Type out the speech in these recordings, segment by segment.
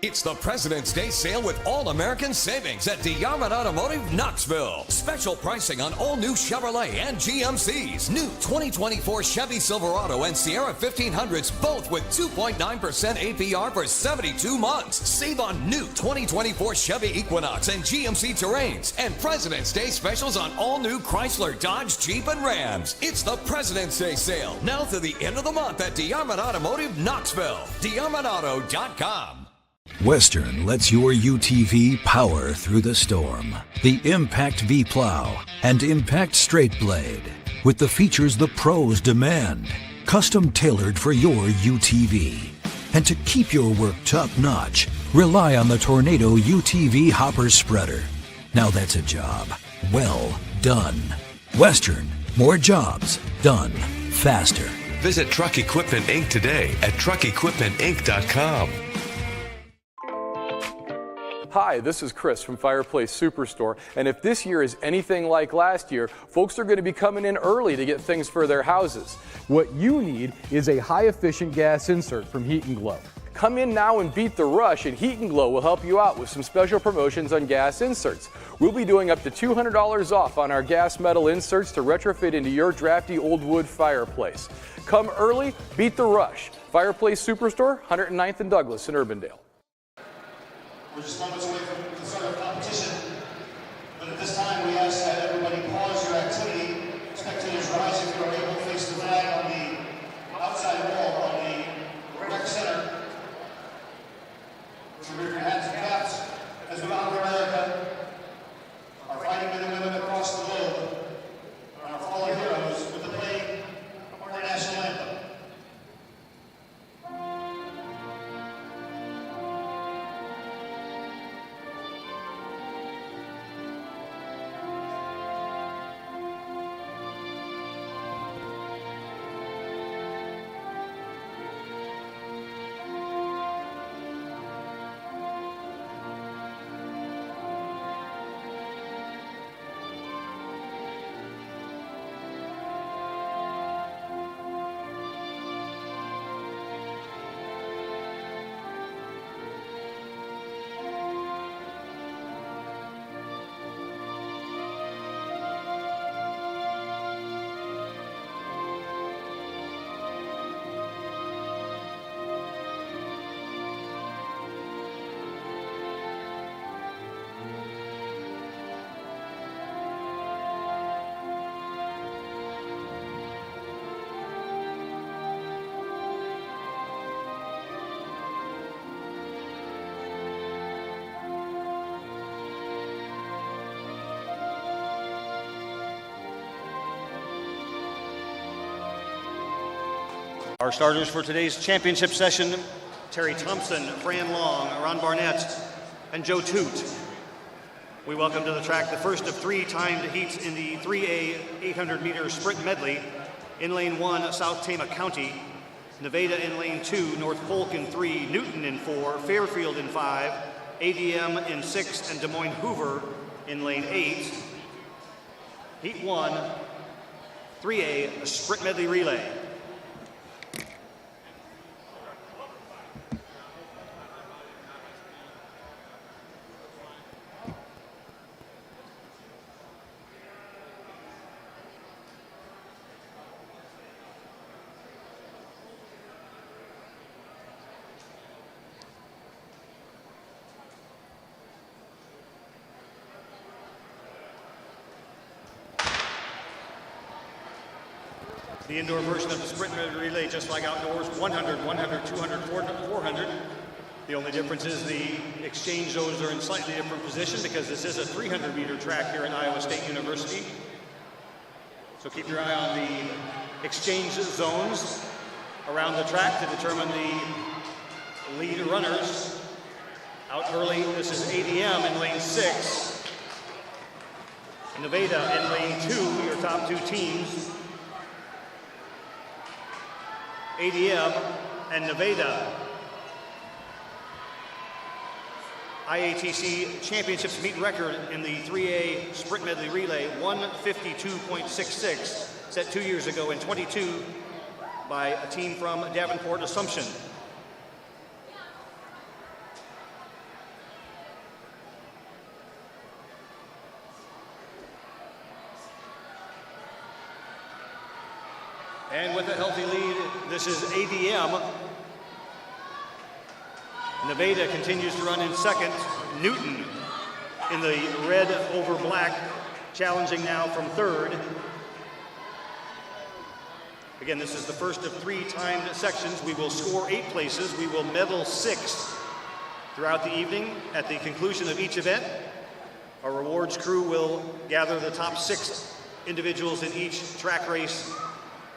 It's the President's Day sale with all-American savings at DeYarmond Automotive, Knoxville. Special pricing on all new Chevrolet and GMCs. New 2024 Chevy Silverado and Sierra 1500s, both with 2.9% APR for 72 months. Save on new 2024 Chevy Equinox and GMC Terrains. And President's Day specials on all new Chrysler, Dodge, Jeep, and Rams. It's the President's Day sale, now through the end of the month at DeYarmond Automotive, Knoxville. DeYarmondAuto.com. Western lets your UTV power through the storm. The Impact V-Plow and Impact Straight Blade, with the features the pros demand. Custom tailored for your UTV. And to keep your work top-notch, rely on the Tornado UTV Hopper Spreader. Now that's a job well done. Western, more jobs done faster. Visit Truck Equipment Inc. today at truckequipmentinc.com. Hi, this is Chris from Fireplace Superstore, and if this year is anything like last year, folks are going to be coming in early to get things for their houses. What you need is a high-efficient gas insert from Heat & Glow. Come in now and beat the rush, and Heat & Glow will help you out with some special promotions on gas inserts. We'll be doing up to $200 off on our gas metal inserts to retrofit into your drafty old wood fireplace. Come early, beat the rush. Fireplace Superstore, 109th and Douglas in Urbandale. We're just moments away from the start of competition, but at this time we ask that everybody pause your activity. Spectators rise if you are able to face the flag on the outside wall on the rec center. Remove your hats and caps as we honor America, our fighting men and women across the globe, and our fallen heroes with the playing of our national anthem. Our starters for today's championship session, Terry Thompson, Fran Long, Ron Barnett, and Joe Toot. We welcome to the track the first of 3 timed heats in the 3A 800-meter sprint medley. In lane 1, South Tama County, Nevada in lane 2, North Polk in 3, Newton in 4, Fairfield in 5, ADM in 6, and Des Moines Hoover in lane 8. Heat 1, 3A sprint medley relay. The indoor version of the sprint relay, just like outdoors, 100, 100, 200, 400. The only difference is the exchange zones are in slightly different position because this is a 300-meter track here at Iowa State University. So keep your eye on the exchange zones around the track to determine the lead runners. Out early, this is ADM in lane 6. Nevada in lane 2, your top 2 teams. ADM and Nevada. IATC Championships meet record in the 3A Sprint Medley Relay, 152.66, set 2 years ago in 22 by a team from Davenport Assumption. And with a healthy lead, this is ADM. Nevada continues to run in second. Newton in the red over black, challenging now from third. Again, this is the first of 3 timed sections. We will score 8 places. We will medal 6 throughout the evening. At the conclusion of each event, our rewards crew will gather the top 6 individuals in each track race.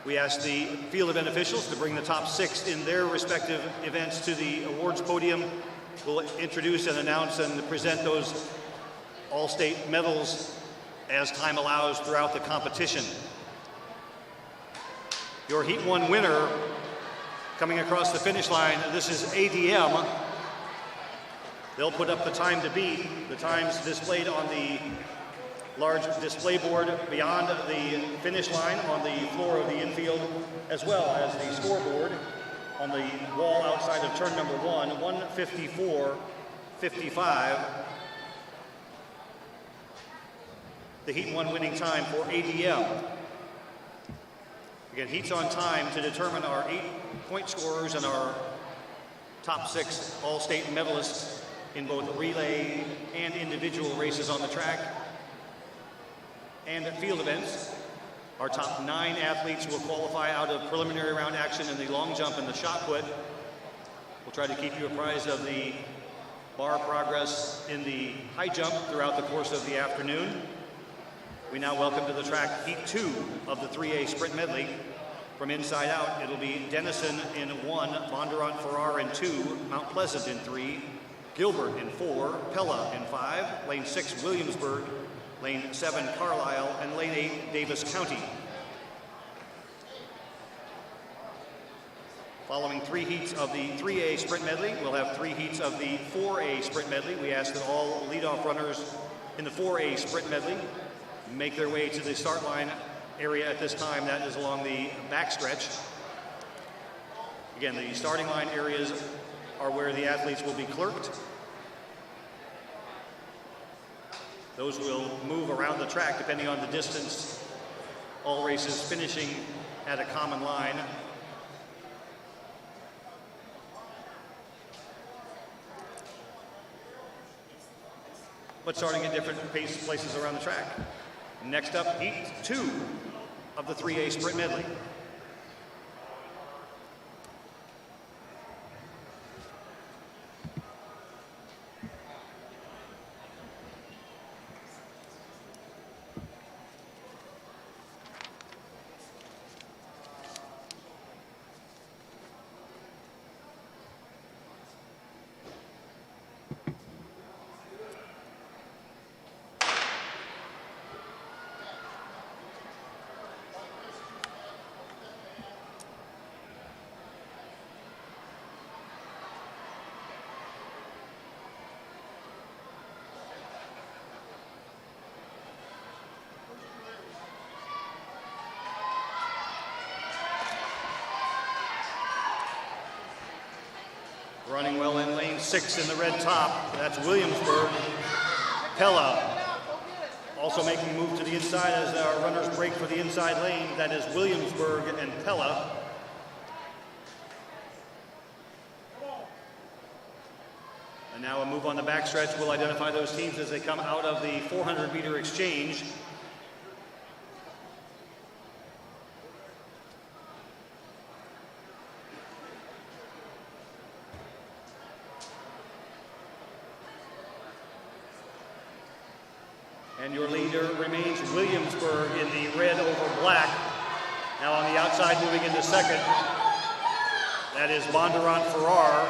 We ask the field event officials to bring the top 6 in their respective events to the awards podium. We'll introduce and announce and present those all-state medals as time allows throughout the competition. Your Heat 1 winner coming across the finish line, this is ADM. They'll put up the time to beat. The times displayed on the large display board beyond the finish line on the floor of the infield, as well as the scoreboard on the wall outside of turn number 1, 1:54.55. The Heat 1 winning time for ADM. Again, heats on time to determine our 8-point scorers and our top 6 all-state medalists in both relay and individual races on the track. And at field events, our top 9 athletes will qualify out of preliminary round action in the long jump and the shot put. We'll try to keep you apprised of the bar progress in the high jump throughout the course of the afternoon. We now welcome to the track Heat 2 of the 3A sprint medley. From inside out, it'll be Denison in 1, Bondurant Farrar in 2, Mount Pleasant in 3, Gilbert in 4, Pella in 5, lane 6, Williamsburg, lane 7, Carlisle, and lane 8, Davis County. Following 3 heats of the 3A sprint medley, we'll have 3 heats of the 4A sprint medley. We ask that all leadoff runners in the 4A sprint medley make their way to the start line area at this time. That is along the backstretch. Again, the starting line areas are where the athletes will be clerked. Those will move around the track depending on the distance. All races finishing at a common line. But starting at different places around the track. Next up, Heat 2 of the 3A sprint medley. Running well in lane 6 in the red top, that's Williamsburg. Pella also making a move to the inside as our runners break for the inside lane. That is Williamsburg and Pella. And now a move on the backstretch will identify those teams as they come out of the 400-meter exchange. And your leader remains Williamsburg in the red over black. Now on the outside moving into second, that is Bondurant Farrar.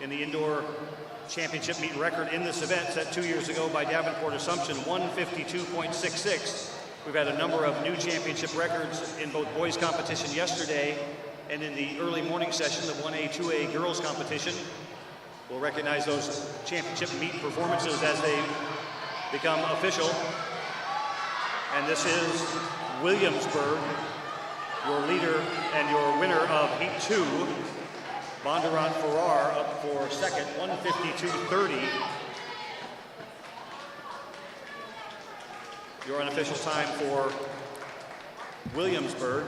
In the indoor championship meet record in this event set 2 years ago by Davenport Assumption, 152.66. We've had a number of new championship records in both boys competition yesterday and in the early morning session, the 1A, 2A girls competition. We'll recognize those championship meet performances as they become official. And this is Williamsburg. Your leader and your winner of Heat 2, Bondurant Farrar, up for second, 1:52.30. Your unofficial time for Williamsburg.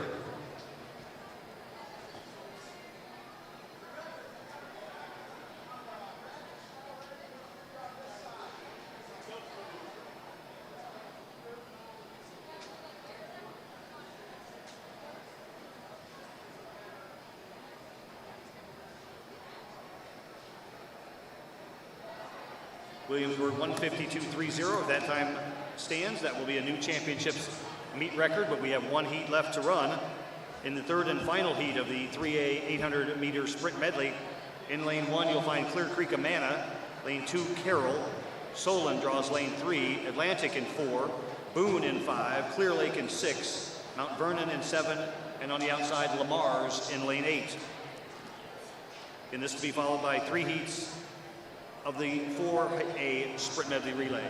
Williamsburg 1:52.30. If that time stands, that will be a new championships meet record, but we have one heat left to run. In the third and final heat of the 3A 800 meter sprint medley, in lane 1 you'll find Clear Creek Amana, lane 2 Carroll, Solon draws lane 3, Atlantic in 4, Boone in 5, Clear Lake in 6, Mount Vernon in 7, and on the outside Lamar's in lane 8. In this to be followed by 3 heats of the 4A sprint medley relay.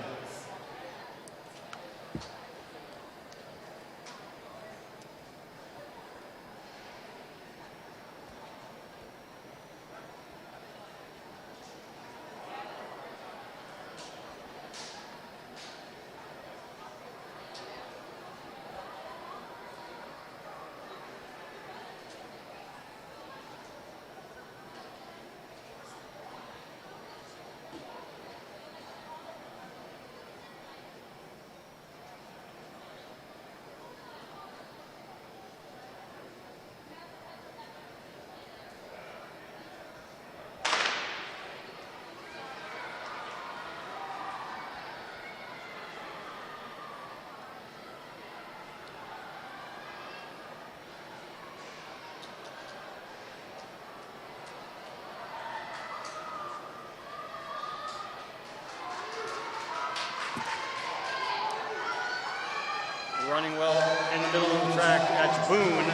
Running well in the middle of the track, that's Boone.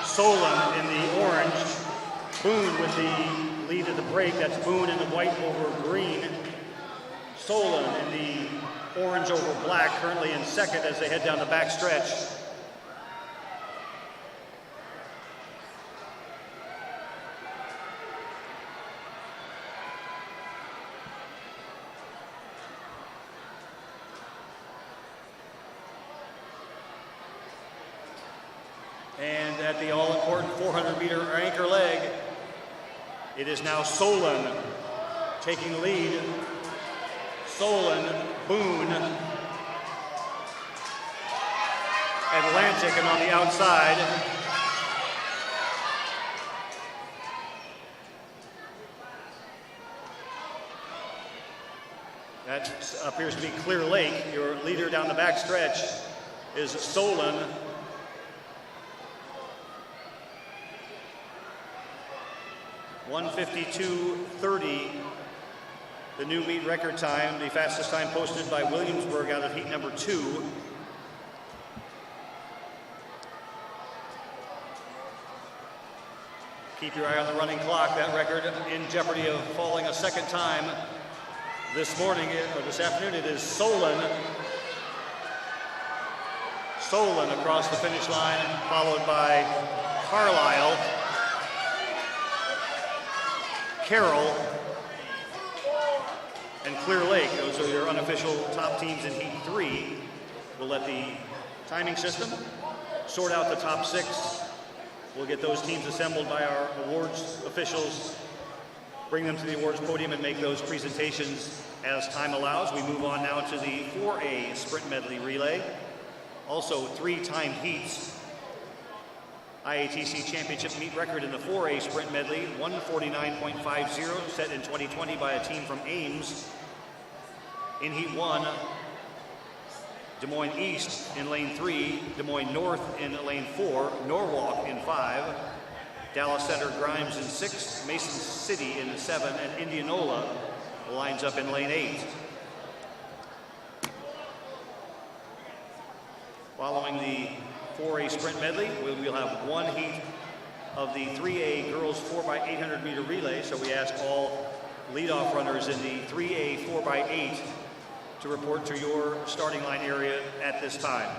Solon in the orange. Boone with the lead at the break, that's Boone in the white over green. Solon in the orange over black, currently in second as they head down the back stretch. And at the all-important 400-meter anchor leg, it is now Solon taking the lead. Solon, Boone, Atlantic, and on the outside, that appears to be Clear Lake. Your leader down the back stretch is Solon. (1:52.30), the new meet record time, the fastest time posted by Williamsburg out of heat number 2. Keep your eye on the running clock. That record in jeopardy of falling a second time this morning, or this afternoon. It is Solon across the finish line, followed by Carlisle, Carroll, and Clear Lake. Those are your unofficial top teams in Heat 3. We'll let the timing system sort out the top 6. We'll get those teams assembled by our awards officials, bring them to the awards podium, and make those presentations as time allows. We move on now to the 4A sprint medley relay. Also 3-time heats. IATC championship meet record in the 4A sprint medley, 1:49.50, set in 2020 by a team from Ames. In Heat 1, Des Moines East in lane 3, Des Moines North in lane 4, Norwalk in 5, Dallas Center Grimes in 6, Mason City in 7, and Indianola lines up in lane 8. Following the 4A sprint medley, we'll have one heat of the 3A girls 4x800 meter relay. So we ask all leadoff runners in the 3A 4x8 to report to your starting line area at this time.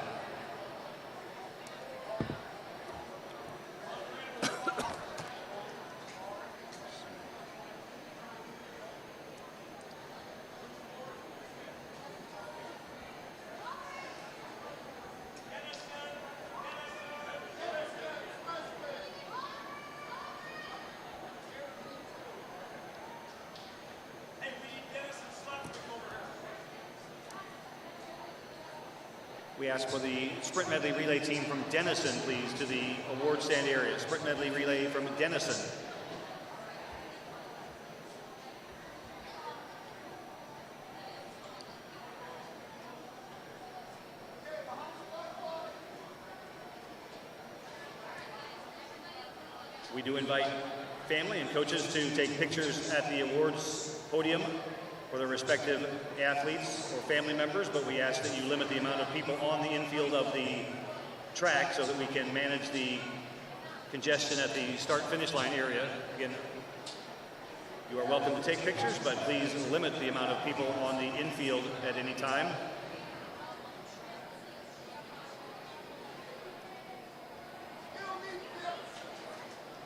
We ask for the sprint medley relay team from Denison, please, to the award stand area. Sprint medley relay from Denison. We do invite family and coaches to take pictures at the awards podium for their respective athletes or family members, but we ask that you limit the amount of people on the infield of the track so that we can manage the congestion at the start-finish line area. Again, you are welcome to take pictures, but please limit the amount of people on the infield at any time.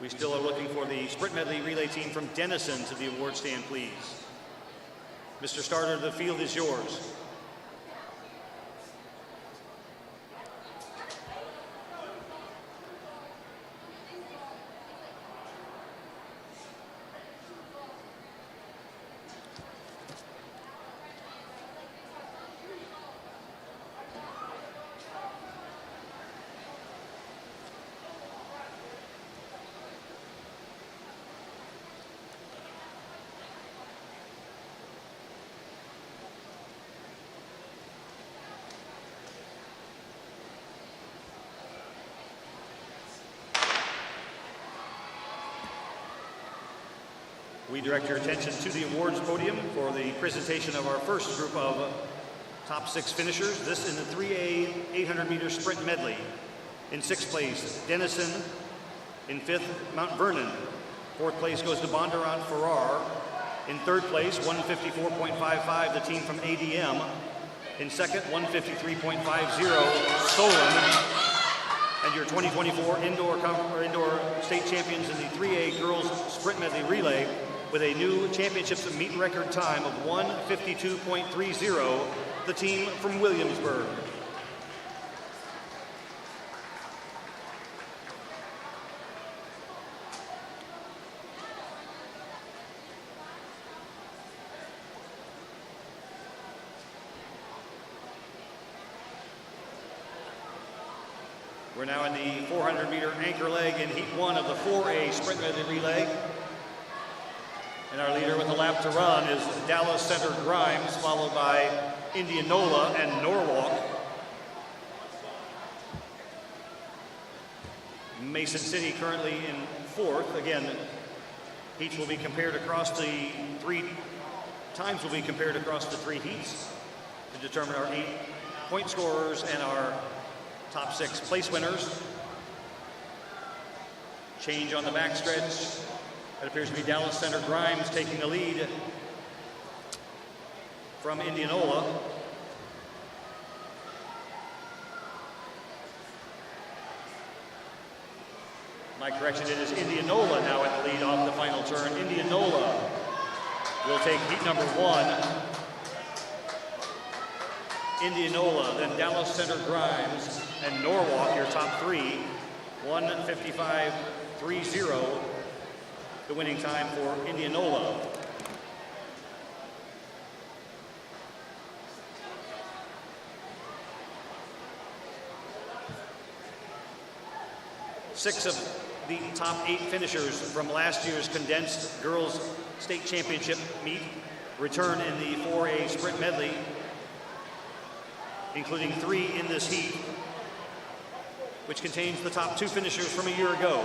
We still are looking for the sprint medley relay team from Denison to the award stand, please. Mr. Starter, the field is yours. We direct your attention to the awards podium for the presentation of our first group of top 6 finishers. This in the 3A 800-meter sprint medley. In 6th place, Denison. In 5th, Mount Vernon. 4th place goes to Bondurant Farrar. In 3rd place, 154.55, the team from ADM. In 2nd, 153.50, Solon. And your 2024 indoor state champions in the 3A girls sprint medley relay with a new championships meet record time of 152.30, the team from Williamsburg. We're now in the 400-meter anchor leg in heat 1 of the 4A sprint medley relay. And our leader with a lap to run is Dallas Center Grimes, followed by Indianola and Norwalk. Mason City currently in 4th. Again, heats will be compared across the 3 times will be compared across the 3 heats to determine our 8 point scorers and our top 6 place winners. Change on the backstretch. It appears to be Dallas Center Grimes taking the lead from Indianola. My correction, it is Indianola now at the lead off the final turn. Indianola will take heat number 1. Indianola, then Dallas Center Grimes, and Norwalk, your top 3. 1:55.30, the winning time for Indianola. Six of the top 8 finishers from last year's condensed girls state championship meet return in the 4A sprint medley, including 3 in this heat, which contains the top 2 finishers from a year ago.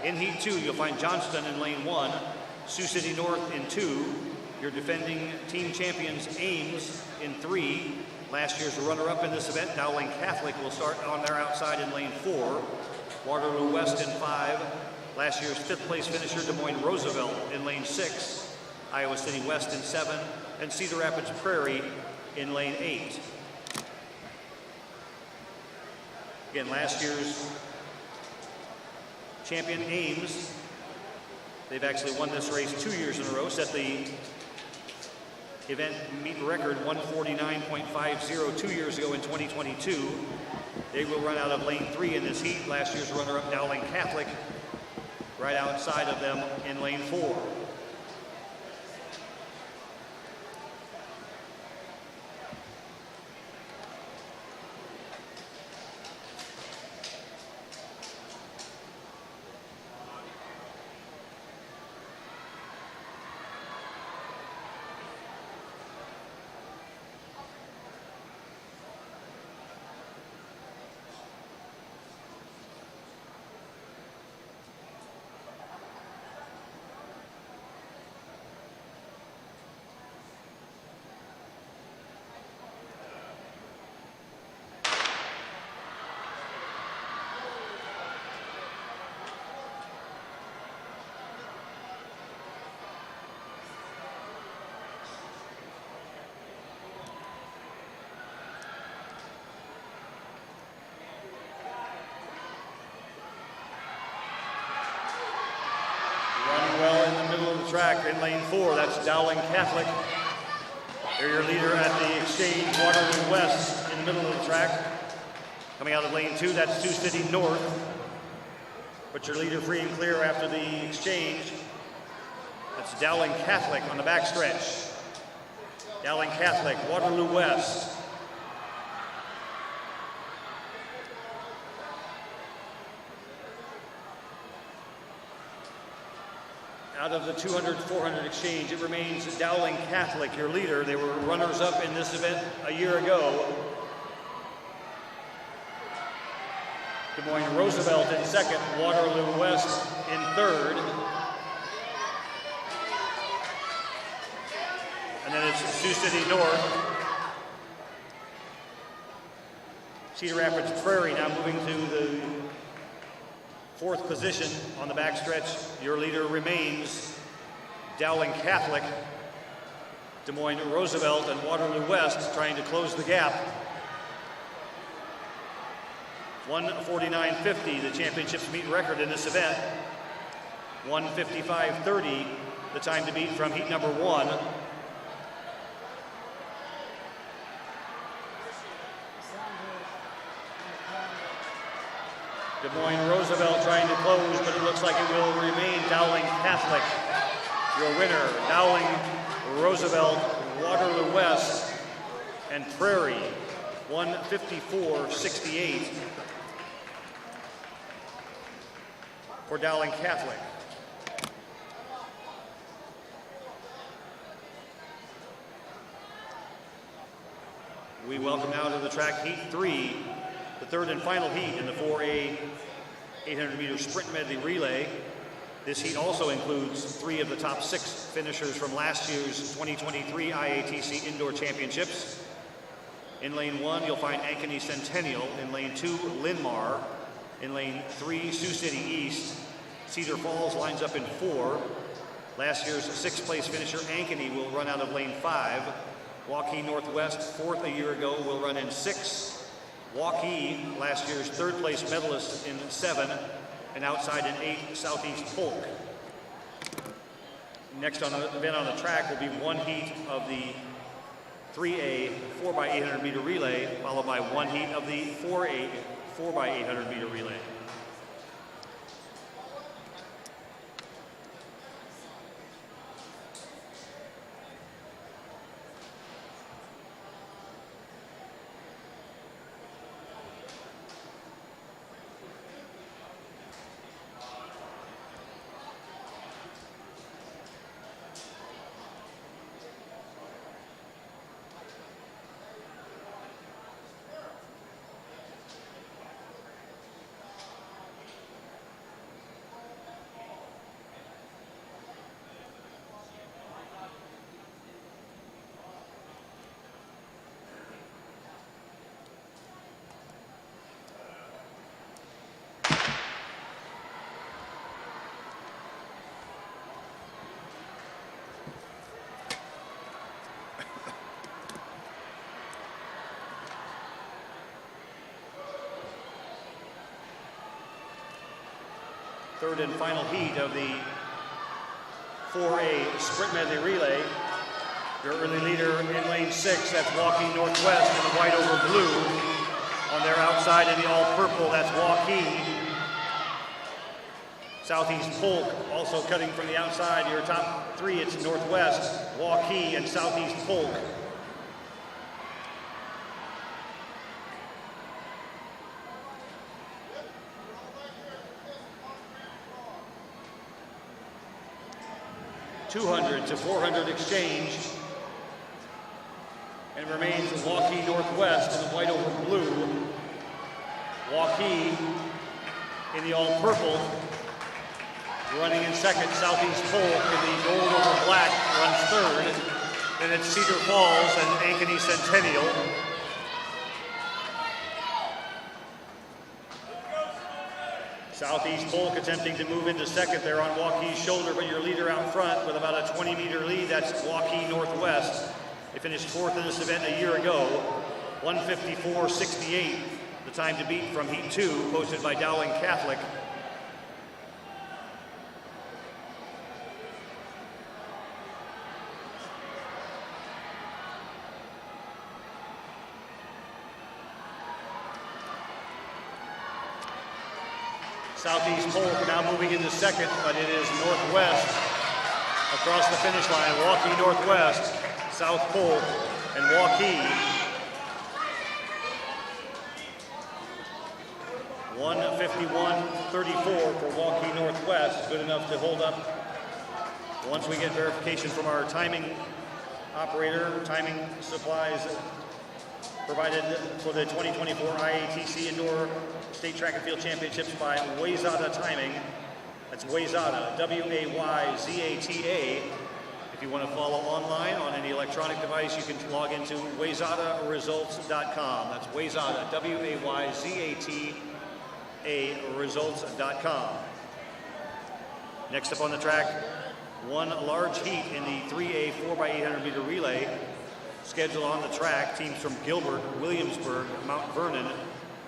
In heat 2, you'll find Johnston in lane 1, Sioux City North in 2, your defending team champions Ames in 3. Last year's runner-up in this event, Dowling Catholic, will start on their outside in lane 4. Waterloo West in 5. Last year's 5th place finisher, Des Moines Roosevelt in lane 6. Iowa City West in 7. And Cedar Rapids Prairie in lane 8. Again, last year's champion Ames, they've actually won this race 2 years in a row, set the event meet record 1:49.50 2 years ago in 2022. They will run out of lane 3 in this heat. Last year's runner-up Dowling Catholic right outside of them in lane 4. track in lane 4, that's Dowling Catholic. They're your leader at the Exchange Waterloo West in the middle of the track. Coming out of lane 2, that's Sioux City North. But your leader free and clear after the Exchange. That's Dowling Catholic on the backstretch. Dowling Catholic, Waterloo West. Out of the 200-400 exchange, it remains Dowling Catholic, your leader. They were runners-up in this event a year ago. Des Moines Roosevelt in second, Waterloo West in third. And then it's Sioux City North. Cedar Rapids Prairie now moving to the 4th position on the backstretch. Your leader remains Dowling Catholic. Des Moines Roosevelt and Waterloo West trying to close the gap. 1:49.50, the championship's meet record in this event. 1:55.30, the time to beat from heat number 1. Des Moines Roosevelt trying to close, but it looks like it will remain Dowling Catholic. Your winner, Dowling Roosevelt, Waterloo West, and Prairie, 1:54.68 for Dowling Catholic. We welcome now to the track heat 3, the third and final heat in the 4A 800-meter sprint medley relay. This heat also includes 3 of the top 6 finishers from last year's 2023 IATC Indoor Championships. In lane 1, you'll find Ankeny Centennial. In lane 2, Linmar. In lane 3, Sioux City East. Cedar Falls lines up in 4. Last year's 6th place finisher, Ankeny, will run out of lane 5. Waukee Northwest, 4th a year ago, will run in 6. Waukee, last year's 3rd place medalist, in 7, and outside in 8, Southeast Polk. Next on the event on the track will be one heat of the 3A 4x800 meter relay, followed by one heat of the 4A 4x800 meter relay. Third and final heat of the 4A sprint medley relay. Your early leader in lane 6, that's Waukee Northwest in the white over blue. On their outside in the all purple, that's Waukee. Southeast Polk also cutting from the outside. Your top 3, it's Northwest, Waukee, and Southeast Polk. .200 to .400 exchange, and remains Waukee Northwest in the white over blue. Waukee in the all purple, running in second. Southeast Polk in the gold over black runs third. Then it's Cedar Falls and Ankeny Centennial. Southeast Polk attempting to move into second there on Waukee's shoulder, but your leader out front with about a 20-meter lead, that's Waukee Northwest. They finished 4th in this event a year ago, 1:54.68, the time to beat from heat 2, posted by Dowling Catholic. Southeast Polk now moving into second, but it is Northwest across the finish line. Waukee Northwest, South Polk, and Waukee. 1:51.34 for Waukee Northwest, good enough to hold up once we get verification from our timing operator. Timing supplies provided for the 2024 IATC Indoor State Track and Field Championships by Wayzata Timing. That's Wayzata, W-A-Y-Z-A-T-A. If you want to follow online on any electronic device, you can log into wayzataresults.com. That's Wayzata, W-A-Y-Z-A-T-A, results.com. Next up on the track, one large heat in the 3A 4x800 meter relay. Scheduled on the track, teams from Gilbert, Williamsburg, Mount Vernon,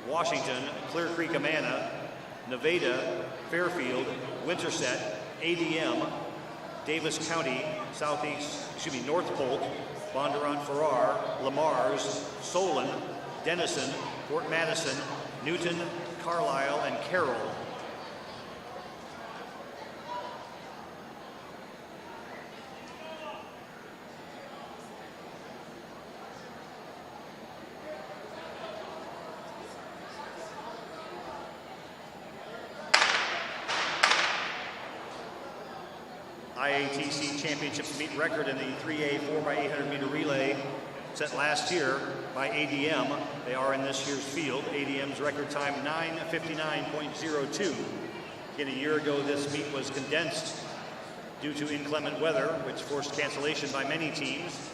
Washington, Clear Creek, Amana, Nevada, Fairfield, Winterset, ADM, Davis County, North Polk, Bondurant Farrar, Lamars, Solon, Denison, Fort Madison, Newton, Carlisle, and Carroll. IATC Championships meet record in the 3A 4x800 meter relay set last year by ADM. They are in this year's field. ADM's record time 9:59.02. Again, a year ago this meet was condensed due to inclement weather, which forced cancellation by many teams.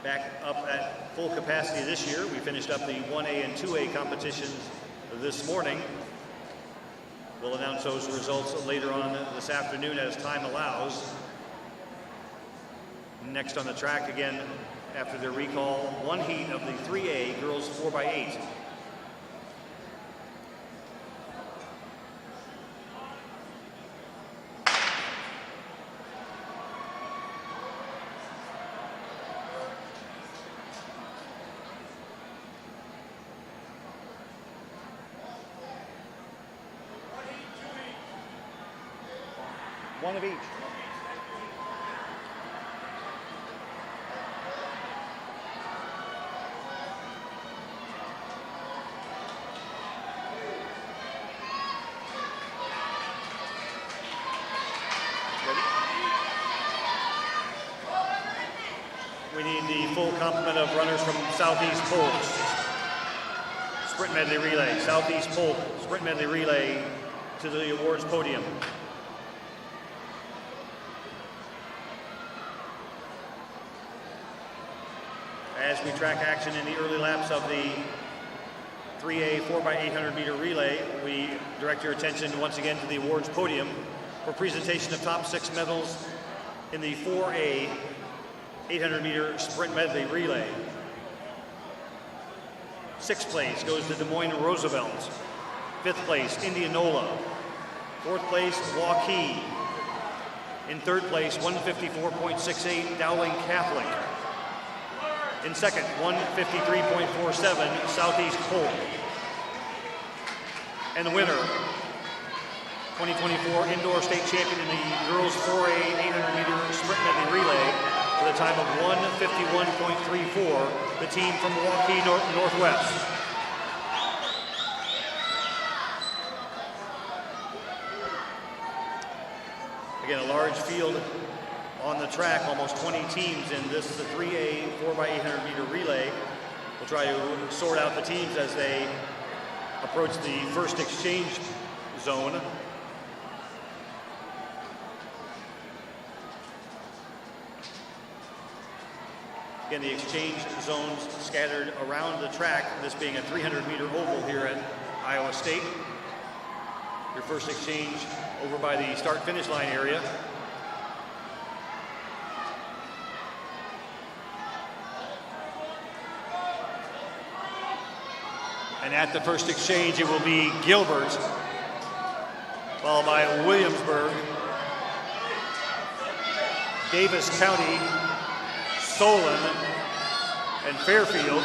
Back up at full capacity this year. We finished up the 1A and 2A competitions this morning. We'll announce those results later on this afternoon as time allows. Next on the track, again, after their recall, one heat of the 3A girls 4x8. One of each. We need the full complement of runners from Southeast Polk. Sprint medley relay, Southeast Polk, sprint medley relay to the awards podium. As we track action in the early laps of the 3A 4x800 meter relay, we direct your attention once again to the awards podium for presentation of top 6 medals in the 4A 800 meter sprint medley relay. 6th place goes to Des Moines Roosevelt. 5th place, Indianola. 4th place, Waukee. In 3rd place, 154.68, Dowling Catholic. In 2nd, 153.47, Southeast Polk. And the winner, 2024 Indoor State Champion in the Girls 4A 800 meter sprint medley relay with a time of 151.34, the team from Waukee Northwest. Again, a large field on the track, almost 20 teams in this 3A 4x800 meter relay. We'll try to sort out the teams as they approach the first exchange zone. Again, the exchange zones scattered around the track, this being a 300 meter oval here at Iowa State. Your first exchange over by the start-finish line area. And at the first exchange, it will be Gilbert, followed by Williamsburg, Davis County, Solon, and Fairfield.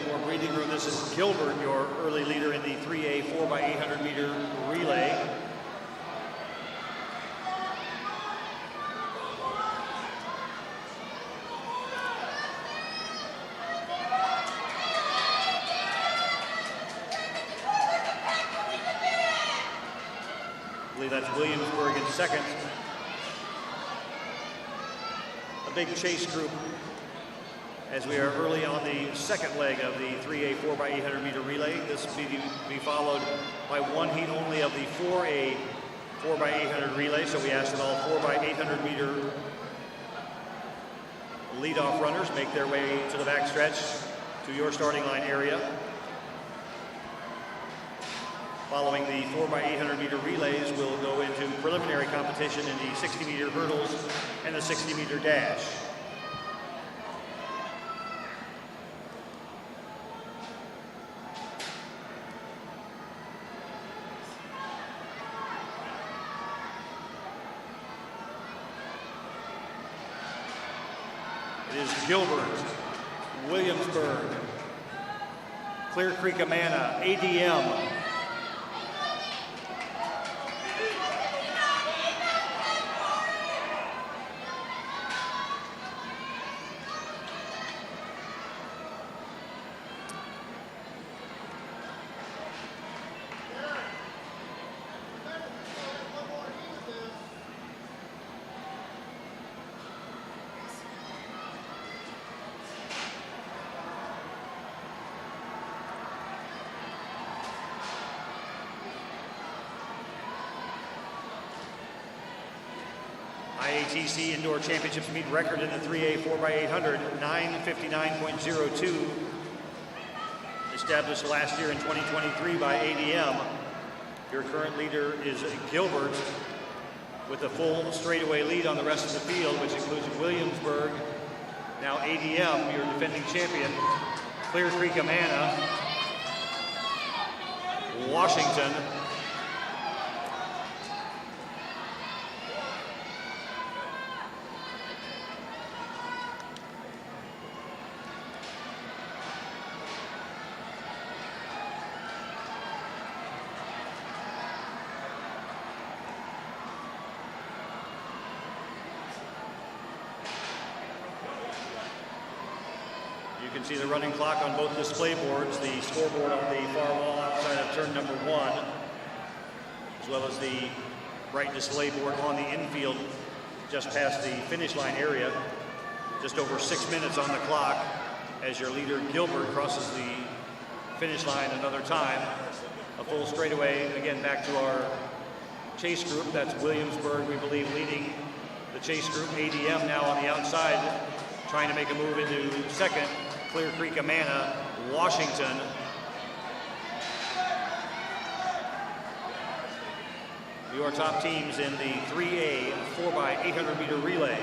more breathing room. This is Gilbert, your early leader in the 3A 4x800 meter relay. I believe that's Williamsburg in second. A big chase group as we are early on the second leg of the 3A 4x800 meter relay. This will be followed by one heat only of the 4A 4x800 relay. So we ask that all 4x800 meter leadoff runners make their way to the backstretch to your starting line area. Following the 4x800 meter relays, we'll go into preliminary competition in the 60 meter hurdles and the 60 meter dash. It is Gilbert, Williamsburg, Clear Creek Amana, ADM, IATC Indoor Championships meet record in the 3A 4x800, 9:59.02. Established last year in 2023 by ADM. Your current leader is Gilbert with a full straightaway lead on the rest of the field, which includes Williamsburg, now ADM, your defending champion, Clear Creek Amana, Washington, you can see the running clock on both display boards, the scoreboard on the far wall outside of turn number 1, as well as the bright display board on the infield just past the finish line area. Just over 6 minutes on the clock as your leader Gilbert crosses the finish line another time. A full straightaway, again back to our chase group. That's Williamsburg, we believe, leading the chase group. ADM now on the outside, trying to make a move into second. Clear Creek Amana, Washington. Your top teams in the 3A 4x800 meter relay.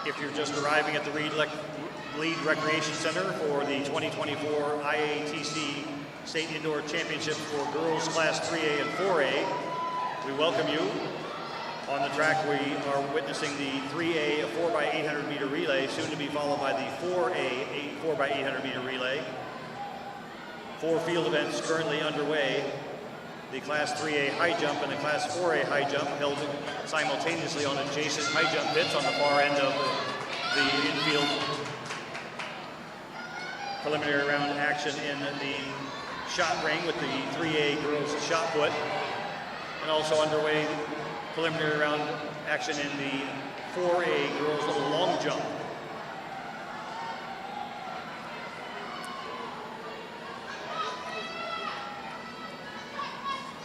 If you're just arriving at the Reed Recreation Center for the 2024 IATC State Indoor Championships for Girls Class 3A and 4A, we welcome you. On the track, we are witnessing the 3A 4x800 meter relay, soon to be followed by the 4A 4x800 meter relay. 4 field events currently underway. The Class 3A high jump and the Class 4A high jump held simultaneously on adjacent high jump pits on the far end of the infield. Preliminary round action in the shot ring with the 3A girls shot put. And also underway preliminary round action in the 4A girls long jump.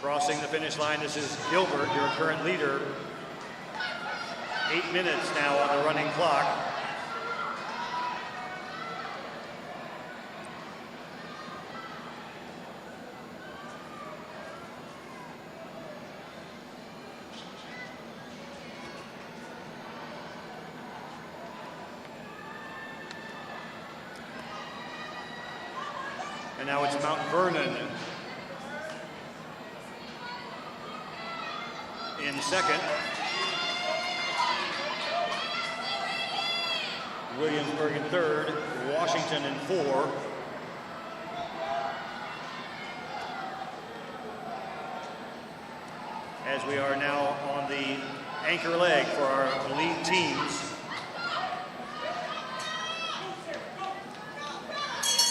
Crossing the finish line, this is Gilbert, your current leader. 8 minutes now on the running clock. And now it's Mount Vernon in second. Williamsburg in third, Washington in 4. As we are now on the anchor leg for our lead teams.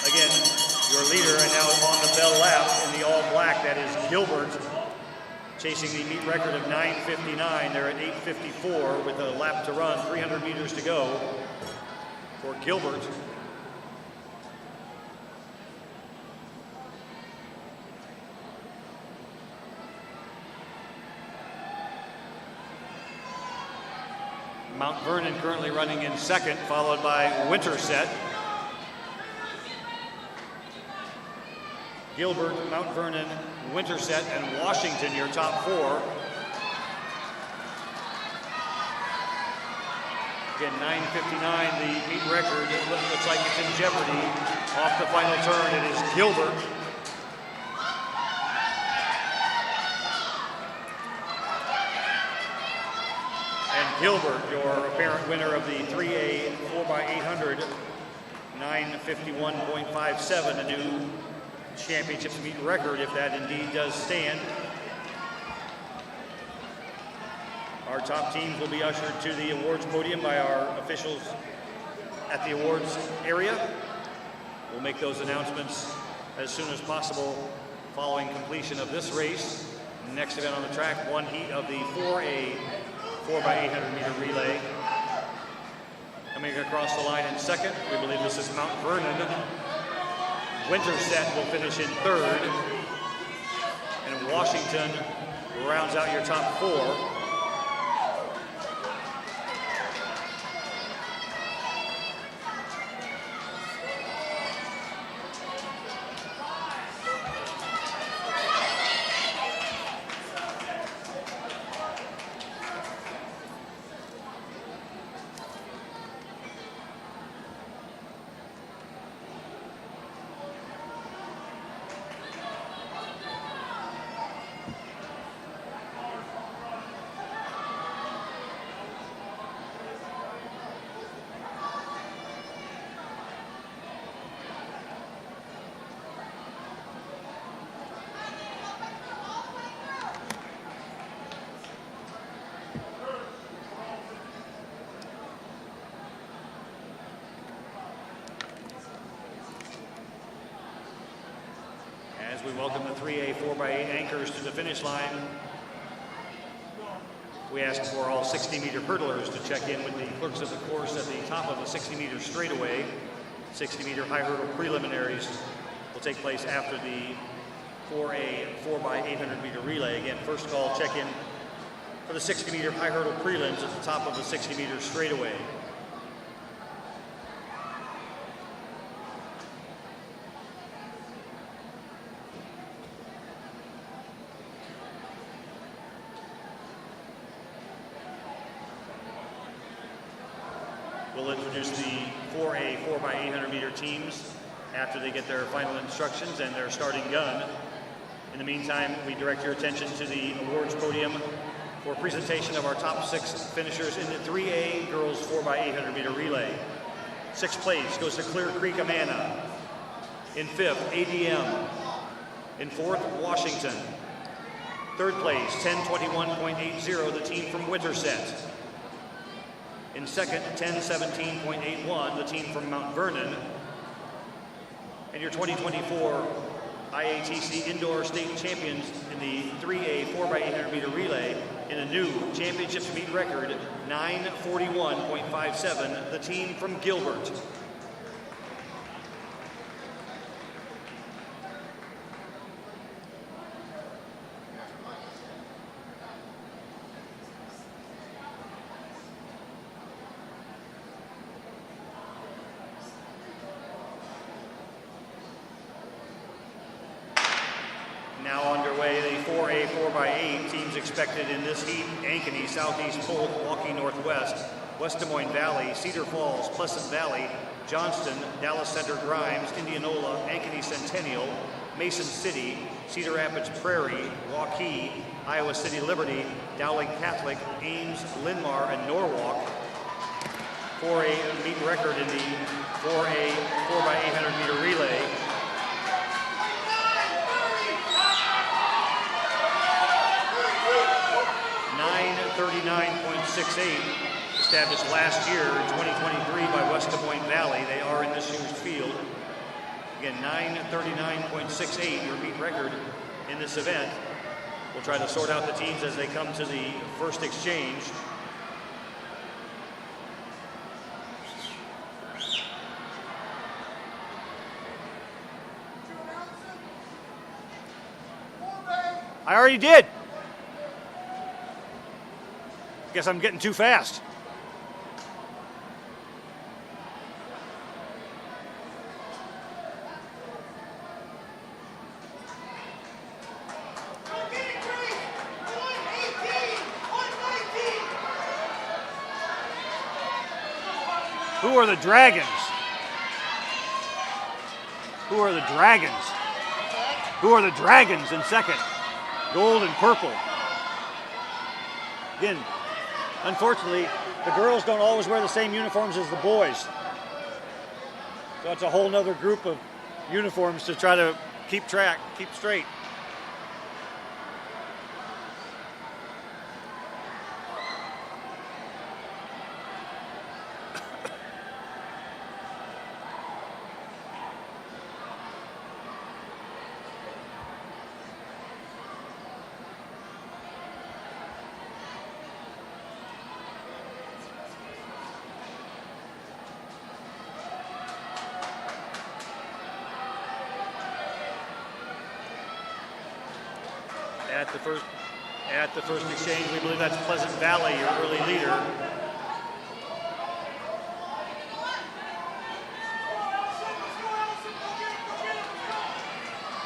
Again, your leader and now on the bell lap in the all black, that is Gilbert, chasing the meet record of 9:59. They're at 8:54 with a lap to run, 300 meters to go for Gilbert. Mount Vernon currently running in second, followed by Winterset. Gilbert, Mount Vernon, Winterset, and Washington, your top 4. Again, 9:59, the meet record. It looks like it's in jeopardy. Off the final turn, it is Gilbert. And Gilbert, your apparent winner of the 3A 4x800, 9:51.57, a new championships meet record, if that indeed does stand. Our top teams will be ushered to the awards podium by our officials at the awards area. We'll make those announcements as soon as possible following completion of this race. Next event on the track, one heat of the 4A 4x800 meter relay. Coming across the line in second, we believe this is Mount Vernon. Winterset will finish in third, and Washington rounds out your top 4. As we welcome the 3A 4x8 anchors to the finish line, we ask for all 60-meter hurdlers to check in with the clerks of the course at the top of the 60-meter straightaway. 60-meter high hurdle preliminaries will take place after the 4A 4x800 meter relay. Again, first call check-in for the 60-meter high hurdle prelims at the top of the 60-meter straightaway. We'll introduce the 4A 4x800 meter teams after they get their final instructions and their starting gun. In the meantime, we direct your attention to the awards podium for presentation of our top 6 finishers in the 3A girls 4x800 meter relay. 6th place goes to Clear Creek, Amana. In 5th, ADM. In 4th, Washington. 3rd place, 10:21.80, the team from Winterset. In 2nd, 10:17.81, the team from Mount Vernon. And your 2024 IATC Indoor State Champions in the 3A 4x800 meter relay in a new championships meet record, 9:41.57, the team from Gilbert. Now underway, the 4A 4x8 teams expected in this heat: Ankeny, Southeast Polk, Milwaukee Northwest. West Des Moines Valley, Cedar Falls, Pleasant Valley, Johnston, Dallas Center Grimes, Indianola, Ankeny Centennial, Mason City, Cedar Rapids Prairie, Waukee, Iowa City Liberty, Dowling Catholic, Ames, Linn-Mar, and Norwalk. 4A meet record in the 4A 4x800 meter relay. .39.68, established last year in 2023 by West Des Moines Valley. They are in this year's field. Again, 9:39.68, your meet record in this event. We'll try to sort out the teams as they come to the first exchange. I already did. Guess I'm getting too fast. Who are the Dragons? Who are the Dragons? Who are the Dragons in second? Gold and purple. Again, unfortunately, the girls don't always wear the same uniforms as the boys. So it's a whole nother group of uniforms to try to keep track, keep straight. At the first exchange, we believe that's Pleasant Valley, your early leader.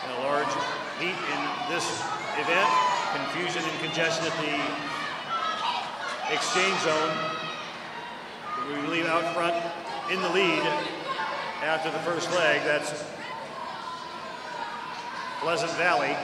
And a large heat in this event. Confusion and congestion at the exchange zone. We believe out front in the lead after the first leg. That's Pleasant Valley.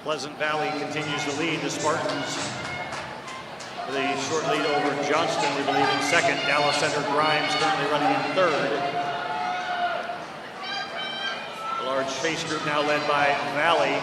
Pleasant Valley continues to lead. The Spartans with a short lead over Johnston, we believe, in second. Dallas Center Grimes currently running in third. A large face group now led by Valley.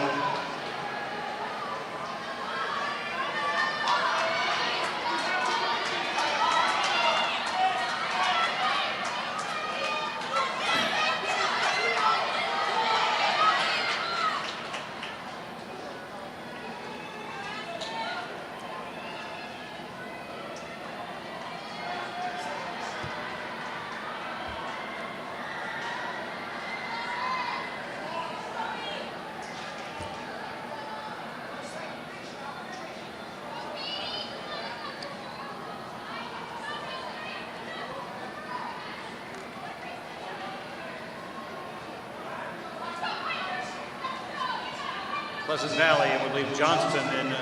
Pleasant Valley, and we believe Johnston in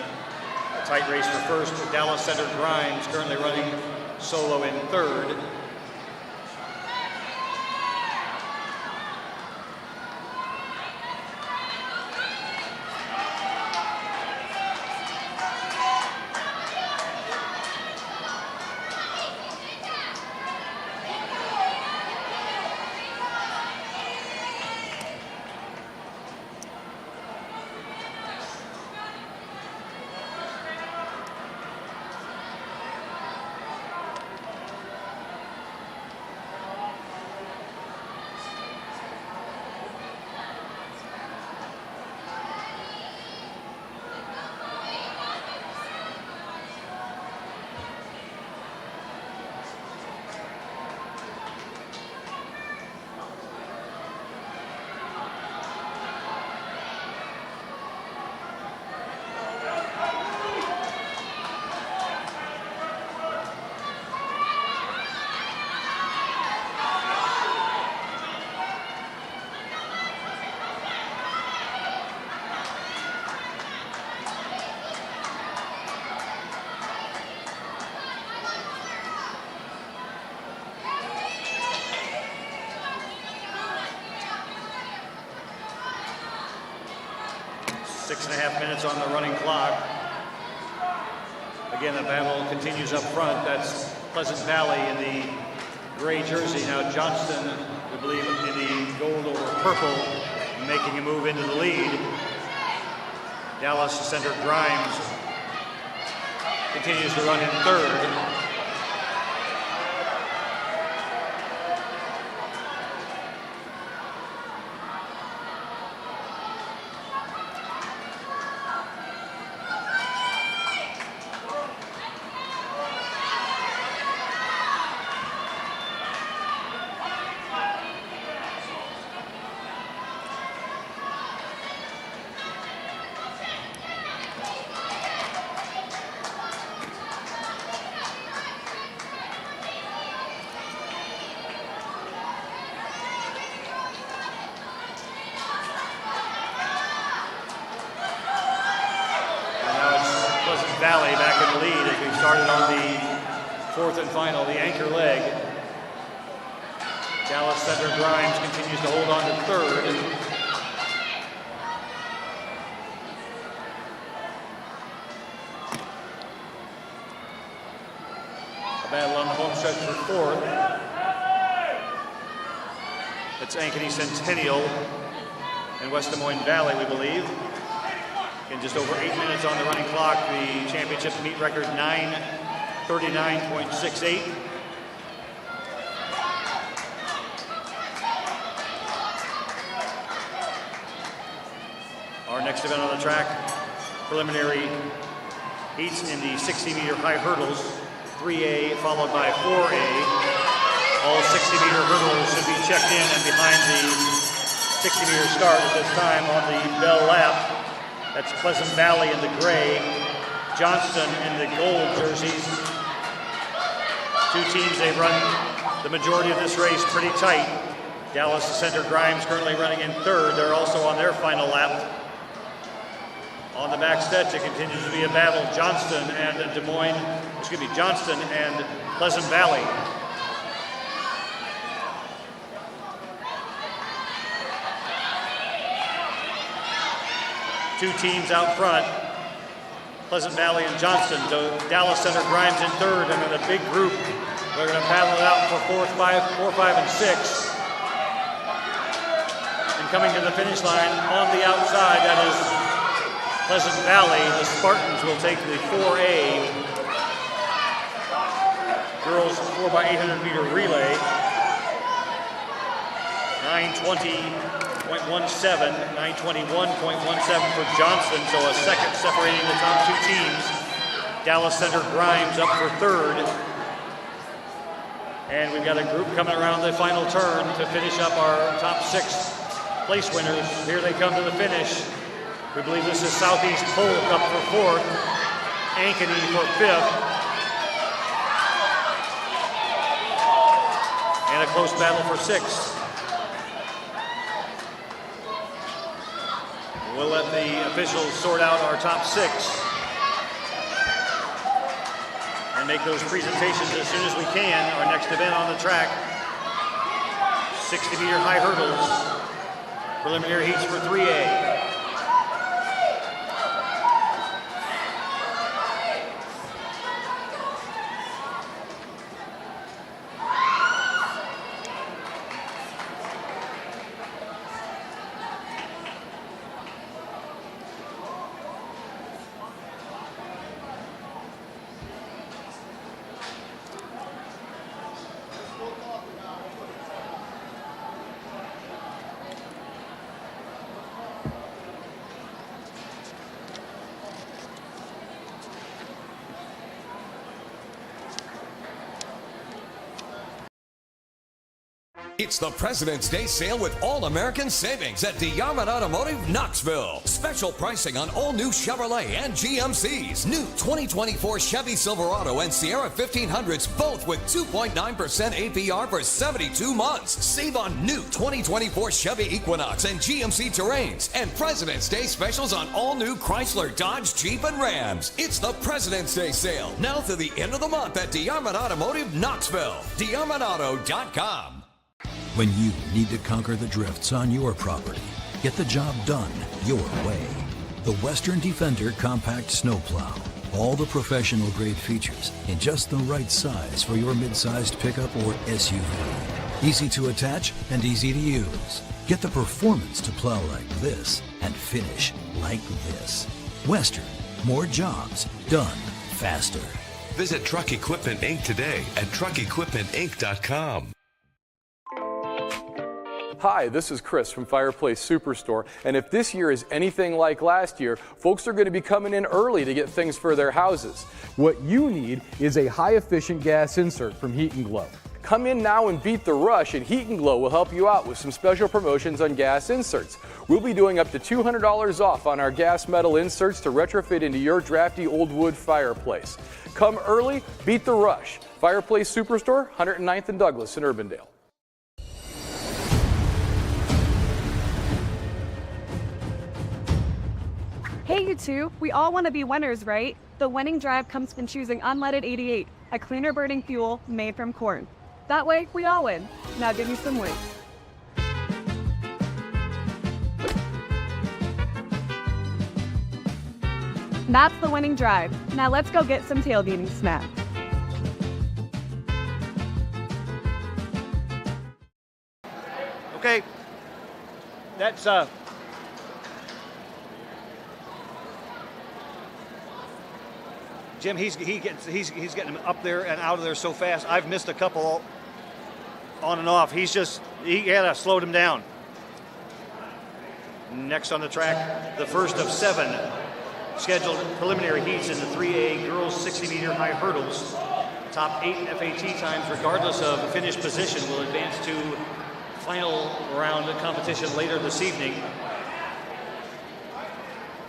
tight race for first. Dallas Center Grimes currently running solo in third. Minutes on the running clock. Again, the battle continues up front. That's Pleasant Valley in the gray jersey. Now Johnston, we believe, in the gold or purple, making a move into the lead. Dallas Center Grimes continues to run in third. Valley back in the lead as we started on the fourth and final, the anchor leg. Dallas Center Grimes continues to hold on to third. A battle on the home stretch for fourth. It's Ankeny Centennial and West Des Moines Valley, we believe. In just over 8 minutes on the running clock, the championship meet record 9:39.68. Our next event on the track, preliminary heats in the 60-meter high hurdles, 3A followed by 4A. All 60-meter hurdles should be checked in and behind the 60-meter start at this time on the bell lap. That's Pleasant Valley in the gray, Johnston in the gold jerseys. Two teams, they've run the majority of this race pretty tight. Dallas Center Grimes currently running in third. They're also on their final lap. On the back stretch, it continues to be a battle. Johnston and Johnston and Pleasant Valley. Two teams out front, Pleasant Valley and Johnston. Dallas Center Grimes in third, and then a big group. They're going to battle it out for 4, 5, and 6. And coming to the finish line on the outside, that is Pleasant Valley. The Spartans will take the 4A girls 4x800 meter relay. 9:20.17, 9:21.17 for Johnston, so a second separating the top two teams. Dallas Center Grimes up for third. And we've got a group coming around the final turn to finish up our top 6 place winners. Here they come to the finish. We believe this is Southeast Polk up for fourth, Ankeny for fifth. And a close battle for sixth. We'll let the officials sort out our top 6. and make those presentations as soon as we can. Our next event on the track, 60-meter high hurdles, preliminary heats for 3A. It's the President's Day sale with all-American savings at DeYarmond Automotive, Knoxville. Special pricing on all new Chevrolet and GMCs. New 2024 Chevy Silverado and Sierra 1500s, both with 2.9% APR for 72 months. Save on new 2024 Chevy Equinox and GMC Terrains. And President's Day specials on all new Chrysler, Dodge, Jeep, and Rams. It's the President's Day sale, now through the end of the month at DeYarmond Automotive, Knoxville. DeYarmondAuto.com. When you need to conquer the drifts on your property, get the job done your way. The Western Defender Compact Snowplow. All the professional grade features in just the right size for your mid-sized pickup or SUV. Easy to attach and easy to use. Get the performance to plow like this and finish like this. Western, more jobs done faster. Visit Truck Equipment Inc. today at truckequipmentinc.com. Hi, this is Chris from Fireplace Superstore, and if this year is anything like last year, folks are going to be coming in early to get things for their houses. What you need is a high-efficient gas insert from Heat & Glow. Come in now and beat the rush, and Heat & Glow will help you out with some special promotions on gas inserts. We'll be doing up to $200 off on our gas metal inserts to retrofit into your drafty old wood fireplace. Come early, beat the rush. Fireplace Superstore, 109th and Douglas in Urbandale. Hey you two, we all want to be winners, right? The winning drive comes from choosing unleaded 88, a cleaner burning fuel made from corn. That way, we all win. Now give me some weight. That's the winning drive. Now let's go get some tailgating snacks. Okay, that's Jim, he's getting him up there and out of there so fast. I've missed a couple on and off. He had to slow him down. Next on the track, the first of 7 scheduled preliminary heats in the 3A girls 60-meter high hurdles. Top 8 FAT times, regardless of finish position, will advance to final round of competition later this evening.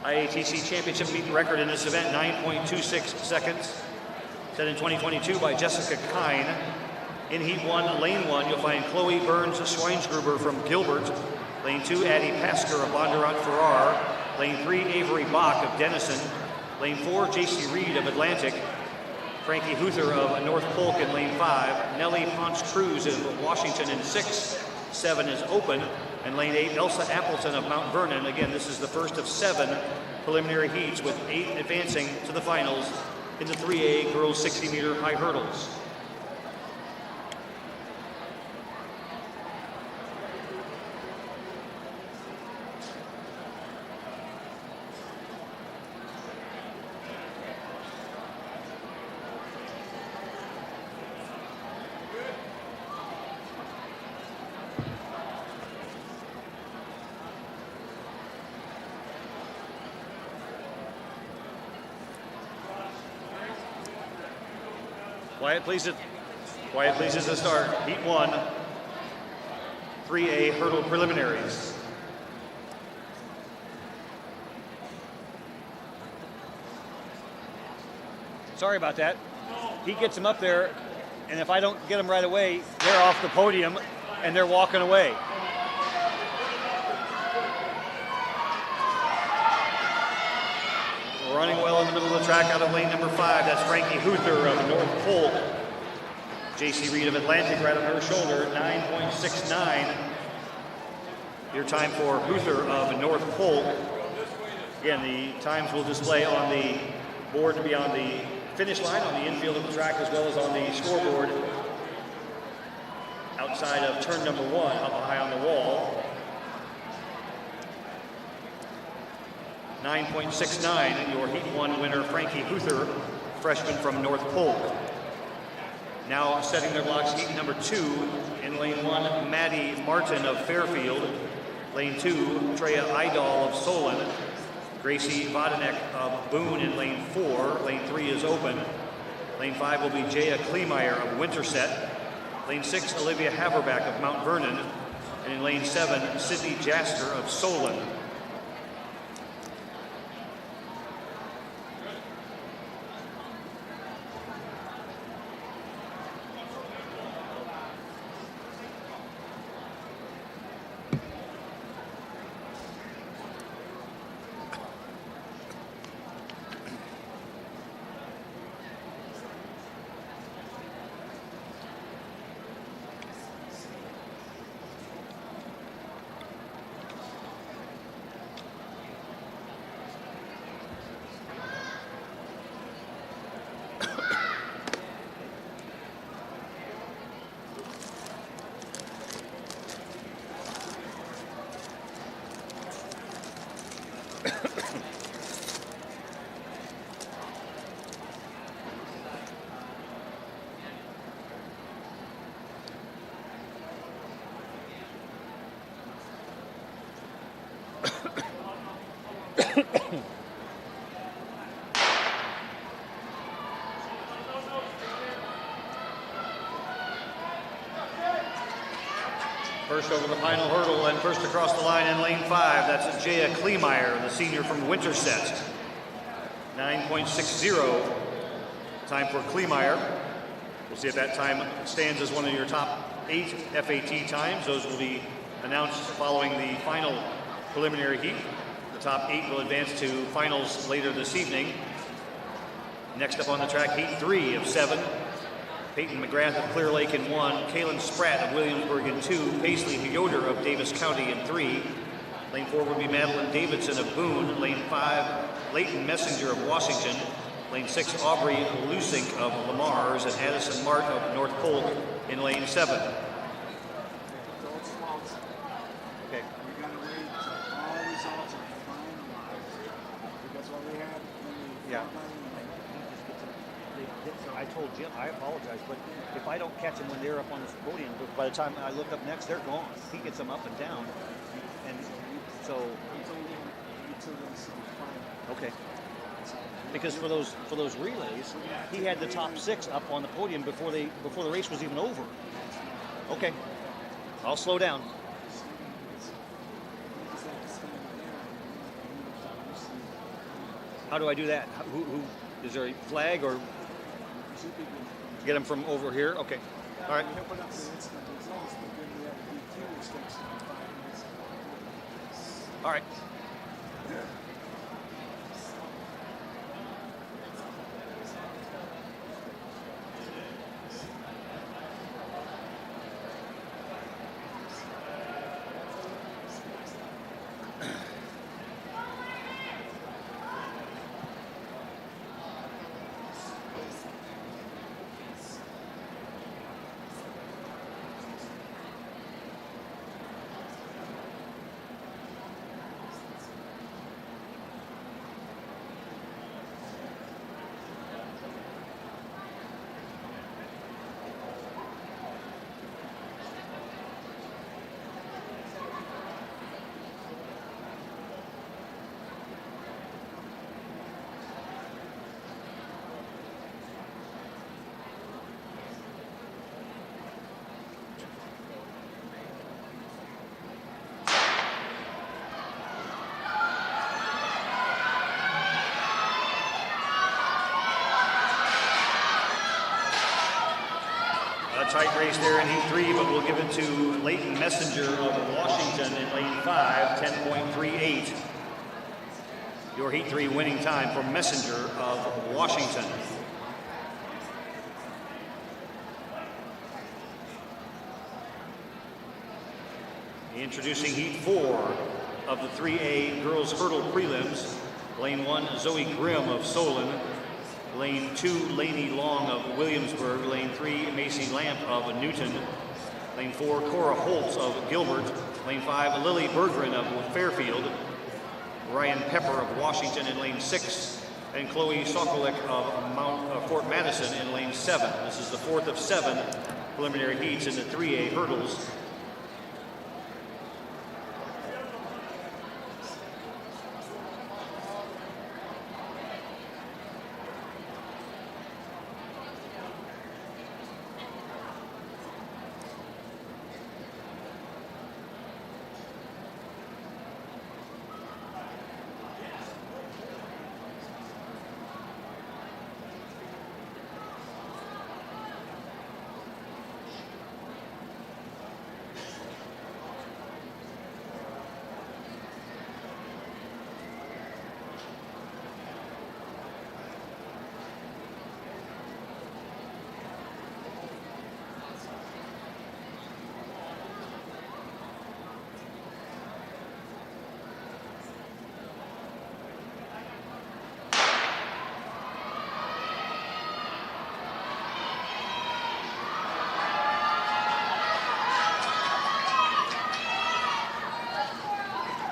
IATC championship meet record in this event, 9.26 seconds, set in 2022 by Jessica Kine. In Heat 1, Lane 1, you'll find Chloe Burns-Schweinsgruber from Gilbert. Lane 2, Addie Pasker of Bondurant-Farrar. Lane 3, Avery Bach of Denison. Lane 4, JC Reed of Atlantic. Frankie Huther of North Polk in Lane 5. Nellie Ponce-Cruz of Washington in 6. 7 is open. And Lane 8, Elsa Appleton of Mount Vernon. Again, this is the first of 7 preliminary heats, with 8 advancing to the finals in the 3A girls 60-meter high hurdles. Quiet please at the start. Heat 1, 3A hurdle preliminaries. Sorry about that. He gets him up there, and if I don't get him right away, they're off the podium and they're walking away. Running well in the middle of the track out of lane number 5. That's Frankie Huther of North Polk. JC Reed of Atlantic right on her shoulder, 9.69. Your time for Huther of North Polk. Again, the times will display on the board to be on the finish line, on the infield of the track, as well as on the scoreboard outside of turn number 1, up high on the wall. 9.69, your Heat 1 winner, Frankie Huther, freshman from North Polk. Now setting their blocks, Heat number 2, in lane 1, Maddie Martin of Fairfield. Lane 2, Treya Idol of Solon. Gracie Vodanek of Boone in lane 4. Lane 3 is open. Lane 5 will be Jaya Kleemeyer of Winterset. Lane 6, Olivia Haverback of Mount Vernon. And in lane 7, Sydney Jasker of Solon. First over the final hurdle and first across the line in lane 5, that's Jaya Kleemeyer, the senior from Winterset. 9.60 time for Kleemeyer. We'll see if that time stands as one of your top 8 FAT times. Those will be announced following the final preliminary heat. The top 8 will advance to finals later this evening. Next up on the track, Heat 3 of 7. Peyton McGrath of Clear Lake in 1, Kaylin Spratt of Williamsburg in 2, Paisley Yoder of Davis County in 3. Lane 4 will be Madeline Davidson of Boone. Lane 5, Leighton Messenger of Washington. Lane 6, Aubrey Lusink of Lamar's, and Addison Mart of North Polk in lane 7. Okay. We got to wait until all results are finalized. Because what we had when we I told Jim, I apologize, but if I don't catch them when they're up on this podium, by the time I look up next, they're gone. He gets them up and down, and so. Okay. Because for those relays, he had the top 6 up on the podium before the race was even over. Okay, I'll slow down. How do I do that? Who is there a flag or get them from over here? Okay, all right. All right. Tight race there in Heat 3, but we'll give it to Leighton Messenger of Washington in lane 5, 10.38. Your Heat 3 winning time for Messenger of Washington. Introducing Heat 4 of the 3A Girls Hurdle Prelims. Lane 1, Zoe Grimm of Solon. Lane 2, Lainey Long of Williamsburg. Lane 3, Macy Lamp of Newton. Lane 4, Cora Holtz of Gilbert. Lane 5, Lily Berggren of Fairfield. Ryan Pepper of Washington in lane 6. And Chloe Sokolik of Fort Madison in lane 7. This is the 4th of 7 preliminary heats in the 3A hurdles.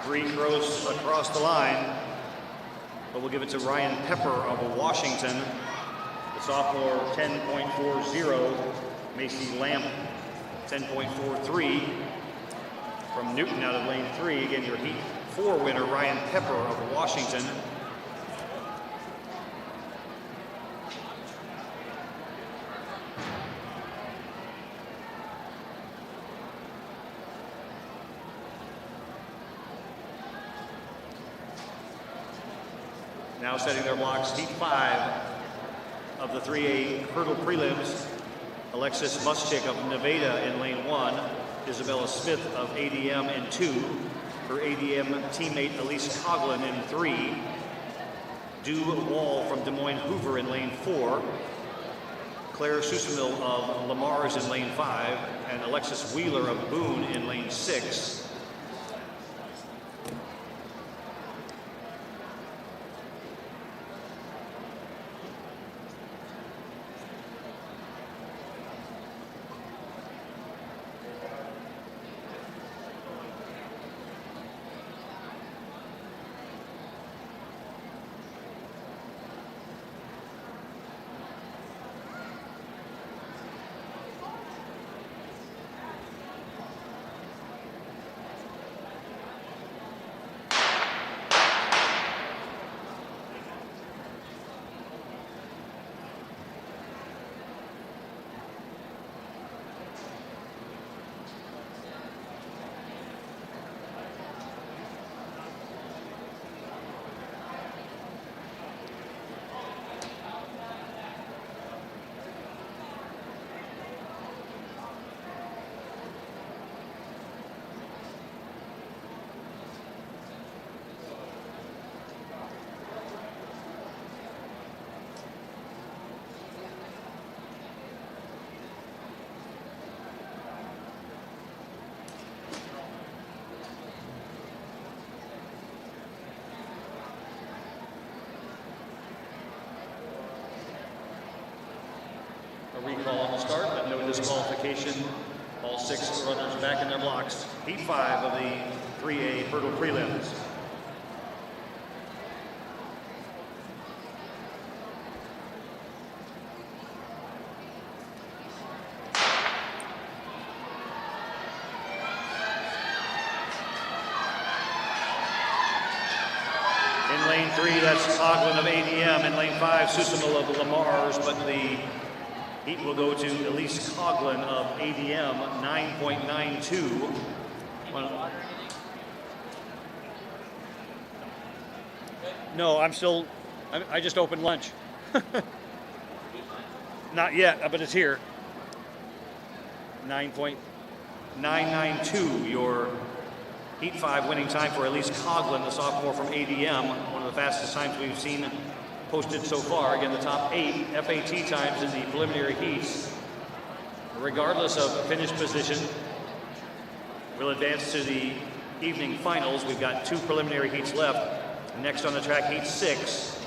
Free throws across the line, but we'll give it to Ryan Pepper of Washington. The sophomore 10.40, Macy Lamp 10.43. From Newton out of lane 3, again your Heat 4 winner, Ryan Pepper of Washington. Now setting their blocks, Heat 5 of the 3A hurdle prelims. Alexis Muschik of Nevada in lane 1. Isabella Smith of ADM in 2. Her ADM teammate Elise Coughlin in 3. Dew Wall from Des Moines Hoover in lane 4. Claire Susamil of Lamar's in lane 5. And Alexis Wheeler of Boone in lane 6. Recall on the start, but no disqualification. All 6 runners back in their blocks. Heat 5 of the 3A hurdle prelims. In lane 3, that's Coughlin of ADM. In lane 5, Susamil of Lamar's, but the Heat will go to Elise Coughlin of ADM, 9.92. No, I just opened lunch. Not yet, but it's here. 9.992, your Heat 5 winning time for Elise Coughlin, the sophomore from ADM, one of the fastest times we've seen posted so far. Again, the top 8 FAT times in the preliminary heats. Regardless of finish position, we'll advance to the evening finals. We've got 2 preliminary heats left. Next on the track, Heat 6.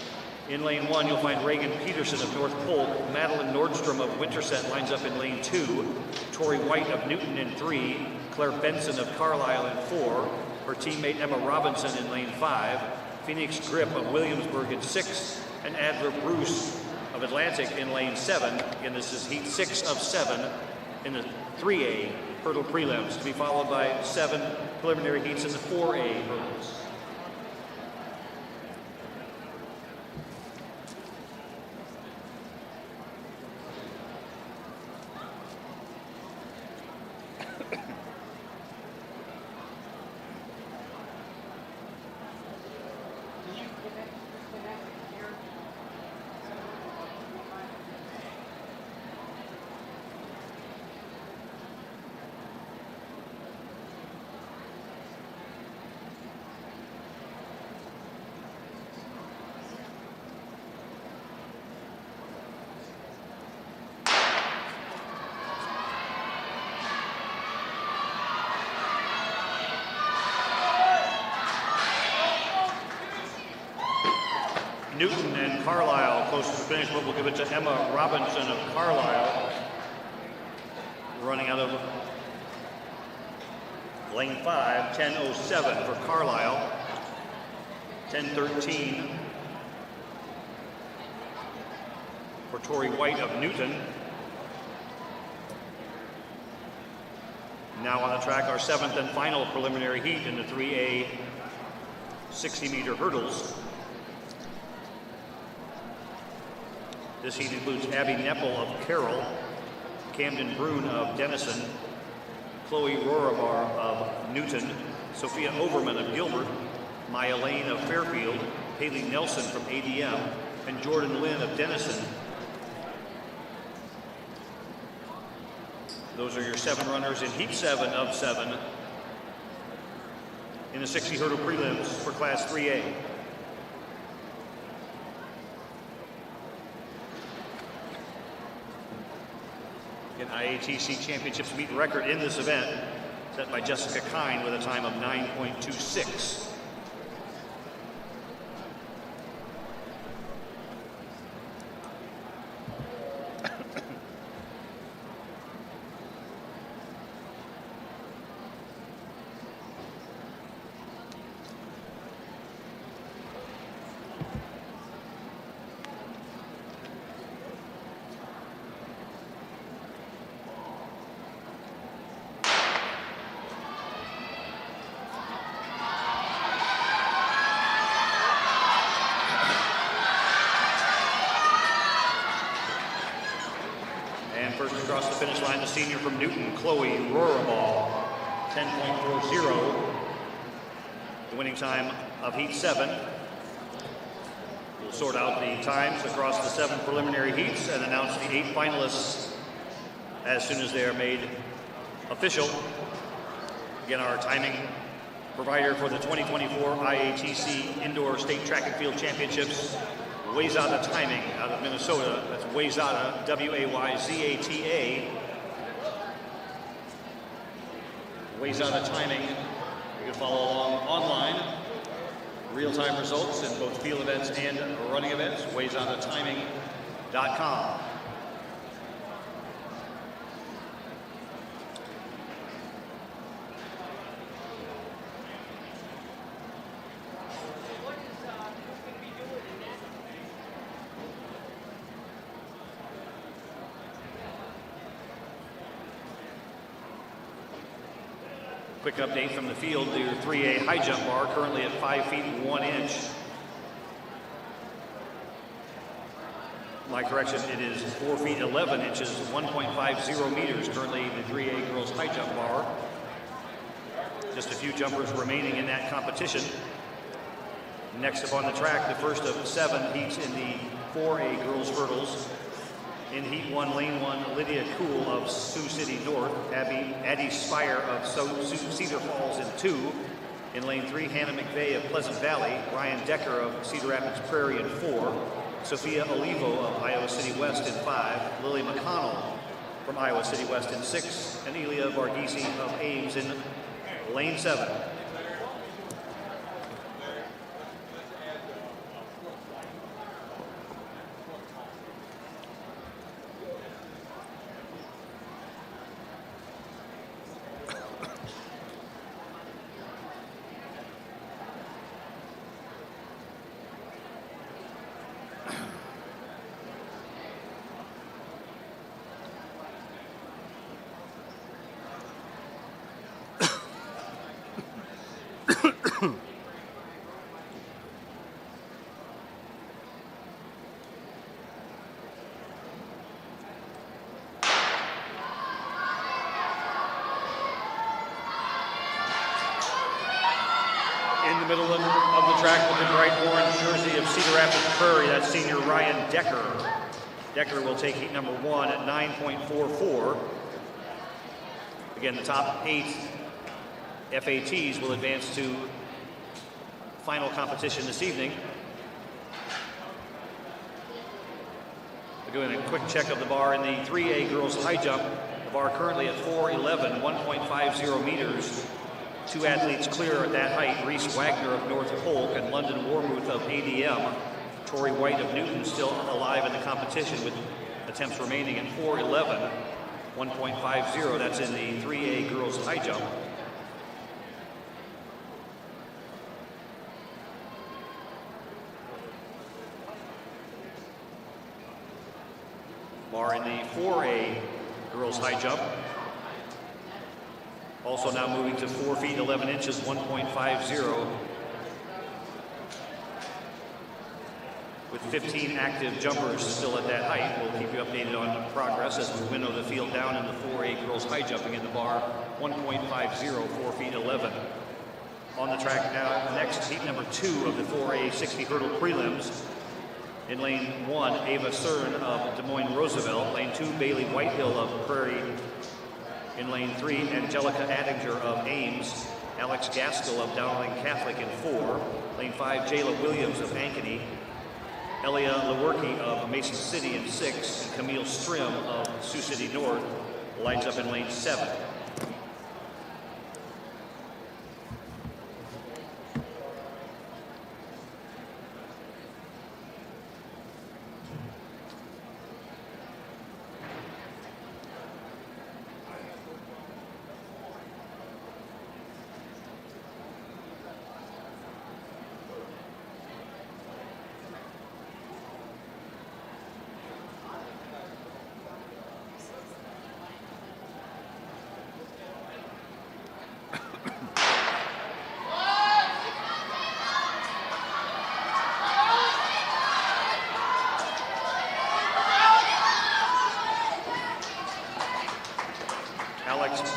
In lane 1, you'll find Reagan Peterson of North Polk. Madeline Nordstrom of Winterset lines up in lane 2. Tori White of Newton in 3. Claire Benson of Carlisle in 4. Her teammate Emma Robinson in lane 5. Phoenix Grip of Williamsburg in 6. And Adler Bruce of Atlantic in lane 7. Again, this is Heat 6 of 7 in the 3A hurdle prelims, to be followed by 7 preliminary heats in the 4A hurdles. Newton and Carlisle close to the finish, but we'll give it to Emma Robinson of Carlisle. Running out of lane 5, 10:07 for Carlisle. 10:13 for Tori White of Newton. Now on the track, our 7th and final preliminary heat in the 3A 60-meter hurdles. This heat includes Abby Neppel of Carroll, Camden Brune of Denison, Chloe Rorabar of Newton, Sophia Overman of Gilbert, Maya Lane of Fairfield, Haley Nelson from ADM, and Jordan Lynn of Denison. Those are your 7 runners in Heat 7 of 7 in the 60 hurdle prelims for Class 3A. An IATC Championships meet record in this event, set by Jessica Kine with a time of 9.26. First across the finish line, the senior from Newton, Chloe Rorabar, 10.40. The winning time of Heat 7. We'll sort out the times across the 7 preliminary heats and announce the 8 finalists as soon as they are made official. Again, our timing provider for the 2024 IATC Indoor State Track and Field Championships, Wayzata Timing out of Minnesota. That's Wayzata, W-A-Y-Z-A-T-A. Wayzata Timing. You can follow along online. Real-time results in both field events and running events. WayzataTiming.com. Quick update from the field, the 3A high jump bar currently at 5 feet 1 inch. My correction, it is 4 feet 11 inches, 1.50 meters currently the 3A girls high jump bar. Just a few jumpers remaining in that competition. Next up on the track, the first of 7 heats in the 4A girls hurdles. In Heat 1, Lane 1, Lydia Cool of Sioux City North, Addie Spire of Cedar Falls in 2, In lane 3, Hannah McVeigh of Pleasant Valley, Ryan Decker of Cedar Rapids Prairie in 4, Sophia Olivo of Iowa City West in 5, Lily McConnell from Iowa City West in 6, and Elia Varghese of Ames in lane 7. In the middle of the track with the bright orange jersey of Cedar Rapids Prairie, that's senior Ryan Decker. Decker will take heat number 1 at 9.44. Again, the top 8 FATs will advance to final competition this evening. We're doing a quick check of the bar in the 3A girls high jump. The bar currently at 4'11", 1.50 meters. 2 athletes clear at that height, Reese Wagner of North Polk and London Warmuth of ADM. Tori White of Newton still alive in the competition with attempts remaining at 4'11", 1.50. That's in the 3A girls high jump. Bar in the 4A girls high jump. Also now moving to 4 feet 11 inches, 1.50. With 15 active jumpers still at that height. We'll keep you updated on progress as we winnow the field down in the 4A girls high jumping in the bar, 1.50, 4 feet 11. On the track now, next heat number 2 of the 4A 60 hurdle prelims. In lane 1, Ava Cern of Des Moines Roosevelt. Lane 2, Bailey Whitehill of Prairie. In lane 3, Angelica Addinger of Ames, Alex Gaskell of Dowling Catholic in 4, lane 5, Jayla Williams of Ankeny, Elia Lewerke of Mason City in 6, and Camille Strim of Sioux City North lines up in lane 7.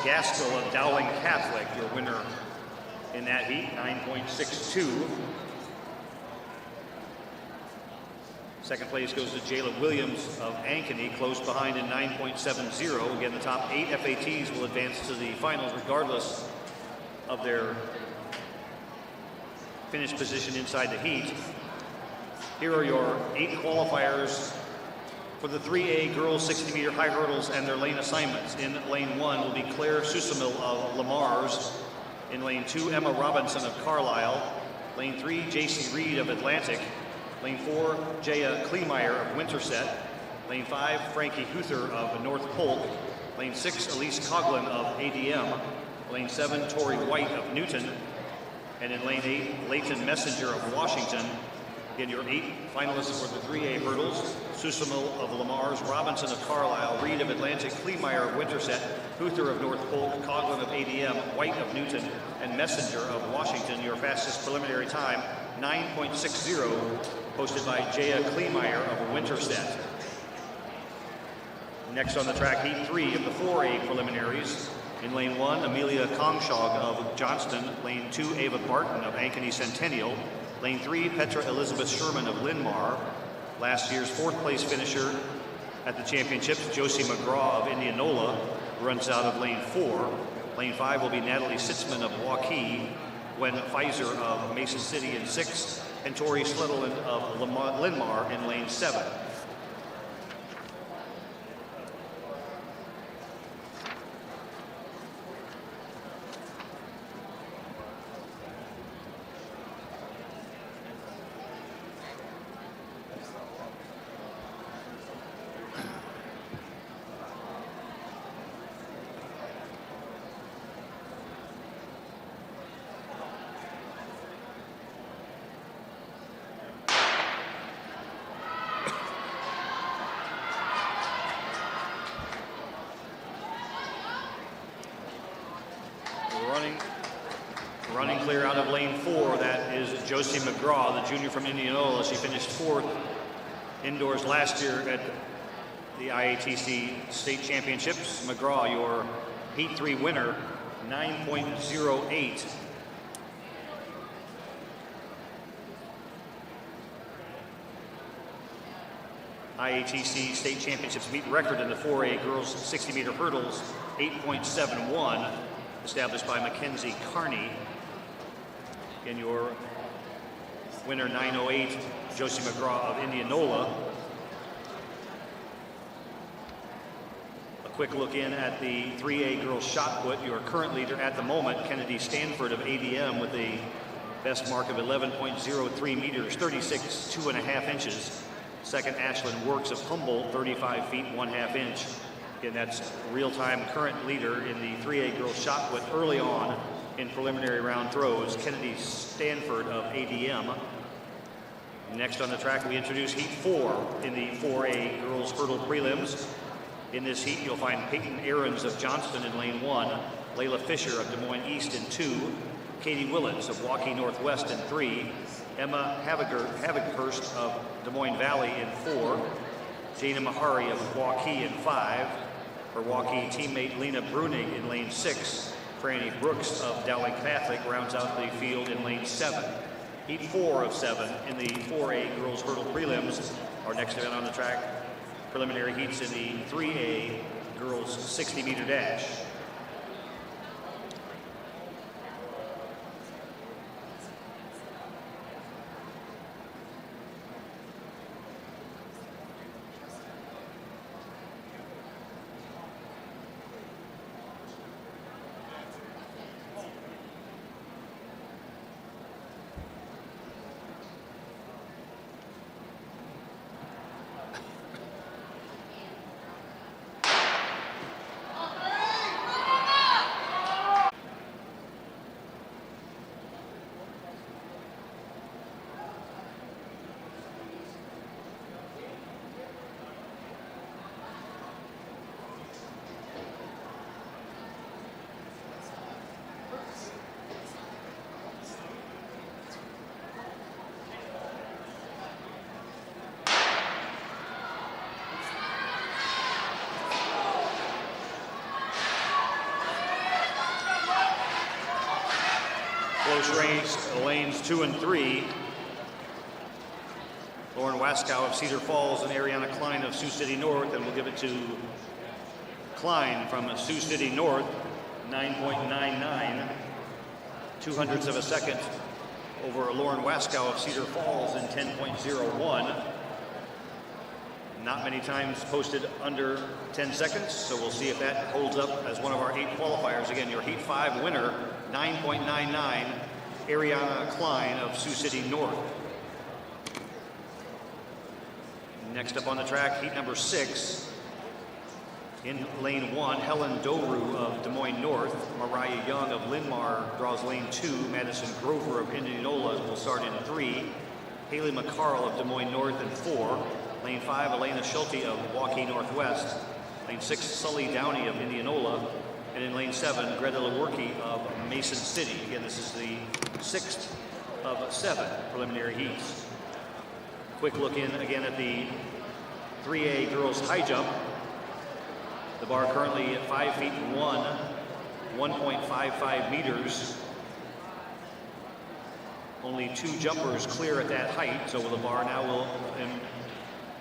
Gaskell of Dowling Catholic, your winner in that heat, 9.62. Second place goes to Jayla Williams of Ankeny, close behind in 9.70. Again, the top 8 FATs will advance to the finals regardless of their finish position inside the heat. Here are your 8 qualifiers for the 3A girls 60-meter high hurdles and their lane assignments. In lane 1 will be Claire Susamil of Lamar's. In lane 2, Emma Robinson of Carlisle. Lane 3, J.C. Reed of Atlantic. Lane 4, Jaya Kleemeyer of Winterset. Lane 5, Frankie Huther of North Polk. Lane 6, Elise Coughlin of ADM. Lane 7, Tori White of Newton. And in lane 8, Leighton Messenger of Washington. Again, your 8 finalists for the 3A hurdles: Susamil of Lamar's, Robinson of Carlisle, Reed of Atlantic, Kleemeyer of Winterset, Huther of North Polk, Coughlin of ADM, White of Newton, and Messenger of Washington. Your fastest preliminary time, 9.60, posted by Jaya Kleemeyer of Winterset. Next on the track, heat 3 of the 4A preliminaries. In lane 1, Amelia Kongshog of Johnston. Lane 2, Ava Barton of Ankeny Centennial. Lane 3, Petra Elizabeth Sherman of Linn-Mar. Last year's 4th place finisher at the championships, Josie McGraw of Indianola, runs out of lane 4. Lane 5 will be Natalie Sitzman of Waukee. Gwen Pfizer of Mason City in 6, and Tori Slittle of Linmar in lane 7. Running clear out of lane 4, that is Josie McGraw, the junior from Indianola. She finished 4th indoors last year at the IATC State Championships. McGraw, your Heat 3 winner, 9.08. IATC State Championships meet record in the 4A girls 60-meter hurdles, 8.71, established by Mackenzie Carney. In your winner, 9:08, Josie McGraw of Indianola. A quick look in at the 3A girls shot put. Your current leader at the moment, Kennedy Stanford of ADM, with a best mark of 11.03 meters, 36 2.5 inches. Second, Ashlyn Works of Humboldt, 35 feet 1/2 inch. Again, that's real-time current leader in the 3A girls shot put early on in preliminary round throws, Kennedy Stanford of ADM. Next on the track, we introduce Heat 4 in the 4A girls hurdle prelims. In this heat, you'll find Peyton Ahrens of Johnston in lane 1, Layla Fisher of Des Moines East in 2, Katie Willits of Waukee Northwest in 3, Emma Havighurst of Des Moines Valley in 4, Jana Mahari of Waukee in 5, her Waukee teammate Lena Brunig in lane 6, Franny Brooks of Dowling Catholic rounds out the field in lane 7. Heat 4 of 7 in the 4A girls hurdle prelims. Our next event on the track, preliminary heats in the 3A girls 60-meter dash. Close range, lanes 2 and 3. Lauren Waskow of Cedar Falls and Ariana Klein of Sioux City North, and we'll give it to Klein from Sioux City North, 9.99, 200ths of a second over Lauren Waskow of Cedar Falls in 10.01. Not many times posted under 10 seconds, so we'll see if that holds up as one of our 8 qualifiers. Again, your Heat 5 winner, 9.99, Ariana Klein of Sioux City North. Next up on the track, heat number 6. In lane 1, Helen Doru of Des Moines North. Mariah Young of Linmar draws lane 2. Madison Grover of Indianola will start in 3. Haley McCarl of Des Moines North in 4. Lane 5, Elena Schulte of Waukee Northwest. Lane 6, Sully Downey of Indianola. And in lane 7, Greta Lewerke of Mason City. Again, this is the 6th of 7 preliminary heats. Quick look in again at the 3A girls high jump. The bar currently at 5 feet 1, 1.55 meters. Only 2 jumpers clear at that height, so the bar now will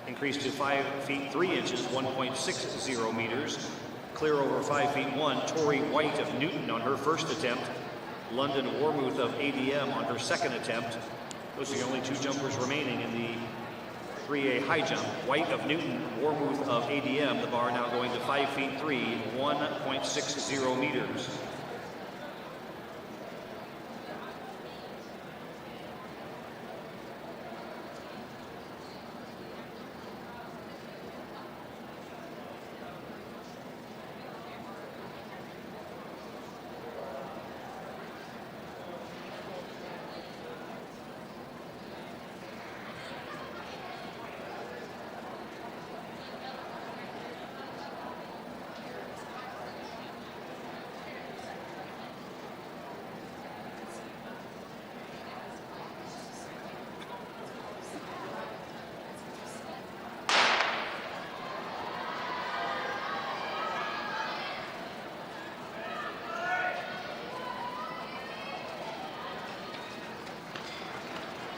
increase to 5 feet 3 inches, 1.60 meters. Clear over 5 feet 1, Tori White of Newton on her first attempt. London Warmouth of ADM on her second attempt. Those are the only 2 jumpers remaining in the 3A high jump. White of Newton, Warmouth of ADM. The bar now going to 5 feet 3, 1.60 meters.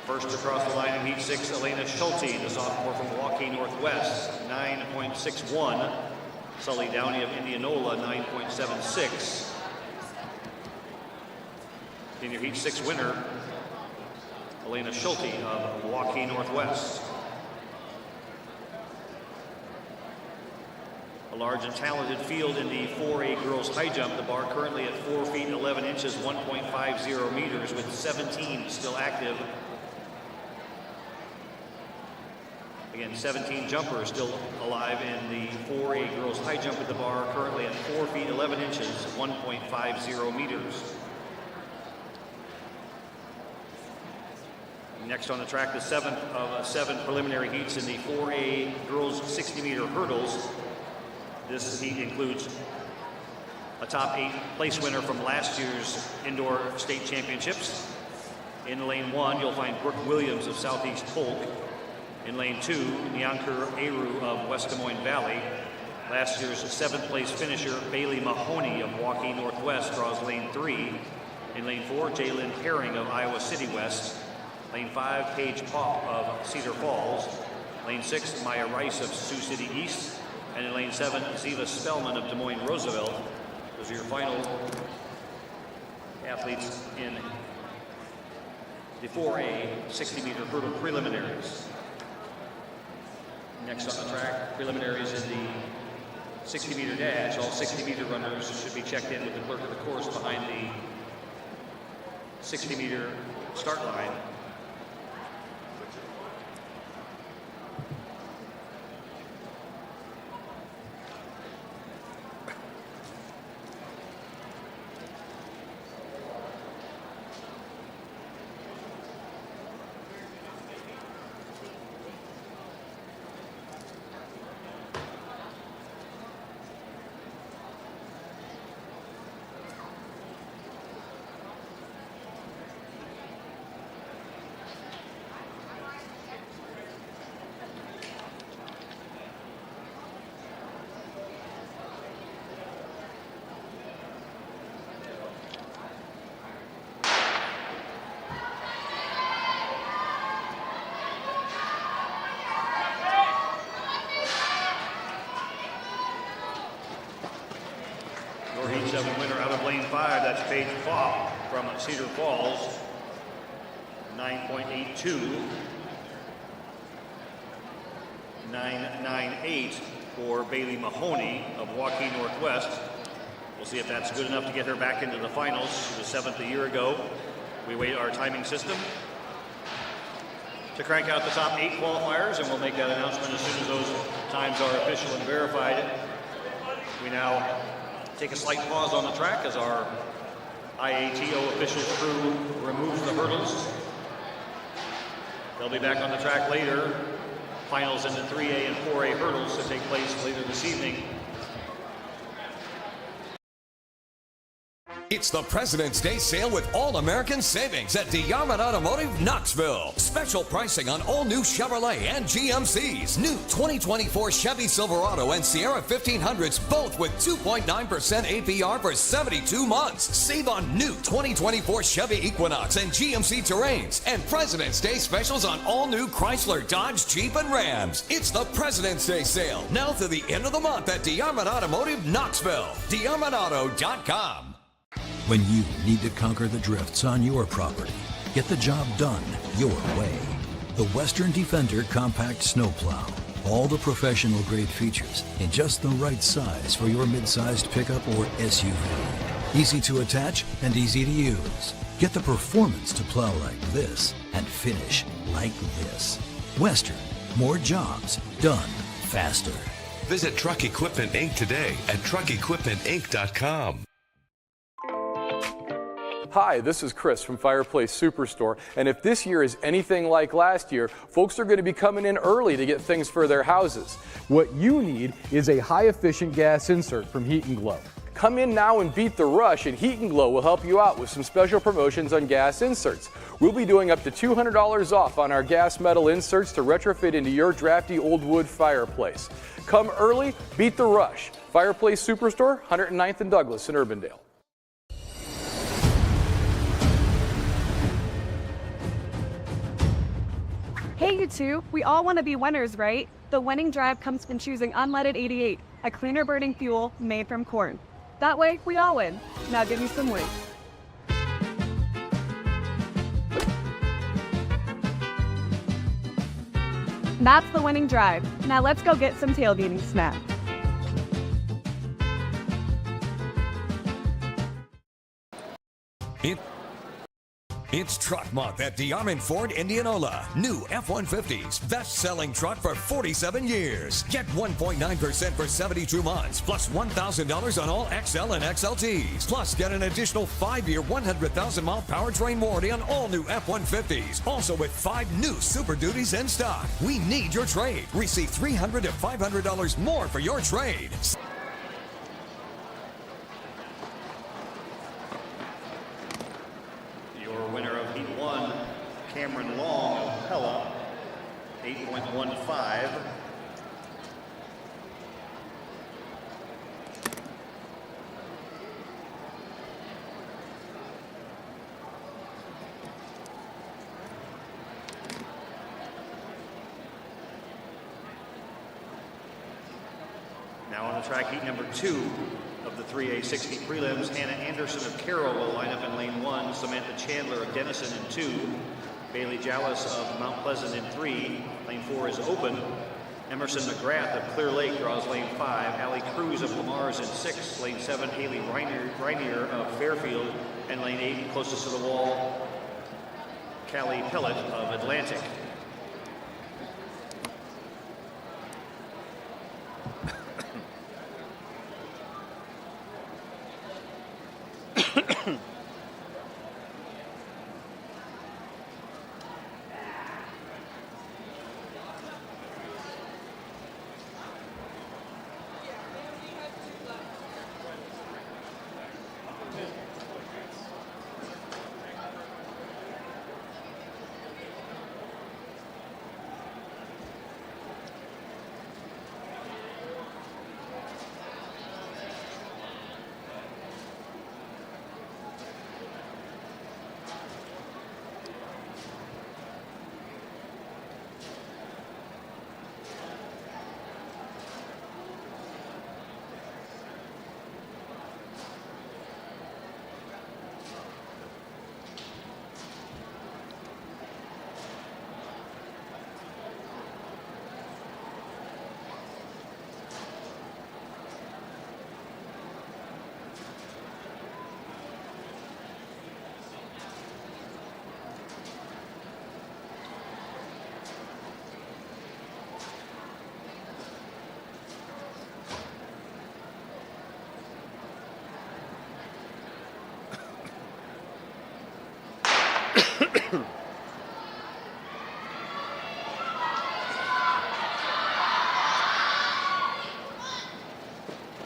First across the line in heat 6, Elena Schulte, the sophomore from Milwaukee Northwest, 9.61. Sully Downey of Indianola, 9.76. In your heat 6 winner, Elena Schulte of Milwaukee Northwest. A large and talented field in the 4A girls high jump. The bar currently at 4 feet 11 inches, 1.50 meters, with 17 still active. Again, 17 jumpers still alive in the 4A girls high jump at the bar, currently at 4 feet 11 inches, 1.50 meters. Next on the track, the 7th of 7 preliminary heats in the 4A girls 60-meter hurdles. This heat includes a top 8 place winner from last year's indoor state championships. In lane 1, you'll find Brooke Williams of Southeast Polk. In lane 2, Nyankur Eru of West Des Moines Valley. Last year's 7th place finisher, Bailey Mahoney of Milwaukee Northwest, draws lane 3. In lane 4, Jalen Herring of Iowa City West. Lane 5, Paige Popp of Cedar Falls. Lane 6, Maya Rice of Sioux City East. And in lane 7, Ziva Spellman of Des Moines Roosevelt. Those are your final athletes in the 4A 60-meter hurdle preliminaries. Next on the track, preliminaries in the 60-meter dash. All 60-meter runners should be checked in with the clerk of the course behind the 60-meter start line. Heat 7 winner out of lane 5, that's Paige Popp from Cedar Falls, 9.82. 9.98 for Bailey Mahoney of Milwaukee Northwest. We'll see if that's good enough to get her back into the finals. She was 7th a year ago. We wait our timing system to crank out the top 8 qualifiers, and we'll make that announcement as soon as those times are official and verified. We now take a slight pause on the track as our IATO official crew removes the hurdles. They'll be back on the track later. Finals in the 3A and 4A hurdles to take place later this evening. It's the President's Day sale with all-American savings at DeYarmond Automotive, Knoxville. Special pricing on all new Chevrolet and GMCs. New 2024 Chevy Silverado and Sierra 1500s, both with 2.9% APR for 72 months. Save on new 2024 Chevy Equinox and GMC Terrains. And President's Day specials on all new Chrysler, Dodge, Jeep, and Rams. It's the President's Day sale, now through the end of the month at DeYarmond Automotive, Knoxville. DeYarmondAuto.com. When you need to conquer the drifts on your property, get the job done your way. The Western Defender Compact Snowplow. All the professional grade features in just the right size for your mid-sized pickup or SUV. Easy to attach and easy to use. Get the performance to plow like this and finish like this. Western, more jobs done faster. Visit Truck Equipment Inc. today at truckequipmentinc.com. Hi, this is Chris from Fireplace Superstore, and if this year is anything like last year, folks are going to be coming in early to get things for their houses. What you need is a high-efficient gas insert from Heat and Glow. Come in now and beat the rush, and Heat and Glow will help you out with some special promotions on gas inserts. We'll be doing up to $200 off on our gas metal inserts to retrofit into your drafty old wood fireplace. Come early, beat the rush. Fireplace Superstore, 109th and Douglas in Urbandale. Hey, you two, we all want to be winners, right? The winning drive comes from choosing unleaded 88, a cleaner burning fuel made from corn. That way, we all win. Now give me some weight. That's the winning drive. Now let's go get some tailgating snacks. It's Truck Month at DeArmond Ford Indianola. New F-150s, best-selling truck for 47 years. Get 1.9% for 72 months, plus $1,000 on all XL and XLTs. Plus, get an additional 5-year, 100,000-mile powertrain warranty on all new F-150s. Also with 5 new Super Duties in stock. We need your trade. Receive $300 to $500 more for your trade. Winner of Heat 1, Cameron Long of Pella, 8.15. Now on the track, heat number 2 of the 3A-60 prelims. Hannah Anderson of Carroll will line up in lane 1. Samantha Chandler of Denison in 2. Bailey Jallis of Mount Pleasant in 3. Lane 4 is open. Emerson McGrath of Clear Lake draws lane 5. Allie Cruz of Lamar's in 6. Lane 7, Haley Reinier of Fairfield. And lane 8, closest to the wall, Callie Pellet of Atlantic.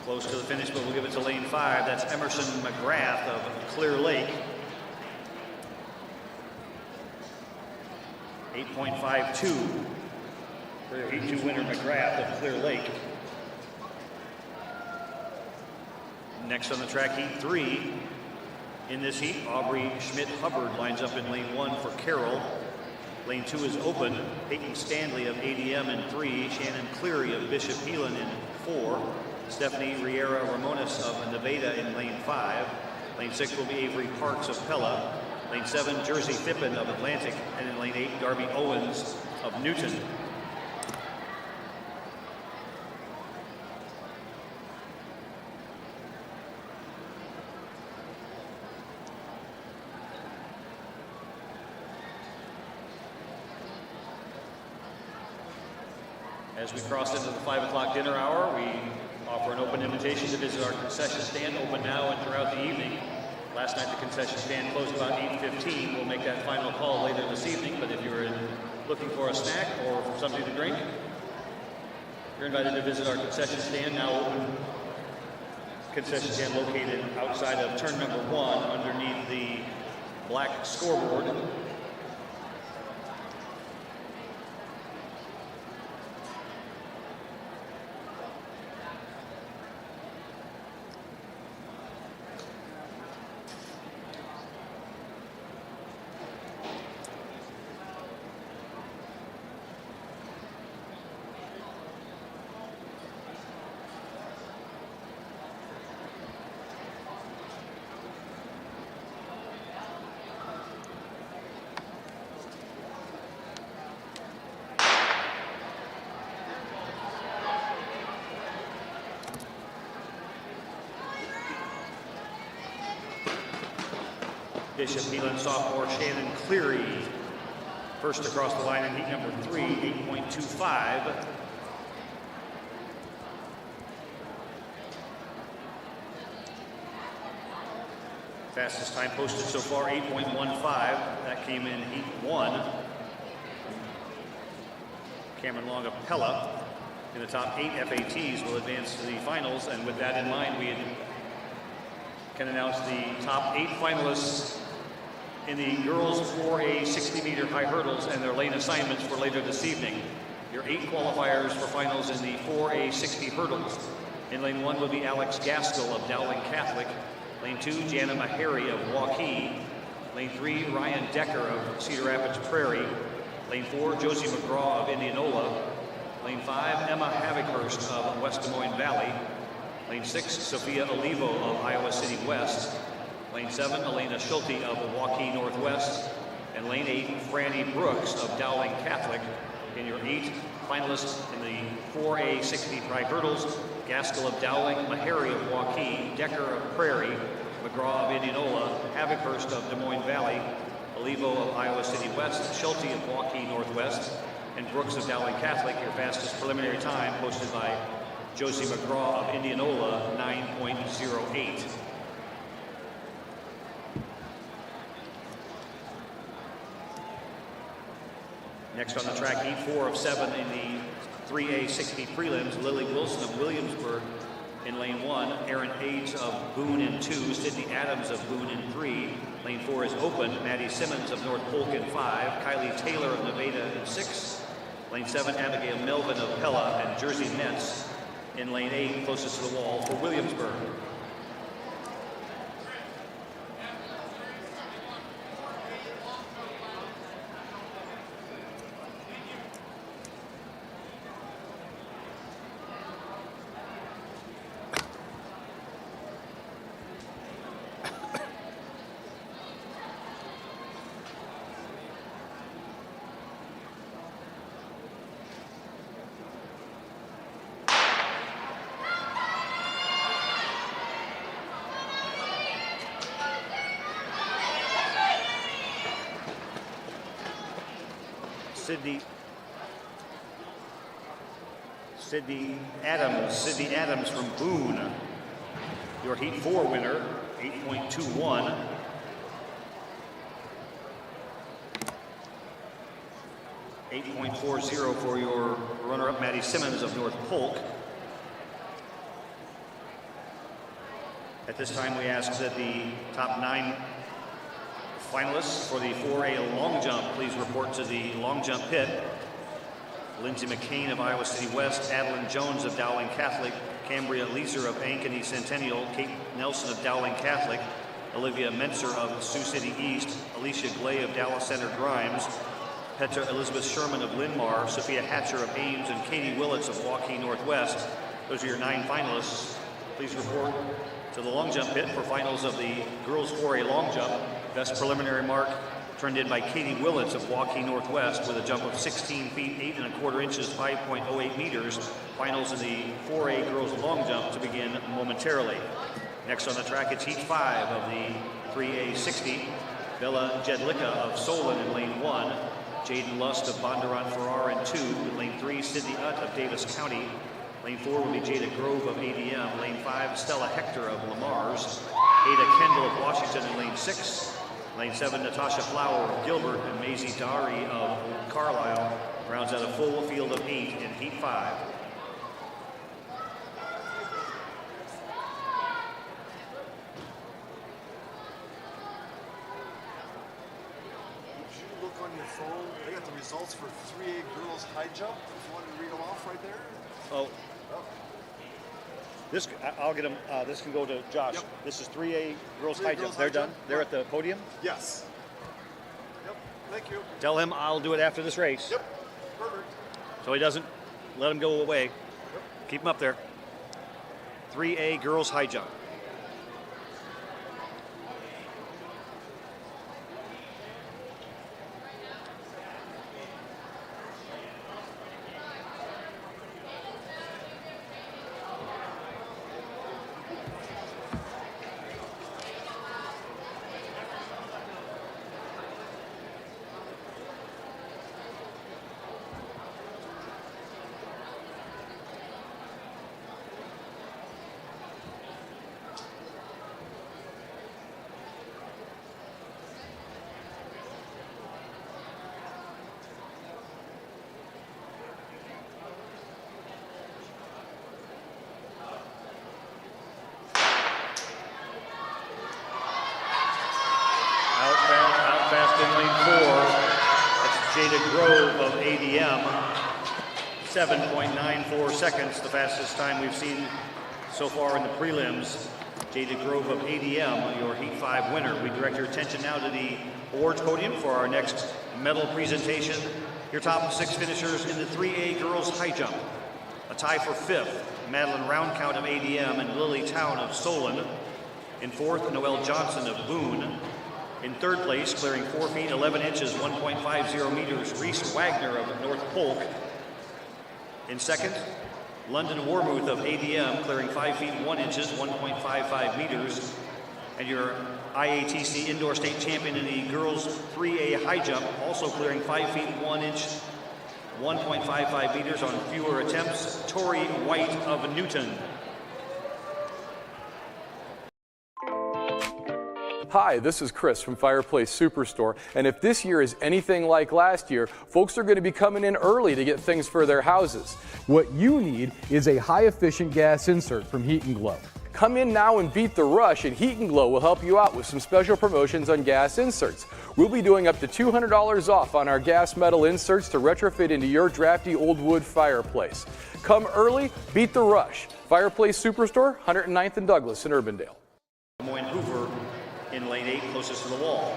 Close to the finish, but we'll give it to lane 5. That's Emerson McGrath of Clear Lake. 8.52 for Heat 2 winner McGrath of Clear Lake. Next on the track, Heat 3. In this heat, Aubrey Schmidt-Hubbard lines up in lane 1 for Carroll. Lane 2 is open. Peyton Stanley of ADM in 3. Shannon Cleary of Bishop Heelan in 4. Stephanie Riera Ramones of Nevada in lane 5. Lane 6 will be Avery Parks of Pella. Lane 7, Jersey Fippen of Atlantic. And in lane 8, Darby Owens of Newton. As we cross into the 5 o'clock dinner hour, we offer an open invitation to visit our concession stand, open now and throughout the evening. Last night the concession stand closed about 8:15. We'll make that final call later this evening, but if you're looking for a snack or something to drink, you're invited to visit our concession stand, now open. Concession stand located outside of turn number 1 underneath the black scoreboard. Bishop Milan sophomore Shannon Cleary, first across the line in heat number 3, 8.25. Fastest time posted so far, 8.15. That came in heat 1. Cameron Long of Pella in the top 8 FATs will advance to the finals, and with that in mind, we can announce the top 8 finalists in the girls 4A 60-meter high hurdles and their lane assignments for later this evening. Your 8 qualifiers for finals in the 4A 60 hurdles. In lane 1 will be Alex Gaskell of Dowling Catholic. Lane 2, Jana Mahary of Waukee. Lane 3, Ryan Decker of Cedar Rapids Prairie. Lane 4, Josie McGraw of Indianola. Lane 5, Emma Havikhurst of West Des Moines Valley. Lane 6, Sophia Olivo of Iowa City West. Lane 7, Elena Schulte of Waukee Northwest. And lane 8, Franny Brooks of Dowling Catholic. In your 8 finalists in the 4A 60 high hurdles, Gaskell of Dowling, Mahary of Waukee, Decker of Prairie, McGraw of Indianola, Havikhurst of Des Moines Valley, Olivo of Iowa City West, Schulte of Waukee Northwest, and Brooks of Dowling Catholic. Your fastest preliminary time posted by Josie McGraw of Indianola, 9.08. Next on the track, heat 4 of 7 in the 3A 60 prelims, Lily Wilson of Williamsburg in lane 1, Aaron Aids of Boone in 2, Sydney Adams of Boone in 3. Lane 4 is open, Maddie Simmons of North Polk in 5, Kylie Taylor of Nevada in 6. Lane 7, Abigail Melvin of Pella and Jersey Nets in lane 8, closest to the wall for Williamsburg. Sydney Adams from Boone, your heat 4 winner, 8.21. .40 for your runner-up, Maddie Simmons of North Polk. At this time, we ask that the top 9 finalists for the 4A long jump please report to the long jump pit. Lindsay McCain of Iowa City West, Adeline Jones of Dowling Catholic, Cambria Leeser of Ankeny Centennial, Kate Nelson of Dowling Catholic, Olivia Mentzer of Sioux City East, Alicia Glay of Dallas Center Grimes, Petra Elizabeth Sherman of Linn-Mar, Sophia Hatcher of Ames, and Katie Willits of Waukee Northwest. Those are your 9 finalists. Please report to the long jump pit for finals of the girls 4A long jump. Best preliminary mark turned in by Katie Willits of Waukee Northwest with a jump of 16 feet 8 1/4 inches, 5.08 meters. Finals in the 4A girls long jump to begin momentarily. Next on the track, it's heat 5 of the 3A-60. Bella Jedlicka of Solon in lane 1. Jaden Lust of Bondurant Farrar in 2. In lane 3, Sydney Utt of Davis County. Lane 4 will be Jada Grove of ADM. Lane 5, Stella Hector of Lamar's. Ada Kendall of Washington in lane 6. Lane 7, Natasha Flower of Gilbert, and Maisie Dari of Carlisle rounds out a full field of 8 in heat 5. Did you look on your phone? They got the results for 3A girls high jump. If you wanted to read them off right there. Oh. This, I'll get them. This can go to Josh. Yep. This is 3A girls high jump. They're done. They're at the podium. Yes. Yep. Thank you. Tell him I'll do it after this race. Yep. Perfect. So he doesn't let him go away. Yep. Keep him up there. 3A girls high jump. Jada Grove of ADM, 7.94 seconds, the fastest time we've seen so far in the prelims. Jada Grove of ADM, your Heat 5 winner. We direct your attention now to the awards podium for our next medal presentation. Your top 6 finishers in the 3A girls high jump. A tie for 5th, Madeline Roundcount of ADM and Lily Town of Solon. In 4th, Noelle Johnson of Boone. In 3rd place, clearing 4 feet 11 inches, 1.50 meters, Reese Wagner of North Polk. In 2nd, London Warmouth of ADM, clearing 5 feet 1 inches, 1.55 meters. And your IATC indoor state champion in the girls 3A high jump, also clearing 5 feet 1 inch, 1.55 meters on fewer attempts, Tori White of Newton. Hi, this is Chris from Fireplace Superstore, and if this year is anything like last year, folks are going to be coming in early to get things for their houses. What you need is a high-efficient gas insert from Heat & Glow. Come in now and beat the rush, and Heat & Glow will help you out with some special promotions on gas inserts. We'll be doing up to $200 off on our gas metal inserts to retrofit into your drafty old wood fireplace. Come early, beat the rush. Fireplace Superstore, 109th and Douglas in Urbandale. Des Moines Hoover in lane 8, closest to the wall.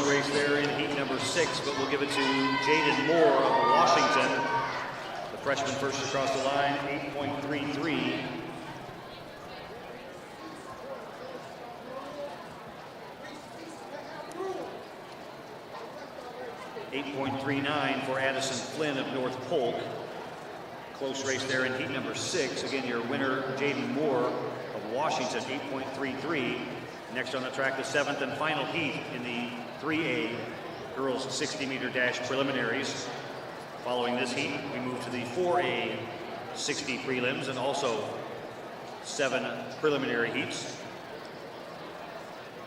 Race there in heat number 6, but we'll give it to Jaden Moore of Washington. The freshman first across the line, 8.33. .39 for Addison Flynn of North Polk. Close race there in heat number 6. Again, your winner, Jaden Moore of Washington, 8.33. Next on the track, the 7th and final heat in the 3A girls 60-meter dash preliminaries. Following this heat, we move to the 4A 60 prelims and also 7 preliminary heats.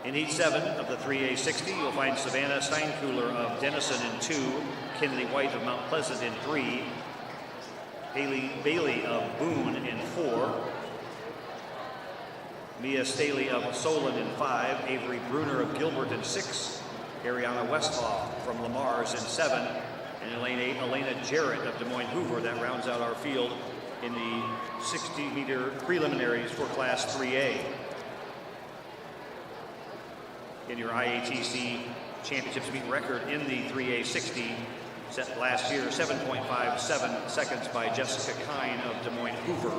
In Heat 7 of the 3A 60, you'll find Savannah Steinkühler of Denison in 2, Kinley White of Mount Pleasant in 3, Haley Bailey of Boone in 4, Mia Staley of Solon in 5, Avery Bruner of Gilbert in 6, Ariana Westhoff from Lamar's in 7, and in lane 8, Elena Jarrett of Des Moines Hoover. That rounds out our field in the 60-meter preliminaries for Class 3A. In your IATC Championships meet record in the 3A 60, set last year 7.57 seconds by Jessica Kine of Des Moines Hoover.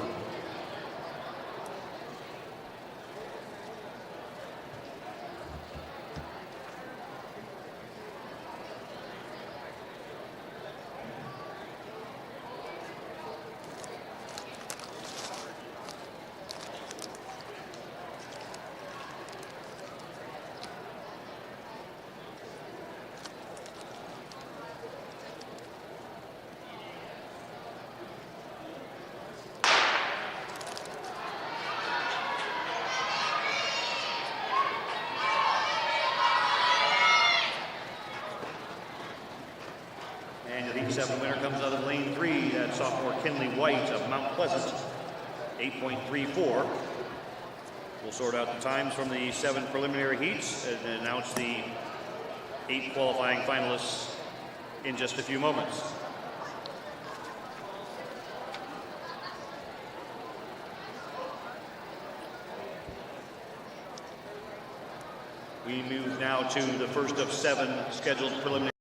Heat 7 winner comes out of lane 3, that's sophomore Kinley White of Mount Pleasant, 8.34. We'll sort out the times from the 7 preliminary heats and announce the 8 qualifying finalists in just a few moments. We move now to the first of 7 scheduled preliminary.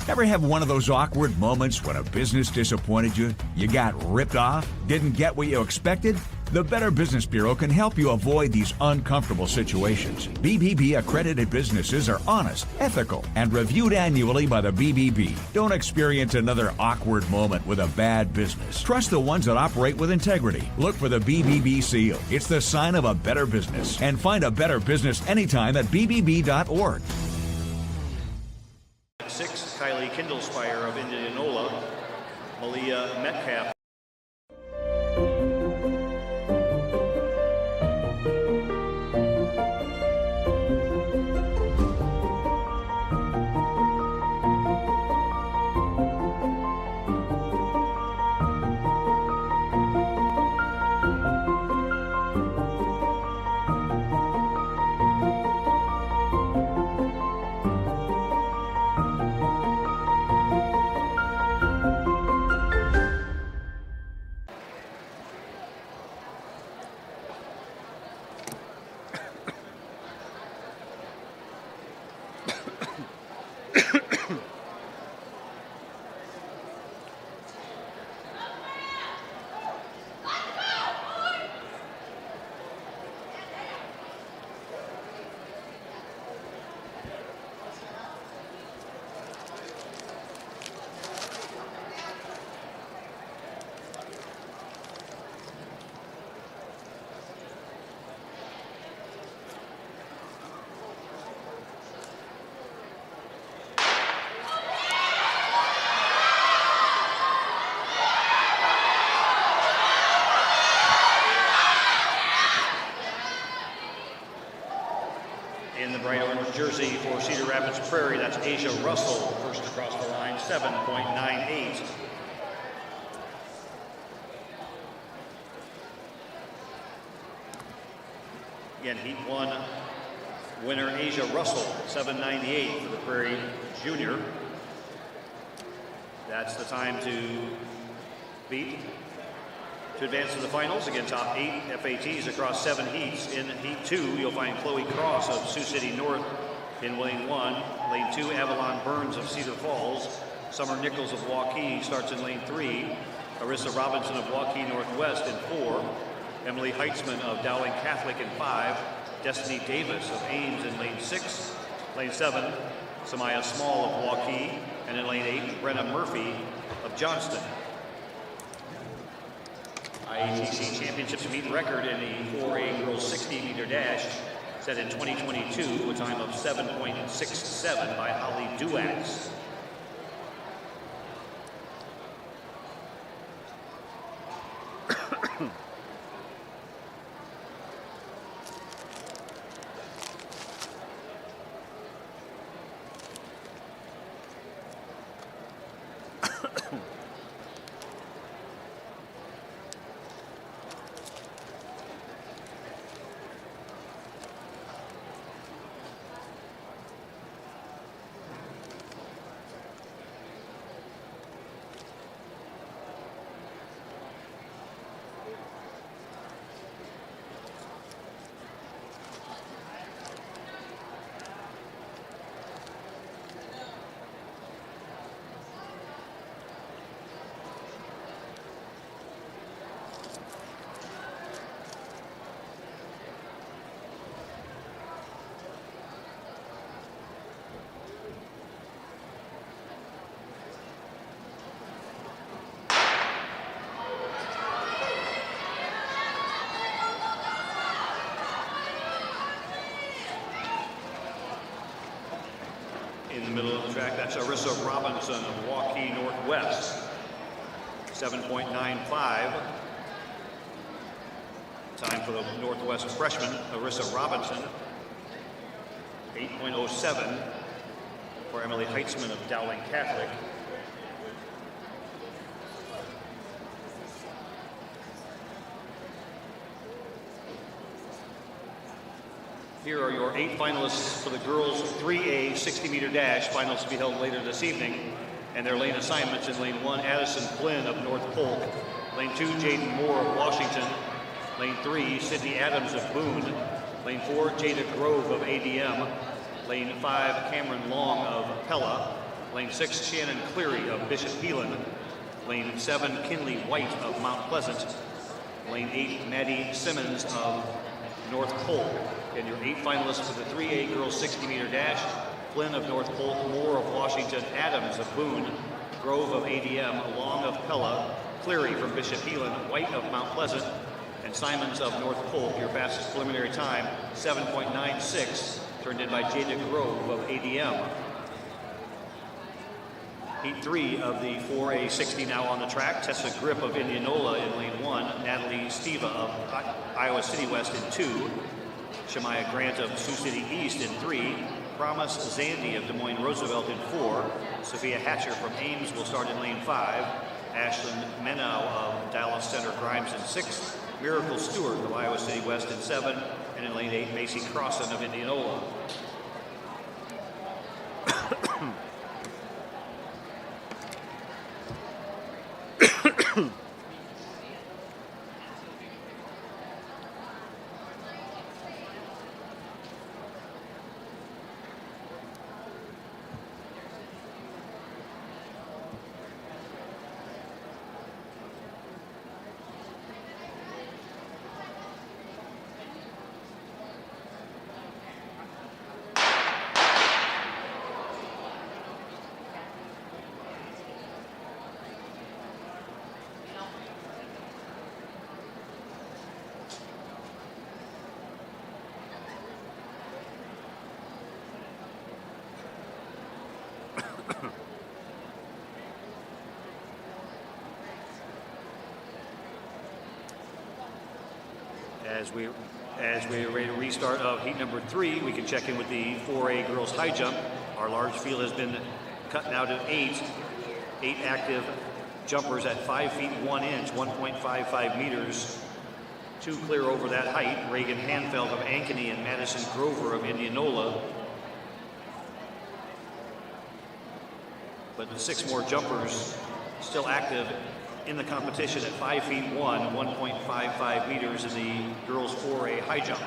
Ever have one of those awkward moments when a business disappointed you? You got ripped off? Didn't get what you expected? The Better Business Bureau can help you avoid these uncomfortable situations. BBB accredited businesses are honest, ethical, and reviewed annually by the BBB. Don't experience another awkward moment with a bad business. Trust the ones that operate with integrity. Look for the BBB seal. It's the sign of a better business. And find a better business anytime at bbb.org. 6, Kylie Kindlespire of Indianola, Malia Metcalf. In the bright orange jersey for Cedar Rapids Prairie, that's Asia Russell, first across the line, 7.98. Again, Heat 1 winner Asia Russell, 7.98 for the Prairie Junior. That's the time to beat to advance to the finals. Again, top 8 FATs across 7 heats. In Heat 2, you'll find Chloe Cross of Sioux City North in lane 1. Lane 2, Avalon Burns of Cedar Falls. Summer Nichols of Waukee starts in lane 3. Arissa Robinson of Waukee Northwest in 4. Emily Heitzman of Dowling Catholic in 5. Destiny Davis of Ames in lane 6. Lane 7, Samaya Small of Waukee. And in lane 8, Brenna Murphy of Johnston. IATC Championships meet record in the 4A girls 60-meter dash set in 2022, a time of 7.67 by Holly Duax. In the middle of the track, that's Arissa Robinson of Waukee Northwest. 7.95. Time for the Northwest freshman, Arissa Robinson. 8.07 for Emily Heitzman of Dowling Catholic. Here are your 8 finalists for the girls 3A 60-meter dash. Finals to be held later this evening. And their lane assignments: in lane 1, Addison Flynn of North Polk. Lane 2, Jaden Moore of Washington. Lane 3, Sydney Adams of Boone. Lane 4, Jada Grove of ADM. Lane 5, Cameron Long of Pella. Lane 6, Shannon Cleary of Bishop Heelan. Lane 7, Kinley White of Mount Pleasant. Lane 8, Maddie Simmons of North Polk. And your 8 finalists for the 3A girls 60-meter dash: Flynn of North Polk, Moore of Washington, Adams of Boone, Grove of ADM, Long of Pella, Cleary from Bishop Heelan, White of Mount Pleasant, and Simons of North Polk. Your fastest preliminary time, 7.96, turned in by Jada Grove of ADM. Heat 3 of the 4A 60 now on the track. Tessa Grip of Indianola in lane 1, Natalie Steva of Iowa City West in 2, Shemaya Grant of Sioux City East in 3, Promise Zandy of Des Moines Roosevelt in 4, Sophia Hatcher from Ames will start in lane 5, Ashlyn Menau of Dallas Center Grimes in 6, Miracle Stewart of Iowa City West in 7, and in lane 8, Macy Crossan of Indianola. As we are ready to restart of heat number 3, we can check in with the 4A girls high jump. Our large field has been cut now to 8 active jumpers at 5 feet 1 inch, 1.55 meters. 2 clear over that height: Reagan Hanfeld of Ankeny and Madison Grover of Indianola. But 6 more jumpers still active in the competition at 5 feet 1, 1.55 meters in the girls 4A high jump.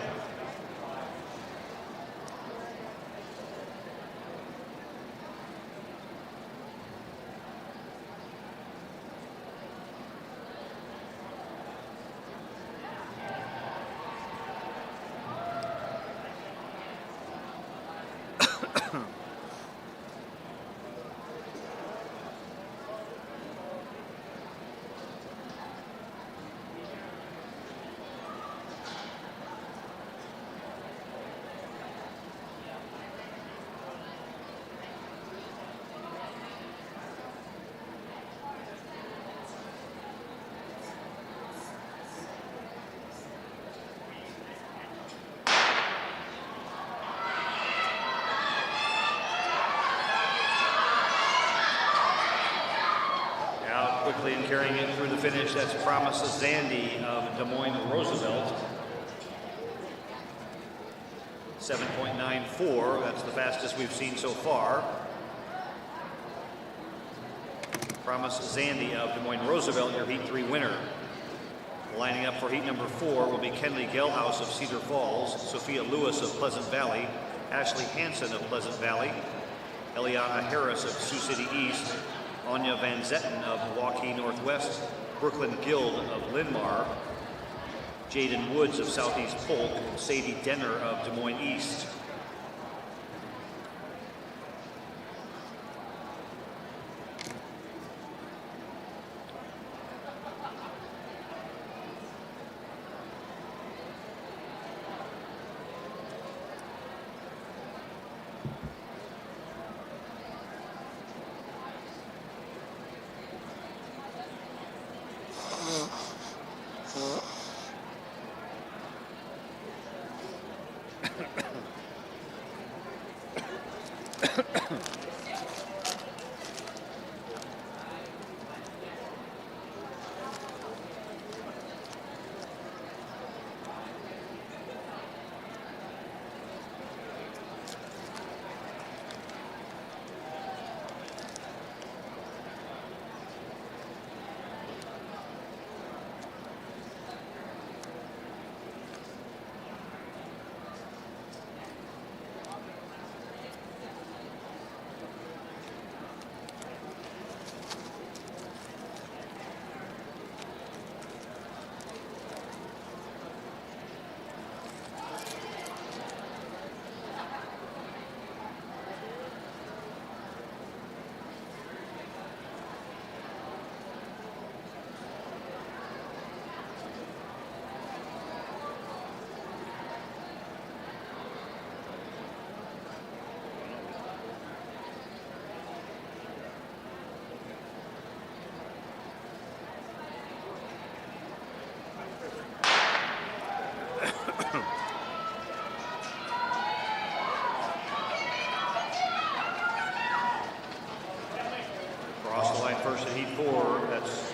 quickly and carrying it through the finish, that's Promise Zandy of Des Moines Roosevelt. 7.94, that's the fastest we've seen so far. Promise Zandy of Des Moines Roosevelt, your Heat 3 winner. Lining up for Heat number 4 will be Kenley Gelhaus of Cedar Falls, Sophia Lewis of Pleasant Valley, Ashley Hansen of Pleasant Valley, Eliana Harris of Sioux City East, Anya Van Zetten of Milwaukee Northwest, Brooklyn Guild of Linn-Mar, Jaden Woods of Southeast Polk, Sadie Denner of Des Moines East. Across the line first in Heat 4, that's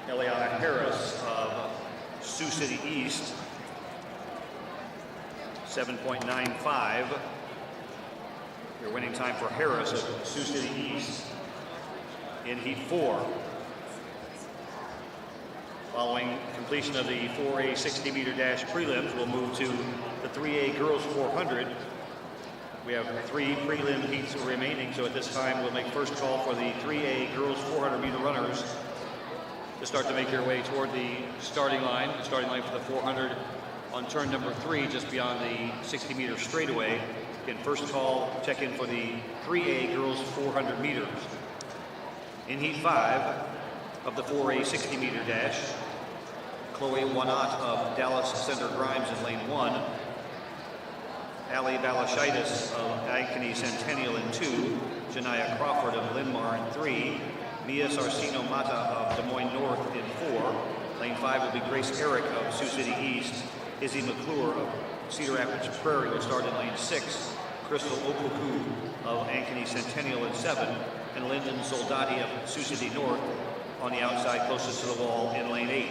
Eliana Harris of Sioux City East, 7.95. Your winning time for Harris of Sioux City East in Heat 4. Following completion of the 4A 60-meter dash prelims, we'll move to the 3A girls 400. We have 3 prelim heats remaining, so at this time we'll make first call for the 3A girls 400-meter runners to start to make their way toward the starting line. The starting line for the 400 on turn number 3, just beyond the 60-meter straightaway. Again, first call, check in for the 3A girls 400 meters. In Heat 5 of the 4A 60-meter dash, Chloe Wanat of Dallas Center Grimes in lane 1. Ali Balashaitis of Ankeny Centennial in 2, Janiyah Crawford of Linn-Mar in 3, Mia Sarcino Mata of Des Moines North in 4. Lane 5 will be Grace Eric of Sioux City East, Izzy McClure of Cedar Rapids Prairie will start in lane 6, Crystal Opoku of Ankeny Centennial in 7, and Lyndon Soldati of Sioux City North on the outside closest to the wall in lane 8.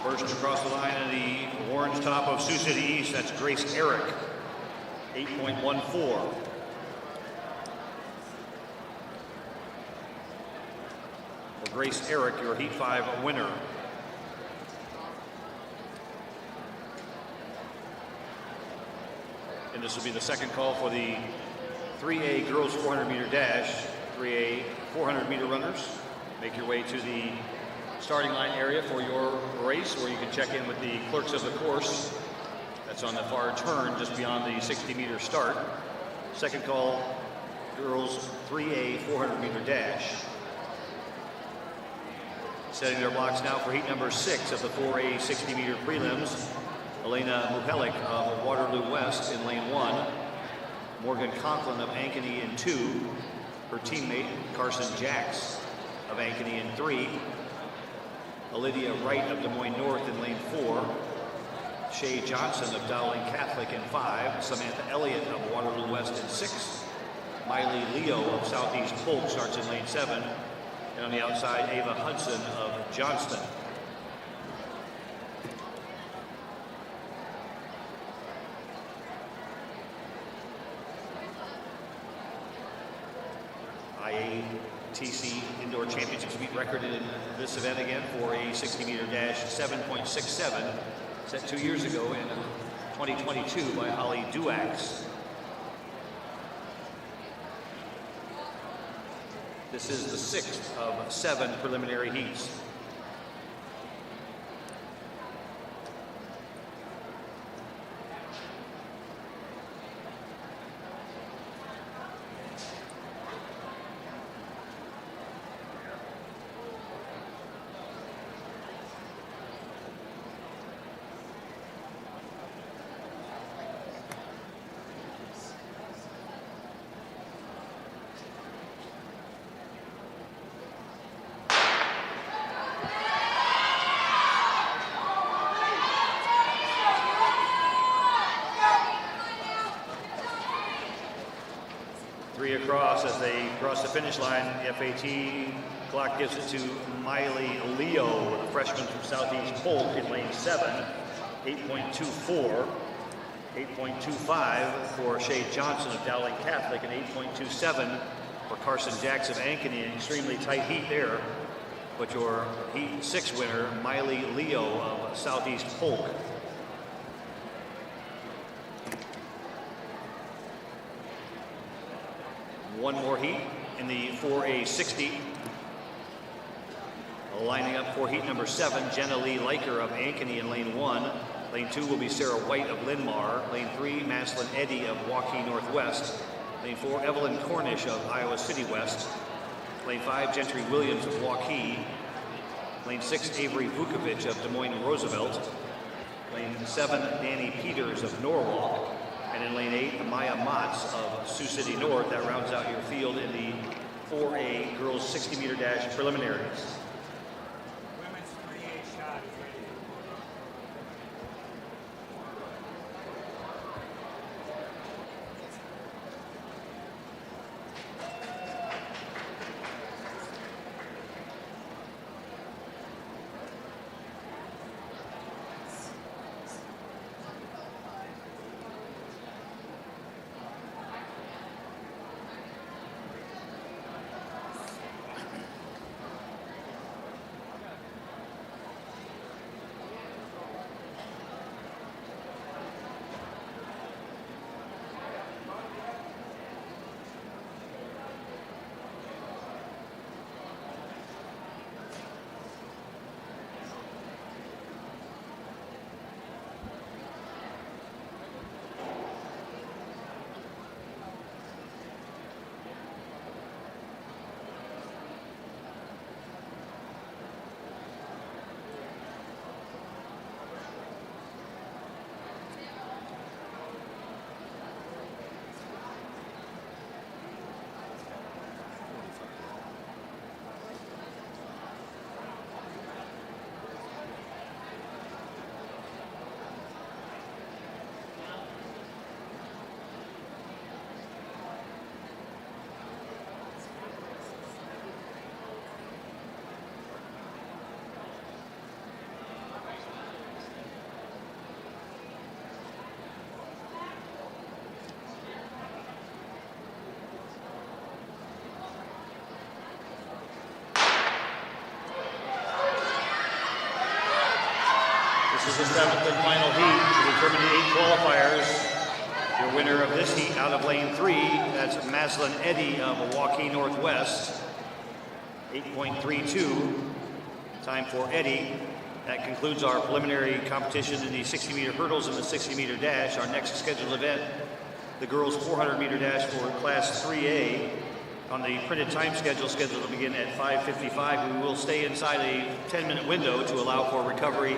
First across the line in the orange top of Sioux City East, that's Grace Eric, 8.14. For Grace Eric, your Heat 5 winner. And this will be the second call for the 3A girls 400 meter dash. 3A 400 meter runners, make your way to the starting line area for your race, where you can check in with the clerks of the course. That's on the far turn just beyond the 60 meter start. Second call, girls 3A 400 meter dash. Setting their blocks now for heat number 6 of the 4A 60 meter prelims. Elena Muhelik of Waterloo West in lane 1. Morgan Conklin of Ankeny in 2. Her teammate Carson Jacks of Ankeny in 3. Olivia Wright of Des Moines North in lane 4. Shay Johnson of Dowling Catholic in 5. Samantha Elliott of Waterloo West in 6. Miley Leo of Southeast Polk starts in lane 7. And on the outside, Ava Hudson of Johnston. IATC Indoor Championships meet record in this event again for a 60 meter dash 7.67, set 2 years ago in 2022 by Holly Duax. This is the 6th of 7 preliminary heats. Across as they cross the finish line. The FAT clock gives it to Miley Leo, a freshman from Southeast Polk in lane 7, 8.24. 8.25 for Shay Johnson of Dowling Catholic, and 8.27 for Carson Jacks of Ankeny. An extremely tight heat there. But your heat 6 winner, Miley Leo of Southeast Polk. One more heat in the 4A 60. Lining up for heat number 7, Jenna Lee Leiker of Ankeny in lane 1. Lane 2 will be Sarah White of Linn-Mar. Lane 3, Maslin Eddy of Waukee Northwest. Lane 4, Evelyn Cornish of Iowa City West. Lane 5, Gentry Williams of Waukee. Lane 6, Avery Vukovic of Des Moines Roosevelt. Lane 7, Danny Peters of Norwalk. And in lane 8, Maya Motz of Sioux City North. That rounds out your field in the 4A girls 60 meter dash preliminaries. Women's 3A shot is ready. This is the 7th and final heat to determine the 8 qualifiers Your winner of this heat out of lane 3, that's Maslin Eddy of Milwaukee Northwest. 8.32 time for Eddy. That concludes our preliminary competition in the 60-meter hurdles and the 60-meter dash. Our next scheduled event, the girls 400-meter dash for Class 3A. On the printed time scheduled to begin at 5:55. We will stay inside a 10-minute window to allow for recovery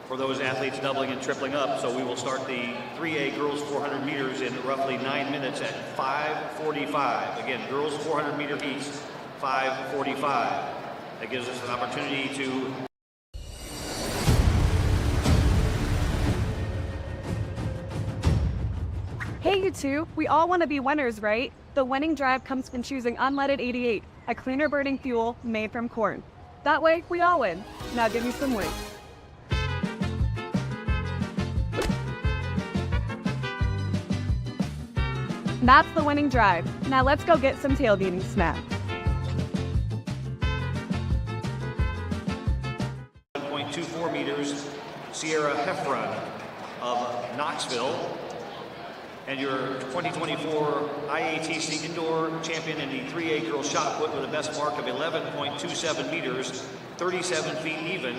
for those athletes doubling and tripling up. So we will start the 3A girls 400 meters in roughly 9 minutes at 5:45. Again, girls 400 meter heats, 5:45. That gives us an opportunity to Hey, you two, we all want to be winners, right? The winning drive comes from choosing unleaded 88, a cleaner burning fuel made from corn. That way, we all win. Now give me some weight. That's the winning drive. Now let's go get some tailgating snack. 1.24 meters, Sierra Heffron of Knoxville. And your 2024 IATC Indoor Champion in the 3A Girls Shot Put with a best mark of 11.27 meters, 37 feet even,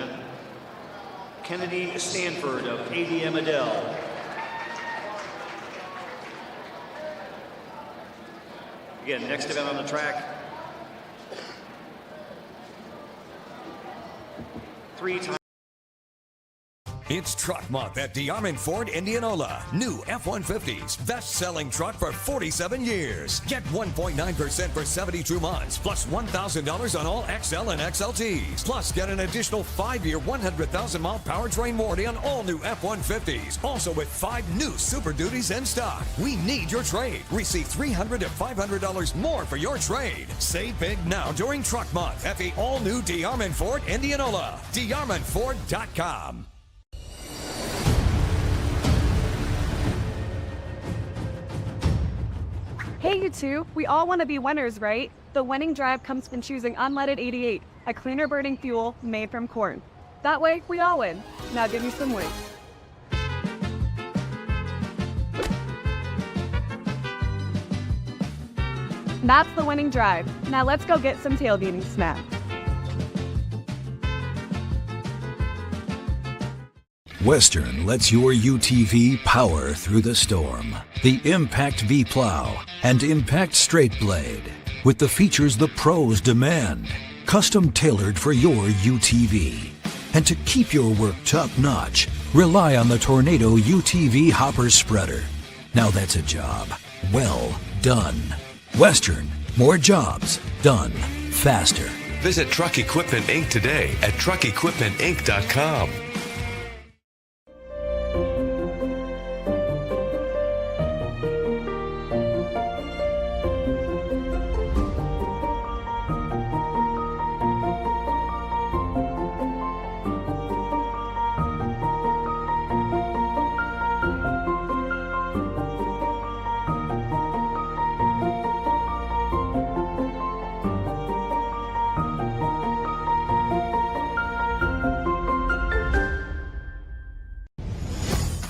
Kennedy Stanford of ADM Adele. Again, next event on the track, 3 times. It's Truck Month at DeArmond Ford Indianola. New F-150s, best-selling truck for 47 years. Get 1.9% for 72 months, plus $1,000 on all XL and XLTs. Plus, get an additional 5-year, 100,000-mile powertrain warranty on all new F-150s. Also with 5 new Super Duties in stock. We need your trade. Receive $300 to $500 more for your trade. Save big now during Truck Month at the all-new DeArmond Ford Indianola. DeArmondFord.com. Hey, you two, we all want to be winners, right? The winning drive comes from choosing unleaded 88, a cleaner burning fuel made from corn. That way, we all win. Now give me some weight. That's the winning drive. Now let's go get some tailgating snack. Western lets your UTV power through the storm. The Impact V Plow and Impact Straight Blade, with the features the pros demand, custom tailored for your UTV. And to keep your work top-notch, rely on the Tornado UTV Hopper Spreader. Now that's a job well done. Western, more jobs done faster. Visit Truck Equipment Inc. today at truckequipmentinc.com.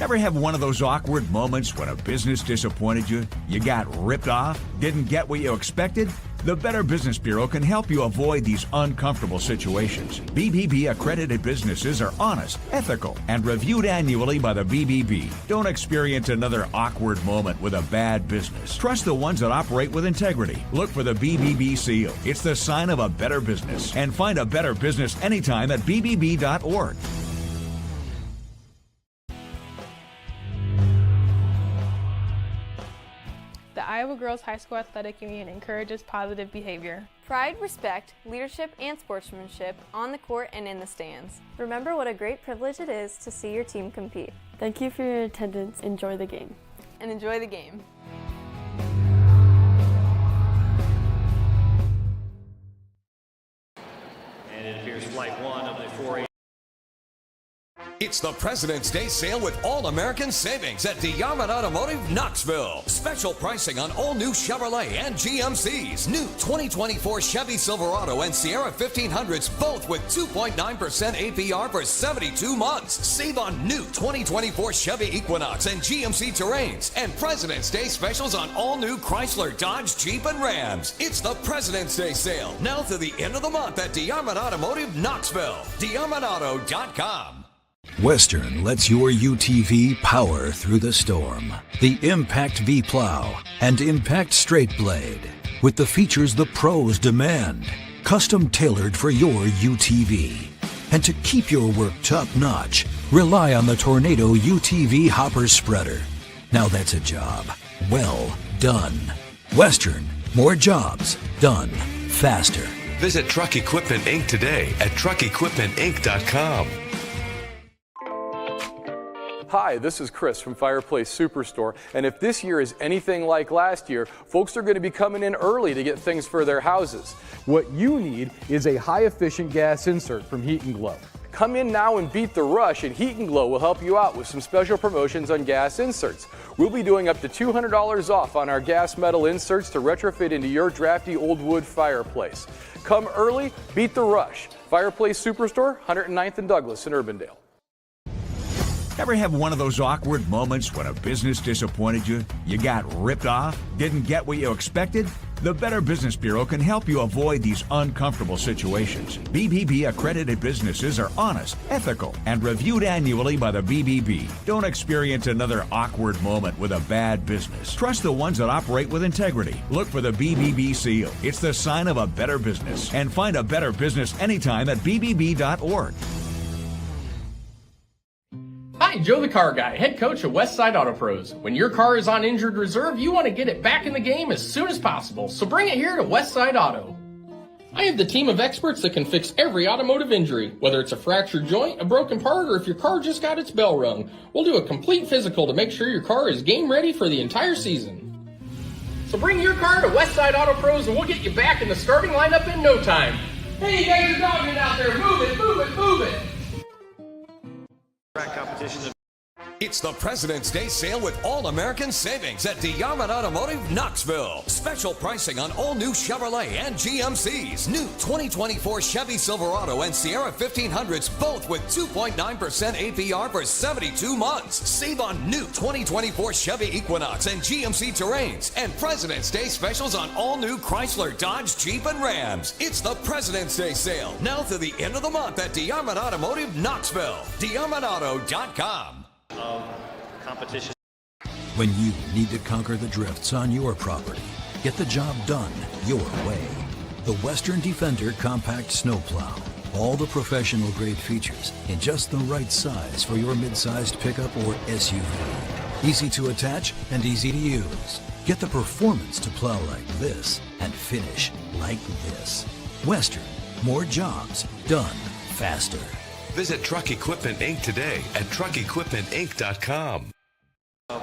Ever have one of those awkward moments when a business disappointed you? You got ripped off? Didn't get what you expected? The Better Business Bureau can help you avoid these uncomfortable situations. BBB accredited businesses are honest, ethical, and reviewed annually by the BBB. Don't experience another awkward moment with a bad business. Trust the ones that operate with integrity. Look for the BBB seal. It's the sign of a better business. And find a better business anytime at bbb.org. The Iowa Girls High School Athletic Union encourages positive behavior. Pride, respect, leadership, and sportsmanship on the court and in the stands. Remember what a great privilege it is to see your team compete. Thank you for your attendance. Enjoy the game. And enjoy the game. And it appears flight 1 of the 4A. It's the President's Day sale with all-American savings at DeYarmond Automotive, Knoxville. Special pricing on all new Chevrolet and GMCs. New 2024 Chevy Silverado and Sierra 1500s, both with 2.9% APR for 72 months. Save on new 2024 Chevy Equinox and GMC Terrains. And President's Day specials on all new Chrysler, Dodge, Jeep, and Rams. It's the President's Day sale, now through the end of the month at DeYarmond Automotive, Knoxville. DeYarmondAuto.com. Western lets your UTV power through the storm. The Impact V Plow and Impact Straight Blade, with the features the pros demand. Custom tailored for your UTV. And to keep your work top-notch, rely on the Tornado UTV Hopper Spreader. Now that's a job well done. Western, more jobs done faster. Visit Truck Equipment Inc. today at truckequipmentinc.com. Hi, this is Chris from Fireplace Superstore, and if this year is anything like last year, folks are going to be coming in early to get things for their houses. What you need is a high-efficient gas insert from Heat & Glow. Come in now and beat the rush, and Heat & Glow will help you out with some special promotions on gas inserts. We'll be doing up to $200 off on our gas metal inserts to retrofit into your drafty old wood fireplace. Come early, beat the rush. Fireplace Superstore, 109th and Douglas in Urbandale. Ever have one of those awkward moments when a business disappointed you? You got ripped off? Didn't get what you expected? The Better Business Bureau can help you avoid these uncomfortable situations. BBB accredited businesses are honest, ethical, and reviewed annually by the BBB. Don't experience another awkward moment with a bad business. Trust the ones that operate with integrity. Look for the BBB seal. It's the sign of a better business. And find a better business anytime at bbb.org. Hi, Joe the Car Guy, head coach of Westside Auto Pros. When your car is on injured reserve, you want to get it back in the game as soon as possible, so bring it here to Westside Auto. I have the team of experts that can fix every automotive injury, whether it's a fractured joint, a broken part, or if your car just got its bell rung. We'll do a complete physical to make sure your car is game ready for the entire season. So bring your car to Westside Auto Pros and we'll get you back in the starting lineup in no time. Hey, you guys are dogging out there, move it, move it, move it! Track competition. It's the President's Day sale with all-American savings at DeYarmond Automotive, Knoxville. Special pricing on all new Chevrolet and GMCs. New 2024 Chevy Silverado and Sierra 1500s, both with 2.9% APR for 72 months. Save on new 2024 Chevy Equinox and GMC Terrains. And President's Day specials on all new Chrysler, Dodge, Jeep, and Rams. It's the President's Day sale, now through the end of the month at DeYarmond Automotive, Knoxville. DeYarmondAuto.com. Of competition. When you need to conquer the drifts on your property, get the job done your way. The Western Defender Compact Snowplow. All the professional grade features in just the right size for your mid-sized pickup or SUV. Easy to attach and easy to use. Get the performance to plow like this and finish like this. Western, more jobs done faster. Visit Truck Equipment Inc. today at truckequipmentinc.com.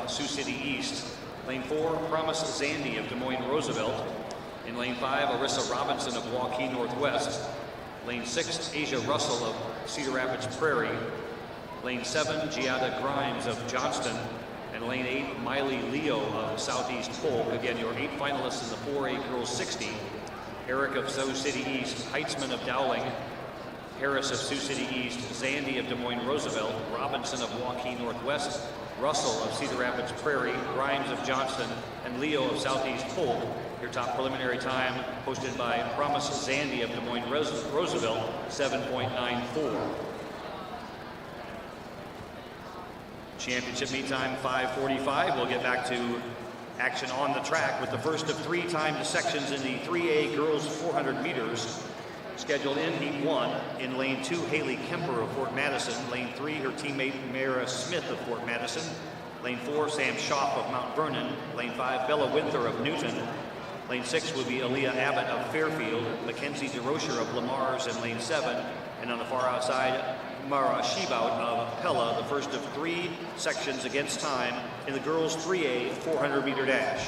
Sioux City East. Lane 4, Promise Zandy of Des Moines Roosevelt. In lane 5, Arissa Robinson of Waukee Northwest. Lane 6, Asia Russell of Cedar Rapids Prairie. Lane 7, Giada Grimes of Johnston. And lane 8, Miley Leo of Southeast Polk. Again, your 8 finalists in the 4A Girls 60. Eric of Sioux City East, Heitzman of Dowling, Harris of Sioux City East, Zandy of Des Moines Roosevelt, Robinson of Waukee Northwest, Russell of Cedar Rapids Prairie, Grimes of Johnston, and Leo of Southeast Polk. Your top preliminary time posted by Promise Zandy of Des Moines Roosevelt, 7.94. Championship meet time 5:45. We'll get back to action on the track with the first of 3 timed sections in the 3A girls 400 meters. Scheduled in Heat 1, in Lane 2, Haley Kemper of Fort Madison. Lane 3, her teammate Mara Smith of Fort Madison. Lane 4, Sam Schaff of Mount Vernon. Lane 5, Bella Winther of Newton. Lane 6 will be Aaliyah Abbott of Fairfield. Mackenzie DeRocher of Lamar's in Lane 7. And on the far outside, Mara Shebaut of Pella, the first of 3 sections against time in the girls 3A 400 meter dash.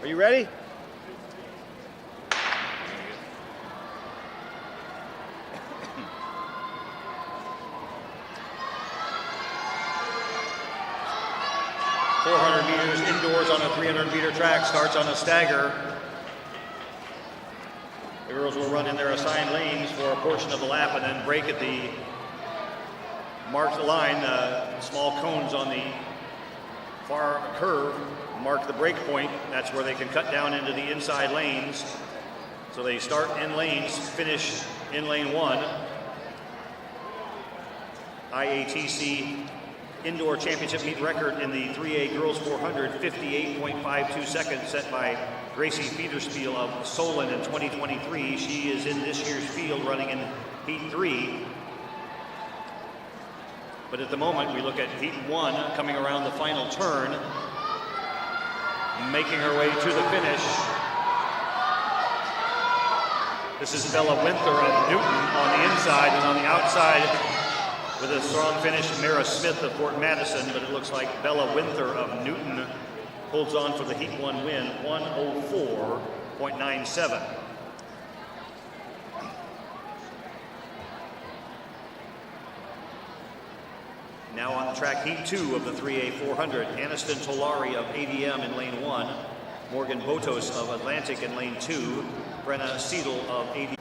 Are you ready? meters indoors on a 300-meter track starts on a stagger. The girls will run in their assigned lanes for a portion of the lap and then break at the marked line. Small cones on the far curve mark the break point. That's where they can cut down into the inside lanes. So they start in lanes, finish in lane one. IATC indoor championship meet record in the 3A girls 400, 58.52 seconds, set by Gracie Federspiel of Solon in 2023. She is in this year's field running in Heat 3. But at the moment, we look at Heat 1 coming around the final turn, making her way to the finish. This is Bella Winther of Newton on the inside, and on the outside, with a strong finish, Mara Smith of Fort Madison, but it looks like Bella Winther of Newton holds on for the Heat 1 win, 1:04.97. Now on the track, Heat 2 of the 3A-400, Aniston Tolari of ADM in lane 1, Morgan Botos of Atlantic in lane 2, Brenna Seidel of ADM.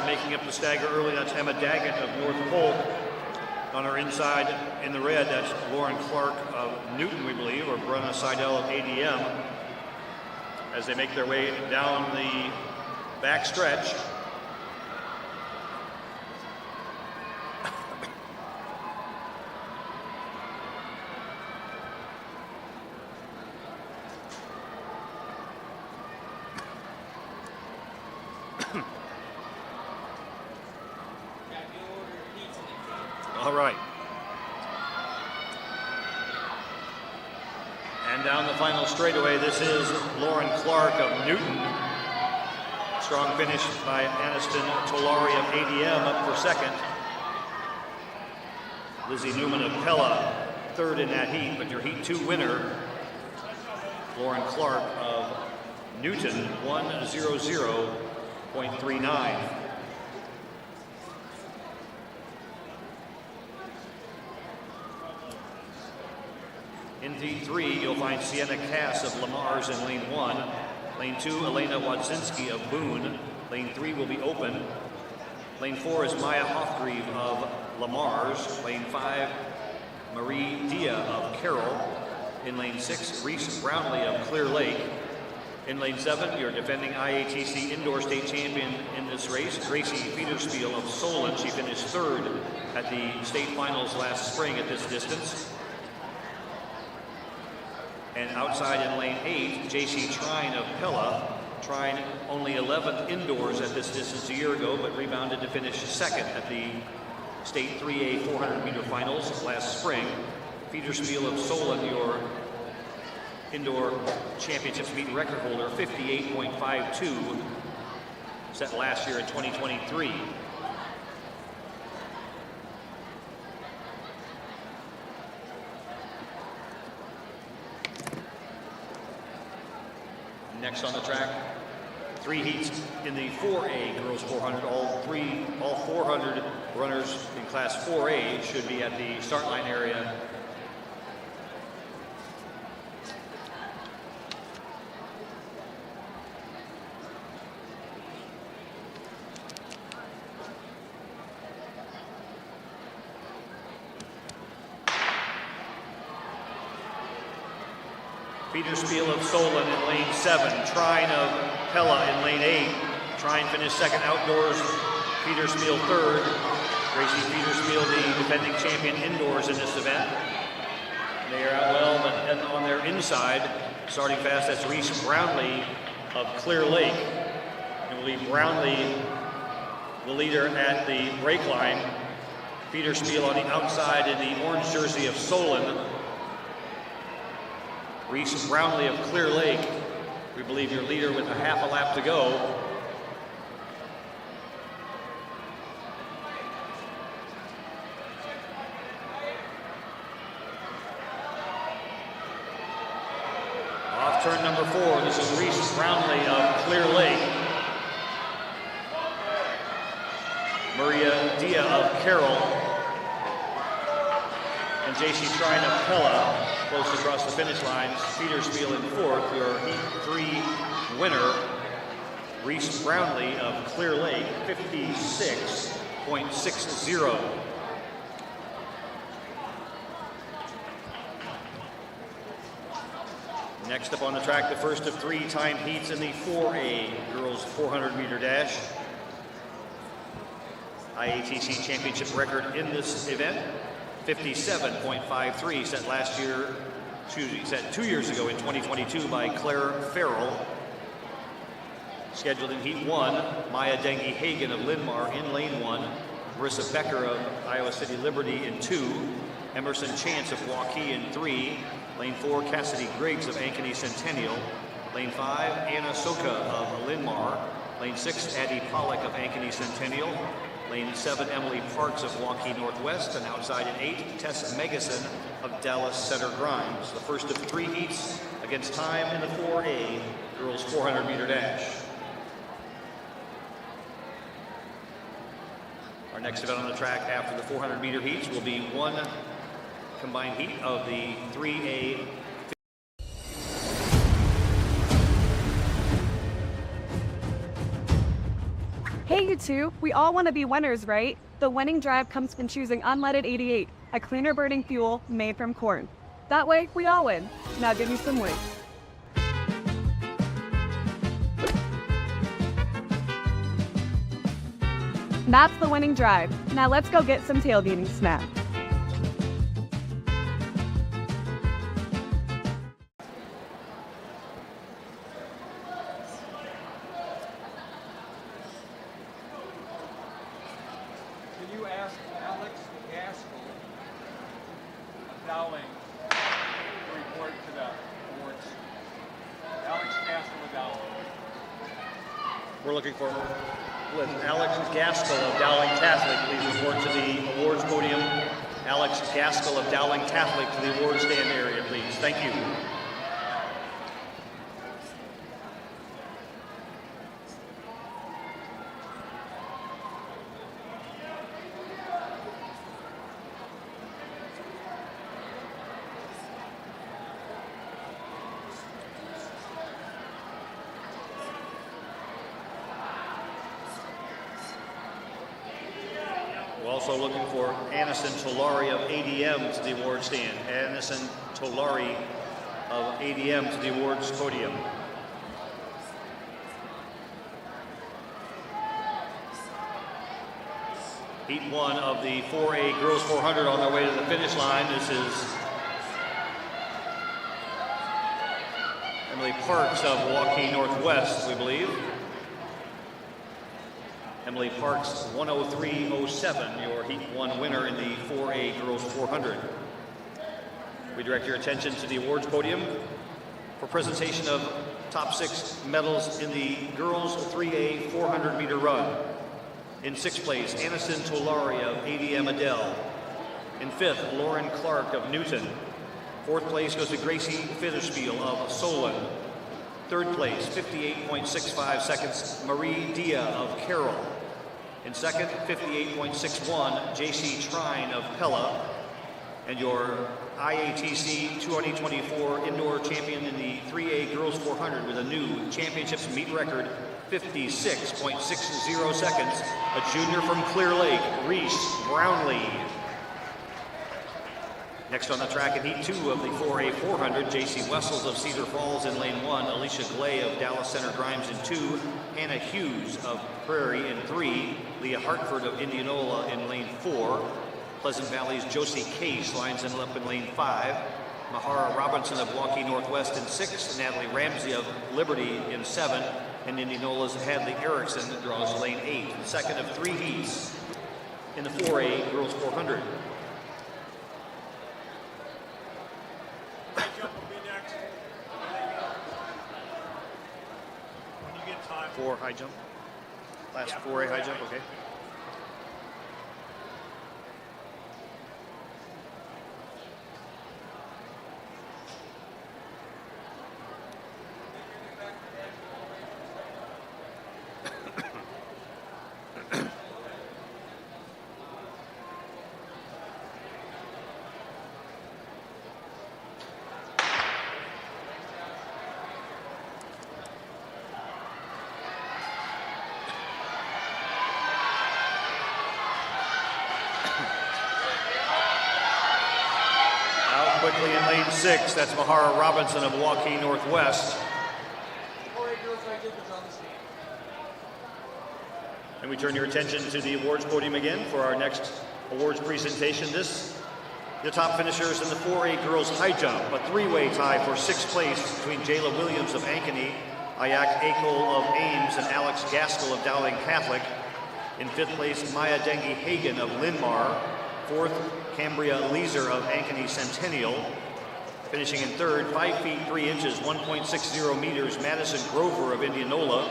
Making up the stagger early, that's Emma Daggett of North Polk. On her inside in the red, that's Lauren Clark of Newton, we believe, or Brenna Seidel of ADM, as they make their way down the back stretch. All right. And down the final straightaway, this is Lauren Clark of Newton. Strong finish by Aniston Tolari of ADM up for second. Lizzie Newman of Pella third in that heat, but your Heat 2 winner, Lauren Clark of Newton, 1:00.39. In Heat 3, you'll find Sienna Cass of Lamar's in lane 1. Lane 2, Elena Wadzinski of Boone. Lane 3 will be open. Lane 4 is Maya Hofgrieve of Lamar's. Lane 5, Marie Dia of Carroll. In lane 6, Reese Brownlee of Clear Lake. In lane 7, your defending IATC indoor state champion in this race, Gracie Federspiel of Solon. She finished third at the state finals last spring at this distance. And outside in lane 8, J.C. Trine of Pella. Trine only 11th indoors at this distance a year ago, but rebounded to finish second at the state 3A 400-meter finals last spring. Federspiel of Solon, your indoor championships meet record holder, 58.52, set last year in 2023. Next on the track, 3 heats in the 4A girls 400. All 400 runners in class 4A should be at the start line area. Peterspiel of Solon in lane 7. Trine of Pella in lane 8. Trine finished second outdoors. Peterspiel third. Gracie Peterspiel, the defending champion indoors in this event. They are out well, but heading on their inside. Starting fast, that's Reese Brownlee of Clear Lake. It will be Brownlee, the leader at the brake line. Peterspiel on the outside in the orange jersey of Solon. Reese Brownlee of Clear Lake, we believe your leader with a half a lap to go. Off turn number 4, this is Reese Brownlee of Clear Lake. Maria Dia of Carroll. And J.C. Trine of Pella, close across the finish line. Peterspiel in 4th, your Heat 3 winner, Reese Brownlee of Clear Lake, 56.60. Next up on the track, the first of 3 timed heats in the 4A girls 400-meter dash. IATC championship record in this event, 57.53, set 2 years ago in 2022 by Claire Farrell. Scheduled in Heat 1, Maya Dengi Hagen of Linmar in lane 1, Marissa Becker of Iowa City Liberty in 2, Emerson Chance of Waukee in 3, lane 4, Cassidy Griggs of Ankeny Centennial, lane 5, Anna Soka of Linmar, lane 6, Addie Pollock of Ankeny Centennial, lane 7, Emily Parks of Waukee Northwest, and outside in 8, Tess Megason of Dallas Center Grimes. The first of 3 heats against time in the 4A girls 400-meter dash. Our next event on the track after the 400-meter heats will be 1 combined heat of the 3A. Hey, you two, we all want to be winners, right? The winning drive comes from choosing unleaded 88, a cleaner burning fuel made from corn. That way, we all win. Now give me some weight. That's the winning drive. Now let's go get some tailgating snacks. Can you ask Alex Gaskell of Dowling to report to the awards? Alex Gaskell of Dowling. We're looking for Alex Gaskell of Dowling Catholic. Please report to the awards podium. Alex Gaskell of Dowling Catholic to the awards stand area, please. Thank you. We're also looking for Anison Tolari of ADM to the awards stand. Anison Tolari of ADM to the awards podium. Heat 1 of the 4A girls 400 on their way to the finish line. This is Emily Parks of Waukee Northwest, we believe. Emily Parks, 103.07, your Heat 1 winner in the 4A girls 400. We direct your attention to the awards podium for presentation of top 6 medals in the girls 3A 400-meter run. In 6th place, Anison Tolari of ADM Adele. In 5th, Lauren Clark of Newton. 4th place goes to Gracie Fitterspiel of Solon. 3rd place, 58.65 seconds, Marie Dia of Carroll. In 2nd, 58.61, J.C. Trine of Pella. And your IATC 2024 indoor champion in the 3A girls 400 with a new championships meet record, 56.60 seconds, a junior from Clear Lake, Reese Brownlee. Next on the track in Heat 2 of the 4A-400, J.C. Wessels of Cedar Falls in lane 1, Alicia Glay of Dallas Center Grimes in 2, Hannah Hughes of Prairie in 3, Leah Hartford of Indianola in lane 4, Pleasant Valley's Josie Case lines up in lane 5, Mahara Robinson of Waukee Northwest in 6, Natalie Ramsey of Liberty in 7, and Indianola's Hadley Erickson draws lane 8, the second of 3 heats in the 4A Girls 400. For high jump. Last 4A high jump, okay. Quickly in lane 6, that's Mahara Robinson of Waukee Northwest. And we turn your attention to the awards podium again for our next awards presentation. The top finishers in the 4A girls high jump, a 3-way tie for 6th place between Jayla Williams of Ankeny, Ayak Akol of Ames, and Alex Gaskell of Dowling Catholic. In 5th place, Maya Dengi Hagen of Linmar. 4th, Cambria Leeser of Ankeny Centennial. Finishing in 3rd, 5 feet 3 inches, 1.60 meters, Madison Grover of Indianola.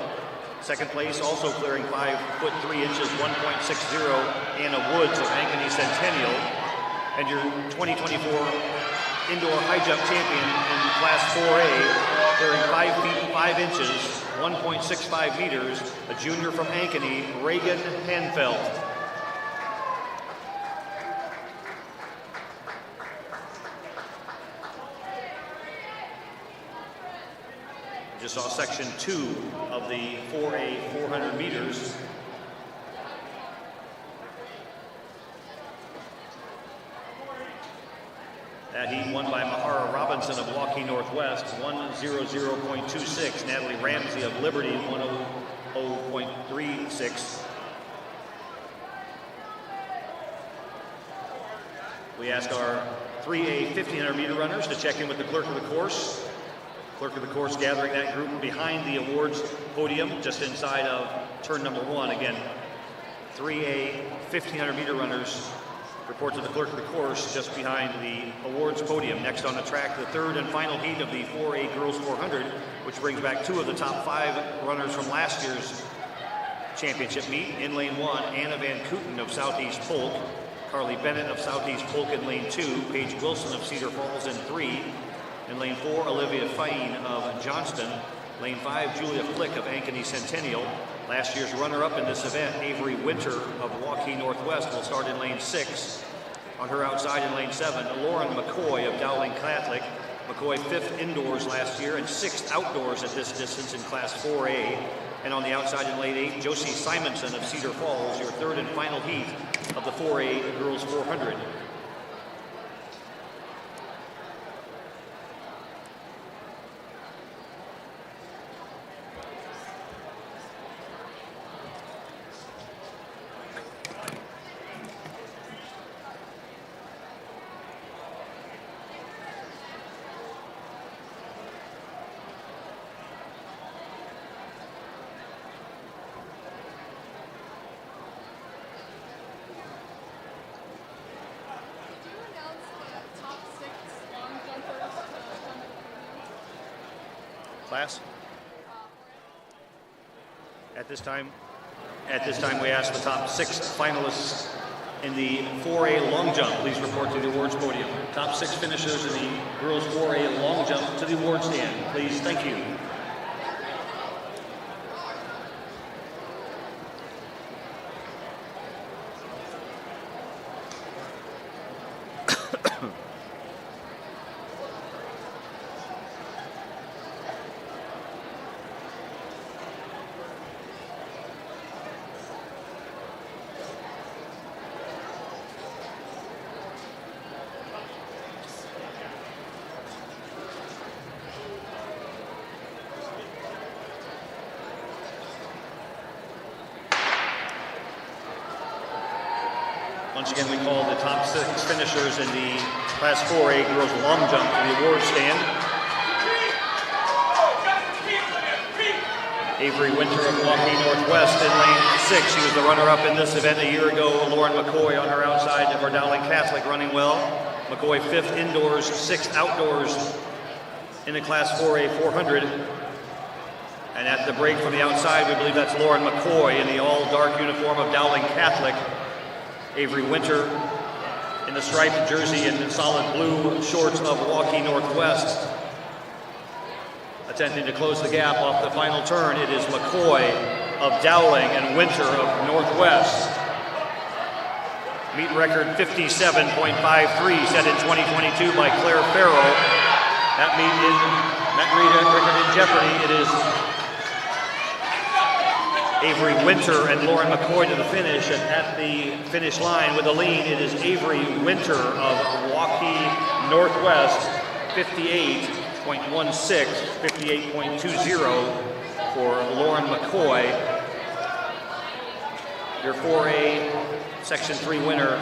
2nd place, also clearing 5 foot 3 inches, 1.60, Anna Woods of Ankeny Centennial. And your 2024 indoor high jump champion in class 4A, clearing 5 feet 5 inches, 1.65 meters, a junior from Ankeny, Reagan Hanfeld. Just saw section 2 of the 4A 400 meters. That heat won by Mahara Robinson of Waukee Northwest, 1:00.26. Natalie Ramsey of Liberty, 1:00.36. We ask our 3A 1500 meter runners to check in with the clerk of the course. Clerk of the course gathering that group behind the awards podium, just inside of turn number 1. Again, 3A 1500 meter runners report to the clerk of the course just behind the awards podium. Next on the track, the 3rd and final heat of the 4A Girls 400, which brings back 2 of the top 5 runners from last year's championship meet. In lane 1, Anna Van Kooten of Southeast Polk, Carly Bennett of Southeast Polk in lane 2, Paige Wilson of Cedar Falls in 3. In lane 4, Olivia Fine of Johnston. Lane 5, Julia Flick of Ankeny Centennial. Last year's runner-up in this event, Avery Winter of Waukee Northwest, will start in lane 6. On her outside in lane 7, Lauren McCoy of Dowling Catholic. McCoy 5th indoors last year and 6th outdoors at this distance in class 4A. And on the outside in lane 8, Josie Simonson of Cedar Falls, your 3rd and final heat of the 4A Girls 400. Class? At this time we ask the top 6 finalists in the 4A long jump. Please report to the awards podium. Top 6 finishers in the girls 4A long jump to the awards stand. Please, thank you. Once again, we call the top 6 finishers in the Class 4A girls long jump to the award stand. Avery Winter of Milwaukee Northwest in lane 6. She was the runner-up in this event a year ago. Lauren McCoy on her outside of our Dowling Catholic running well. McCoy 5th indoors, 6th outdoors in the Class 4A 400. And at the break from the outside, we believe that's Lauren McCoy in the all-dark uniform of Dowling Catholic. Avery Winter in the striped jersey and solid blue shorts of Milwaukee Northwest. Attempting to close the gap off the final turn, it is McCoy of Dowling and Winter of Northwest. Meet record 57.53 set in 2022 by Claire Farrell. That record in jeopardy. It is Avery Winter and Lauren McCoy to the finish, and at the finish line with a lead, it is Avery Winter of Milwaukee Northwest, 58.16, 58.20 for Lauren McCoy. Your 4A Section 3 winner,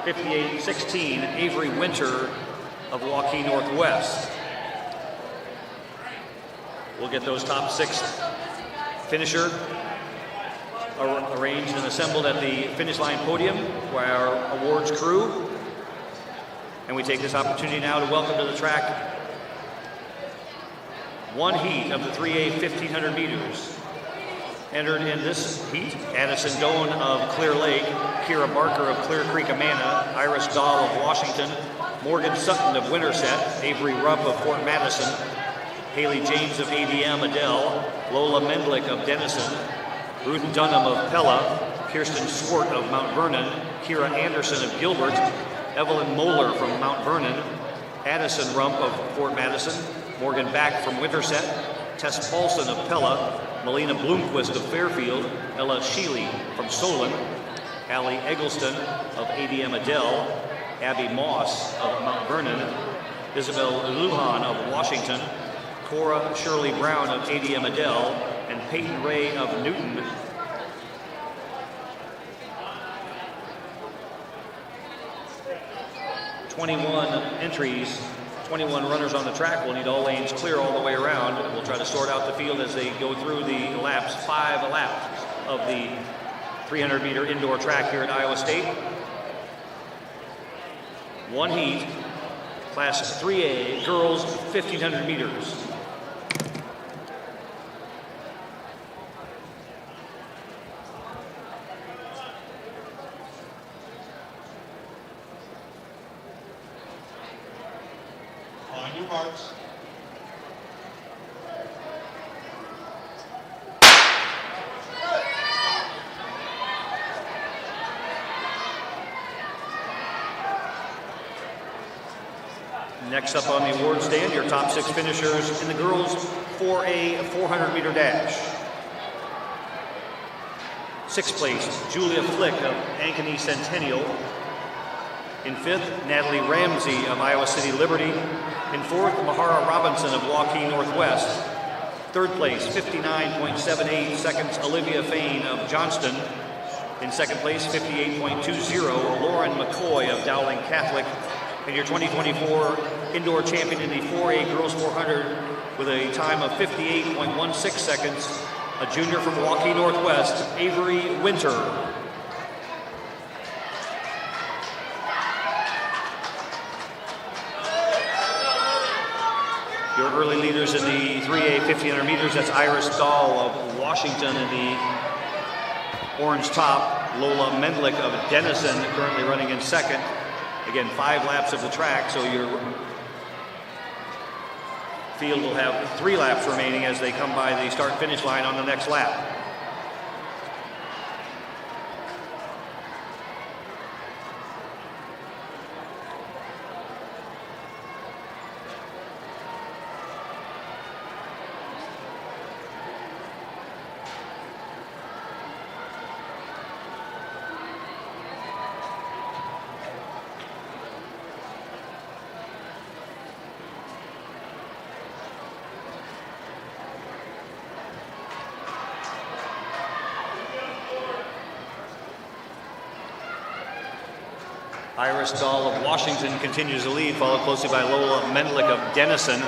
58.16, Avery Winter of Milwaukee Northwest. We'll get those top 6 finisher arranged and assembled at the finish line podium by our awards crew. And we take this opportunity now to welcome to the track one heat of the 3A 1500 meters. Entered in this heat, Addison Doan of Clear Lake, Kira Barker of Clear Creek Amana, Iris Dahl of Washington, Morgan Sutton of Winterset, Avery Rupp of Fort Madison, Haley James of ADM Adele, Lola Mendlick of Denison, Ruth Dunham of Pella, Kirsten Swart of Mount Vernon, Kira Anderson of Gilbert, Evelyn Moeller from Mount Vernon, Addison Rump of Fort Madison, Morgan Back from Winterset, Tess Paulson of Pella, Melina Bloomquist of Fairfield, Ella Sheely from Solon, Allie Eggleston of ADM Adele, Abby Moss of Mount Vernon, Isabel Lujan of Washington, Cora Shirley Brown of ADM Adele, and Peyton Ray of Newton. Entries, 21 runners on the track. We'll need all lanes clear all the way around. We'll try to sort out the field as they go through the laps, 5 laps of the 300-meter indoor track here at Iowa State. One heat, Class 3A, girls 1,500 meters. On your marks. Next up on the award stand, your top 6 finishers in the girls 4A 400-meter dash. 6th place, Julia Flick of Ankeny Centennial. In 5th, Natalie Ramsey of Iowa City Liberty. In 4th, Mahara Robinson of Milwaukee Northwest. 3rd place, 59.78 seconds, Olivia Fain of Johnston. In 2nd place, 58.20, Lauren McCoy of Dowling Catholic. And your 2024 indoor champion in the 4A Girls 400 with a time of 58.16 seconds, a junior from Milwaukee Northwest, Avery Winter. Your early leaders in the 3A 1,500 meters, that's Iris Dahl of Washington in the orange top, Lola Mendlick of Denison currently running in 2nd. Again, 5 laps of the track, so your field will have 3 laps remaining as they come by the start-finish line on the next lap. Iris Dahl of Washington continues to lead, followed closely by Lola Mendlick of Denison.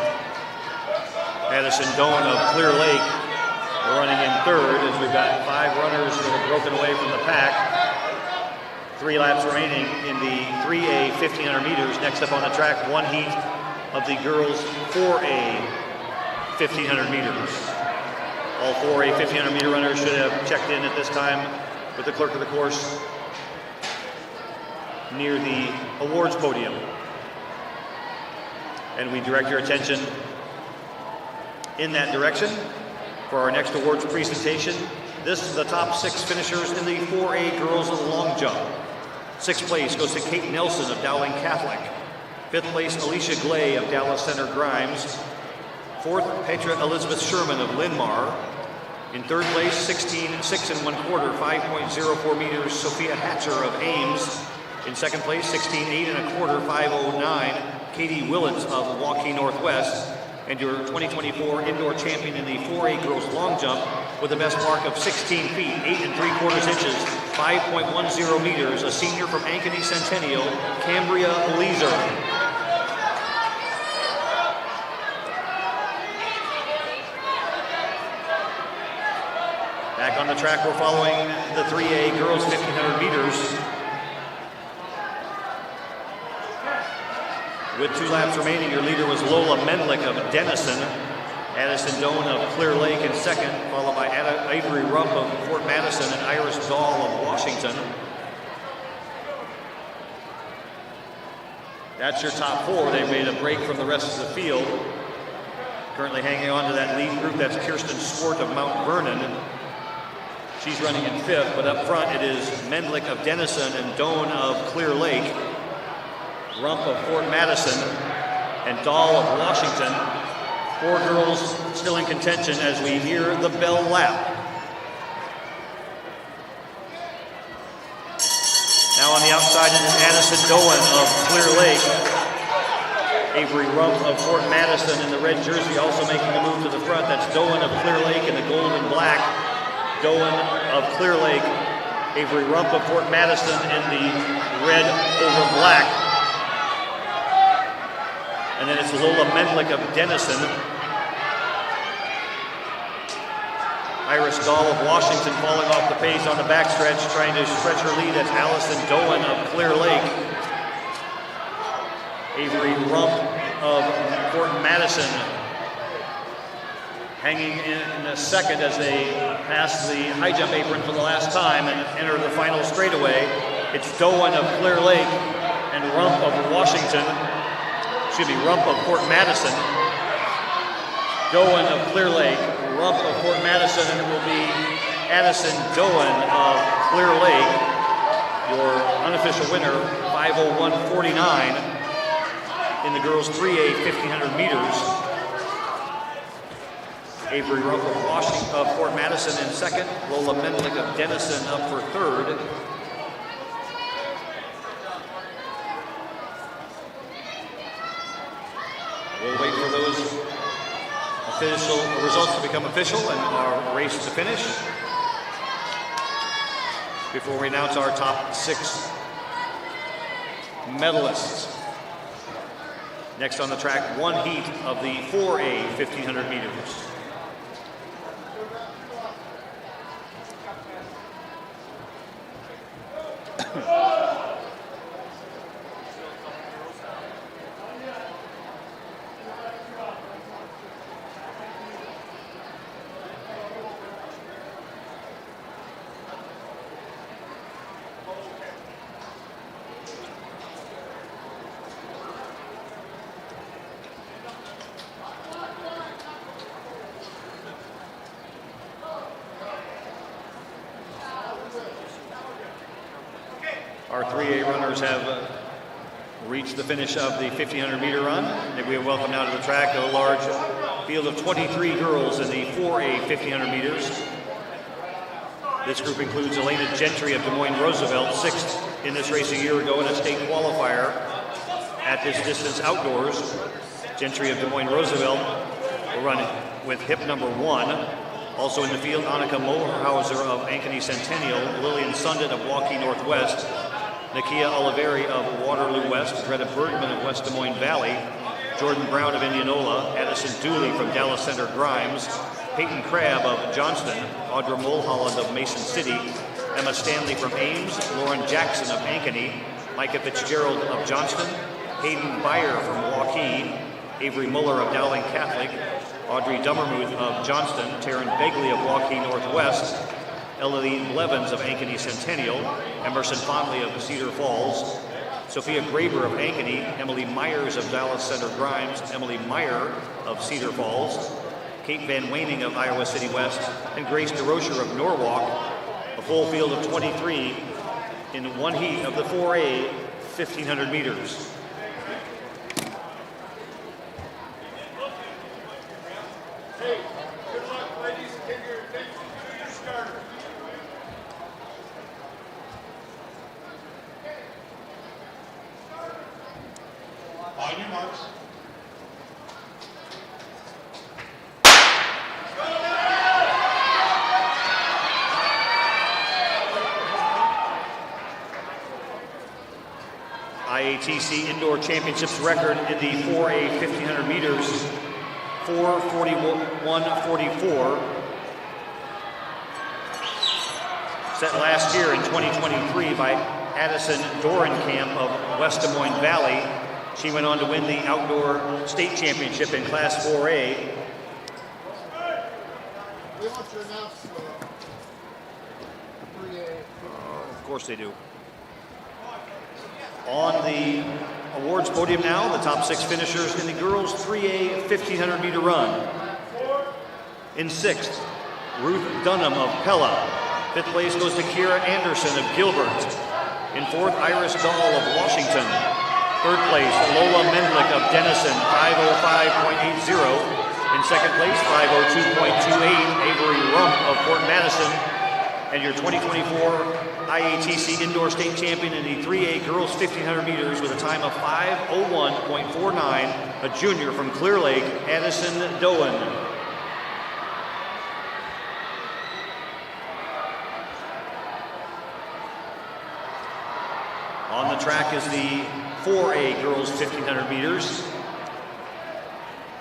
Addison Doan of Clear Lake running in third as we've got 5 runners that have broken away from the pack. 3 laps remaining in the 3A 1500 meters. Next up on the track, one heat of the girls 4A 1500 meters. All 4A 1500 meter runners should have checked in at this time with the clerk of the course near the awards podium. And we direct your attention in that direction for our next awards presentation. This is the top 6 finishers in the 4A girls long jump. 6th place goes to Kate Nelson of Dowling Catholic. 5th place, Alicia Glay of Dallas Center Grimes. 4th, Petra Elizabeth Sherman of Linn-Mar. In 3rd place, 16 6 1/4, 5.04 meters, Sophia Hatcher of Ames. In 2nd place, 16 8 1/4, 5:09, Katie Willits of Waukee Northwest. And your 2024 indoor champion in the 4A girls long jump with the best mark of 16 feet, 8 3/4 inches, 5.10 meters, a senior from Ankeny Centennial, Cambria Leeser. Back on the track, we're following the 3A girls 1500 meters. With 2 laps remaining, your leader was Lola Mendlick of Denison. Addison Doan of Clear Lake in second, followed by Avery Rump of Fort Madison and Iris Dahl of Washington. That's your top 4. They made a break from the rest of the field. Currently hanging on to that lead group, that's Kirsten Swart of Mount Vernon. She's running in 5th, but up front it is Mendlick of Denison and Doan of Clear Lake. Rump of Fort Madison and Dahl of Washington. 4 girls still in contention as we near the bell lap. Now on the outside it is Addison Doan of Clear Lake. Avery Rump of Fort Madison in the red jersey also making the move to the front. That's Doan of Clear Lake in the gold and black. Doan of Clear Lake. Avery Rump of Fort Madison in the red over black. And then it's Lola Mendlick of Denison. Iris Dahl of Washington falling off the pace on the backstretch, trying to stretch her lead. That's Allison Doan of Clear Lake. Avery Rump of Fort Madison hanging in a second as they pass the high jump apron for the last time and enter the final straightaway. It's Doan of Clear Lake and Rump of Washington. Rump of Fort Madison, Doan of Clear Lake, Rump of Fort Madison, and it will be Addison Doan of Clear Lake, your unofficial winner, 5:01.49 in the girls 3A 1500 meters. Avery Rump of Fort Madison in second, Lola Mendlick of Denison up for third. We'll wait for those official results to become official and our race to finish before we announce our top 6 medalists. Next on the track, one heat of the 4A 1500 meters. Our 3A runners have reached the finish of the 1500 meter run. And we welcome now to the track a large field of 23 girls in the 4A 1500 meters. This group includes Elena Gentry of Des Moines Roosevelt, 6th in this race a year ago in a state qualifier at this distance outdoors. Gentry of Des Moines Roosevelt will run with hip number 1. Also in the field, Annika Mohrhauser of Ankeny Centennial, Lillian Sundin of Waukee Northwest, Nakia Oliveri of Waterloo West, Greta Bergman of West Des Moines Valley, Jordan Brown of Indianola, Addison Dooley from Dallas Center Grimes, Peyton Crabb of Johnston, Audra Mulholland of Mason City, Emma Stanley from Ames, Lauren Jackson of Ankeny, Micah Fitzgerald of Johnston, Hayden Byer from Waukee, Avery Muller of Dowling Catholic, Audrey Dummermuth of Johnston, Taryn Begley of Waukee Northwest, Elodie Blevins of Ankeny Centennial, Emerson Fondley of Cedar Falls, Sophia Graber of Ankeny, Emily Myers of Dallas Center Grimes, Emily Meyer of Cedar Falls, Kate Van Waning of Iowa City West, and Grace DeRocher of Norwalk. A full field of 23 in one heat of the 4A 1,500 meters. Hey, good luck, ladies. Take your attention to your starter. On your marks. IATC Indoor Championships record in the 4A 1,500 meters, 4:41.44. Set last year in 2023 by Addison Dorenkamp of West Des Moines Valley. She went on to win the outdoor state championship in Class 4A. We want to announce 3A. Of course they do. On the awards podium now, the top 6 finishers in the girls 3A 1,500 meter run. In 6th, Ruth Dunham of Pella. 5th place goes to Kira Anderson of Gilbert. In 4th, Iris Dahl of Washington. 3rd place, Lola Mendlick of Denison, 5:05.80. In 2nd place, 5:02.28, Avery Rump of Fort Madison. And your 2024 IATC Indoor State Champion in the 3A Girls 1,500 meters with a time of 5:01.49, a junior from Clear Lake, Addison Doan. On the track is the 4A Girls 1,500 meters.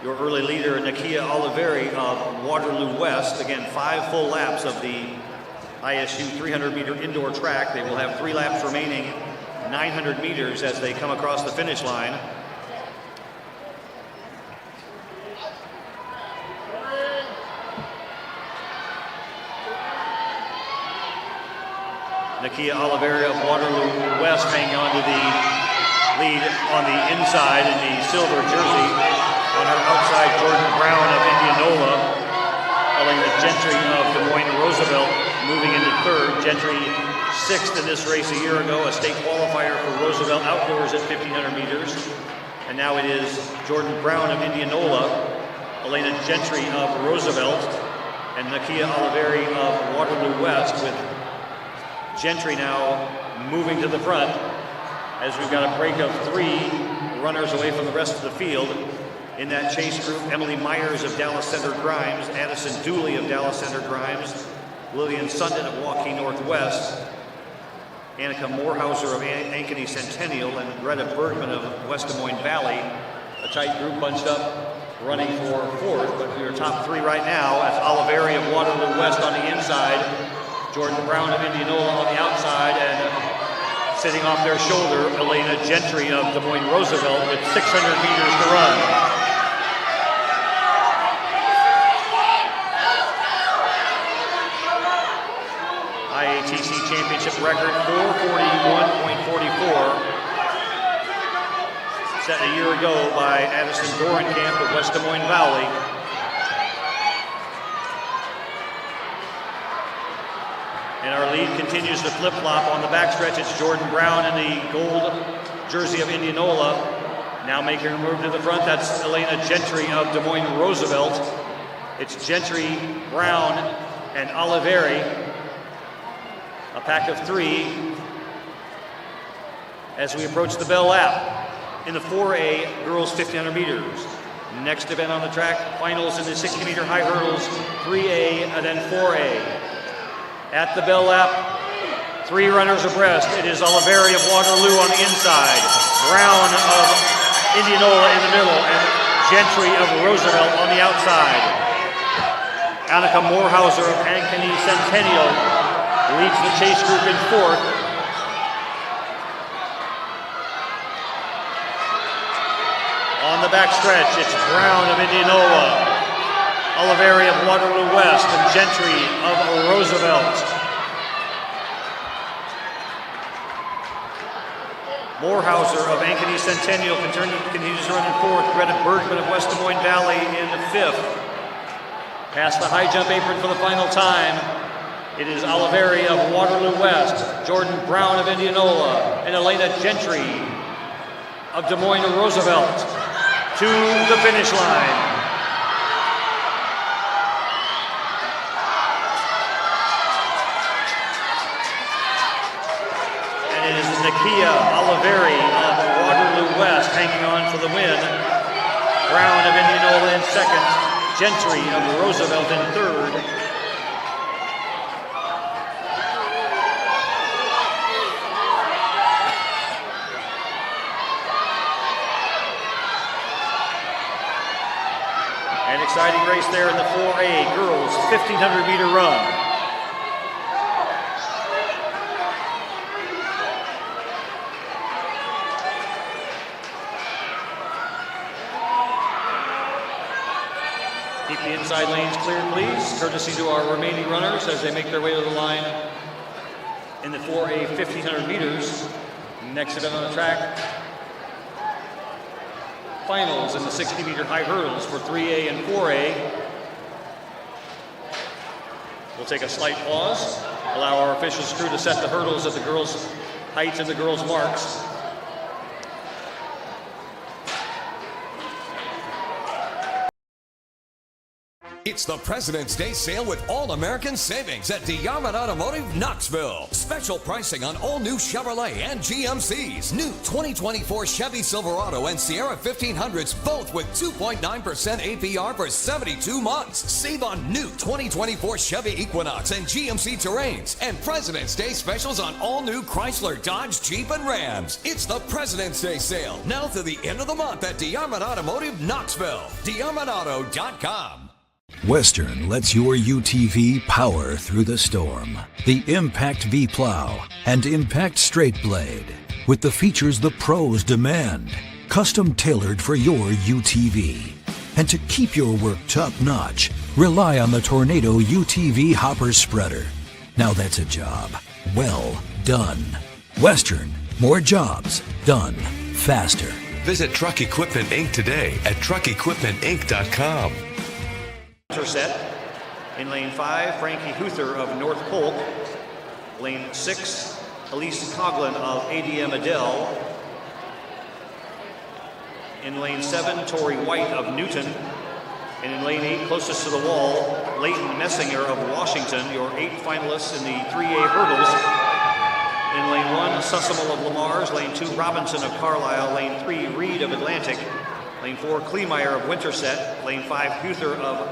Your early leader, Nakia Oliveri of Waterloo West. Again, 5 full laps of the ISU 300-meter indoor track. They will have 3 laps remaining, 900 meters as they come across the finish line. Nakia Oliveri of Waterloo West hanging on to the lead on the inside in the silver jersey. On her outside, Jordan Brown of Indianola. Elena Gentry of Des Moines Roosevelt moving into 3rd. Gentry 6th in this race a year ago, a state qualifier for Roosevelt outdoors at 1,500 meters. And now it is Jordan Brown of Indianola, Elena Gentry of Roosevelt, and Nakia Oliveri of Waterloo West, with Gentry now moving to the front as we've got a break of 3 runners away from the rest of the field. In that chase group, Emily Myers of Dallas Center Grimes, Addison Dooley of Dallas Center Grimes, Lillian Sundin of Waukee Northwest, Annika Morehauser of Ankeny Centennial, and Greta Bergman of West Des Moines Valley. A tight group bunched up, running for 4th, but we are top 3 right now. That's Oliveri of Waterloo West on the inside, Jordan Brown of Indianola on the outside, and sitting off their shoulder, Elena Gentry of Des Moines Roosevelt with 600 meters to run. IATC Championship record 4:41.44, set a year ago by Addison Dorenkamp of West Des Moines Valley. And our lead continues to flip-flop on the backstretch. It's Jordan Brown in the gold jersey of Indianola. Now making her move to the front, that's Elena Gentry of Des Moines Roosevelt. It's Gentry, Brown, and Oliveri. A pack of 3 as we approach the bell lap in the 4A Girls 1,500 meters. Next event on the track, finals in the 60-meter high hurdles, 3A and then 4A. At the bell lap, 3 runners abreast. It is Oliveri of Waterloo on the inside, Brown of Indianola in the middle, and Gentry of Roosevelt on the outside. Annika Moorhauser of Ankeny Centennial leads the chase group in 4th. On the backstretch, it's Brown of Indianola, Oliveri of Waterloo West, and Gentry of Roosevelt. Moorhauser of Ankeny Centennial continues to run in 4th. Greta Bergman of West Des Moines Valley in 5th. Past the high jump apron for the final time. It is Oliveri of Waterloo West, Jordan Brown of Indianola, and Elena Gentry of Des Moines Roosevelt to the finish line. And it is Nakia Oliveri of Waterloo West hanging on for the win. Brown of Indianola in 2nd. Gentry of Roosevelt in 3rd. An exciting race there in the 4A girls 1,500 meter run. Keep the inside lanes clear, please, courtesy to our remaining runners as they make their way to the line in the 4A 1,500 meters. Next event on the track, finals in the 60-meter high hurdles for 3A and 4A. We'll take a slight pause, allow our officials crew to set the hurdles at the girls' heights and the girls' marks. It's the President's Day sale with all-American savings at DeYarmond Automotive, Knoxville. Special pricing on all new Chevrolet and GMCs. New 2024 Chevy Silverado and Sierra 1500s, both with 2.9% APR for 72 months. Save on new 2024 Chevy Equinox and GMC Terrains. And President's Day specials on all new Chrysler, Dodge, Jeep, and Rams. It's the President's Day sale, now through the end of the month at DeYarmond Automotive, Knoxville. DeYarmondAuto.com. Western lets your UTV power through the storm. The Impact V Plow and Impact Straight Blade, with the features the pros demand. Custom tailored for your UTV. And to keep your work top notch, rely on the Tornado UTV Hopper Spreader. Now that's a job well done. Western, more jobs done faster. Visit Truck Equipment Inc. today at truckequipmentinc.com. Set. In lane 5, Frankie Huther of North Polk. Lane 6, Elise Coughlin of ADM Adele. In lane 7, Tori White of Newton. And in lane 8, closest to the wall, Leighton Messinger of Washington, your 8 finalists in the 3A hurdles. In lane 1, Sussimal of Lamar's. Lane 2, Robinson of Carlisle. Lane 3, Reed of Atlantic. Lane 4, Kleemeyer of Winterset. Lane 5, Huther of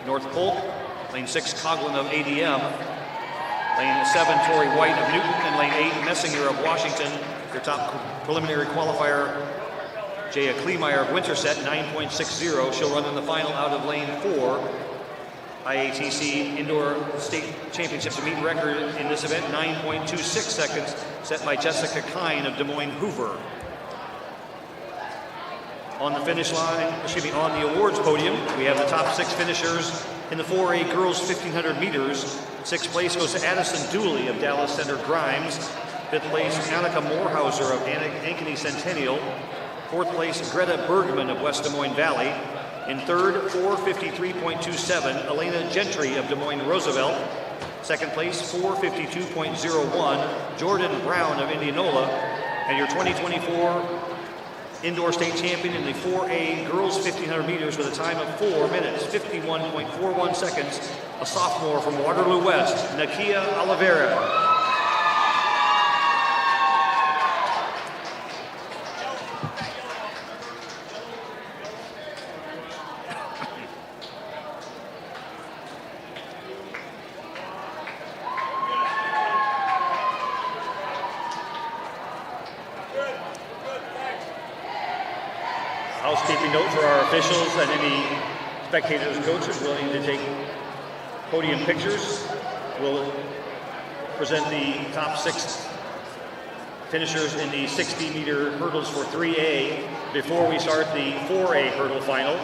North Polk. Lane 6, Coughlin of ADM. Lane 7, Tori White of Newton. And lane 8, Messinger of Washington. Your top preliminary qualifier, Jaya Kleemeyer of Winterset, 9.60. She'll run in the final out of lane 4. IATC Indoor State Championships meet record in this event, 9.26 seconds, set by Jessica Kine of Des Moines Hoover. On the finish line, on the awards podium, we have the top 6 finishers in the 4A girls 1,500 meters. 6th place goes to Addison Dooley of Dallas Center Grimes. 5th place, Annika Moorhauser of Ankeny Centennial. 4th place, Greta Bergman of West Des Moines Valley. In 3rd, 4:53.27, Elena Gentry of Des Moines Roosevelt. 2nd place, 4:52.01, Jordan Brown of Indianola. And your 2024 Indoor State Champion in the 4A Girls 1,500 meters with a time of 4 minutes, 51.41 seconds, a sophomore from Waterloo West, Nakia Oliveri. Housekeeping note for our officials and any spectators, coaches willing to take podium pictures. We'll present the top 6 finishers in the 60-meter hurdles for 3A before we start the 4A hurdle final,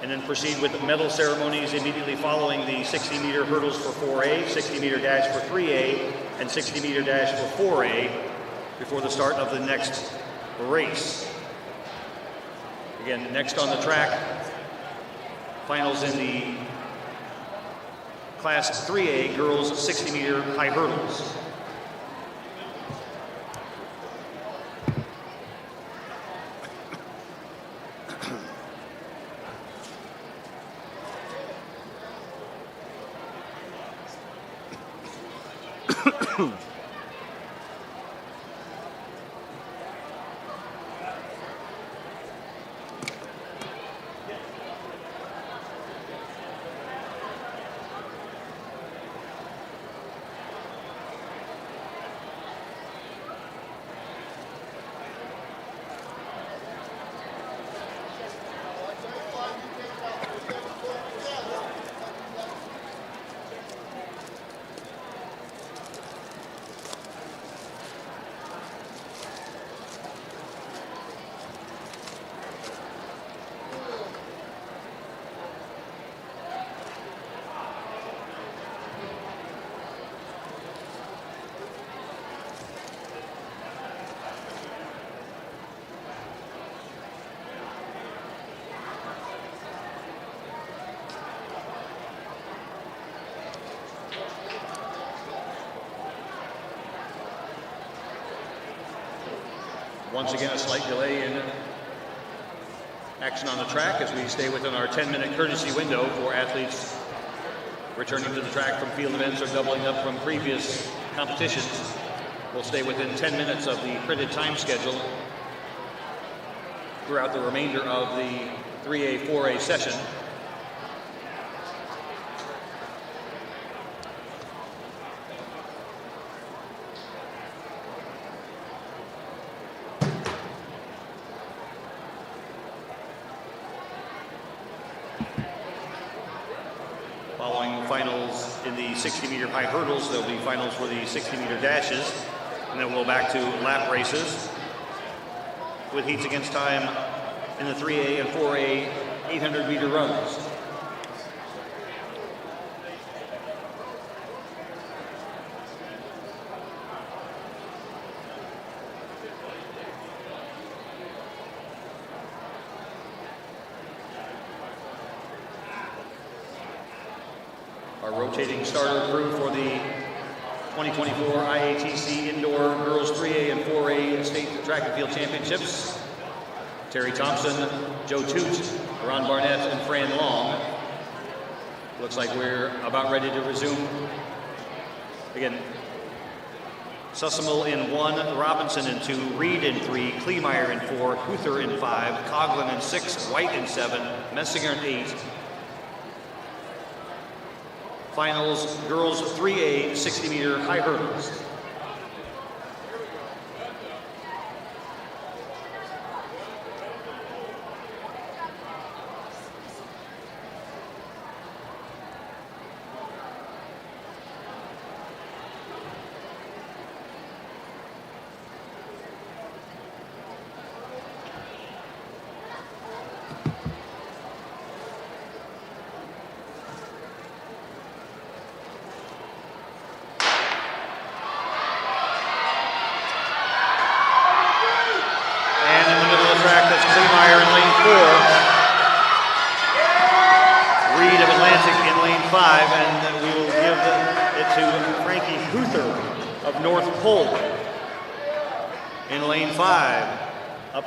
and then proceed with the medal ceremonies immediately following the 60-meter hurdles for 4A, 60-meter dash for 3A, and 60-meter dash for 4A before the start of the next race. Again, next on the track, finals in the Class 3A girls 60-meter high hurdles. Once again, a slight delay in action on the track as we stay within our 10-minute courtesy window for athletes returning to the track from field events or doubling up from previous competitions. We'll stay within 10 minutes of the printed time schedule throughout the remainder of the 3A-4A session. Following finals in the 60-meter high hurdles, there'll be finals for the 60-meter dashes, and then we'll back to lap races with heats against time in the 3A and 4A 800-meter runs. Our rotating starter crew for the 2024 IATC Indoor Girls 3A and 4A State Track and Field Championships. Terry Thompson, Joe Toot, Ron Barnett, and Fran Long. Looks like we're about ready to resume. Again, Sussimill in 1, Robinson in 2, Reed in 3, Kleemeyer in 4, Huther in 5, Coughlin in 6, White in 7, Messinger in 8. Finals, girls 3A 60-meter high hurdles.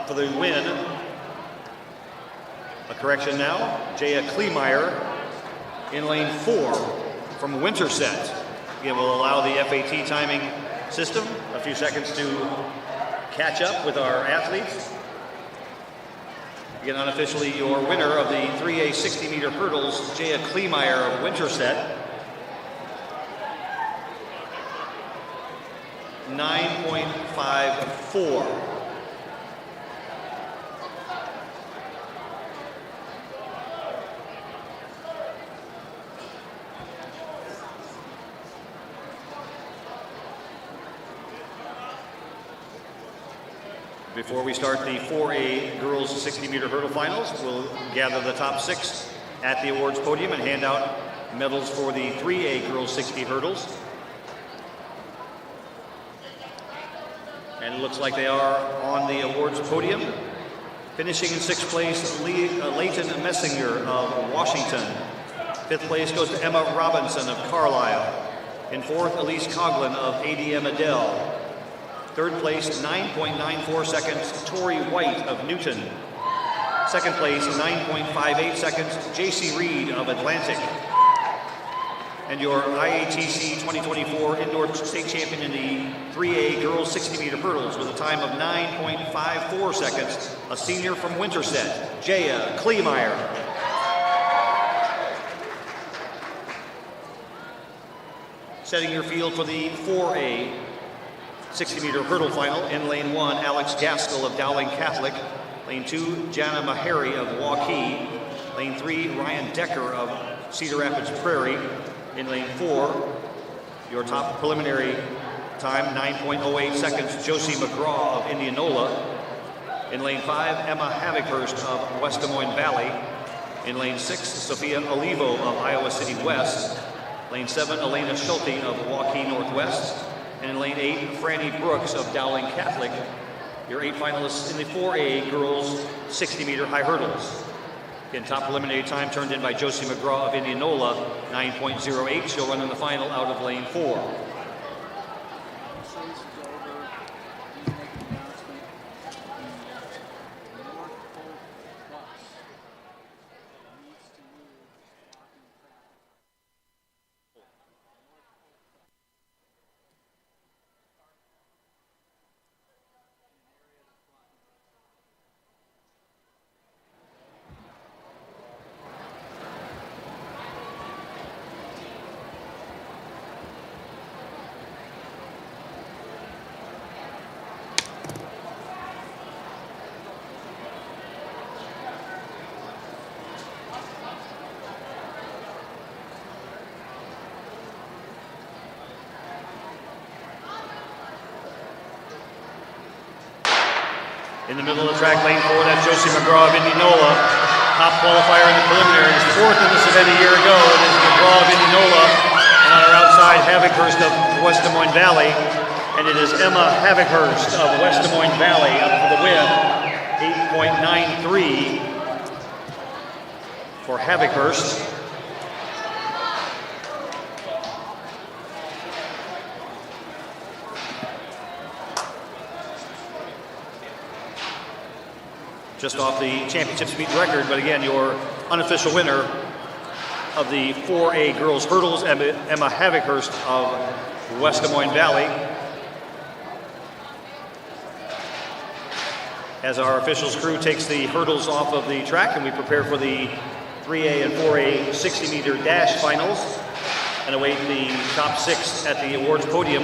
For the win. A correction now. Jaya Kleemeyer in lane 4 from Winterset. Again, we'll allow the FAT timing system a few seconds to catch up with our athletes. Again, unofficially, your winner of the 3A 60-meter hurdles, Jaya Kleemeyer of Winterset. 9.54. Before we start the 4A girls 60-meter hurdle finals, we'll gather the top 6 at the awards podium and hand out medals for the 3A girls 60 hurdles. And it looks like they are on the awards podium. Finishing in 6th place, Leighton Messinger of Washington. 5th place goes to Emma Robinson of Carlisle. In 4th, Elise Coughlin of ADM Adele. 3rd place, 9.94 seconds, Tori White of Newton. 2nd place, 9.58 seconds, JC Reed of Atlantic. And your IATC 2024 indoor state champion in the 3A girls 60-meter hurdles with a time of 9.54 seconds, a senior from Winterset, Jaya Kleemeyer. Setting your field for the 4A 60-meter hurdle final. In lane 1, Alex Gaskell of Dowling Catholic. Lane 2, Jana Mahari of Waukee. Lane 3, Ryan Decker of Cedar Rapids Prairie. In lane 4, your top preliminary time, 9.08 seconds, Josie McGraw of Indianola. In lane 5, Emma Havikhurst of West Des Moines Valley. In lane 6, Sophia Olivo of Iowa City West. Lane 7, Elena Schulte of Waukee Northwest. And in lane 8, Franny Brooks of Dowling Catholic. Your 8 finalists in the 4A girls 60-meter high hurdles. Again, top preliminary time turned in by Josie McGraw of Indianola, 9.08. She'll run in the final out of lane 4. In the middle of the track, lane 4, that's Josie McGraw of Indianola. Top qualifier in the preliminaries, 4th in this event a year ago. It is McGraw of Indianola, and on our outside, Havikhurst of West Des Moines Valley. And it is Emma Havikhurst of West Des Moines Valley up for the win, 8.93 for Havikhurst. Just off the championships meet record, but again, your unofficial winner of the 4A girls hurdles, Emma Havikhurst of West Des Moines Valley. As our officials crew takes the hurdles off of the track and we prepare for the 3A and 4A 60-meter dash finals and await the top 6 at the awards podium,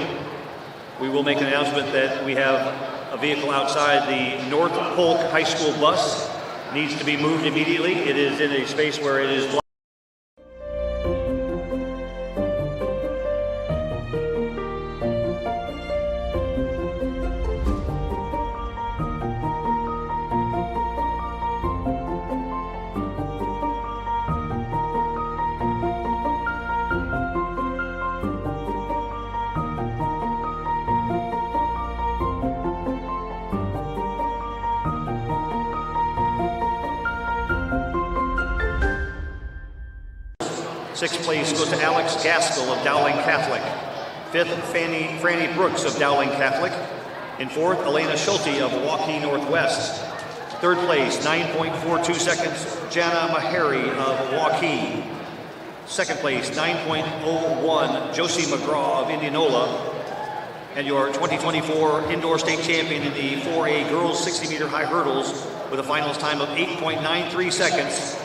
we will make an announcement that we have a vehicle outside the North Polk High School bus. Needs to be moved immediately. It is in a space where it is blocked. Sixth place goes to Alex Gaskell of Dowling Catholic. 5th, Franny Brooks of Dowling Catholic. In 4th, Elena Schulte of Waukee Northwest. 3rd place, 9.42 seconds, Jana Mahari of Waukee. 2nd place, 9.01, Josie McGraw of Indianola. And your 2024 indoor state champion in the 4A girls 60-meter high hurdles with a finals time of 8.93 seconds,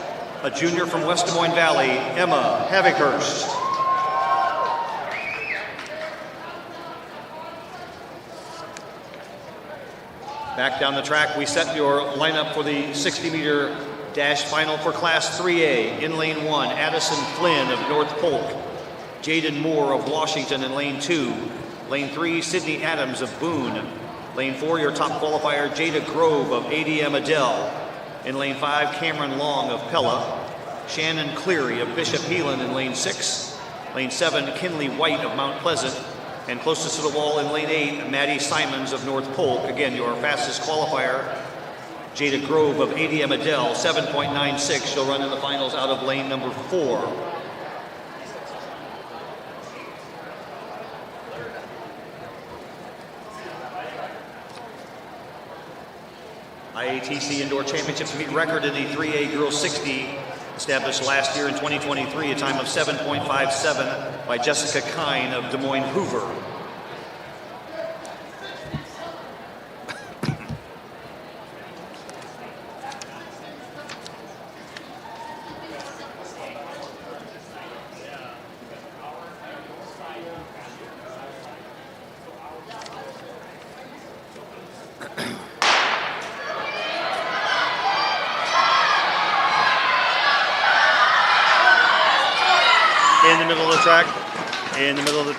a junior from West Des Moines Valley, Emma Havikhurst. Back down the track, we set your lineup for the 60-meter dash final for Class 3A. In lane 1, Addison Flynn of North Polk. Jaden Moore of Washington in lane 2. Lane 3, Sydney Adams of Boone. Lane 4, your top qualifier, Jada Grove of ADM Adele. In lane 5, Cameron Long of Pella. Shannon Cleary of Bishop Heelan in lane 6. Lane 7, Kinley White of Mount Pleasant. And closest to the wall in lane 8, Maddie Simons of North Polk. Again, your fastest qualifier, Jada Grove of ADM Adele, 7.96. She'll run in the finals out of lane number 4. IATC Indoor Championships meet record in the 3A Girls 60, established last year in 2023, a time of 7.57 by Jessica Kine of Des Moines Hoover. In the middle of the track, in the middle of the,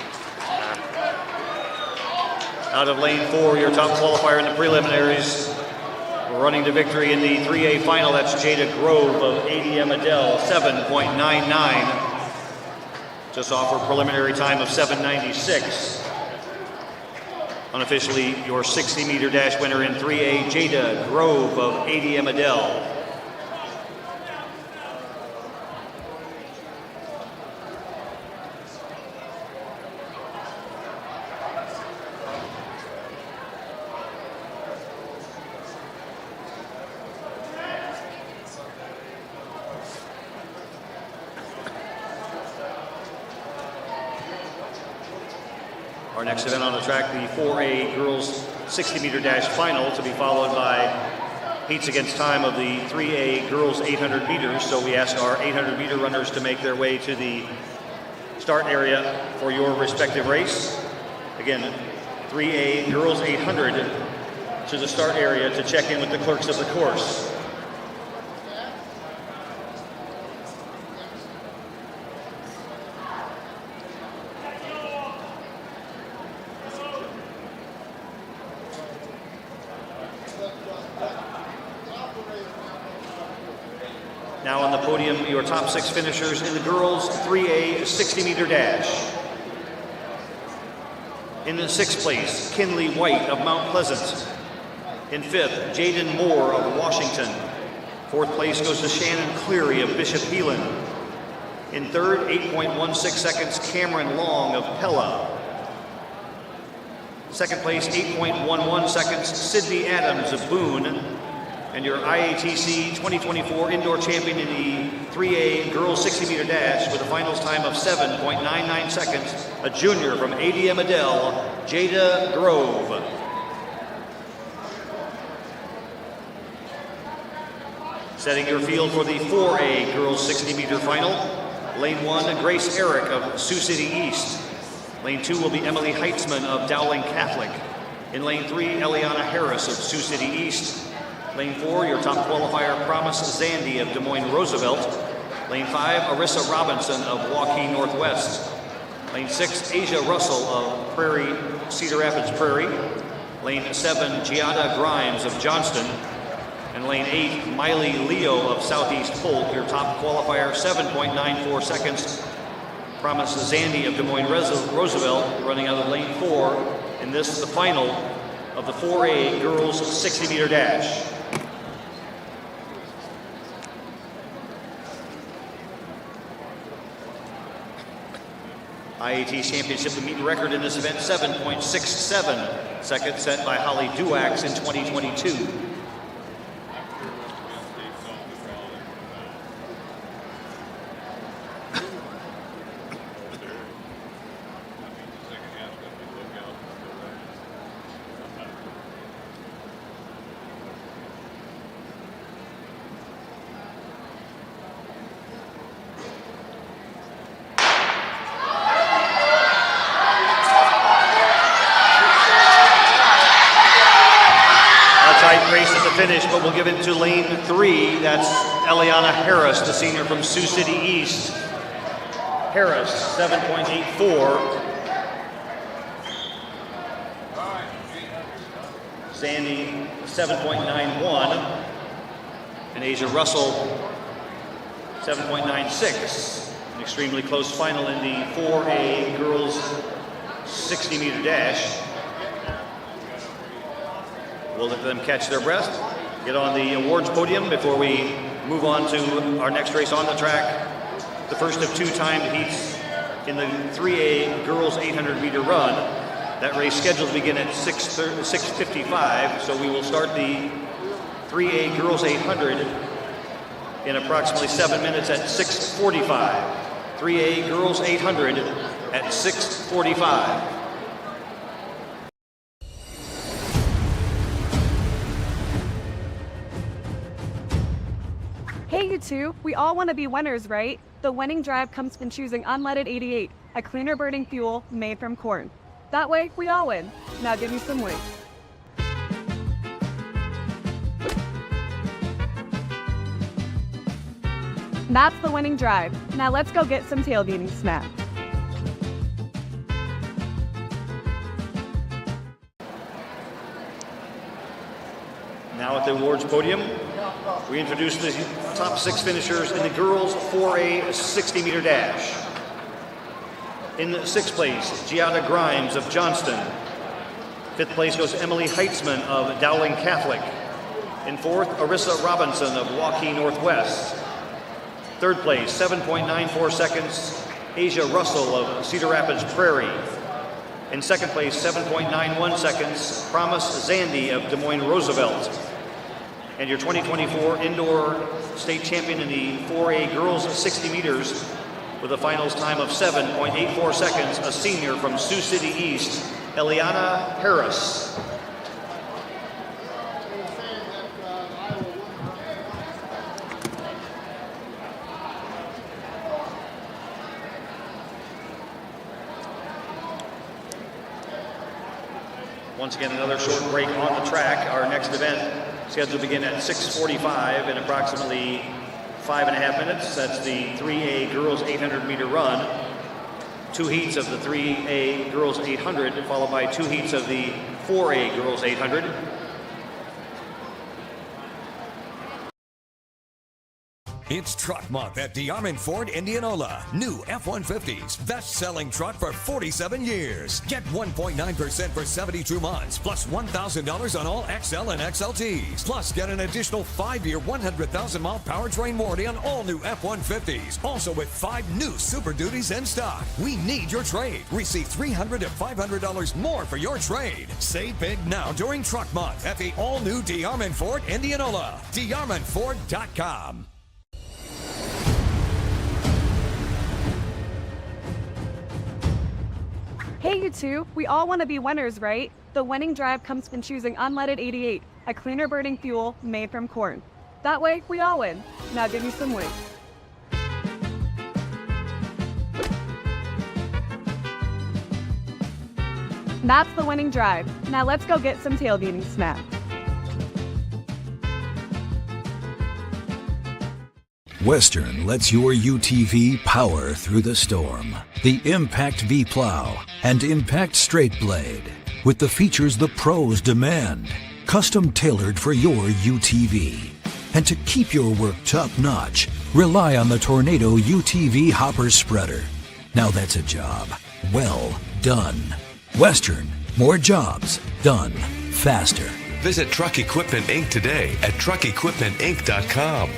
out of lane 4, your top qualifier in the preliminaries, running to victory in the 3A final, that's Jada Grove of ADM Adele, 7.99, just off her preliminary time of 7.96. Unofficially, your 60-meter dash winner in 3A, Jada Grove of ADM Adele. Our next event on the track, the 4A Girls 60-meter dash final, to be followed by heats against time of the 3A Girls 800 meters. So we ask our 800-meter runners to make their way to the start area for your respective race. Again, 3A Girls 800 to the start area to check in with the clerks of the course. Now on the podium, your top 6 finishers in the girls' 3A 60-meter dash. In the 6th place, Kinley White of Mount Pleasant. In 5th, Jaden Moore of Washington. 4th place goes to Shannon Cleary of Bishop Heelan. In 3rd, 8.16 seconds, Cameron Long of Pella. 2nd place, 8.11 seconds, Sydney Adams of Boone. And your IATC 2024 indoor champion in the 3A girls 60-meter dash with a finals time of 7.99 seconds, a junior from ADM Adele, Jada Grove. Setting your field for the 4A girls 60-meter final, lane 1, Grace Eric of Sioux City East. Lane 2 will be Emily Heitzman of Dowling Catholic. In lane 3, Eliana Harris of Sioux City East. Lane 4, your top qualifier, Promise Zandy of Des Moines Roosevelt. Lane 5, Arissa Robinson of Waukee Northwest. Lane 6, Asia Russell of Cedar Rapids Prairie. Lane 7, Giada Grimes of Johnston. And lane 8, Miley Leo of Southeast Polk, your top qualifier, 7.94 seconds. Promise Zandy of Des Moines Roosevelt, running out of lane 4. And this is the final of the 4A girls 60-meter dash. IAT Championship meet record in this event, 7.67 seconds, set by Holly Duax in 2022. Finish, but we'll give it to lane 3. That's Eliana Harris, the senior from Sioux City East. Harris, 7.84. Zandy 7.91, and Asia Russell 7.96. An extremely close final in the 4A girls 60-meter dash. We'll let them catch their breath, get on the awards podium before we move on to our next race on the track. The first of two timed heats in the 3A girls 800-meter run. That race scheduled to begin at 6:55, so we will start the 3A girls 800 in approximately 7 minutes at 6:45. 3A girls 800 at 6:45. Hey, you two, we all want to be winners, right? The winning drive comes from choosing unleaded 88, a cleaner burning fuel made from corn. That way, we all win. Now give me some wings. That's the winning drive. Now let's go get some tailgating snacks. Now at the awards podium, we introduce the top 6 finishers in the girls 4A 60-meter dash. In 6th place, Giada Grimes of Johnston. 5th place goes Emily Heitzman of Dowling Catholic. In 4th, Arissa Robinson of Waukee Northwest. 3rd place, 7.94 seconds, Asia Russell of Cedar Rapids Prairie. In 2nd place, 7.91 seconds, Promise Zandy of Des Moines Roosevelt. And your 2024 indoor state champion in the 4A girls 60 meters with a finals time of 7.84 seconds, a senior from Sioux City East, Eliana Harris. Once again, another short break on the track. Our next event scheduled to begin at 6:45 in approximately 5.5 minutes. That's the 3A girls 800-meter run. 2 heats of the 3A girls 800, followed by 2 heats of the 4A girls 800. It's Truck Month at DeArmond Ford Indianola. New F-150s, best-selling truck for 47 years. Get 1.9% for 72 months, plus $1,000 on all XL and XLTs. Plus, get an additional 5-year, 100,000-mile powertrain warranty on all new F-150s. Also with 5 new Super Duties in stock. We need your trade. Receive $300 to $500 more for your trade. Save big now during Truck Month at the all-new DeArmond Ford Indianola. DeArmondFord.com. Hey, you two, we all want to be winners, right? The winning drive comes from choosing unleaded 88, a cleaner burning fuel made from corn. That way, we all win. Now give me some wings. That's the winning drive. Now let's go get some tailgating snacks. Western lets your UTV power through the storm. The Impact V Plow and Impact Straight Blade, with the features the pros demand. Custom tailored for your UTV. And to keep your work top-notch, rely on the Tornado UTV Hopper Spreader. Now that's a job well done. Western, more jobs done faster. Visit Truck Equipment Inc. today at truckequipmentinc.com.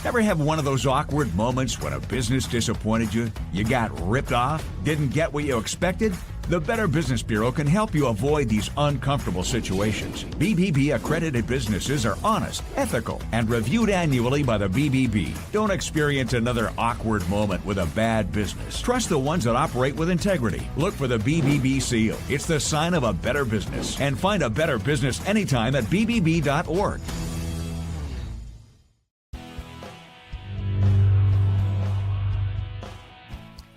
Ever have one of those awkward moments when a business disappointed you? You got ripped off? Didn't get what you expected? The Better Business Bureau can help you avoid these uncomfortable situations. BBB accredited businesses are honest, ethical, and reviewed annually by the BBB. Don't experience another awkward moment with a bad business. Trust the ones that operate with integrity. Look for the BBB seal. It's the sign of a better business. And find a better business anytime at bbb.org.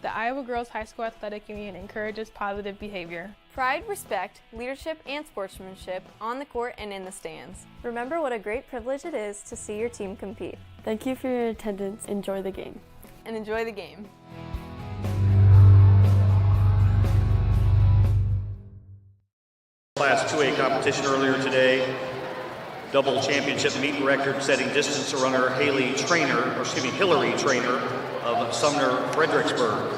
The Iowa Girls High School Athletic Union encourages positive behavior. Pride, respect, leadership, and sportsmanship on the court and in the stands. Remember what a great privilege it is to see your team compete. Thank you for your attendance. Enjoy the game. And enjoy the game. Class 2A competition earlier today. Double championship meet record setting distance runner Hillary Trainer of Sumner Fredericksburg.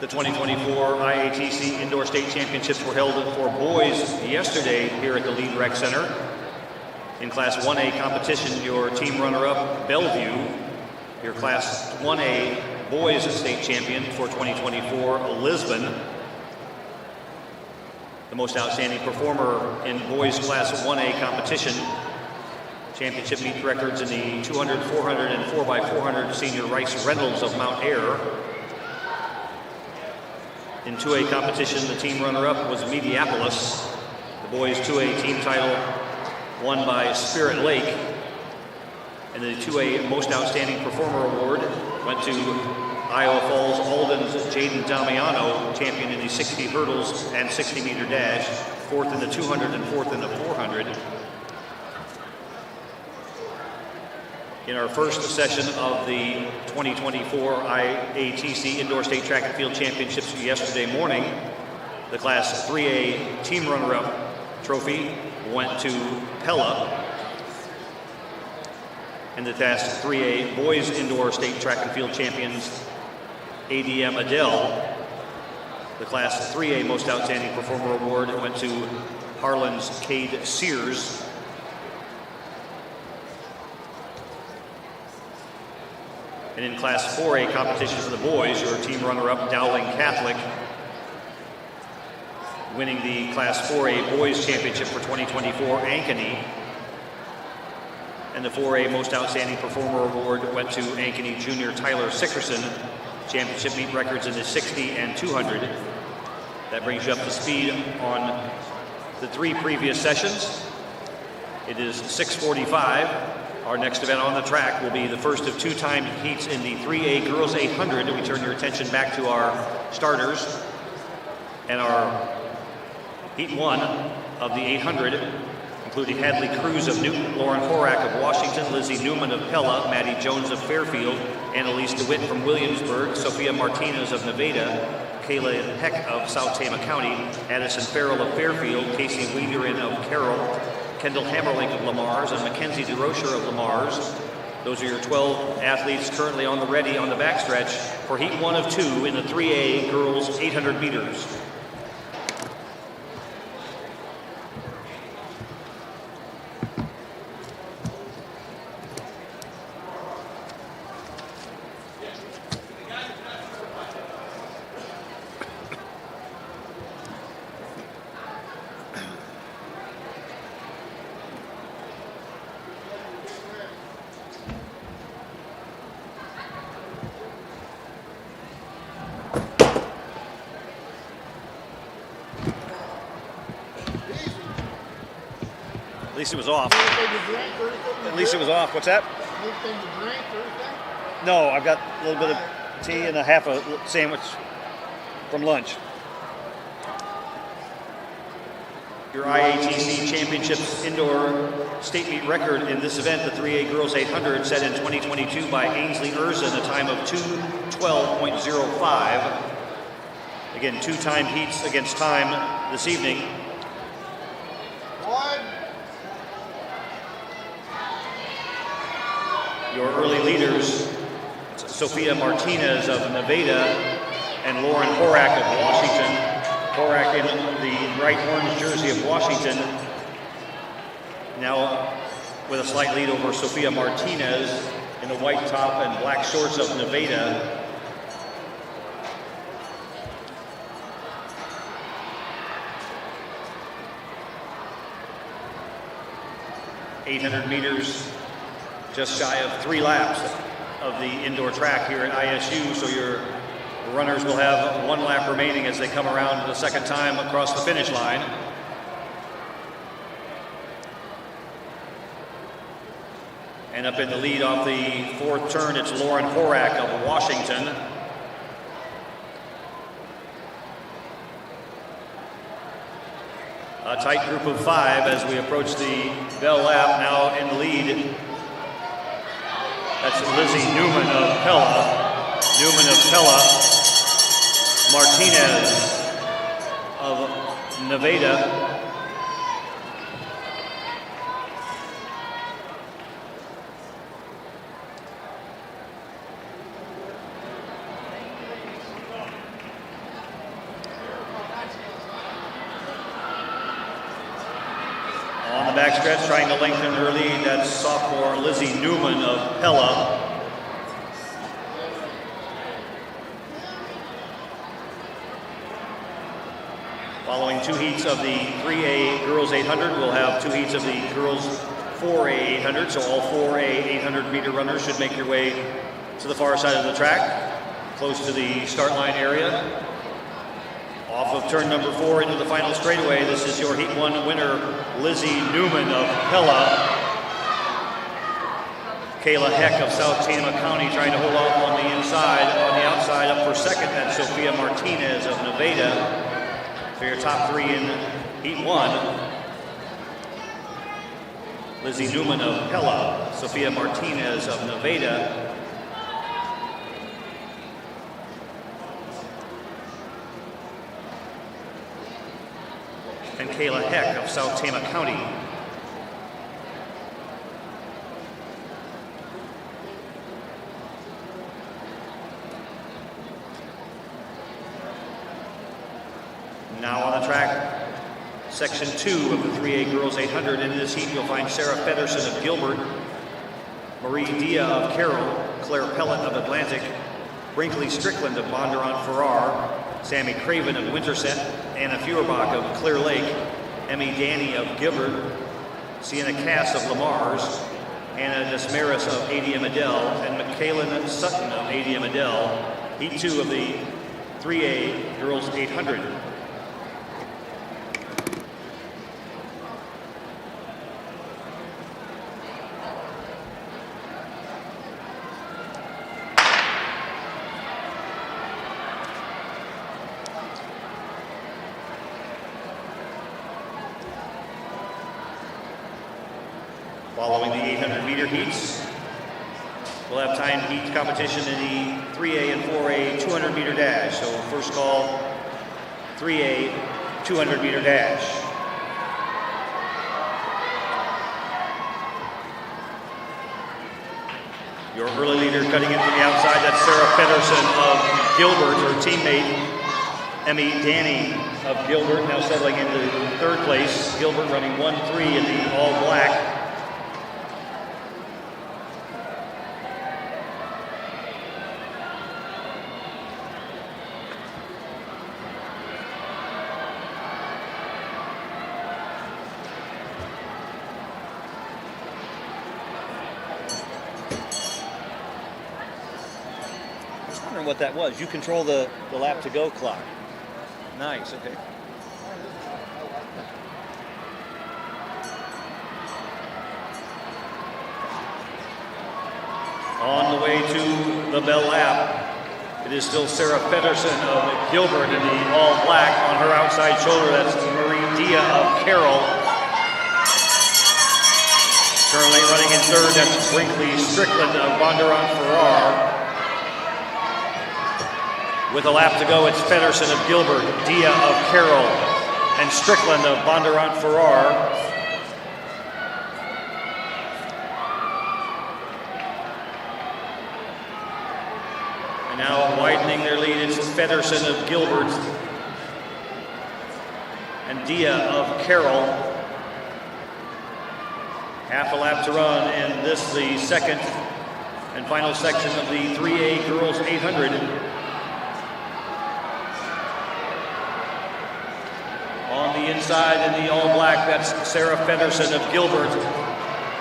The 2024 IATC Indoor State Championships were held for boys yesterday here at the Lead Rec Center. In Class 1A competition, your team runner-up, Bellevue, your Class 1A boys state champion for 2024, Lisbon. The most outstanding performer in boys Class 1A competition. Championship meet records in the 200, 400, and 4x400 senior Rice Reynolds of Mount Ayr. In 2A competition, the team runner-up was Mediapolis. The boys 2A team title won by Spirit Lake. And the 2A Most Outstanding Performer Award went to Iowa Falls Alden's Jaden Damiano, champion in the 60 hurdles and 60-meter dash, fourth in the 200 and fourth in the 400. In our first session of the 2024 IATC Indoor State Track and Field Championships yesterday morning, the Class 3A team runner-up trophy went to Pella. And the Class 3A Boys Indoor State Track and Field Champions, ADM Adele. The Class 3A Most Outstanding Performer Award went to Harlan's Cade Sears. And in Class 4A competition for the boys, your team runner-up, Dowling Catholic, winning the Class 4A Boys Championship for 2024, Ankeny. And the 4A Most Outstanding Performer Award went to Ankeny Junior Tyler Sickerson, championship meet records in the 60 and 200. That brings you up to speed on the three previous sessions. It is 6:45. Our next event on the track will be the first of two timed heats in the 3A Girls 800. We turn your attention back to our starters and our Heat 1 of the 800, including Hadley Cruz of Newton, Lauren Horak of Washington, Lizzie Newman of Pella, Maddie Jones of Fairfield, Annalise DeWitt from Williamsburg, Sophia Martinez of Nevada, Kayla Heck of South Tama County, Addison Farrell of Fairfield, Casey Wiederin of Carroll, Kendall Hammerlink of Lamar's, and Mackenzie DeRocher of Lamar's. Those are your 12 athletes currently on the ready on the backstretch for Heat 1 of 2 in the 3A Girls 800 meters. At least it was off. At least it was off. What's that? No, I've got a little bit of tea and a half a sandwich from lunch. Your IATC Championships Indoor State Meet record in this event, the 3A Girls 800, set in 2022 by Ainsley Erzin, a time of 2:12.05. Again, two-time heats against time this evening. Your early leaders, Sophia Martinez of Nevada and Lauren Horak of Washington. Horak in the bright orange jersey of Washington. Now with a slight lead over Sophia Martinez in the white top and black shorts of Nevada. .800 meters, just shy of 3 laps of the indoor track here at ISU, so your runners will have 1 lap remaining as they come around the second time across the finish line. And up in the lead off the 4th turn, it's Lauren Horak of Washington. A tight group of 5 as we approach the bell lap. Now in the lead, that's Lizzie Newman of Pella. Newman of Pella. Martinez of Nevada. Backstretch, trying to lengthen her lead. That's sophomore Lizzie Newman of Pella. Following 2 heats of the 3A Girls 800, we'll have 2 heats of the Girls 4A 800. So all 4A 800 meter runners should make your way to the far side of the track, close to the start line area. Off of turn number 4 into the final straightaway, this is your Heat 1 winner, Lizzie Newman of Pella. Kayla Heck of South Tama County trying to hold off on the inside. On the outside, up for second, that's Sophia Martinez of Nevada. For your top 3 in Heat 1, Lizzie Newman of Pella, Sophia Martinez of Nevada. And Kayla Heck of South Tama County. Now on the track, section 2 of the 3A Girls 800. In this heat, you'll find Sarah Feddersen of Gilbert, Marie Dia of Carroll, Claire Pellet of Atlantic, Brinkley Strickland of Bondurant Farrar, Sammy Craven of Winterset, Anna Feuerbach of Clear Lake, Emmy Danny of Gilbert, Sienna Cass of Lamar's, Anna Desmaris of ADM Adele, and McKaylin Sutton of ADM Adele. Heat 2 of the 3A Girls 800. Following the 800 meter heats, we'll have timed heat competition in the 3A and 4A 200 meter dash. So first call, 3A 200 meter dash. Your early leader cutting in from the outside, that's Sarah Feddersen of Gilbert. Her teammate, Emmy Danny of Gilbert, now settling into 3rd place. Gilbert running 1-3 in the all black. What that was. You control the lap to go clock. Nice, okay. On the way to the bell lap, it is still Sarah Feddersen of Gilbert in the all black. On her outside shoulder, that's Marie Dia of Carroll. Currently running in 3rd, that's Brinkley Strickland of Bondurant Farrar. With a lap to go, it's Feddersen of Gilbert, Dia of Carroll, and Strickland of Bondurant Farrar. And now widening their lead, it's Feddersen of Gilbert and Dia of Carroll. Half a lap to run, and this the second And final section of the 3A girls 800. On the inside in the all black, that's Sarah Federson of Gilbert.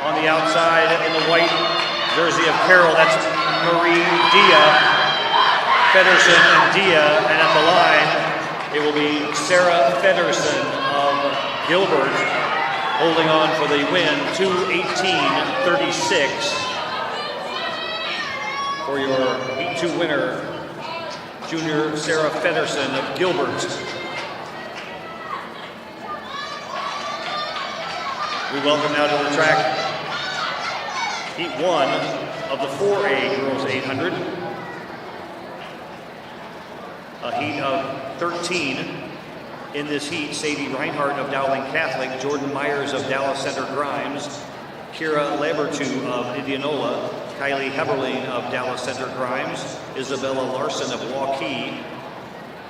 On the outside in the white jersey of Carroll, that's Marie Dia. Federson and Dia, and at the line, it will be Sarah Federson of Gilbert holding on for the win, 2:18.36 for your Heat 2 winner, junior Sarah Federson of Gilbert. We welcome now to the track Heat 1 of the 4A girls 800. A heat of 13 in this heat. Sadie Reinhardt of Dowling Catholic, Jordan Myers of Dallas Center Grimes, Kira Labertu of Indianola, Kylie Heberling of Dallas Center Grimes, Isabella Larson of Waukee,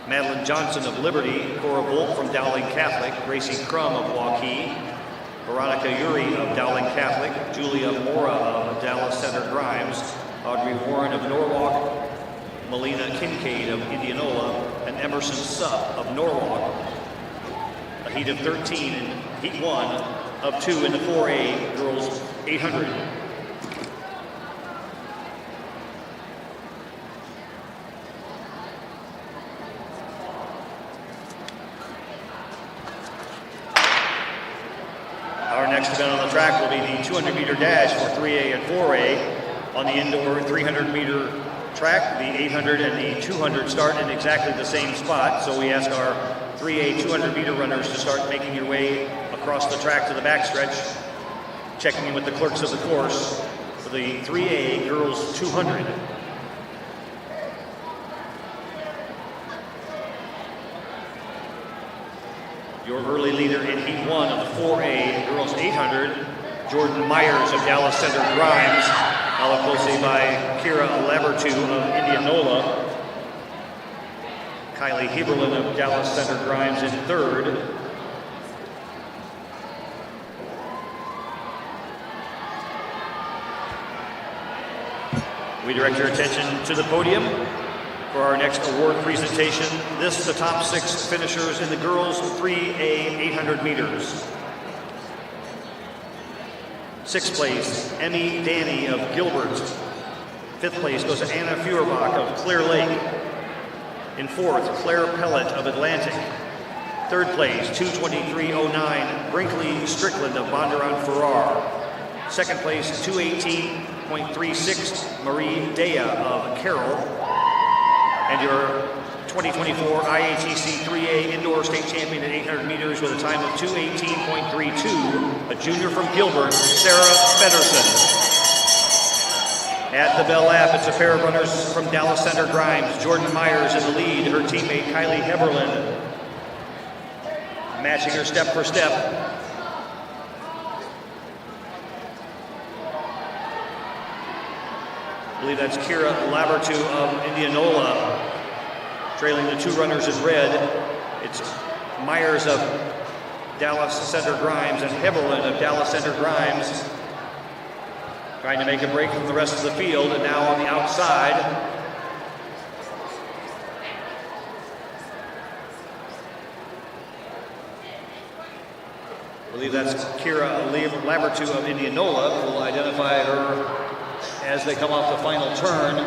Madeline Johnson of Liberty, Cora Volk from Dowling Catholic, Gracie Crum of Waukee, Veronica Uri of Dowling Catholic, Julia Mora of Dallas Center Grimes, Audrey Warren of Norwalk, Melina Kincaid of Indianola, and Emerson Supp of Norwalk. A heat of 13 in Heat 1 of 2 in the 4A girls 800. Our next event on the track will be the 200-meter dash for 3A and 4A. On the indoor 300-meter track, the 800 and the 200 start in exactly the same spot. So we ask our 3A 200-meter runners to start making your way across the track to the backstretch, checking in with the clerks of the course for the 3A girls 200. Your early leader in Heat 1 of the 4A girls 800, Jordan Myers of Dallas Center Grimes, followed closely by Kira Labertu of Indianola, Kylie Heberlin of Dallas Center Grimes in third, we direct your attention to the podium for our next award presentation. This is the top 6 finishers in the girls 3A 800 meters. 6th place, Emmy Danny of Gilbert. 5th place goes to Anna Feuerbach of Clear Lake. In 4th, Claire Pellet of Atlantic. 3rd place, 2:23.09, Brinkley Strickland of Bondurant Farrar. 2nd place, 2:18.36, Marie Dea of Carroll. And your 2024 IATC 3A Indoor State Champion at 800 meters with a time of 2:18.32, a junior from Gilbert, Sarah Federson. At the bell lap, it's a pair of runners from Dallas Center Grimes, Jordan Myers in the lead, her teammate Kylie Heberlin, matching her step for step. I believe that's Kira Labertu of Indianola, trailing the 2 runners in red. It's Myers of Dallas Center Grimes and Heberlin of Dallas Center Grimes, trying to make a break from the rest of the field, and now on the outside. I believe that's Kira Labertu of Indianola. We'll identify her as they come off the final turn.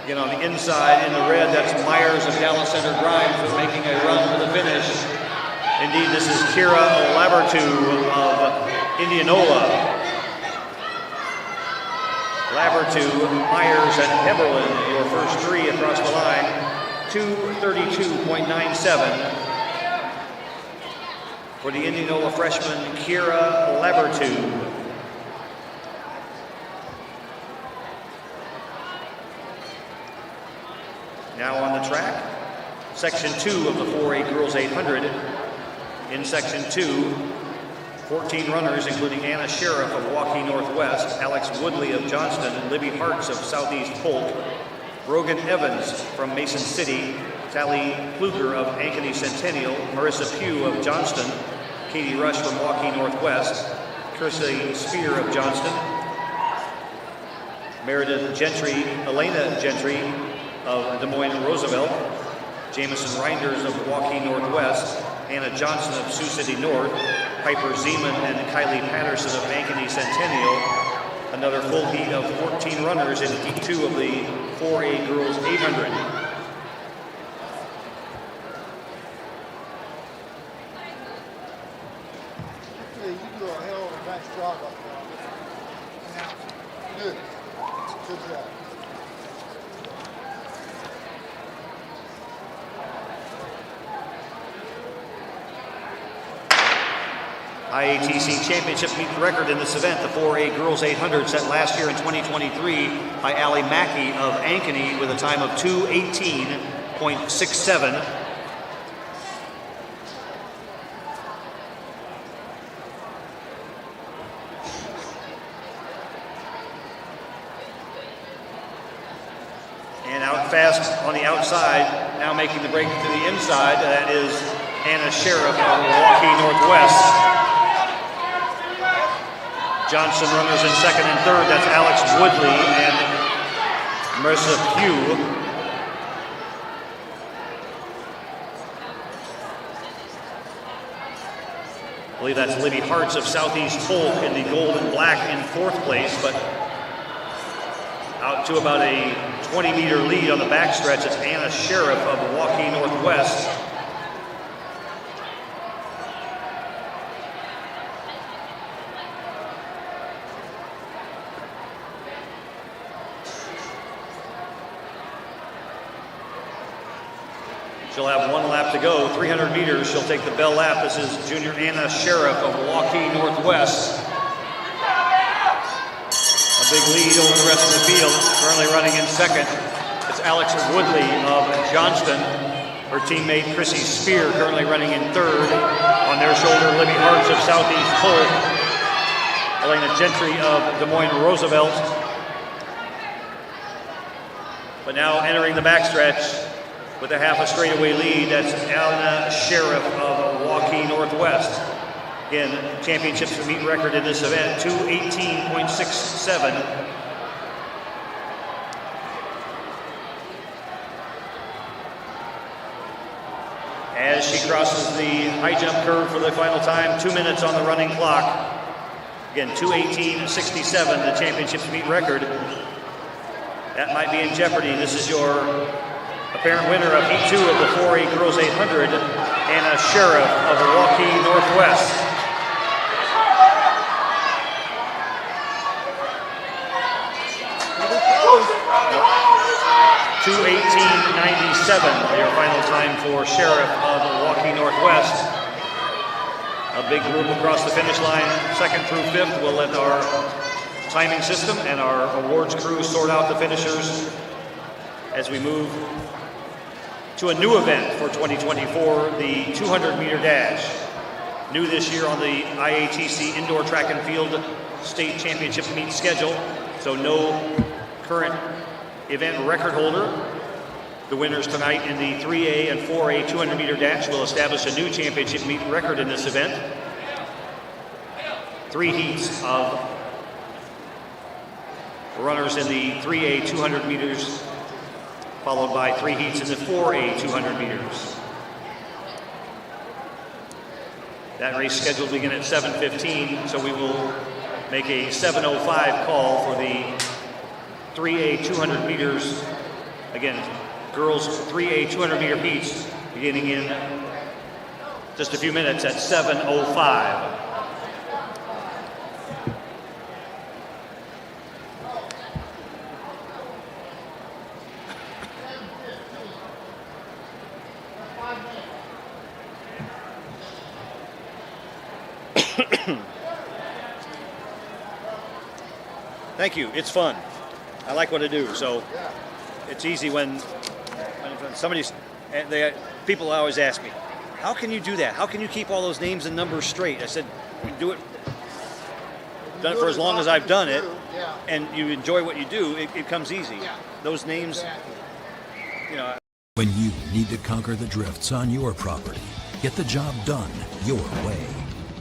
Again, on the inside in the red, that's Myers of Dallas Center Grimes, who's making a run for the finish. Indeed, this is Kira Labertu of Indianola. Labertu, Myers, and Heberlin, your first 3 across the line. 2:32.97 for the Indianola freshman, Kira Labertu. Now on the track, Section 2 of the 4A Girls 800. In Section 2, 14 runners, including Anna Sheriff of Waukee Northwest, Alex Woodley of Johnston, Libby Hartz of Southeast Polk, Brogan Evans from Mason City, Tally Kluger of Ankeny Centennial, Marissa Pugh of Johnston, Katie Rush from Waukee Northwest, Kirsty Spear of Johnston, Meredith Gentry, Elena Gentry of Des Moines Roosevelt, Jameson Reinders of Waukee Northwest, Anna Johnson of Sioux City North, Piper Zeman and Kylie Patterson of Ankeny Centennial. Another full heat of 14 runners in heat 2 of the 4A girls 800. You do a hell of a nice job up there. Good. Good job. IATC Championship meet record in this event, the 4A Girls 800, set last year in 2023 by Allie Mackey of Ankeny with a time of 2:18.67. And out fast on the outside, now making the break to the inside, that is Anna Sheriff of Waukee Northwest. Johnson runners in second and third. That's Alex Woodley and Marissa Pugh. I believe that's Libby Hartz of Southeast Polk in the gold and black in fourth place, but out to about a 20-meter lead on the backstretch. It's Anna Sheriff of Waukee Northwest. She'll have one lap to go, 300 meters. She'll take the bell lap. This is junior Anna Sheriff of Waukee Northwest. A big lead over the rest of the field. Currently running in second. It's Alex Woodley of Johnston. Her teammate Chrissy Spear currently running in third. On their shoulder, Libby Hartz of Southeast Polk. Elena Gentry of Des Moines Roosevelt. But now entering the backstretch with a half a straightaway lead, that's Anna Sheriff of Waukee Northwest. Again, championships meet record in this event, 2:18.67. As she crosses the high jump curve for the final time, 2 minutes on the running clock. Again, 2:18.67, the championships meet record. That might be in jeopardy. This is your apparent winner of heat 2 of the 4A Girls 800, Anna Sheriff of Waukee Northwest. .2:18.97, your final time for Sheriff of Waukee Northwest. A big group across the finish line, second through fifth. We'll let our timing system and our awards crew sort out the finishers as we move to a new event for 2024, the 200-meter dash. New this year on the IATC Indoor Track and Field State Championship meet schedule, so no current event record holder. The winners tonight in the 3A and 4A 200-meter dash will establish a new championship meet record in this event. 3 heats of runners in the 3A 200 meters, followed by 3 heats in the 4A 200 meters. That race scheduled to begin at 7:15, so we will make a 7:05 call for the 3A 200 meters. Again, girls 3A 200 meter heats beginning in just a few minutes at 7:05. Thank you. It's fun. I like what I do. So it's easy when somebody's. People always ask me, "How can you do that? How can you keep all those names and numbers straight?" I said, "We do it. Done it for as long as I've done it, and you enjoy what you do. It comes easy. Those names, you know." When you need to conquer the drifts on your property, get the job done your way.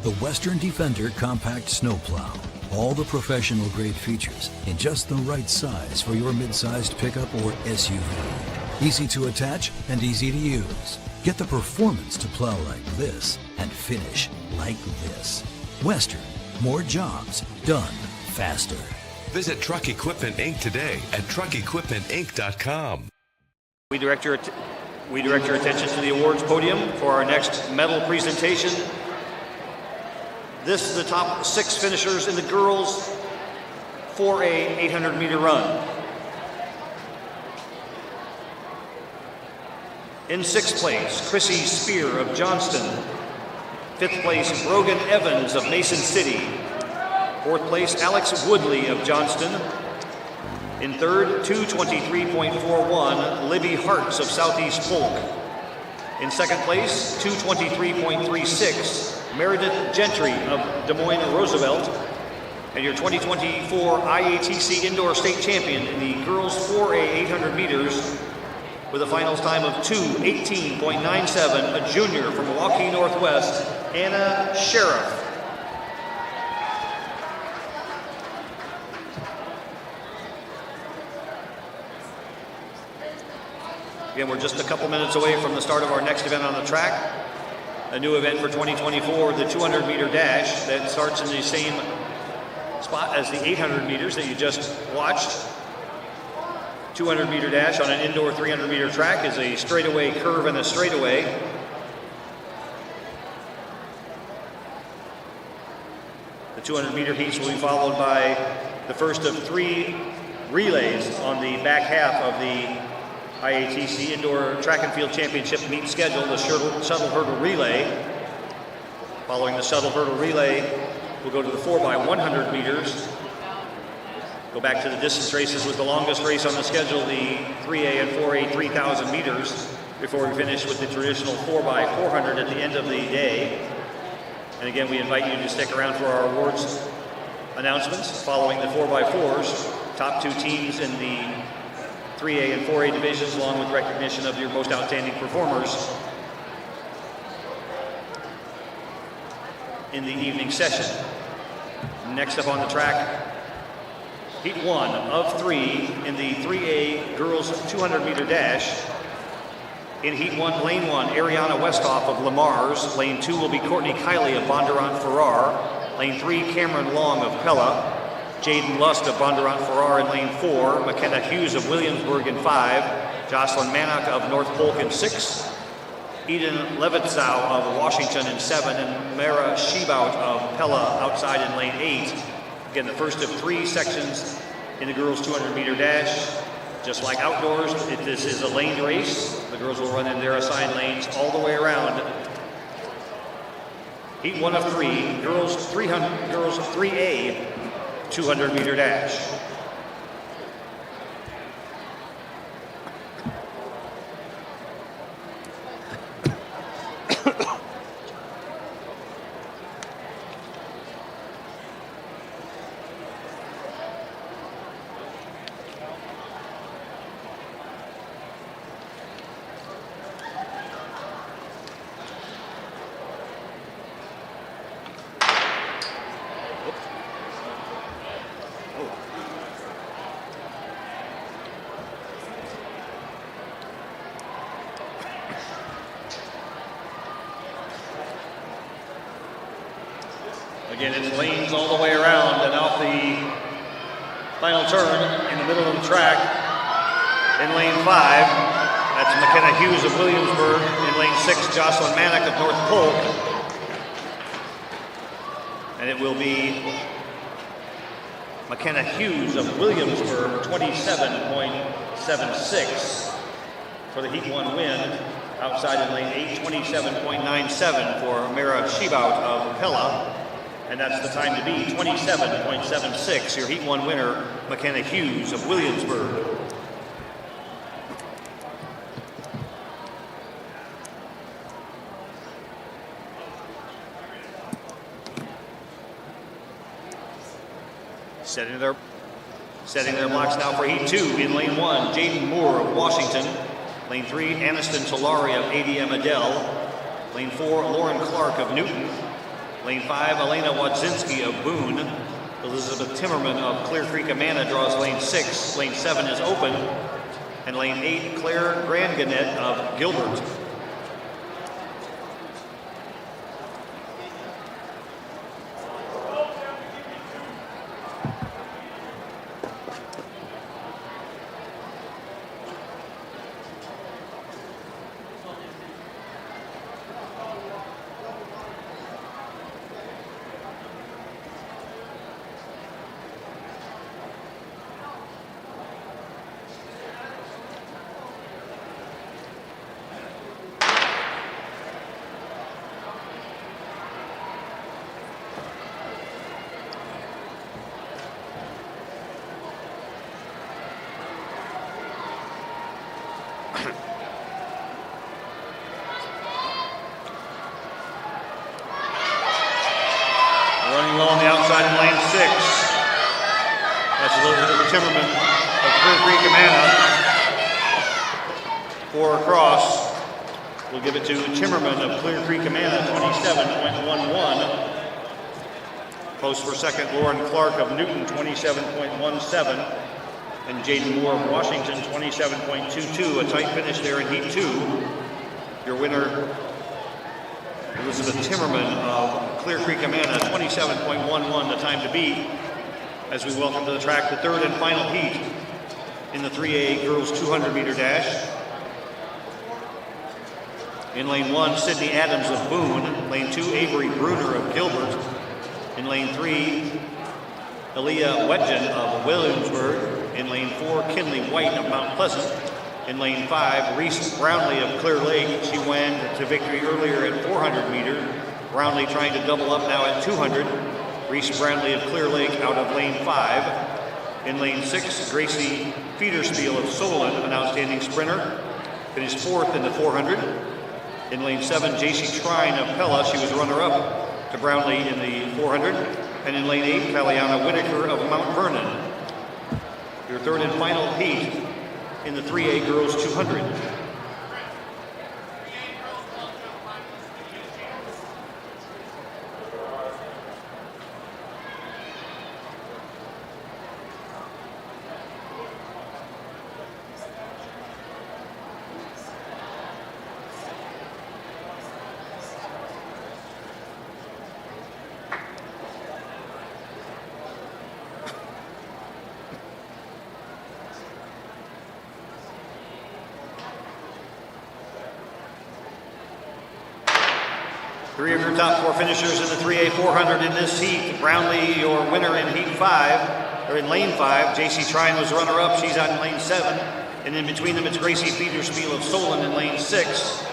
The Western Defender Compact Snowplow. All the professional grade features in just the right size for your mid-sized pickup or SUV. Easy to attach and easy to use. Get the performance to plow like this and finish like this. Western, more jobs done faster. Visit Truck Equipment Inc. today at truckequipmentinc.com. We direct your attention to the awards podium for our next medal presentation. This is the top 6 finishers in the girls 4A 800-meter run. In 6th place, Chrissy Spear of Johnston. 5th place, Brogan Evans of Mason City. 4th place, Alex Woodley of Johnston. In 3rd, 2:23.41, Libby Hartz of Southeast Polk. In 2nd place, 2:23.36, Meredith Gentry of Des Moines Roosevelt. And your 2024 IATC Indoor State Champion in the girls 4A 800 meters with a finals time of 2:18.97, a junior from Milwaukee Northwest, Anna Sheriff. Again, we're just a couple minutes away from the start of our next event on the track. A new event for 2024, the 200-meter dash that starts in the same spot as the 800 meters that you just watched. 200-meter dash on an indoor 300-meter track is a straightaway curve and a straightaway. The 200-meter heats will be followed by the first of 3 relays on the back half of the IATC Indoor Track and Field Championship meet schedule, the shuttle hurdle relay. Following the shuttle hurdle relay, we'll go to the 4x100 meters. Go back to the distance races with the longest race on the schedule, the 3A and 4A 3,000 meters, before we finish with the traditional 4x400 at the end of the day. And again, we invite you to stick around for our awards announcements following the 4x4s. Top 2 teams in the 3A and 4A divisions, along with recognition of your most outstanding performers in the evening session. Next up on the track, Heat 1 of 3 in the 3A girls 200-meter dash. In Heat 1, Lane 1, Ariana Westhoff of Lamar's. Lane 2 will be Courtney Kiley of Bondurant Farrar. Lane 3, Cameron Long of Pella. Jaden Lust of Bondurant Farrar in Lane 4. McKenna Hughes of Williamsburg in 5. Jocelyn Mannock of North Polk in 6. Eden Levitzow of Washington in 7. And Mara Shebout of Pella outside in Lane 8. Again, the first of 3 sections in the girls 200-meter dash. Just like outdoors, this is a laned race. The girls will run in their assigned lanes all the way around. Heat 1 of 3, girls 3A 200-meter dash. Again, it's lanes all the way around, and off the final turn in the middle of the track in lane 5. That's McKenna Hughes of Williamsburg. In lane 6, Jocelyn Mannock of North Polk. And it will be McKenna Hughes of Williamsburg, 27.76 for the Heat 1 win. Outside in lane 8, 27.97 for Mara Shebout of Pella. And that's the time to be, 27.76. Your Heat 1 winner, McKenna Hughes of Williamsburg. Setting their blocks now for Heat 2. In lane 1, Jaden Moore of Washington. Lane 3, Aniston Solari of ADM Adele. Lane 4, Lauren Clark of Newton. Lane 5, Elena Wadzinski of Boone. Elizabeth Timmerman of Clear Creek Amana draws lane 6. Lane 7 is open. And lane 8, Claire Granganet of Gilbert. Running low on the outside in lane 6. That's Elizabeth Timmerman of Clear Creek Amana. 4 across. We'll give it to Timmerman of Clear Creek Amana, 27.11. Close for second, Lauren Clark of Newton, 27.17. And Jaden Moore of Washington, 27.22. A tight finish there in heat 2. Your winner, Elizabeth Timmerman of Clear Creek Amana, 27.11, the time to beat, as we welcome to the track the third and final heat in the 3A girls 200-meter dash. In lane 1, Sydney Adams of Boone. Lane 2, Avery Bruner of Gilbert. In lane 3, Aaliyah Wedgen of Williamsburg. In lane 4, Kinley White of Mount Pleasant. In lane 5, Reese Brownlee of Clear Lake. She went to victory earlier at 400 meters. Brownlee trying to double up now at 200. Reese Brownlee of Clear Lake out of lane 5. In lane 6, Gracie Federspiel of Solon, an outstanding sprinter, finished 4th in the 400. In lane 7, J.C. Trine of Pella. She was runner-up to Brownlee in the 400. And in lane 8, Kaliana Whitaker of Mount Vernon. Your third and final heat in the 3A girls 200. Three of your top 4 finishers in the 3A 400 in this heat. Brownlee, your winner in heat 5, or in lane 5. J.C. Trine was runner-up. She's out in lane 7. And in between them, it's Gracie Federspiel of Solon in lane 6.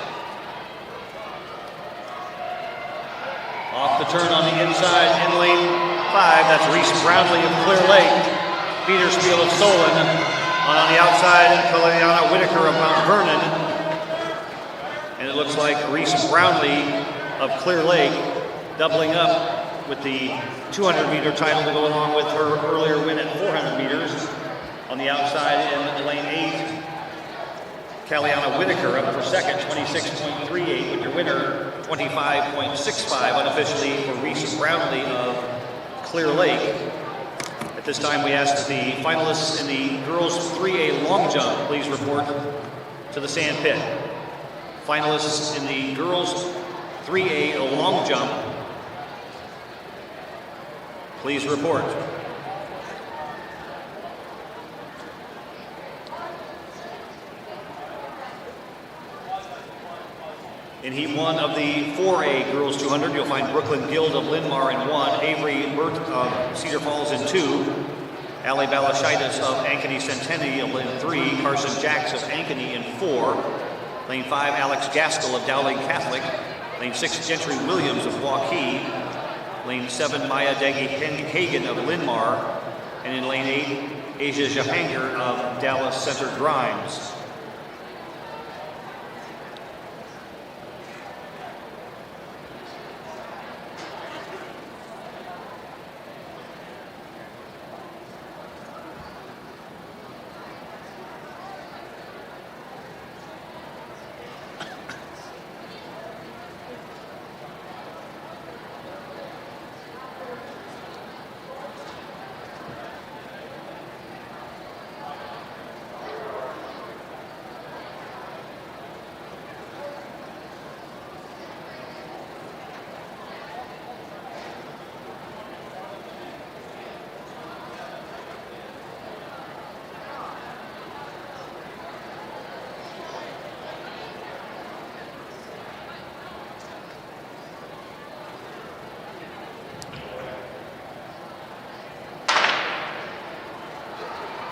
Off the turn on the inside in lane 5. That's Reese Brownlee of Clear Lake. Federspiel of Solon. On the outside, Kaliana Whitaker of Mount Vernon. And it looks like Reese Brownlee of Clear Lake doubling up with the 200-meter title to go along with her earlier win at 400 meters. On the outside in lane 8, Kaliana Whitaker up for second, 26.38, with your winner, 25.65 unofficially for Reese Brownlee of Clear Lake. At this time, we ask the finalists in the girls 3A long jump please report to the sand pit. Finalists in the girls 3A long jump, please report. In heat 1 of the 4A girls 200, you'll find Brooklyn Guild of Linmar in 1, Avery Burt of Cedar Falls in 2, Ali Balashaitis of Ankeny Centenny in 3, Carson Jacks of Ankeny in 4, lane 5, Alex Gaskell of Dowling Catholic, lane 6, Gentry Williams of Waukee, lane 7, Maya Daggy Hagen of Linmar, and in lane 8, Asia Jahanger of Dallas Center Grimes.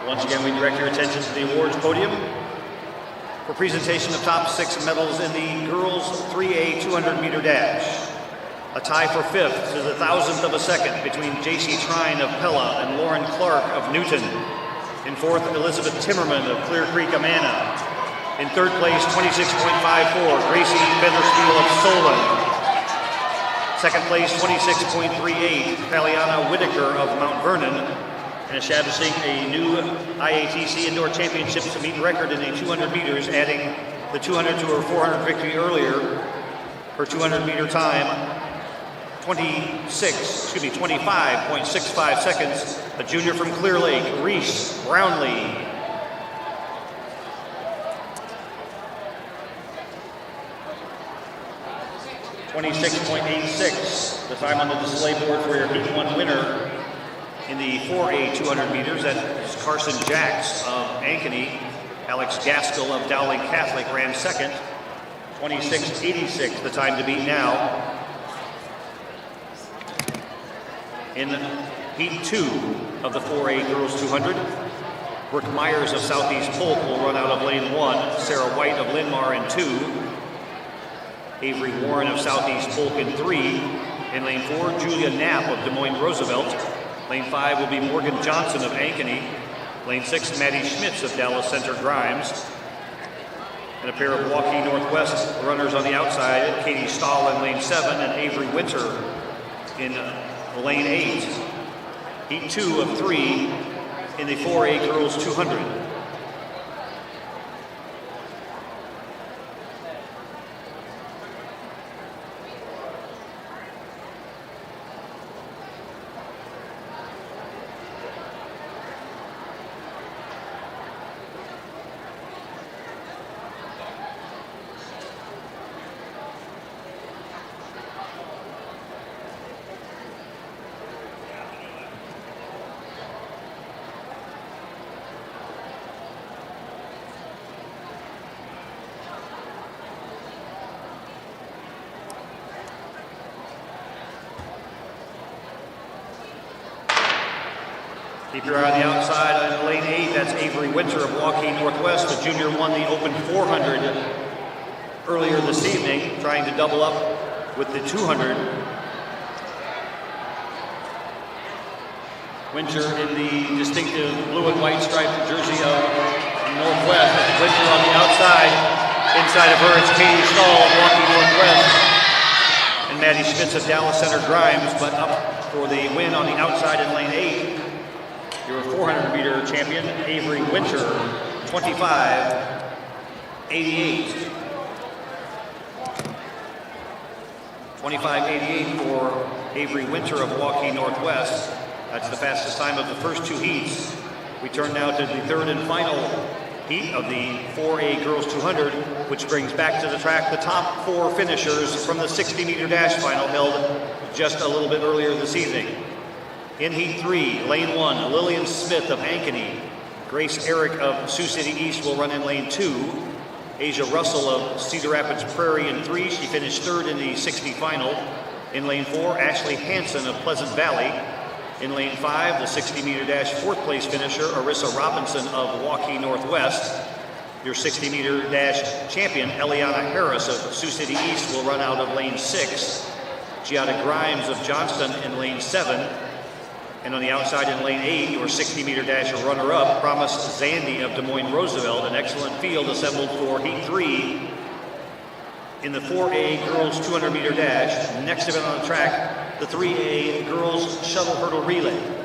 Once again, we direct your attention to the awards podium for presentation of top 6 medals in the girls 3A 200-meter dash. A tie for 5th to the 1,000th of a second between J.C. Trine of Pella and Lauren Clark of Newton. In 4th, Elizabeth Timmerman of Clear Creek, Amana. In 3rd place, 26.54, Gracie Featherspiel of Solon. 2nd place, 26.38, Paliana Whitaker of Mount Vernon. And establishing a new IATC Indoor Championships to meet record in the 200 meters, adding the 200 to her 400 victory earlier. Her 200-meter time, 25.65 seconds. A junior from Clear Lake, Reese Brownlee. .86, the time on the display board for your Heat 1 winner in the 4A 200 meters. That's Carson Jacks of Ankeny. Alex Gaskell of Dowling Catholic ran second. 26.86, the time to beat now. In Heat 2 of the 4A Girls 200, Brooke Myers of Southeast Polk will run out of lane 1. Sarah White of Linn-Mar in 2. Avery Warren of Southeast Polk in 3. In lane 4, Julia Knapp of Des Moines Roosevelt. Lane 5 will be Morgan Johnson of Ankeny. Lane 6, Maddie Schmitz of Dallas Center Grimes. And a pair of Waukee Northwest runners on the outside, Katie Stahl in lane 7 and Avery Winter in lane 8. Heat 2 of 3 in the 4A Girls 200. Keep your eye on the outside on lane 8. That's Avery Winter of Waukee Northwest. The junior won the Open 400 earlier this evening, trying to double up with the 200. Winter in the distinctive blue and white striped jersey of Northwest. Winter on the outside. Inside of her, it's Katie Stahl of Waukee Northwest. And Maddie Schmitz of Dallas Center Grimes, but up for the win on the outside in lane 8. Your 400-meter champion, Avery Winter, 25.88. 25.88 for Avery Winter of Waukee Northwest. That's the fastest time of the first 2 heats. We turn now to the 3rd and final heat of the 4A Girls 200, which brings back to the track the top 4 finishers from the 60-meter dash final held just a little bit earlier this evening. In Heat 3, lane 1, Lillian Smith of Ankeny. Grace Eric of Sioux City East will run in lane 2. Asia Russell of Cedar Rapids Prairie in 3. She finished 3rd in the 60 final. In lane 4, Ashley Hansen of Pleasant Valley. In lane 5, the 60-meter dash 4th place finisher, Arissa Robinson of Waukee Northwest. Your 60-meter dash champion, Eliana Harris of Sioux City East, will run out of lane 6. Giada Grimes of Johnston in lane 7. And on the outside in lane 8, your 60-meter dash runner-up, Promise Zandy of Des Moines Roosevelt. An excellent field assembled for Heat 3 in the 4A Girls 200-meter dash. Next event on the track, the 3A Girls Shuttle Hurdle Relay.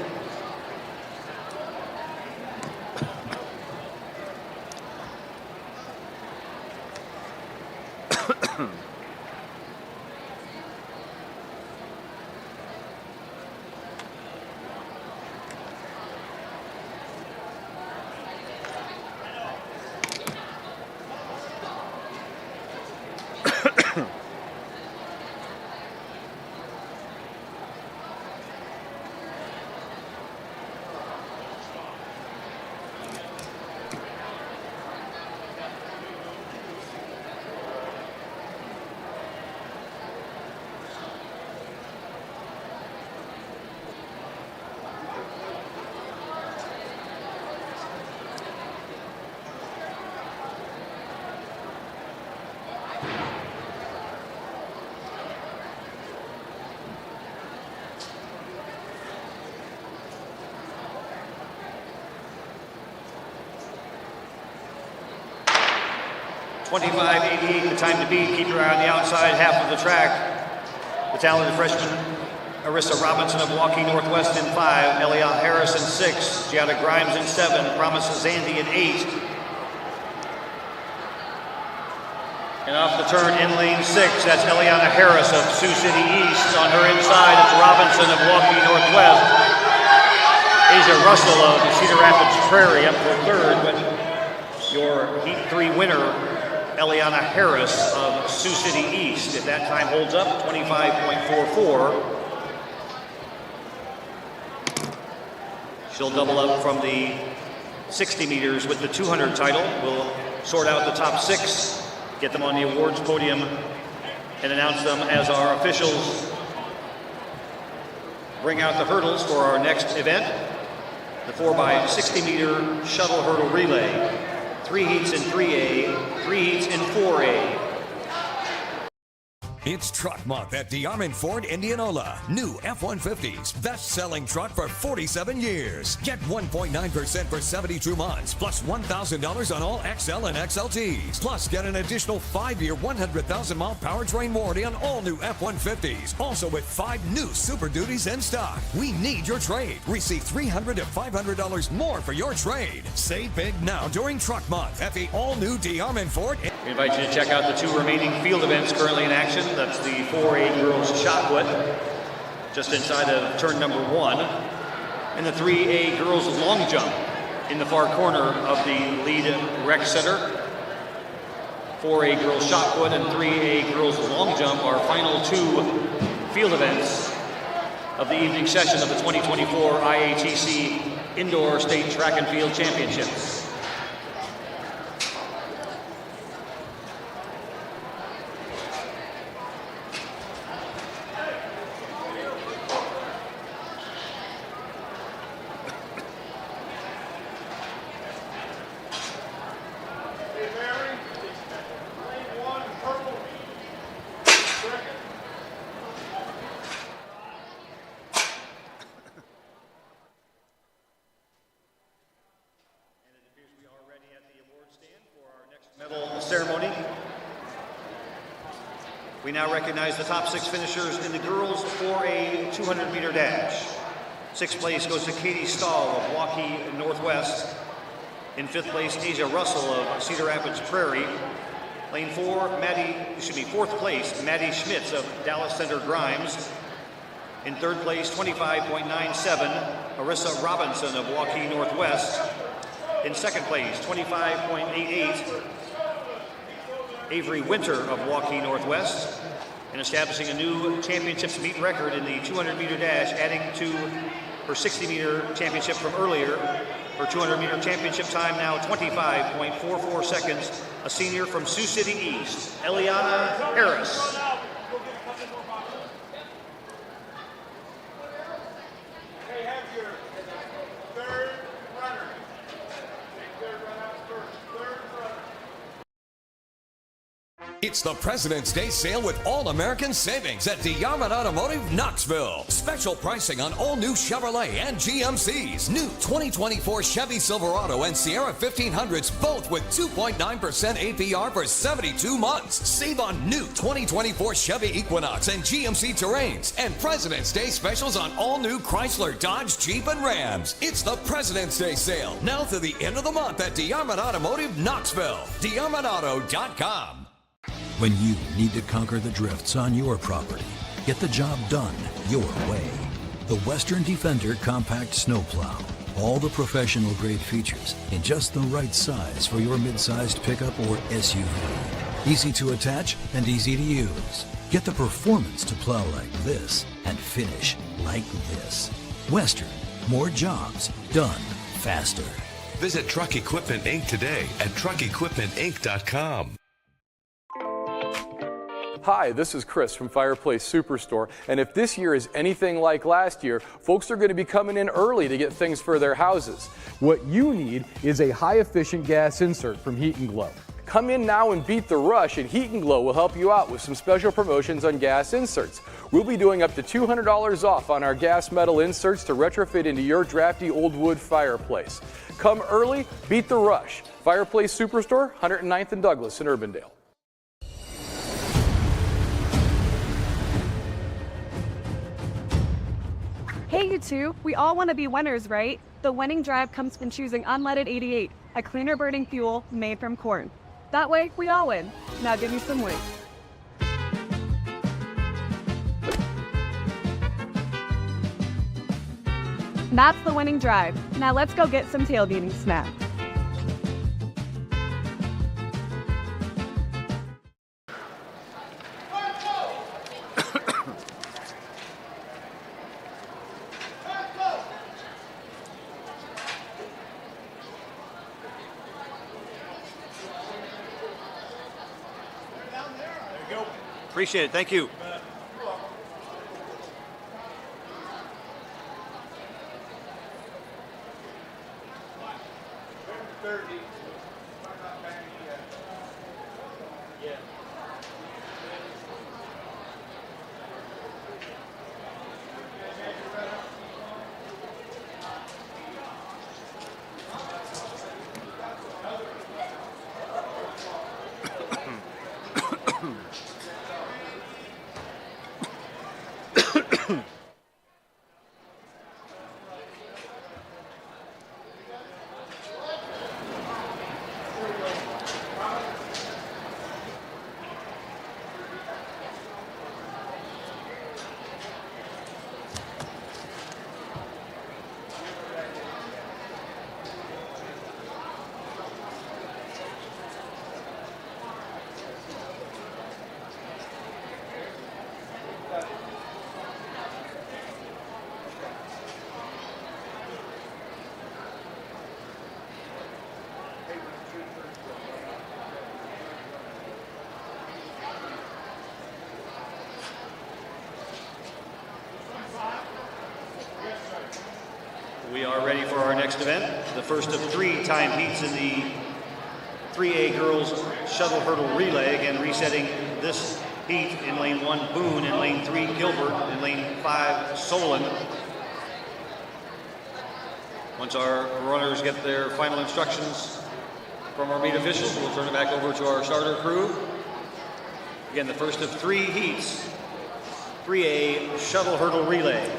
25.88, the time to beat. Keep your eye on the outside half of the track. The talented freshman Arissa Robinson of Waukee Northwest in 5, Eliana Harris in 6, Giada Grimes in 7, Promises Andy in 8. And off the turn in lane 6, that's Eliana Harris of Sioux City East. On her inside, it's Robinson of Waukee Northwest. Asia Russell of Cedar Rapids Prairie up for 3rd, but your Heat 3 winner, Eliana Harris of Sioux City East. If that time holds up, 25.44. She'll double up from the 60 meters with the 200 title. We'll sort out the top 6. Get them on the awards podium and announce them as our officials bring out the hurdles for our next event, the 4x60 meter shuttle hurdle relay. 3 heats in 3A, 3 heats in 4A. It's Truck Month at DeArmond Ford Indianola. New F-150s, best-selling truck for 47 years. Get 1.9% for 72 months, plus $1,000 on all XL and XLTs. Plus, get an additional 5-year, 100,000-mile powertrain warranty on all new F-150s. Also with 5 new Super Duties in stock. We need your trade. Receive $300 to $500 more for your trade. Save big now during Truck Month at the all-new DeArmond Ford. We invite you to check out the 2 remaining field events currently in action. That's the 4A girls shot put, just inside of turn number 1, and the 3A girls long jump in the far corner of the lead rec center. 4A girls shot put and 3A girls long jump are final 2 field events of the evening session of the 2024 IATC Indoor State Track and Field Championships. Medal ceremony. We now recognize the top 6 finishers in the girls 4A 200-meter dash. 6th place goes to Katie Stahl of Waukee Northwest. In 5th place, Asia Russell of Cedar Rapids Prairie. Lane 4th place, Maddie Schmitz of Dallas Center Grimes. In 3rd place, 25.97, Arissa Robinson of Waukee Northwest. In 2nd place, 25.88, Avery Winter of Waukee Northwest, and establishing a new championships meet record in the 200-meter dash, adding to her 60-meter championship from earlier. Her 200-meter championship time now 25.44 seconds. A senior from Sioux City East, Eliana Harris. It's the President's Day sale with all-American savings at DeArmond Automotive, Knoxville. Special pricing on all new Chevrolet and GMCs. New 2024 Chevy Silverado and Sierra 1500s, both with 2.9% APR for 72 months. Save on new 2024 Chevy Equinox and GMC Terrains. And President's Day specials on all new Chrysler, Dodge, Jeep, and Rams. It's the President's Day sale, now through the end of the month at DeArmond Automotive, Knoxville. DeArmondAuto.com. When you need to conquer the drifts on your property, get the job done your way. The Western Defender Compact Snowplow. All the professional grade features in just the right size for your mid-sized pickup or SUV. Easy to attach and easy to use. Get the performance to plow like this and finish like this. Western, more jobs done faster. Visit Truck Equipment Inc. today at truckequipmentinc.com. Hi, this is Chris from Fireplace Superstore, and if this year is anything like last year, folks are going to be coming in early to get things for their houses. What you need is a high-efficient gas insert from Heat & Glow. Come in now and beat the rush, and Heat and Glow will help you out with some special promotions on gas inserts. We'll be doing up to $200 off on our gas metal inserts to retrofit into your drafty old wood fireplace. Come early, beat the rush. Fireplace Superstore, 109th and Douglas in Urbandale. Hey, you two, we all want to be winners, right? The winning drive comes from choosing unleaded 88, a cleaner burning fuel made from corn. That way, we all win. Now give me some wings. That's the winning drive. Now let's go get some tailgating snacks. Appreciate it. Thank you. We are ready for our next event, the first of 3 timed heats in the 3A girls shuttle hurdle relay. Again, resetting this heat in lane 1, Boone, in lane 3, Gilbert, in lane 5, Solon. Once our runners get their final instructions from our meet officials, we'll turn it back over to our starter crew. Again, the first of 3 heats, 3A shuttle hurdle relay.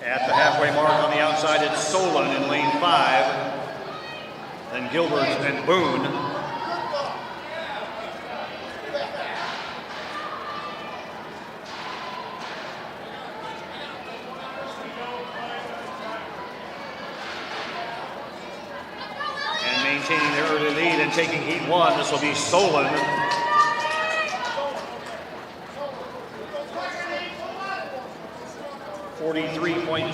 At the halfway mark on the outside, it's Solon in lane 5, then Gilbert and Boone. And maintaining their early lead and taking heat 1, this will be Solon.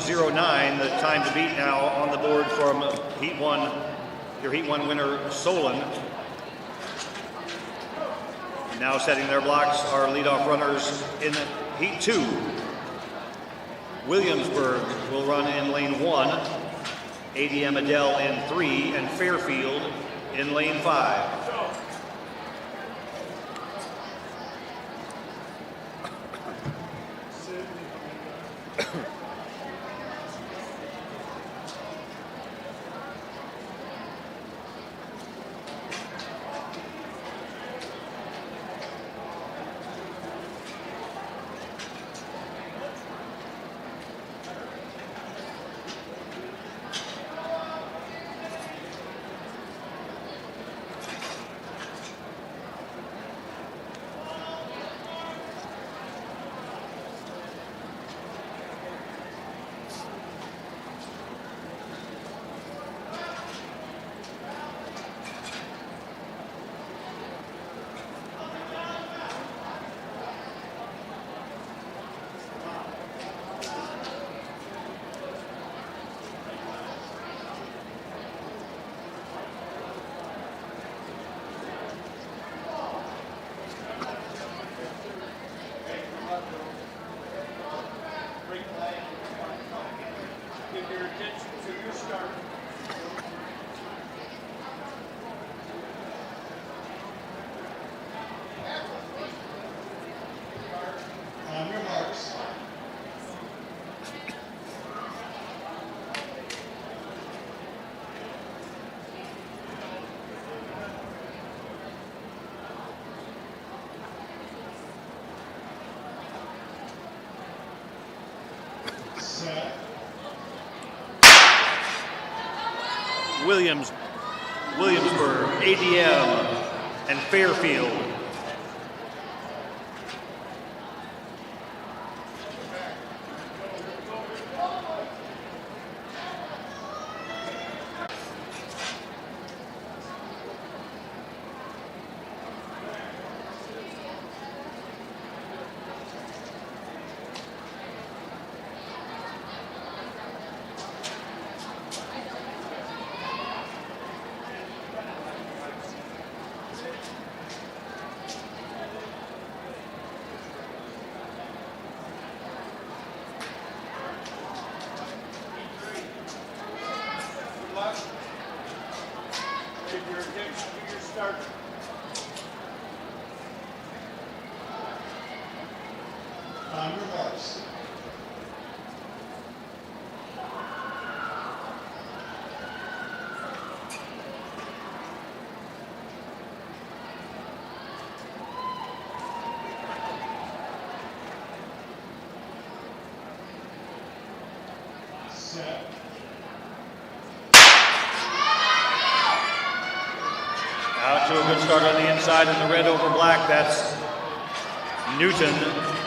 .09, the time to beat now on the board from Heat 1, your Heat 1 winner, Solon. Now setting their blocks are leadoff runners in Heat 2. Williamsburg will run in lane 1, ADM Adele in 3, and Fairfield in lane 5. Williamsburg, ADM, and Fairfield. On your marks. Set. Out to a good start on the inside in the red over black. That's Newton.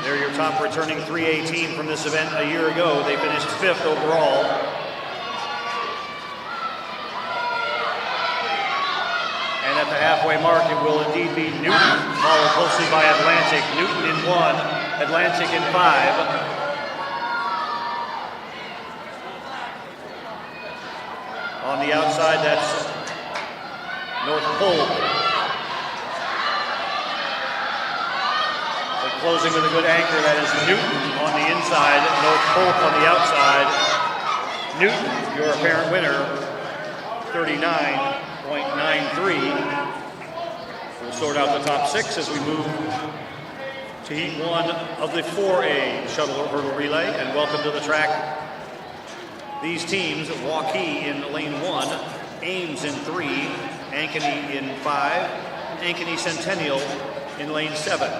They're your top returning 3A team from this event a year ago. They finished 5th overall. And at the halfway mark, it will indeed be Newton, followed closely by Atlantic. Newton in 1, Atlantic in 5. On the outside, that's North Pole. Closing with a good anchor, that is Newton on the inside, North Polk on the outside. Newton, your apparent winner, 39.93. We'll sort out the top 6 as we move to Heat 1 of the 4A shuttle hurdle relay. And welcome to the track. These teams, Waukee in lane 1, Ames in 3, Ankeny in 5, Ankeny Centennial in lane 7.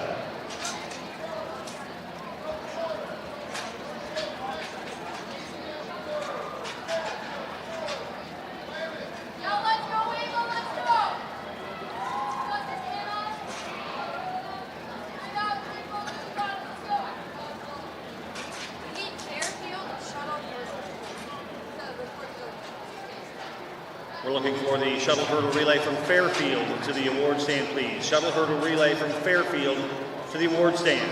We're looking for the shuttle hurdle relay from Fairfield to the award stand, please. Shuttle hurdle relay from Fairfield to the award stand.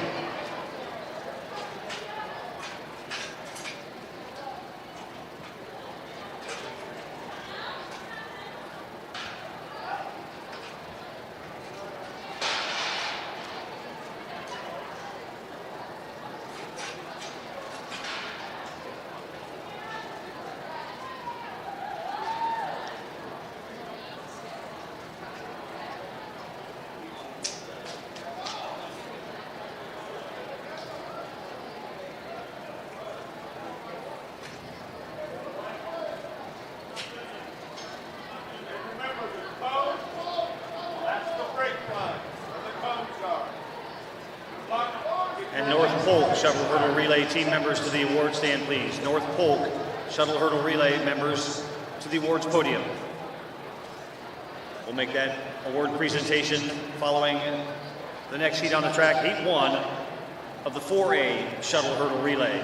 And North Polk shuttle hurdle relay team members to the award stand, please. North Polk shuttle hurdle relay members to the awards podium. We'll make that award presentation following the next heat on the track, Heat 1 of the 4A shuttle hurdle relay.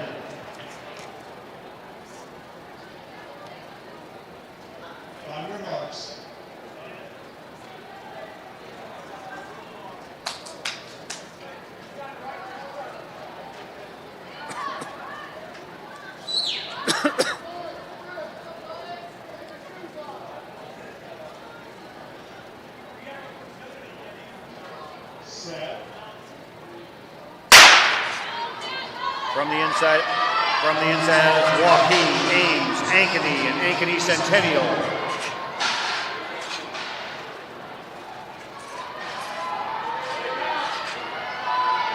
On your marks. Set. From the inside, it's Waukee, Ames, Ankeny, and Ankeny Centennial.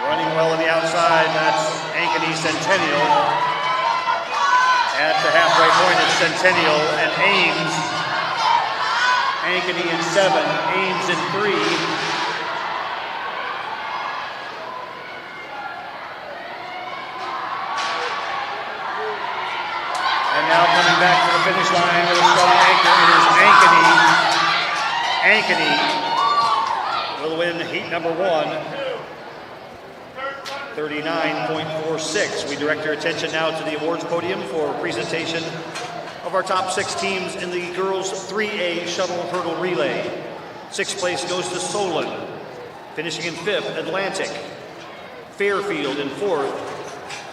Running well on the outside, that's Ankeny Centennial. At the halfway point, it's Centennial and Ames. Ankeny in 7, Ames in 3. And now coming back to the finish line with a strong anchor, it is Ankeny will win heat number 1, 39.46. We direct your attention now to the awards podium for a presentation of our top 6 teams in the girls 3A shuttle hurdle relay. 6th place goes to Solon. Finishing in 5th, Atlantic. Fairfield in 4th.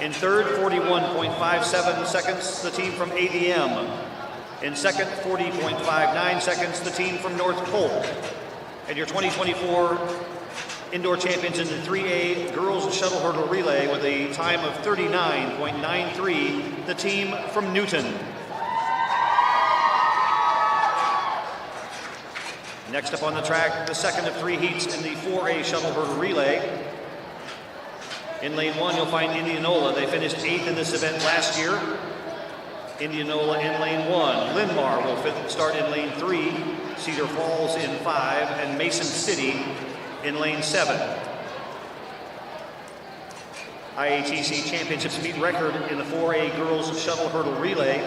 In 3rd, 41.57 seconds, the team from ADM. In 2nd, 40.59 seconds, the team from North Polk. And your 2024 indoor champions in the 3A girls shuttle hurdle relay with a time of 39.93, the team from Newton. Next up on the track, the second of 3 heats in the 4A shuttle hurdle relay. In lane 1, you'll find Indianola. They finished 8th in this event last year. Indianola in lane 1. Linn-Mar will start in lane 3. Cedar Falls in 5. And Mason City in lane 7. IATC Championships meet record in the 4A girls shuttle hurdle relay.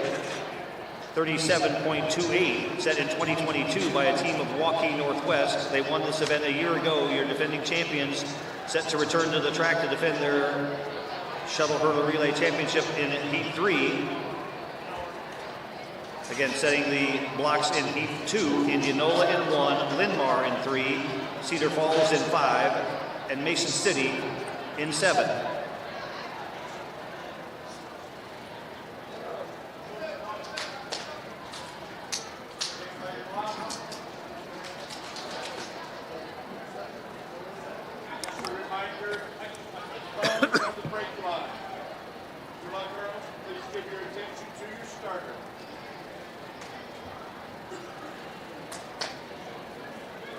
37.28, set in 2022 by a team of Waukee Northwest. They won this event a year ago. Your defending champions set to return to the track to defend their shuttle hurdle relay championship in heat 3. Again, setting the blocks in heat 2, Indianola in 1, Linn-Mar in 3, Cedar Falls in 5, and Mason City in 7.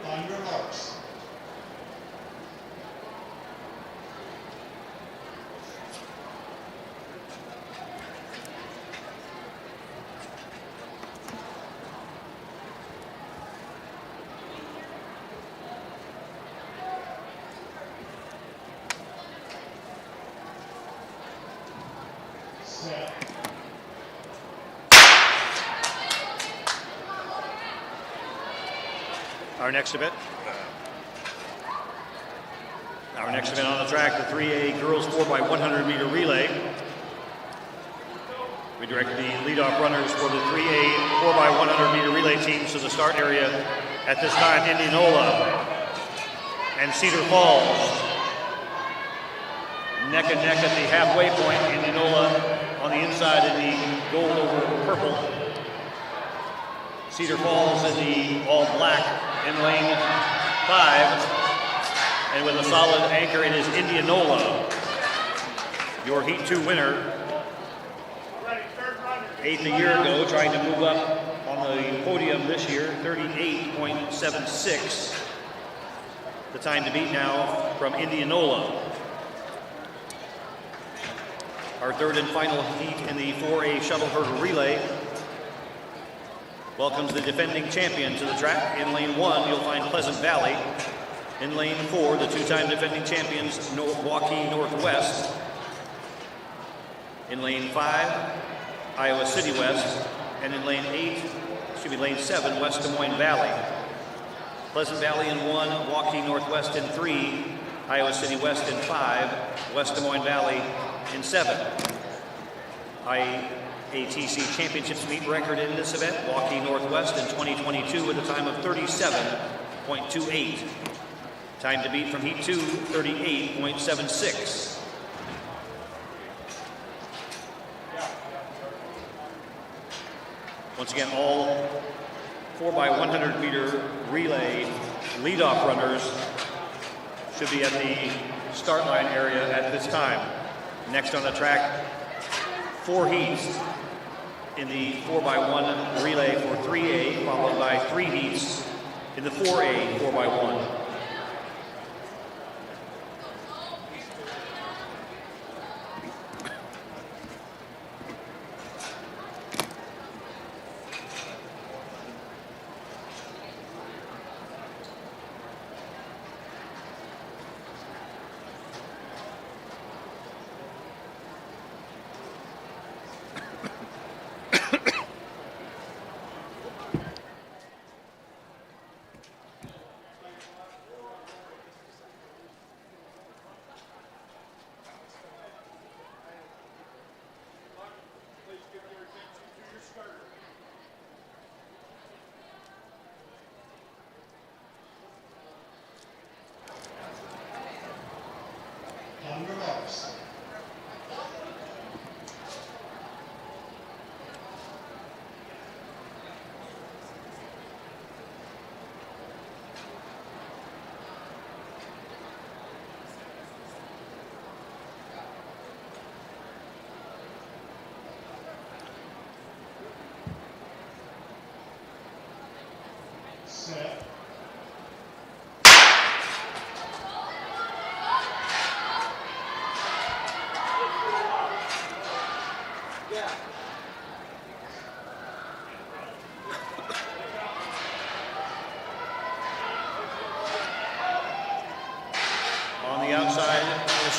On your marks. Set. Our next event on the track, the 3A girls 4x100 meter relay. We direct the leadoff runners for the 3A 4x100 meter relay teams to the start area at this time. Indianola and Cedar Falls. Neck and neck at the halfway point. Indianola on the inside in the gold over purple. Cedar Falls in the all black in lane 5. And with a solid anchor, it is Indianola, your heat 2 winner. 8th a year ago, trying to move up on the podium this year, 38.76. The time to beat now from Indianola. Our 3rd and final heat in the 4A shuttle hurdle relay welcomes the defending champion to the track. In lane 1, you'll find Pleasant Valley. In lane 4, the 2-time defending champions, Waukee Northwest. In lane 5, Iowa City West. And in lane 7, West Des Moines Valley. Pleasant Valley in 1, Waukee Northwest in 3, Iowa City West in 5, West Des Moines Valley in 7. IATC Championships meet record in this event, Waukee Northwest in 2022 with a time of 37.28. Time to beat from heat 2, 38.76. Once again, all 4x100 meter relay leadoff runners should be at the start line area at this time. Next on the track, 4 heats in the 4x1 relay for 3A, followed by 3 heats in the 4A 4x1.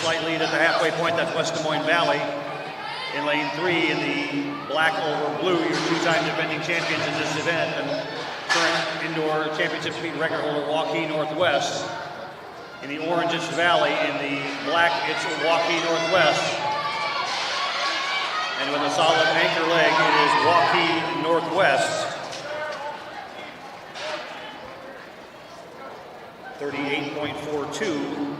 slight lead at the halfway point. That's West Des Moines Valley. In lane 3, in the black over blue, your two-time defending champions in this event and current indoor championship speed record holder Waukee Northwest. In the orange, it's Valley. In the black, it's Waukee Northwest. And with a solid anchor leg, it is Waukee Northwest. 38.42.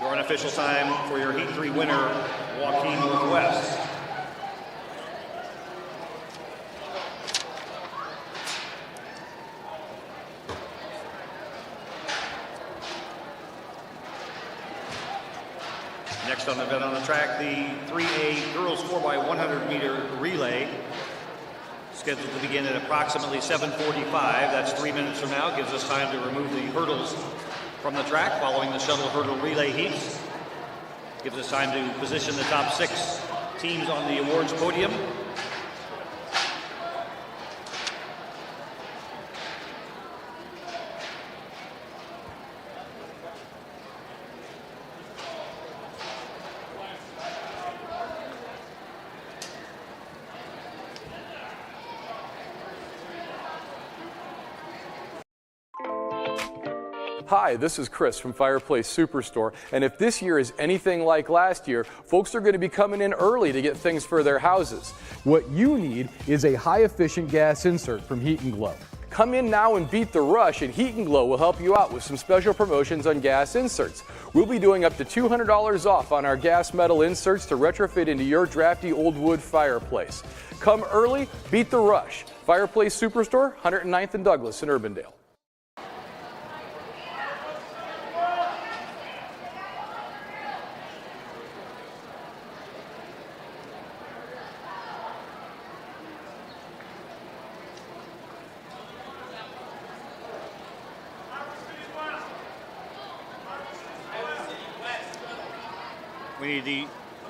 Your unofficial time for your Heat 3 winner, Waukee Northwest. Next on the event on the track, the 3A girls 4x100 meter relay, scheduled to begin at approximately 7:45. That's 3 minutes from now. Gives us time to remove the hurdles from the track following the shuttle hurdle relay heats. Gives us time to position the top 6 teams on the awards podium. Hi, this is Chris from Fireplace Superstore, and if this year is anything like last year, folks are going to be coming in early to get things for their houses. What you need is a high-efficient gas insert from Heat & Glow. Come in now and beat the rush, and Heat & Glow will help you out with some special promotions on gas inserts. We'll be doing up to $200 off on our gas metal inserts to retrofit into your drafty old wood fireplace. Come early, beat the rush. Fireplace Superstore, 109th and Douglas in Urbandale.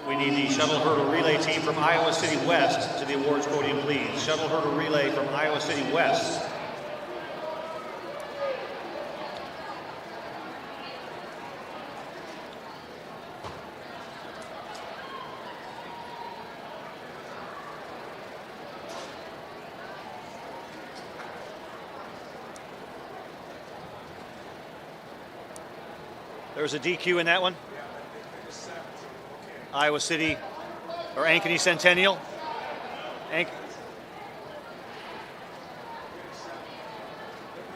We need the shuttle hurdle relay team from Iowa City West to the awards podium, please. Shuttle hurdle relay from Iowa City West. There's a DQ in that one. Iowa City, or Ankeny Centennial.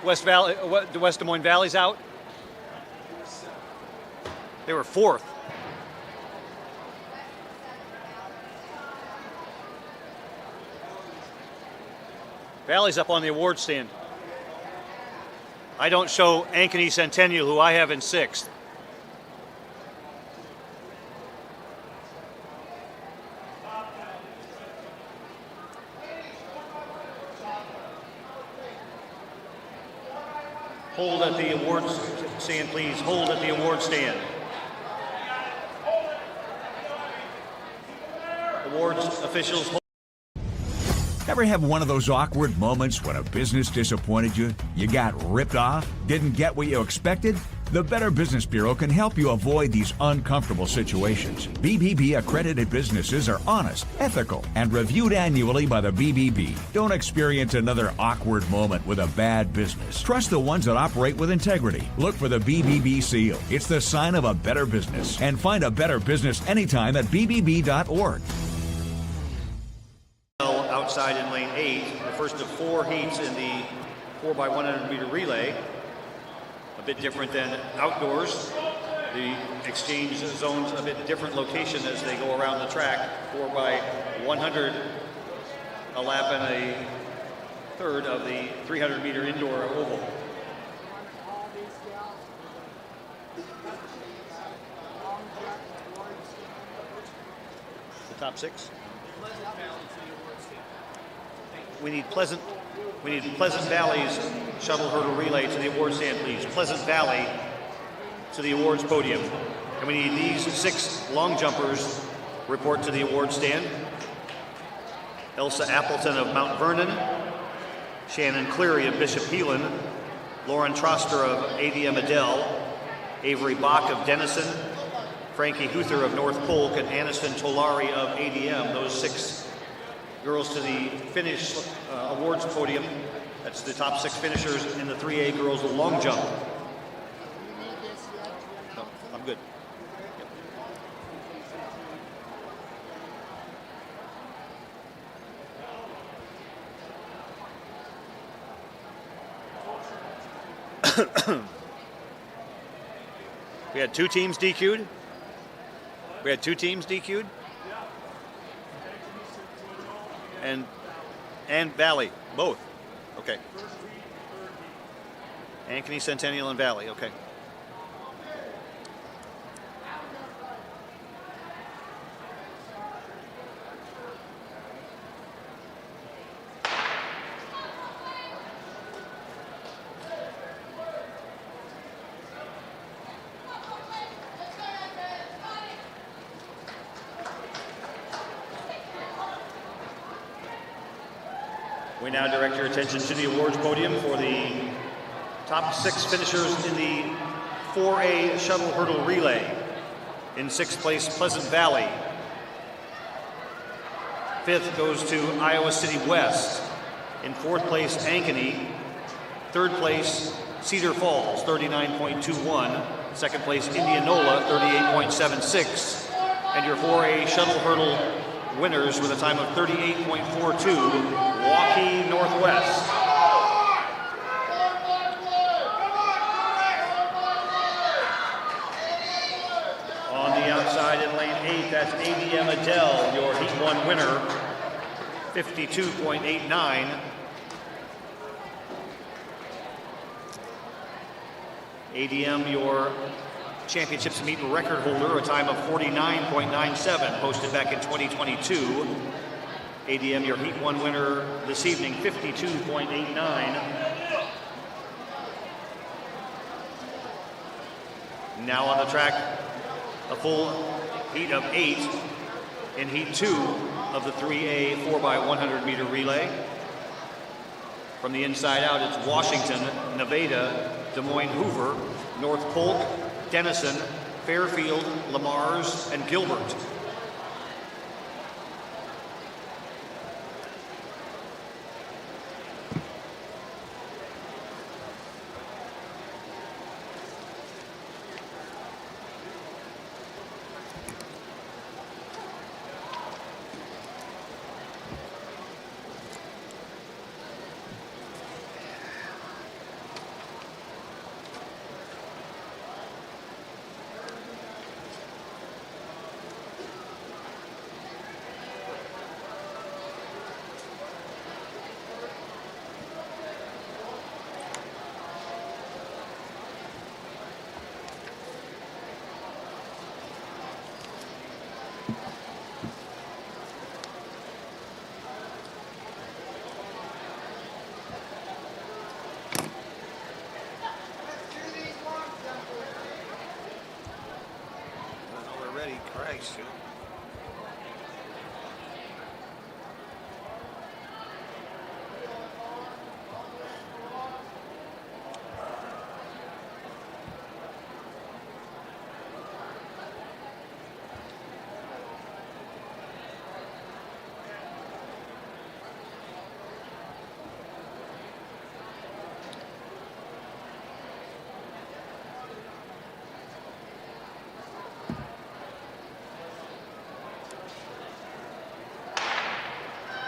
West Des Moines Valley's out. They were 4th. Valley's up on the award stand. I don't show Ankeny Centennial, who I have in 6th. Hold at the awards stand, please. Hold at the award stand. Awards officials, hold. Ever have one of those awkward moments when a business disappointed you? You got ripped off? Didn't get what you expected? The Better Business Bureau can help you avoid these uncomfortable situations. BBB accredited businesses are honest, ethical, and reviewed annually by the BBB. Don't experience another awkward moment with a bad business. Trust the ones that operate with integrity. Look for the BBB seal. It's the sign of a better business. And find a better business anytime at bbb.org. Outside in lane 8, the first of 4 heats in the 4x100 meter relay. A bit different than outdoors. The exchange zones a bit different location as they go around the track. 4x100, a lap and a third of the 300 meter indoor oval. The top 6. We need Pleasant Valley's shuttle hurdle relay to the awards stand, please. Pleasant Valley to the awards podium. And we need these 6 long jumpers report to the awards stand. Elsa Appleton of Mount Vernon, Shannon Cleary of Bishop Heelan, Lauren Troster of ADM Adele, Avery Bach of Denison, Frankie Huther of North Polk, and Aniston Tolari of ADM. Those 6 girls to the finish awards podium. That's the top 6 finishers in the 3A girls long jump. No, I'm good. We had 2 teams DQ'd. And Valley, both. Okay. Ankeny, Centennial, and Valley. Okay. We now direct your attention to the awards podium for the top 6 finishers in the 4A shuttle hurdle relay. In 6th place, Pleasant Valley. 5th goes to Iowa City West. In 4th place, Ankeny. 3rd place, Cedar Falls, 39.21. 2nd place, Indianola, 38.76. And your 4A shuttle hurdle winners with a time of 38.42, Waukee Northwest. On the outside in lane 8, that's ADM Adele, your Heat 1 winner, 52.89. ADM, your championships meet record holder, a time of 49.97, posted back in 2022. ADM, your Heat 1 winner this evening, 52.89. Now on the track, a full heat of 8 in Heat 2 of the 3A 4x100 meter relay. From the inside out, it's Washington, Nevada, Des Moines Hoover, North Polk, Denison, Fairfield, Lamars, and Gilbert. Christ.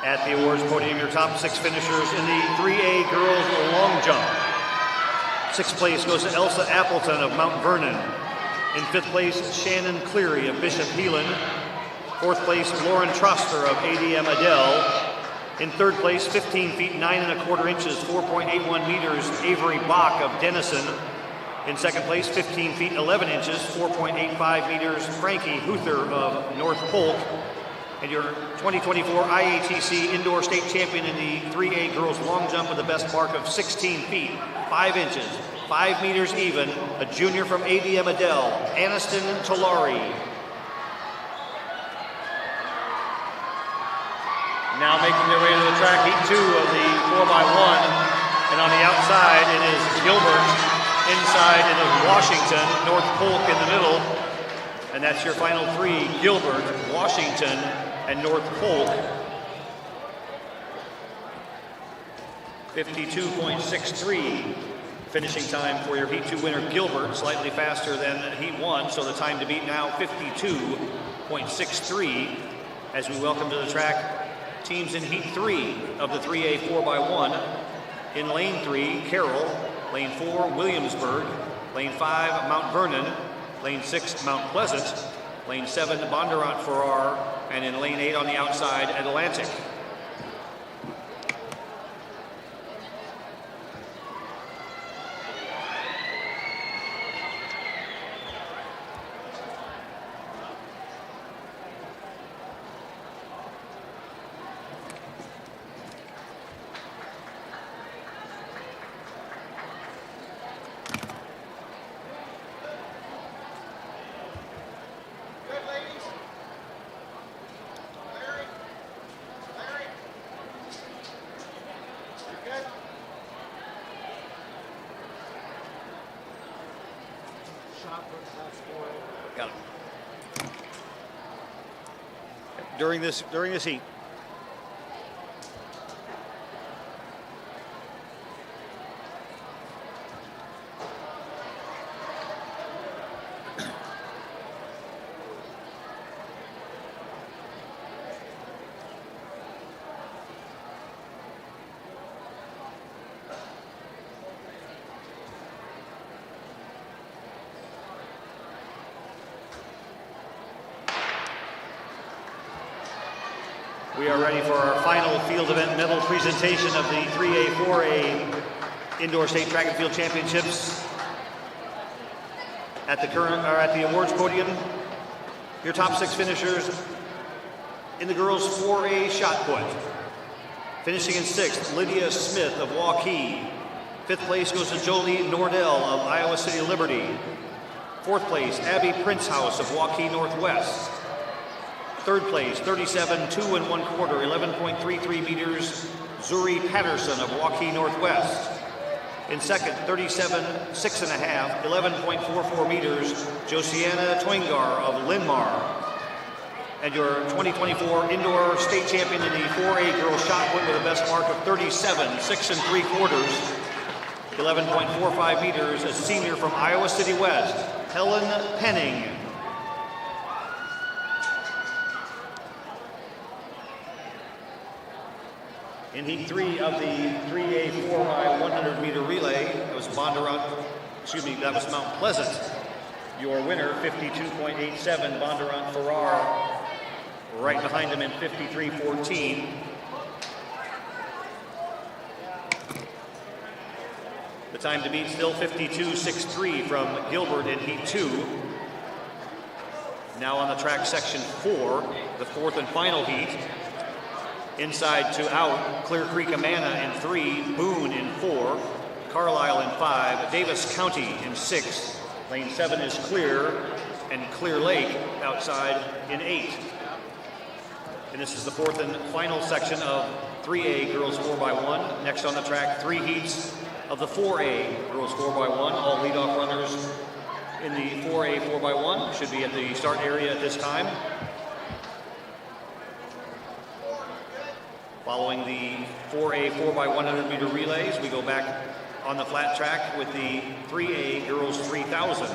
At the awards podium, your top 6 finishers in the 3A girls long jump. 6th place goes to Elsa Appleton of Mount Vernon. In 5th place, Shannon Cleary of Bishop Heelan. 4th place, Lauren Troster of ADM Adele. In 3rd place, 15 feet 9 1/4 inches, 4.81 meters, Avery Bach of Denison. In 2nd place, 15 feet 11 inches, 4.85 meters, Frankie Huther of North Polk. And your 2024 IATC Indoor State Champion in the 3A girls long jump with the best mark of 16 feet, 5 inches, 5 meters even, a junior from ADM Adele, Aniston Tolari. Now making their way to the track, heat 2 of the 4x1, an on the outside, it is Gilbert. Inside, it is Washington. North Polk in the middle. And that's your final three, Gilbert, Washington, and North Polk. 52.63 finishing time for your Heat 2 winner, Gilbert, slightly faster than Heat 1, so the time to beat now 52.63 as we welcome to the track teams in Heat 3 of the 3A 4x1. In Lane 3, Carroll. Lane 4, Williamsburg. Lane 5, Mount Vernon. Lane 6, Mount Pleasant. Lane 7, Bondurant Farrar. And in Lane 8 on the outside, Atlantic. Got it. During this heat. We are ready for our final field event medal presentation of the 3A-4A Indoor State Track and Field Championships. At the awards podium, your top 6 finishers in the girls 4A shot put. Finishing in 6th, Lydia Smith of Waukee. 5th place goes to Jolie Nordell of Iowa City Liberty. 4th place, Abby Princehouse of Waukee Northwest. 3rd place, 37 2 1/4, 11.33 meters, Zuri Patterson of Waukee Northwest. In 2nd, 37 6 1/2, 11.44 meters, Josiana Toingar of Linmar. And your 2024 indoor state champion in the 4A girls shot put with a best mark of 37 6 3/4, 11.45 meters, a senior from Iowa City West, Helen Penning. In Heat 3 of the 3A 4x100 meter relay, that was that was Mount Pleasant. Your winner, 52.87, Bondurant Farrar, right behind him in 53.14. The time to beat still 52.63 from Gilbert in Heat 2. Now on the track section 4, the 4th and final heat. Inside to out, Clear Creek Amana in 3, Boone in 4, Carlisle in 5, Davis County in 6. Lane 7 is clear, and Clear Lake outside in 8. And this is the 4th and final section of 3A girls 4x1. Next on the track, 3 heats of the 4A girls 4x1. All leadoff runners in the 4A 4x1 should be at the start area at this time. Following the 4A 4x100 meter relays, we go back on the flat track with the 3A girls 3000.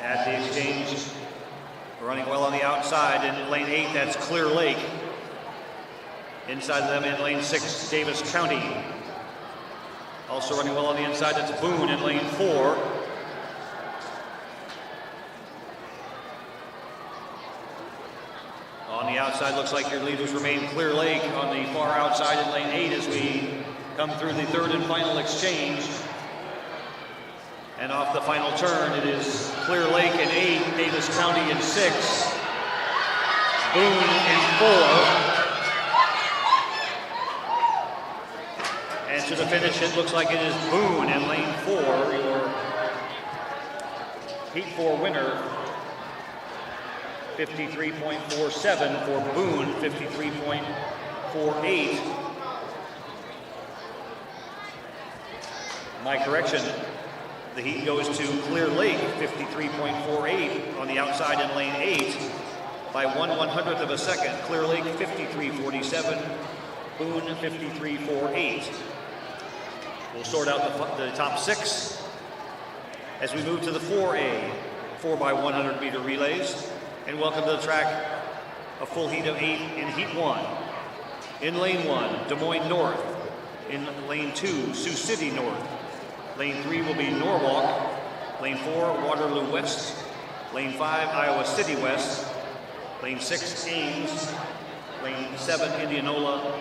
At the exchange, running well on the outside in lane 8, that's Clear Lake. Inside of them in lane 6, Davis County. Also running well on the inside, that's Boone in lane 4. On the outside, looks like your leaders remain Clear Lake on the far outside in lane 8 as we come through the third and final exchange. And off the final turn, it is Clear Lake in 8, Davis County in 6, Boone in 4. And to the finish, it looks like it is Boone in lane 4, your Heat 4 winner. 53.47 for Boone, 53.48. My correction, the heat goes to Clear Lake, 53.48 on the outside in lane 8 by 1/100th of a second. Clear Lake, 53.47, Boone, 53.48. We'll sort out the top 6 as we move to the 4A, 4x100 meter relays. And welcome to the track, a full heat of 8 in heat 1. In lane 1, Des Moines North. In lane 2, Sioux City North. Lane 3 will be Norwalk. Lane 4, Waterloo West. Lane 5, Iowa City West. Lane 6, Ames. Lane 7, Indianola.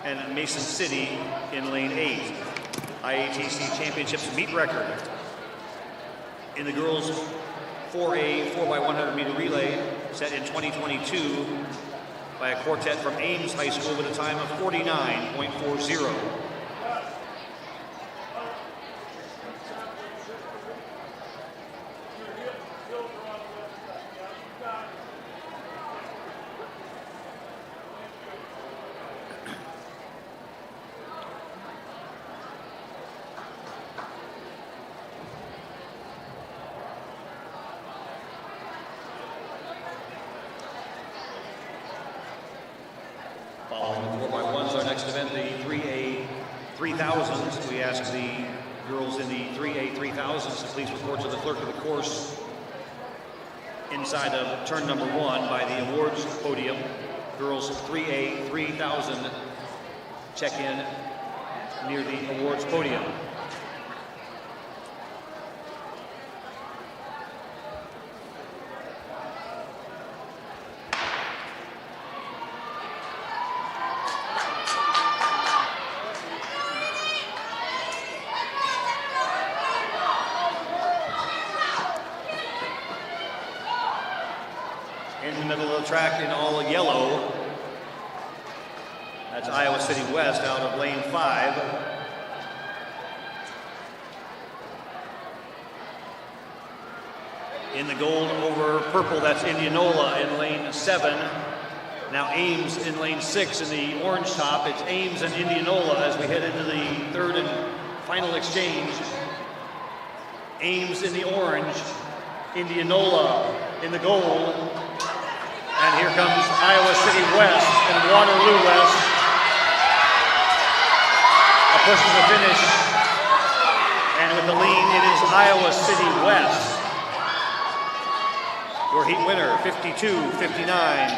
And Mason City in lane 8. IATC Championships meet record. In the girls' 4A 4x100 meter relay set in 2022 by a quartet from Ames High School with a time of 49.40. Following the 4x1s, our next event, the 3A 3000s. We ask the girls in the 3A 3000s to please report to the clerk of the course inside of turn number 1 by the awards podium. Girls 3A 3000 check in near the awards podium. In the middle of the track in all yellow, that's Iowa City West out of lane 5. In the gold over purple, that's Indianola in lane 7. Now Ames in lane 6 in the orange top. It's Ames and Indianola as we head into the third and final exchange. Ames in the orange, Indianola in the gold. And here comes Iowa City West and Waterloo West. A push to the finish. And with the lead, it is Iowa City West. Your heat winner, 52-59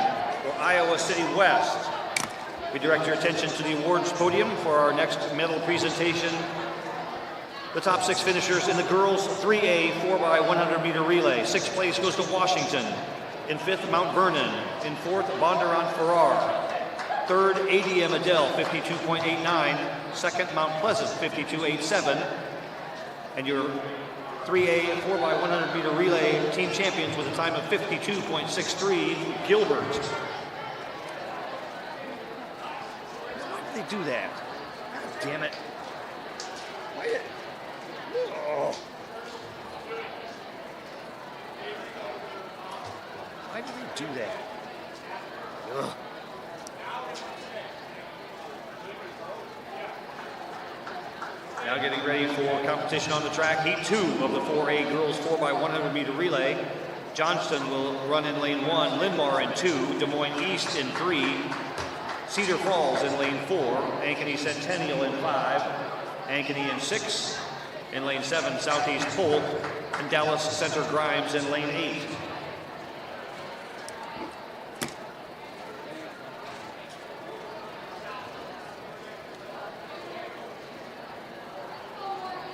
for Iowa City West. We direct your attention to the awards podium for our next medal presentation. The top 6 finishers in the girls 3A 4x100 meter relay. 6th place goes to Washington. In 5th, Mount Vernon. In 4th, Bondurant-Farrar. 3rd, ADM Adele, 52.89. 2nd, Mount Pleasant, 52.87. And your 3A 4x100 meter relay team champions with a time of 52.63, Gilbert. Why did they do that? God damn it. Why did... Oh. Why did they do that? Ugh. Now getting ready for competition on the track. Heat 2 of the 4A girls 4x100 meter relay. Johnston will run in lane 1, Linmar in 2, Des Moines East in 3, Cedar Falls in lane 4, Ankeny Centennial in 5, Ankeny in 6, in lane 7, Southeast Polk, and Dallas Center Grimes in lane 8.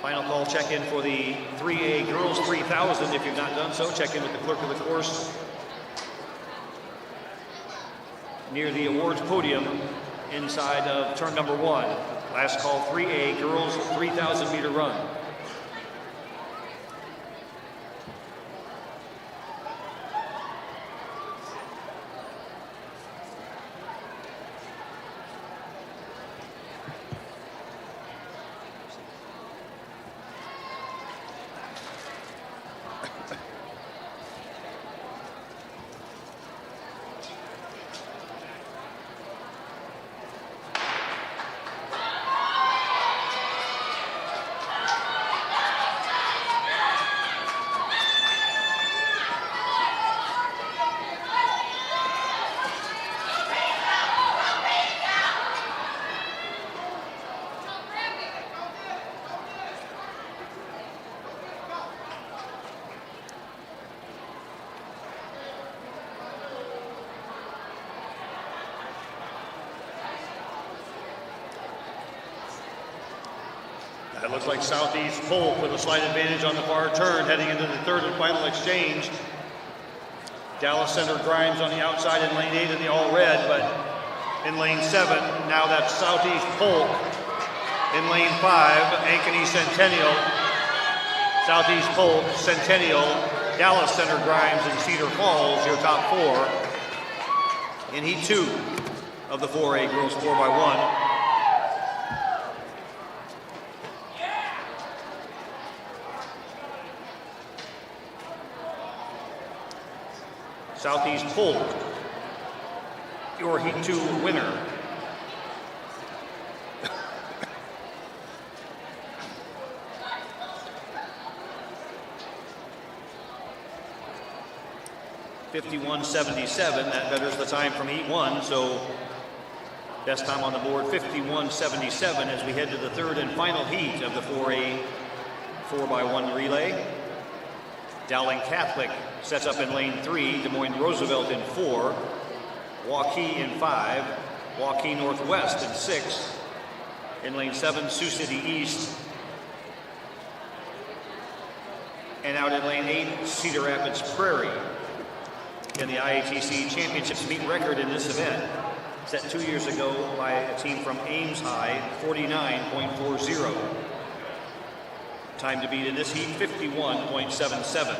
Final call check-in for the 3A Girls 3000. If you've not done so, check in with the clerk of the course near the awards podium inside of turn number 1. Last call, 3A Girls 3,000 meter run. It looks like Southeast Polk with a slight advantage on the far turn, heading into the third and final exchange. Dallas Center Grimes on the outside in lane 8 in the all red, but in lane 7, now that's Southeast Polk. In lane 5, Ankeny Centennial, Southeast Polk, Centennial, Dallas Center Grimes, and Cedar Falls, your top 4 in heat 2 of the 4A Girls 4x1. Southeast Polk, your heat 2 winner. (51.77). That betters the time from heat 1, so best time on the board 51.77 as we head to the third and final heat of the 4A 4x1 relay. Dowling Catholic sets up in lane 3, Des Moines Roosevelt in 4, Waukee in 5, Waukee Northwest in 6, in lane 7, Sioux City East, and out in lane 8, Cedar Rapids Prairie. And the IATC Championships meet record in this event, set 2 years ago by a team from Ames High, 49.40. Time to beat in this heat, 51.77.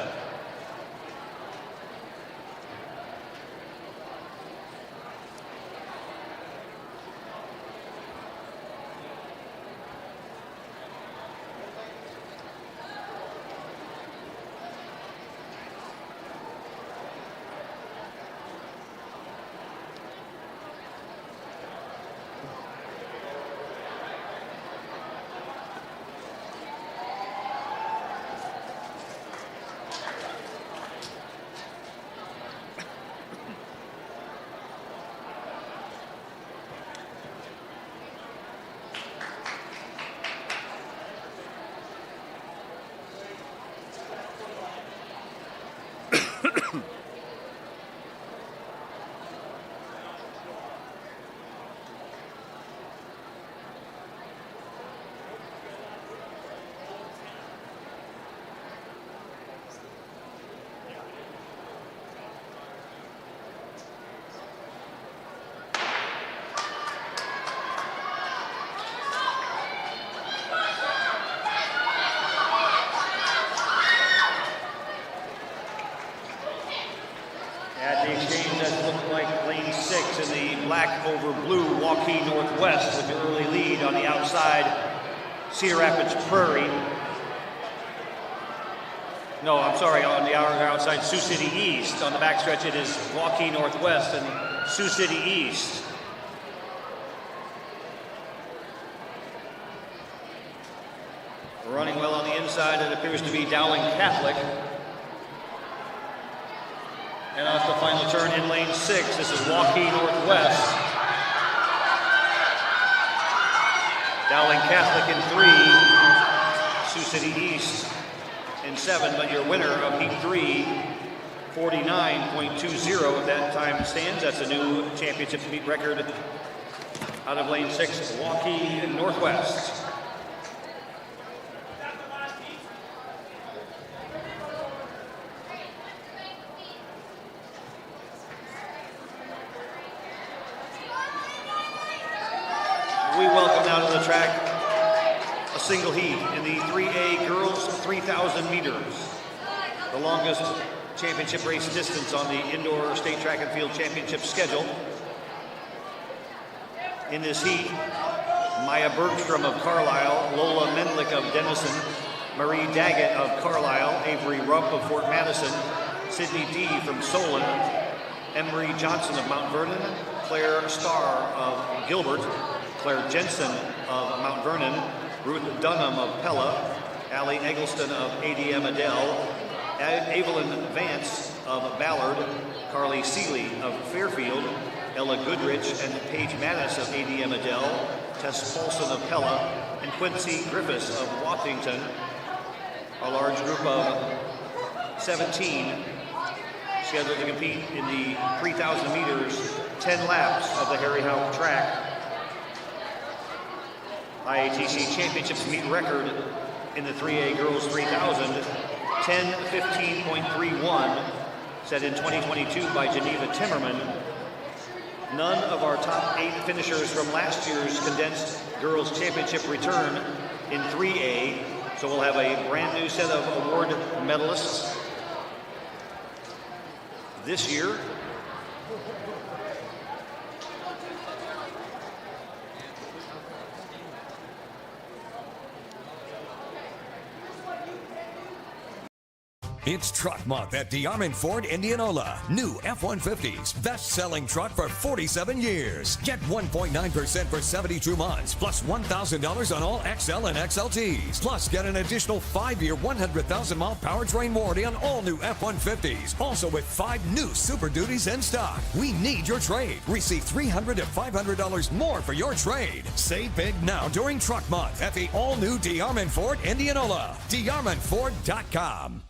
At the exchange, that looked like lane 6 in the black over blue Waukee Northwest with the early lead on the outside, Cedar Rapids Prairie. No, I'm sorry, on the outside, Sioux City East. On the backstretch, it is Waukee Northwest and Sioux City East. Running well on the inside, it appears to be Dowling Catholic. And off the final turn in lane 6, this is Waukee Northwest. Dowling Catholic in 3, Sioux City East in 7, but your winner of heat 3, 49.20 if that time stands. That's a new championship meet record out of lane 6, Waukee Northwest. out on the track a single heat in the 3A girls 3,000 meters, the longest championship race distance on the indoor state track and field championship schedule. In this heat, Maya Bergstrom of Carlisle, Lola Mendlick of Denison, Marie Daggett of Carlisle, Avery Rump of Fort Madison, Sydney D. from Solon, Emery Johnson of Mount Vernon, Claire Starr of Gilbert, Claire Jensen of Mount Vernon, Ruth Dunham of Pella, Allie Eggleston of ADM Adele, Evelyn Vance of Ballard, Carly Seeley of Fairfield, Ella Goodrich and Paige Mattis of ADM Adele, Tess Paulson of Pella, and Quincy Griffiths of Wappington. A large group of 17 scheduled to compete in the 3,000 meters, 10 laps of the Harry Houck track. IATC Championships meet record in the 3A Girls 3000, 10:15.31, set in 2022 by Geneva Timmerman. None of our top 8 finishers from last year's condensed girls championship return in 3A, so we'll have a brand new set of award medalists this year. It's Truck Month at DeArmond Ford Indianola. New F-150s, best-selling truck for 47 years. Get 1.9% for 72 months, plus $1,000 on all XL and XLTs. Plus, get an additional 5-year, 100,000-mile powertrain warranty on all new F-150s. Also with 5 new Super Duties in stock. We need your trade. Receive $300 to $500 more for your trade. Save big now during Truck Month at the all-new DeArmond Ford Indianola. DeArmondFord.com.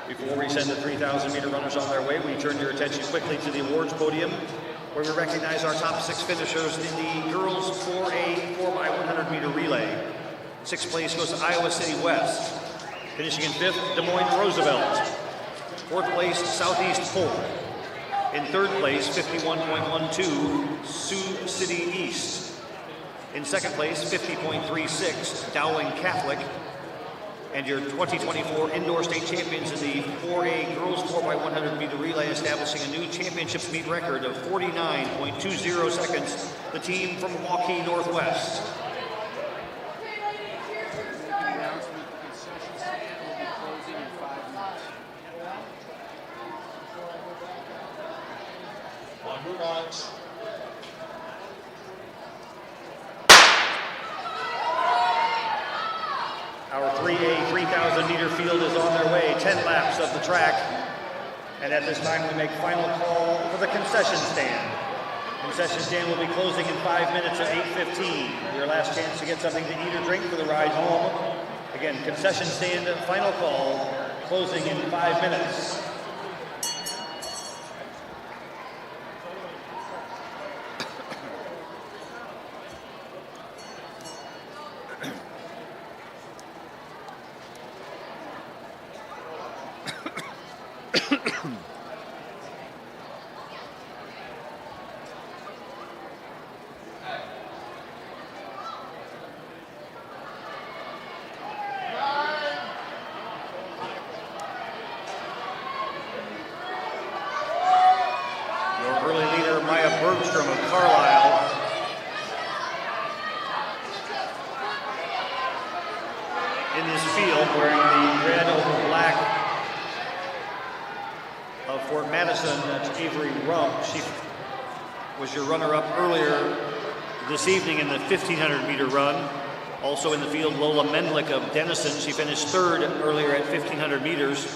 Before we send the 3,000 meter runners on their way, we turn your attention quickly to the awards podium, where we recognize our top 6 finishers in the girls 4A 4x100 meter relay. 6th place goes to Iowa City West. Finishing in 5th, Des Moines Roosevelt. 4th place, Southeast Polk. In 3rd place, 51.12, Sioux City East. In 2nd place, 50.36, Dowling Catholic. And your 2024 indoor state champions in the 4A girls 4x100 meter relay, establishing a new championships meet record of 49.20 seconds, the team from Waukee Northwest. Our 3A 3,000 meter field is on their way, 10 laps of the track. And at this time, we make final call for the concession stand. Concession stand will be closing in 5 minutes at 8:15. Your last chance to get something to eat or drink for the ride home. Again, concession stand final call, closing in 5 minutes. Bergstrom of Carlisle. In this field, wearing the red over black of Fort Madison, that's Avery Rump. She was your runner-up earlier this evening in the 1,500 meter run. Also in the field, Lola Mendlick of Denison. She finished 3rd earlier at 1,500 meters.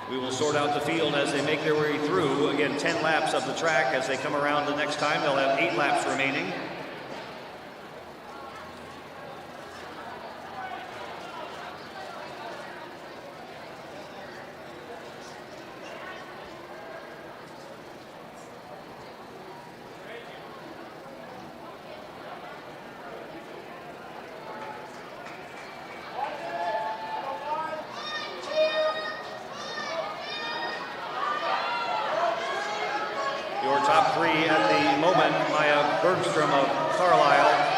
We will sort out the field as they make their way through. Again, 10 laps of the track. As they come around the next time, they'll have 8 laps remaining. Bergstrom of Carlisle,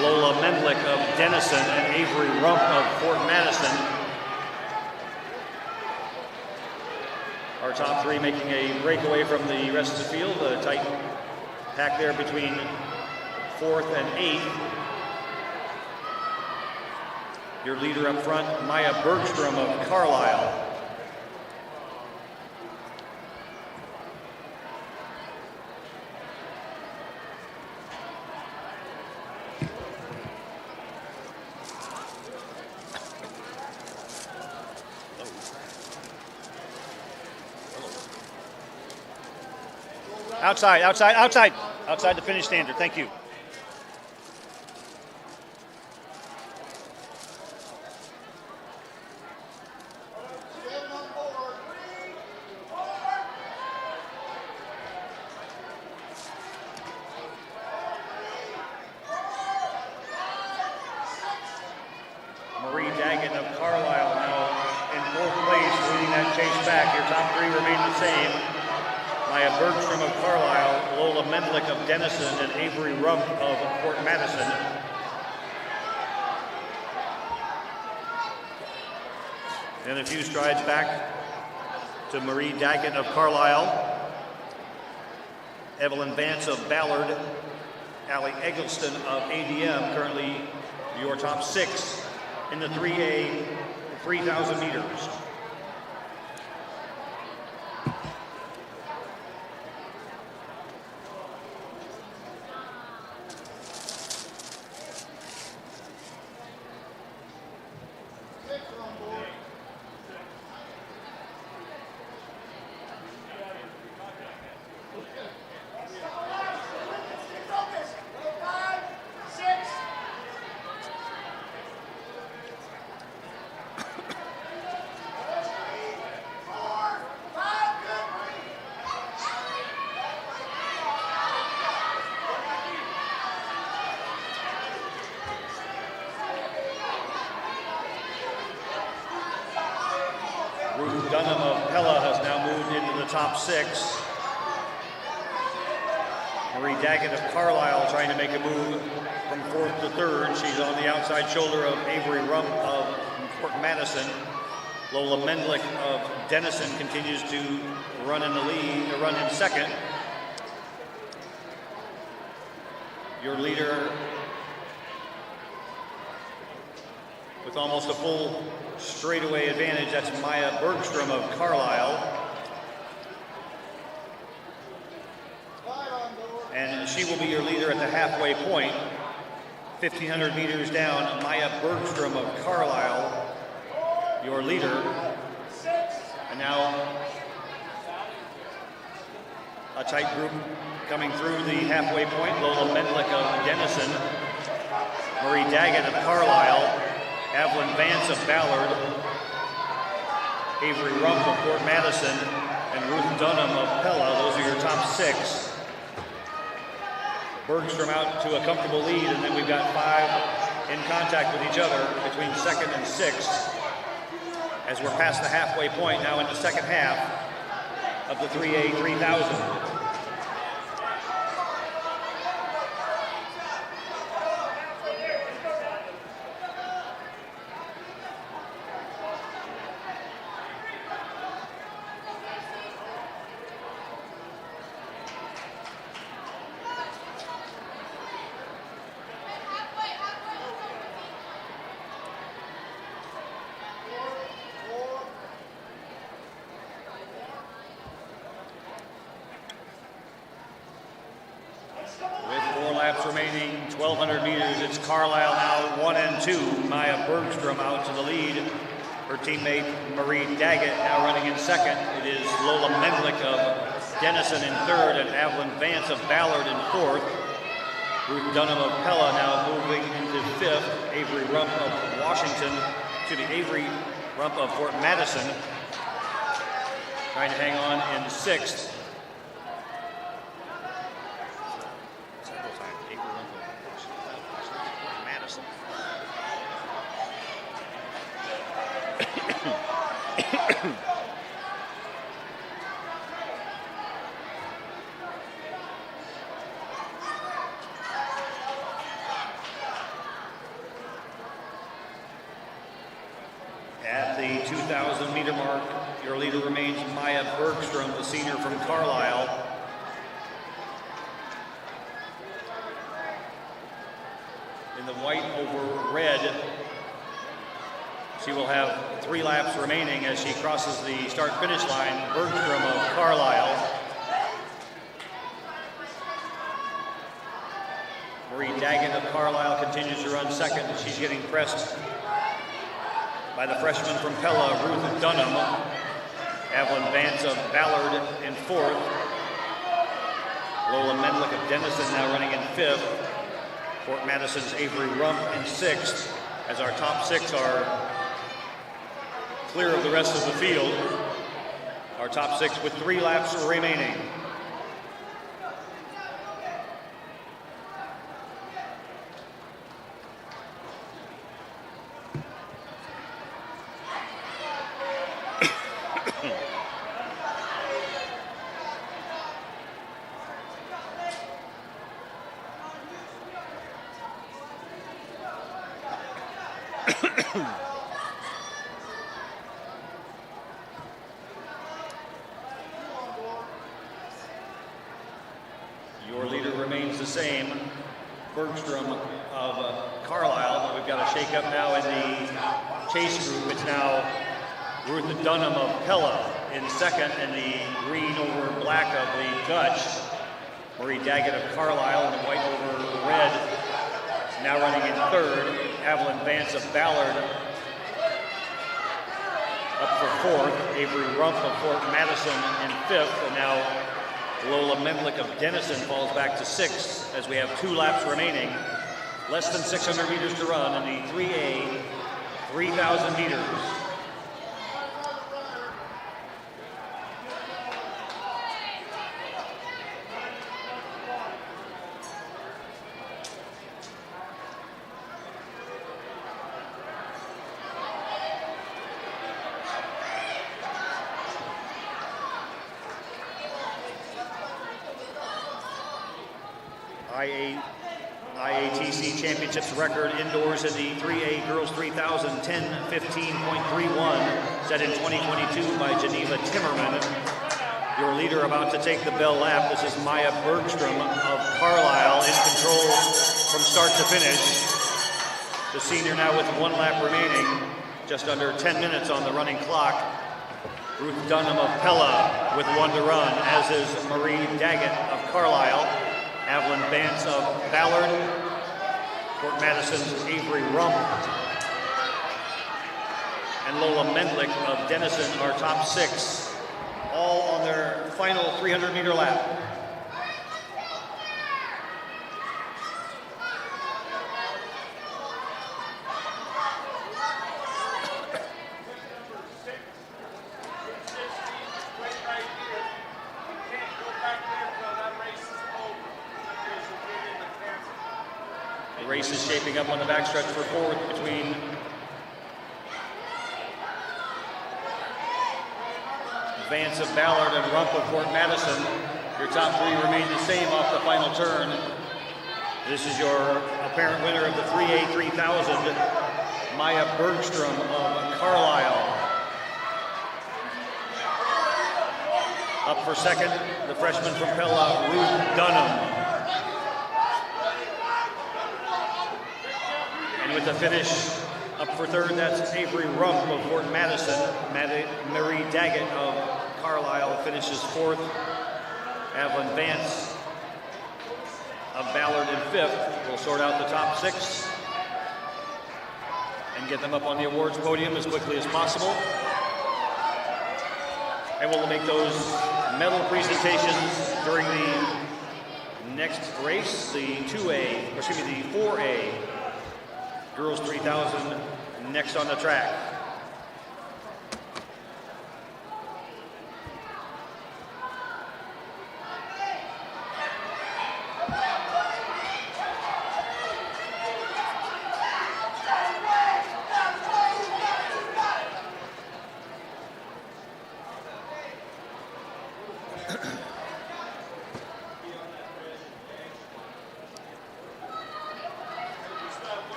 Lola Mendlick of Denison, and Avery Rump of Fort Madison. Our top three making a breakaway from the rest of the field. A tight pack there between 4th and 8th. Your leader up front, Maya Bergstrom of Carlisle. Outside the finish standard. Thank you. Marie Daggett of Carlisle now in 4th place, leading that chase back. Your top three remain the same. Maya Bergstrom of Carlisle, Lola Mendlick of Denison, and Avery Rump of Fort Madison. And a few strides back to Marie Daggett of Carlisle, Evelyn Vance of Ballard, Allie Eggleston of ADM, currently your top 6 in the 3A 3,000 meters. Dunham of Pella has now moved into the top 6. Marie Daggett of Carlisle trying to make a move from 4th to 3rd. She's on the outside shoulder of Avery Rump of Fort Madison. Lola Mendlick of Denison continues to run in the lead, run in 2nd. Your leader with almost a full straightaway advantage, that's Maya Bergstrom of Carlisle. And she will be your leader at the halfway point. 1,500 meters down, Maya Bergstrom of Carlisle, your leader. And now a tight group coming through the halfway point. Lola Mendlick of Denison, Marie Daggett of Carlisle, Evelyn Vance of Ballard, Avery Rump of Fort Madison, and Ruth Dunham of Pella. Those are your top 6. Bergstrom out to a comfortable lead, and then we've got 5 in contact with each other between 2nd and 6th. As we're past the halfway point now in the second half of the 3A 3000. Remaining 1,200 meters, it's Carlisle now 1 and 2. Maya Bergstrom out to the lead. Her teammate Marie Daggett now running in 2nd. It is Lola Mendlick of Denison in 3rd and Evelyn Vance of Ballard in 4th. Ruth Dunham of Pella now moving into 5th. Avery Rump of Washington, Avery Rump of Fort Madison trying to hang on in 6th. 2,000 meter mark, your leader remains Maya Bergstrom, the senior from Carlisle. In the white over red, she will have 3 laps remaining as she crosses the start-finish line. Bergstrom of Carlisle. Marie Daggett of Carlisle continues to run second. She's getting pressed by the freshman from Pella, Ruth Dunham. Evelyn Vance of Ballard in 4th. Lola Menlick of Denison now running in 5th. Fort Madison's Avery Rump in 6th, as our top 6 are clear of the rest of the field. Our top 6 with 3 laps remaining. Your leader remains the same, Bergstrom of Carlisle, but we've got a shake-up now in the chase group. It's now Ruth Dunham of Pella in 2nd, and the green over black of the Dutch. Marie Daggett of Carlisle in the white over red, now running in 3rd. Evelyn Vance of Ballard up for 4th. Avery Rump of Fort Madison in 5th, and now Lola Menlick of Denison falls back to 6th as we have 2 laps remaining. Less than 600 meters to run in the 3A 3,000 meters. IATC Championships record indoors in the 3A Girls 3000, 10:15.31, set in 2022 by Geneva Timmerman. Your leader about to take the bell lap. This is Maya Bergstrom of Carlisle in control from start to finish. The senior now with 1 lap remaining, just under 10 minutes on the running clock. Ruth Dunham of Pella with 1 to run, as is Marie Daggett of Carlisle. Evelyn Vance of Ballard, Fort Madison's Avery Rump, and Lola Menlick of Denison, our top 6, all on their final 300-meter lap. The race is shaping up on the backstretch for 4th between Vance of Ballard and Rump of Fort Madison. Your top 3 remain the same off the final turn. This is your apparent winner of the 3A 3000, Maya Bergstrom of Carlisle. Up for 2nd, the freshman from Pella, Ruth Dunham. And with the finish, up for 3rd, that's Avery Rump of Fort Madison. Marie Daggett of Carlisle finishes 4th. Evelyn Vance of Ballard in 5th. We'll sort out the top 6 and get them up on the awards podium as quickly as possible. And we'll make those medal presentations during the next race, the 4A Girls 3000 next on the track.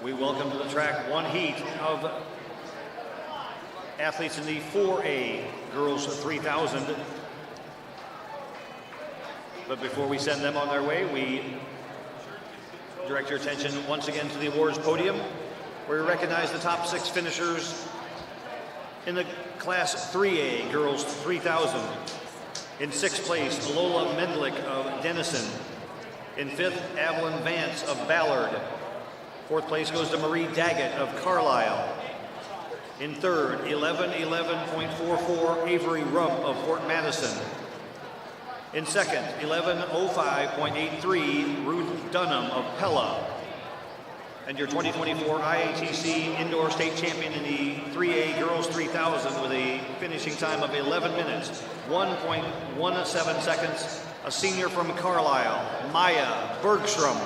we welcome to the track one heat of athletes in the 4A girls 3,000. But before we send them on their way, we direct your attention once again to the awards podium, where we recognize the top 6 finishers in the Class 3A girls 3,000. In 6th place, Lola Mendlick of Denison. In 5th, Evelyn Vance of Ballard. 4th place goes to Marie Daggett of Carlisle. In 3rd, 11:11.44, Avery Rump of Fort Madison. In 2nd, 11:05.83, Ruth Dunham of Pella. And your 2024 IATC Indoor State Champion in the 3A Girls 3000 with a finishing time of 11 minutes, 1.17 seconds, a senior from Carlisle, Maya Bergstrom.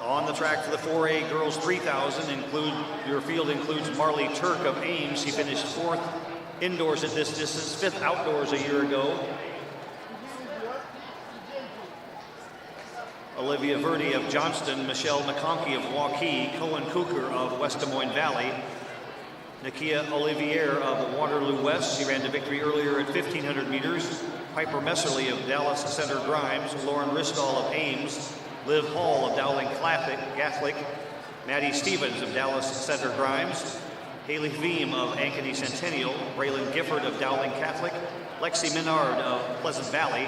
On the track for the 4A Girls 3000, your field includes Marley Turk of Ames. He finished 4th indoors at this distance, 5th outdoors a year ago. Olivia Verdi of Johnston, Michelle McConkey of Waukee, Cohen Cooker of West Des Moines Valley, Nakia Olivier of Waterloo West. She ran to victory earlier at 1,500 meters. Piper Messerly of Dallas Center Grimes, Lauren Ristall of Ames, Liv Hall of Dowling Catholic, Maddie Stevens of Dallas Center Grimes, Haley Veem of Ankeny Centennial, Braylon Gifford of Dowling Catholic, Lexi Menard of Pleasant Valley,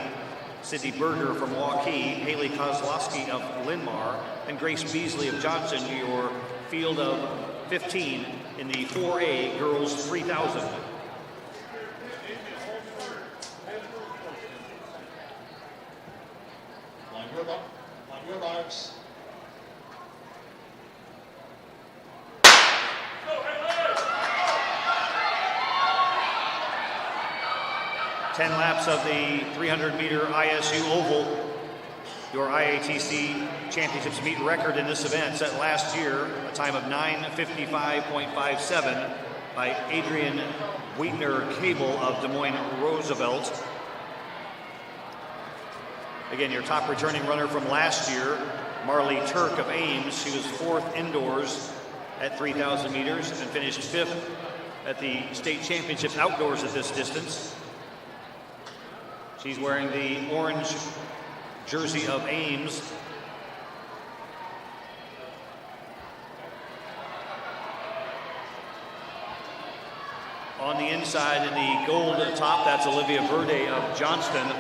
Cindy Berger from Waukee, Haley Kozlowski of Linmar, and Grace Beasley of Johnson, your field of 15 in the 4A Girls 3000. On your marks. 10 laps of the 300-meter ISU Oval. Your IATC Championships meet record in this event set last year, a time of 9:55.57 by Adrian Wheatner Cable of Des Moines Roosevelt. Again, your top returning runner from last year, Marley Turk of Ames. She was 4th indoors at 3,000 meters and finished 5th at the state championships outdoors at this distance. She's wearing the orange jersey of Ames. On the inside in the gold top, that's Olivia Verde of Johnston.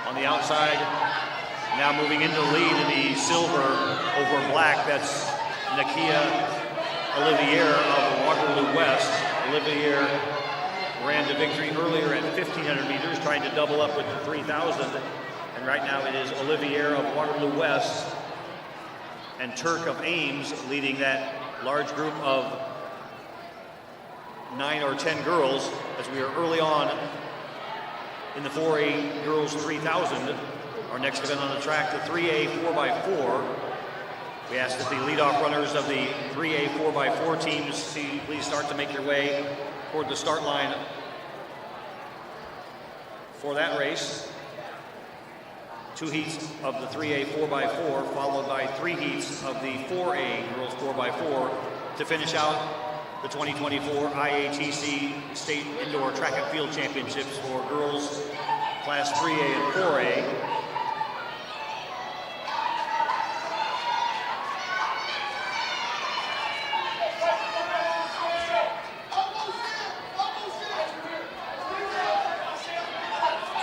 On the outside, now moving into the lead in the silver over black, that's Nakia Olivier of Waterloo West. Olivier ran to victory earlier at 1,500 meters, trying to double up with the 3,000. And right now it is Olivier of Waterloo West and Turk of Ames leading that large group of 9 or 10 girls as we are early on in the 4A Girls 3000. Our next event on the track, the 3A 4x4. We ask that the leadoff runners of the 3A 4x4 teams please start to make your way toward the start line for that race. 2 heats of the 3A 4x4, followed by 3 heats of the 4A Girls 4x4 to finish out the 2024 IATC State Indoor Track and Field Championships for girls Class 3A and 4A.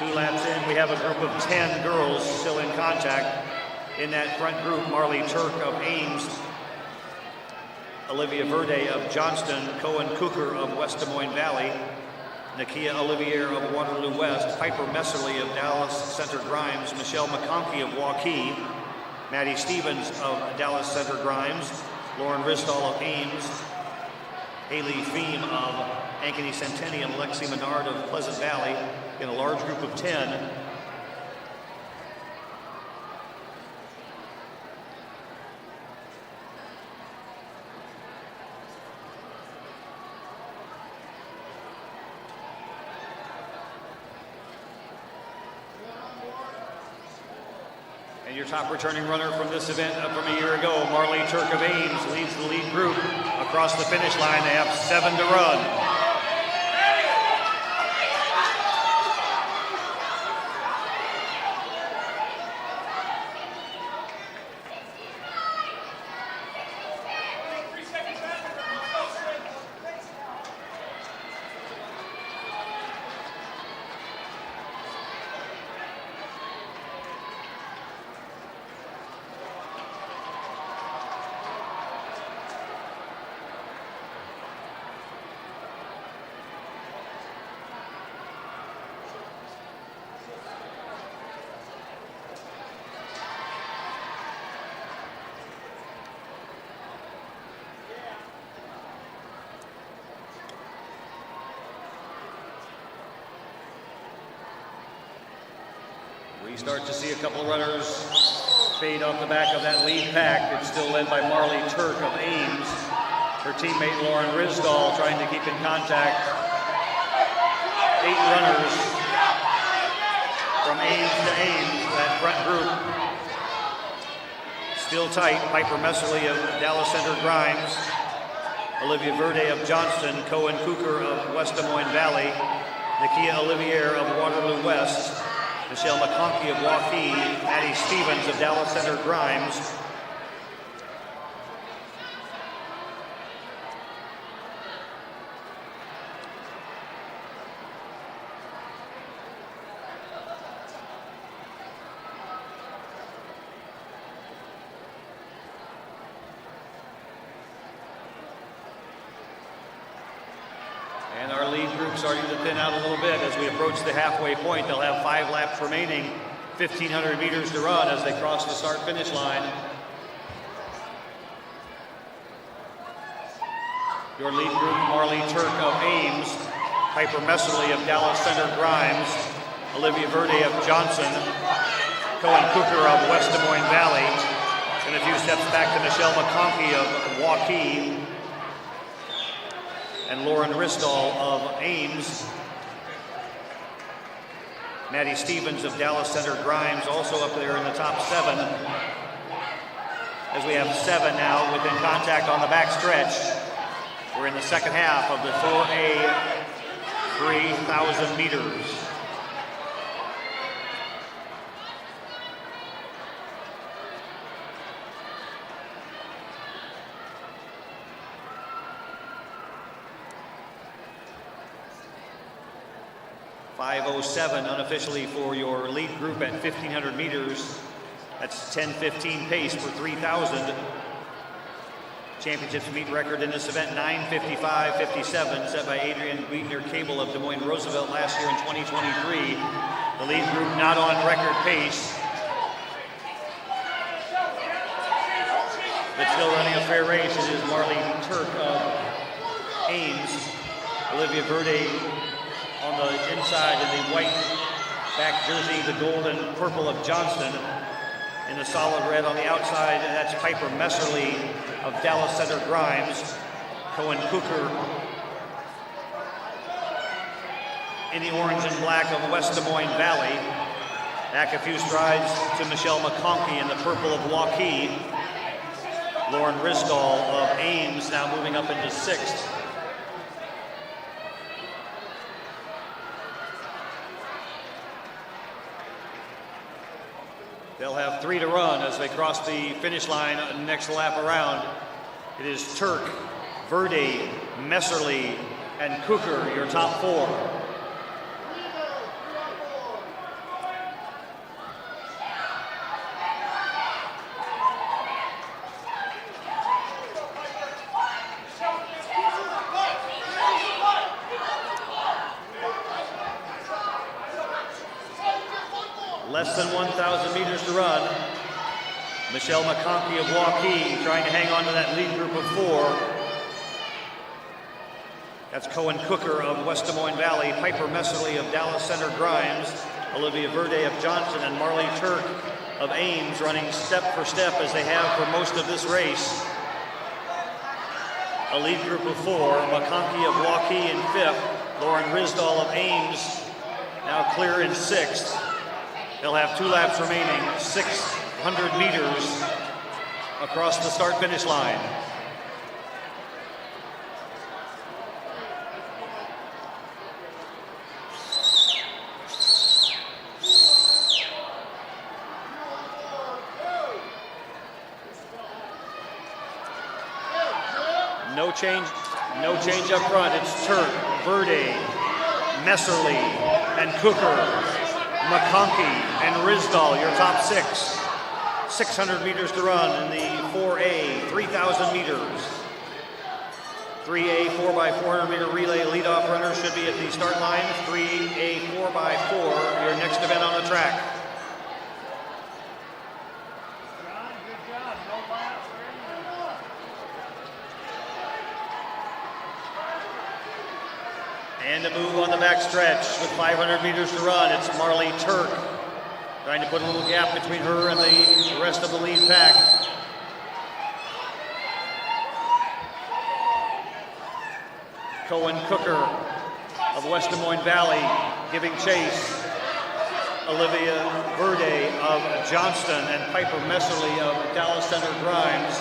Two laps in, we have a group of 10 girls still in contact. In that front group, Marley Turk of Ames, Olivia Verde of Johnston, Cohen Cooker of West Des Moines Valley, Nakia Olivier of Waterloo West, Piper Messerly of Dallas Center Grimes, Michelle McConkey of Waukee, Maddie Stevens of Dallas Center Grimes, Lauren Ristall of Ames, Haley Veem of Ankeny Centennial, and Lexi Menard of Pleasant Valley in a large group of 10. And your top returning runner from this event from a year ago, Marley Turk of Ames, leads the lead group across the finish line. They have 7 to run. We start to see a couple of runners fade off the back of that lead pack. It's still led by Marley Turk of Ames. Her teammate Lauren Risdall trying to keep in contact. 8 runners from Ames to Ames, that front group. Still tight. Piper Messerly of Dallas Center Grimes. Olivia Verde of Johnston. Cohen Cooker of West Des Moines Valley. Nakia Olivier of Waterloo West. Michelle McConkey of Waukee, Maddie Stevens of Dallas Center Grimes. And our lead group starting to thin out a little bit as we approach the halfway point. They'll have 5 laps remaining, 1,500 meters to run as they cross the start-finish line. Your lead group, Marley Turk of Ames, Piper Messerly of Dallas Center Grimes, Olivia Verde of Johnson, Cohen Cooker of West Des Moines Valley, and a few steps back to Michelle McConkey of Waukee, and Lauren Risdall of Ames. Maddie Stevens of Dallas Center Grimes also up there in the top 7. As we have 7 now within contact on the back stretch. We're in the second half of the 4A 3,000 meters. .507 unofficially for your lead group at 1,500 meters. That's 10:15 pace for 3,000. Championships meet record in this event 9:55.57, set by Adrian Wiedner Cable of Des Moines Roosevelt last year in 2023. The lead group not on record pace, but still running a fair race. It is Marley Turk of Ames, Olivia Verde on the inside in the white back jersey, the gold and purple of Johnston. In the solid red on the outside, and that's Piper Messerly of Dallas Center Grimes. Cohen Cooker in the orange and black of West Des Moines Valley. Back a few strides to Michelle McConkey in the purple of Waukee. Lauren Risdall of Ames now moving up into 6th. They'll have 3 to run as they cross the finish line next lap around. It is Turk, Verde, Messerly, and Cooker, your top 4. Less than 1,000 meters to run. Michelle McConkey of Waukee trying to hang on to that lead group of 4. That's Cohen Cooker of West Des Moines Valley, Piper Messerly of Dallas Center Grimes, Olivia Verde of Johnson, and Marley Turk of Ames running step for step as they have for most of this race. A lead group of 4, McConkey of Waukee in 5th, Lauren Risdall of Ames now clear in 6th. They'll have 2 laps remaining, 6 100 meters across the start-finish line. No change up front. It's Turk, Verde, Messerly, and Cooker, McConkey, and Rizdal, your top six. 600 meters to run in the 4A, 3,000 meters. 3A 4x400 meter relay leadoff runner should be at the start line. 3A 4x4, your next event on the track. And a move on the back stretch with 500 meters to run. It's Marley Turk trying to put a little gap between her and the rest of the lead pack. Cohen Cooker of West Des Moines Valley giving chase. Olivia Verde of Johnston and Piper Messerly of Dallas Center Grimes.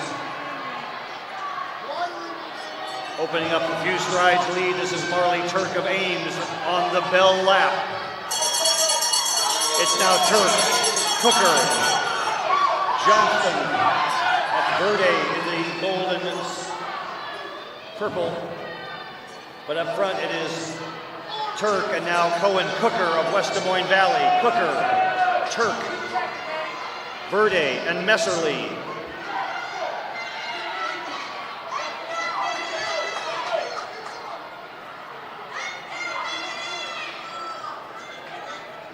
Opening up a few strides lead, this is Marley Turk of Ames on the bell lap. It's now Turk, Cooker, Johnston, that's Verde in the gold and purple. But up front it is Turk and now Cohen Cooker of West Des Moines Valley. Cooker, Turk, Verde, and Messerly.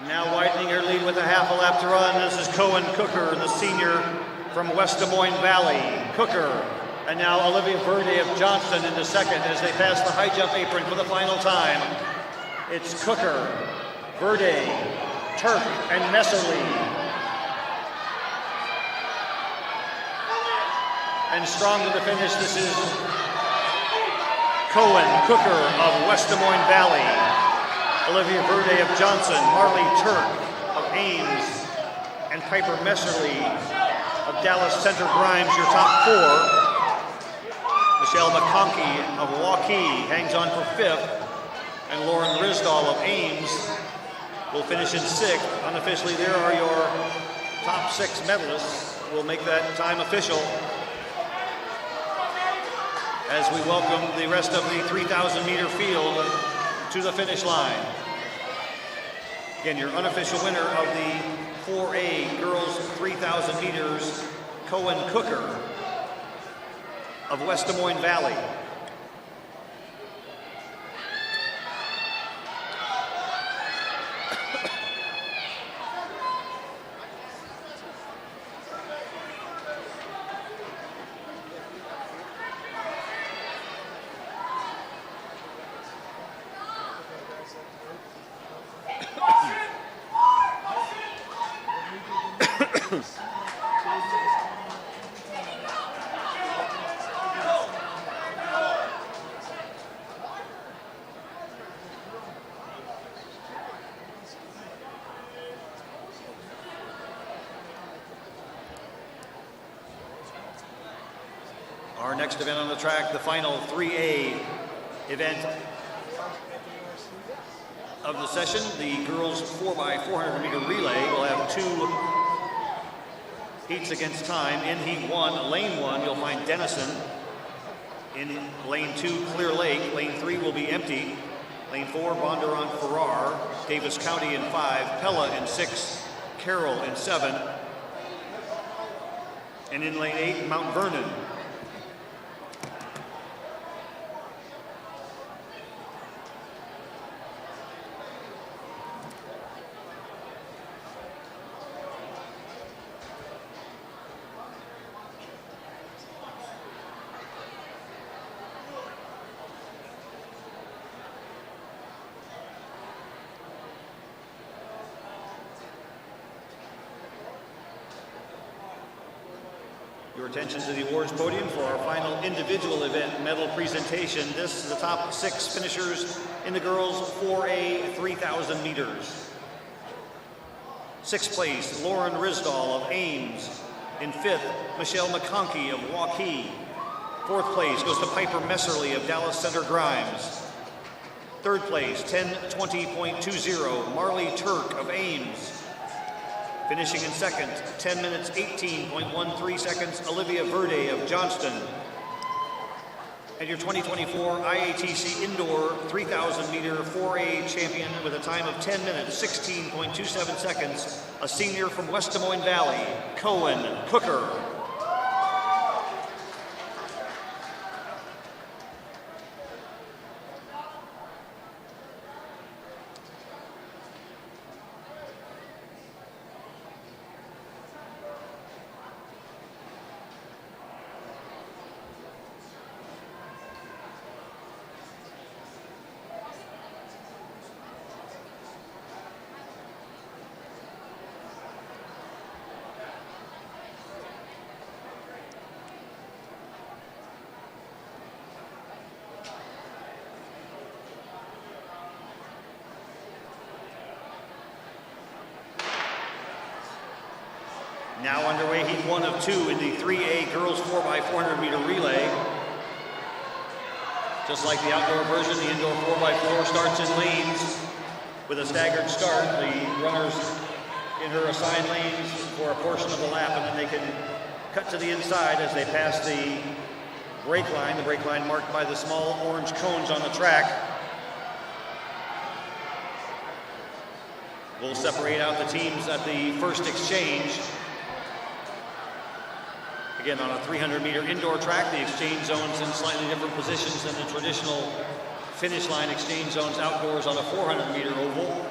Now widening her lead with a half a lap to run. This is Cohen Cooker, the senior from West Des Moines Valley. Cooker, and now Olivia Verde of Johnston into second as they pass the high jump apron for the final time. It's Cooker, Verde, Turk, and Messerly. And strong to the finish, this is Cohen Cooker of West Des Moines Valley. Olivia Verde of Johnson, Marley Turk of Ames, and Piper Messerly of Dallas Center Grimes, your top four. Michelle McConkey of Waukee hangs on for fifth, and Lauren Rizdal of Ames will finish in sixth. Unofficially, there are your top six medalists. We'll make that time official as we welcome the rest of the 3,000 meter field to the finish line. Again, your unofficial winner of the 4A girls 3,000 meters, Cohen Cooker of West Des Moines Valley. Our next event on the track, the final 3A event of the session, the girls 4x400 meter relay will have two heats against time. In heat one, lane one, you'll find Denison. In lane two, Clear Lake. Lane three will be empty. Lane four, Bondurant Farrar. Davis County in five, Pella in six, Carroll in seven. And in lane eight, Mount Vernon. Your attention to the awards podium for our final individual event medal presentation. This is the top six finishers in the girls 4A 3,000 meters. Sixth place, Lauren Risdall of Ames. In fifth, Michelle McConkey of Waukee. Fourth place goes to Piper Messerly of Dallas Center Grimes. Third place, 10:20.20, Marley Turk of Ames. Finishing in second, 10 minutes 18.13 seconds, Olivia Verde of Johnston. And your 2024 IATC Indoor 3,000 meter 4A champion with a time of 10 minutes 16.27 seconds, a senior from West Des Moines Valley, Cohen Cooker. Now underway, heat 1 of 2 in the 3A girls 4x400 meter relay. Just like the outdoor version, the indoor 4x4 starts in lanes with a staggered start. The runners in her assigned lanes for a portion of the lap, and then they can cut to the inside as they pass the brake line marked by the small orange cones on the track. We'll separate out the teams at the first exchange. Again, on a 300-meter indoor track, the exchange zones in slightly different positions than the traditional finish line exchange zones outdoors on a 400-meter oval.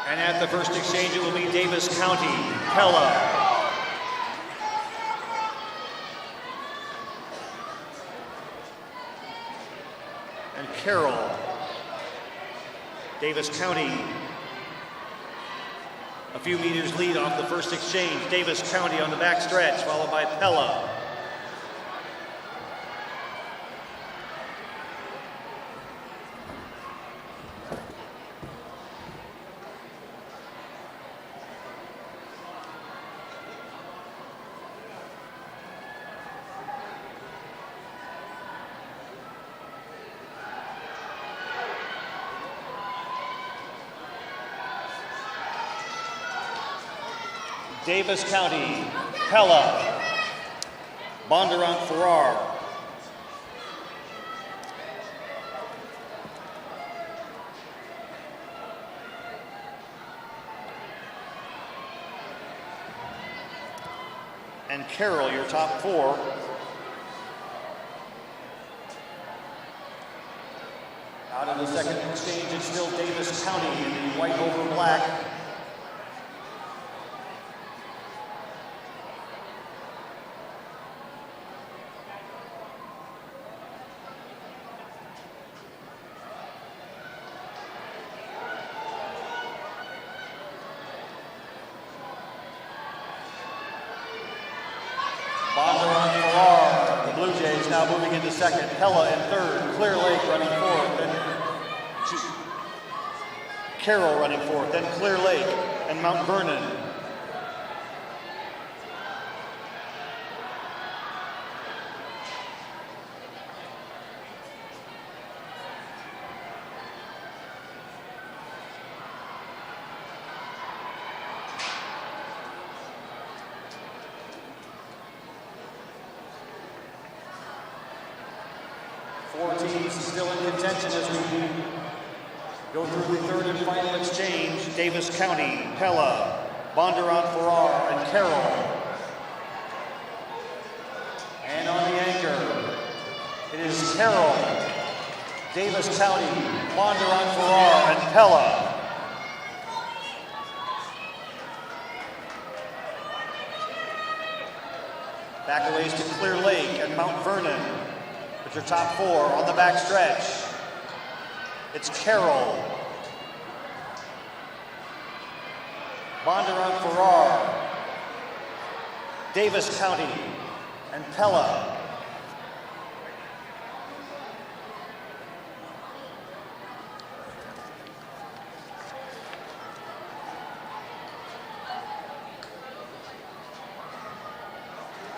And at the first exchange, it will be Davis County, Pella. Carroll. Davis County. A few meters lead off the first exchange. Davis County on the back stretch, followed by Pella. Davis County, Pella, Bondurant Farrar. And Carroll, your top four. Out of the second exchange, it's still Davis County in the white over black. Now moving into second, Pella in third, Clear Lake running fourth, then Carroll running fourth, then Clear Lake and Mount Vernon. Four teams still in contention as we go through the third and final exchange. Davis County, Pella, Bondurant Farrar, and Carroll. And on the anchor, it is Carroll, Davis County, Bondurant Farrar, and Pella. Backaways to Clear Lake and Mount Vernon. With your top four on the back stretch. It's Carroll, Bondurant Farrar, Davis County, and Pella.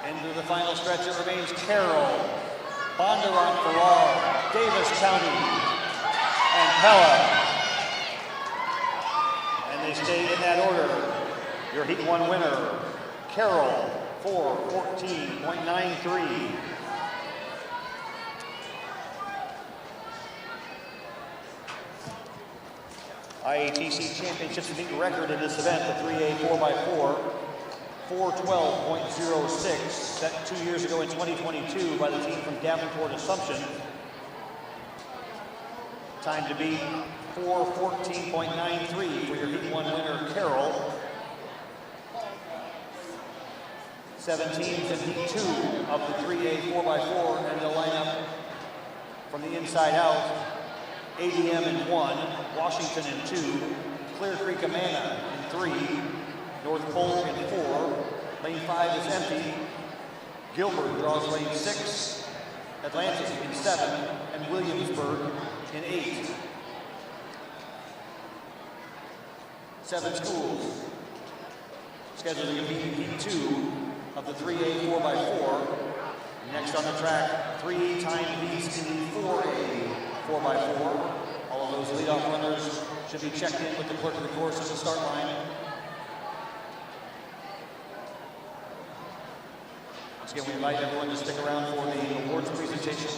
Into the final stretch, it remains Carroll, Bondurant Farrar, Davis County, and Pella. And they stay in that order. Your Heat 1 winner, Carroll, 4:14.93. IATC Championships meet record in this event, the 3A 4x4, 4:12.06, set 2 years ago in 2022 by the team from Davenport Assumption. Time to beat 4:14.93 for your Heat 1 winner, Carroll. 7 teams in Heat 2 of the 3A 4x4, and they'll line up from the inside out. ADM in 1, Washington in 2, Clear Creek Amana in 3, North Polk in 4, lane 5 is empty, Gilbert draws lane 6, Atlantic in 7, and Williamsburg in 8. 7 schools scheduled to compete in Heat 2 of the 3A 4x4. Next on the track, 3 timed heats in the 4A 4x4. All of those leadoff runners should be checked in with the clerk of the course at the start line. Once again, we invite everyone to stick around for the awards presentation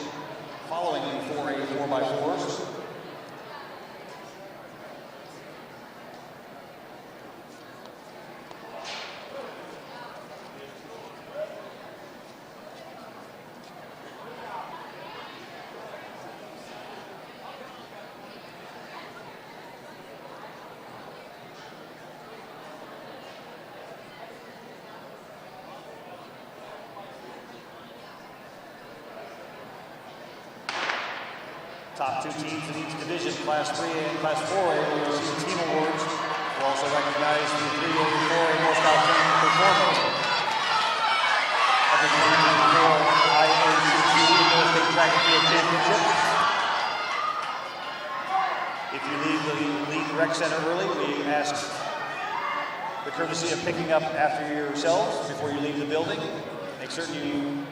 following the 4A 4x4s. Top 2 teams in each division, Class 3A and Class 4A, will receive team awards. We'll also recognize the 3A and 4A most outstanding performers of the 2024 IATC North State Track and Field Championships. If you leave the Elite Rec Center early, we ask the courtesy of picking up after yourselves before you leave the building. Make certain you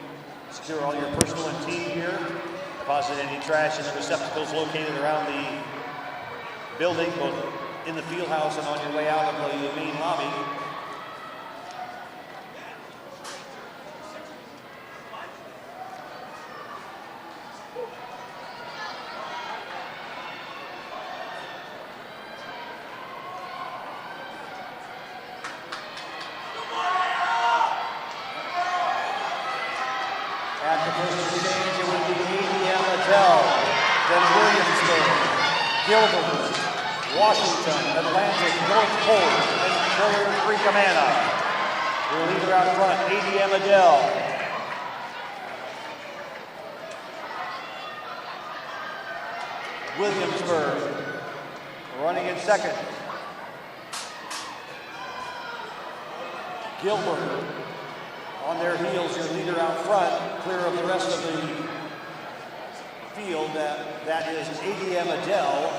secure all your personal and team gear. Deposit any trash in the receptacles located around the building, both in the field house and on your way out of the main lobby. At the first exchange, it would be then Williamsburg, Gilbert, Washington, Atlantic, North Polk, and Clear Creek Amana. Your leader out front, ADM Adele. Williamsburg running in second. Gilbert on their heels, your leader out front, clear of the rest of the field. That is ADM Adele.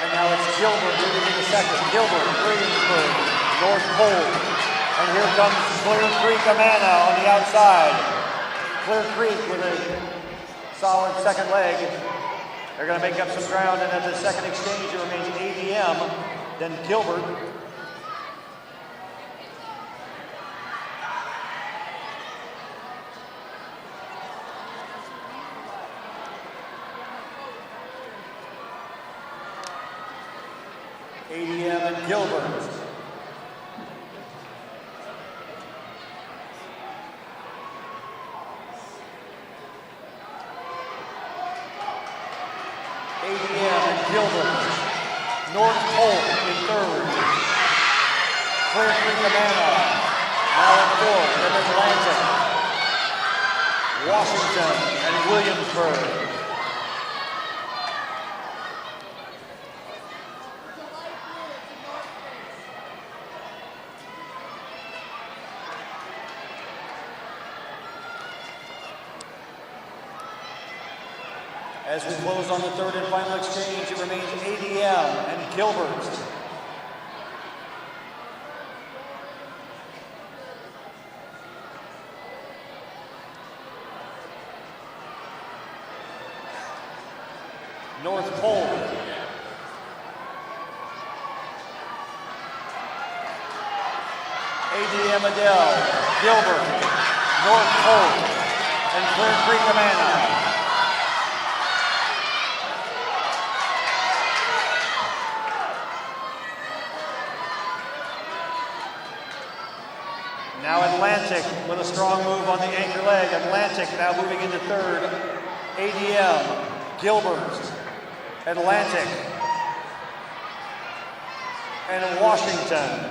And now it's Gilbert moving into second. Gilbert, Williamsburg, North Pole. And here comes Clear Creek Amana on the outside. Clear Creek with a solid second leg. They're going to make up some ground, and at the second exchange, it remains ADM, then Gilbert. ADM and Gilbert. ADM and Gilbert. North Polk in third. Clear Creek, Amana. Now in fourth, in Atlantic. Washington and Williamsburg. As we close on the third and final exchange, it remains ADM and Gilbert. North Pole. ADM Adele, Gilbert, North Pole, and Clear Creek, Amana. Now Atlantic with a strong move on the anchor leg. Atlantic now moving into third. ADM, Gilbert, Atlantic, and Washington.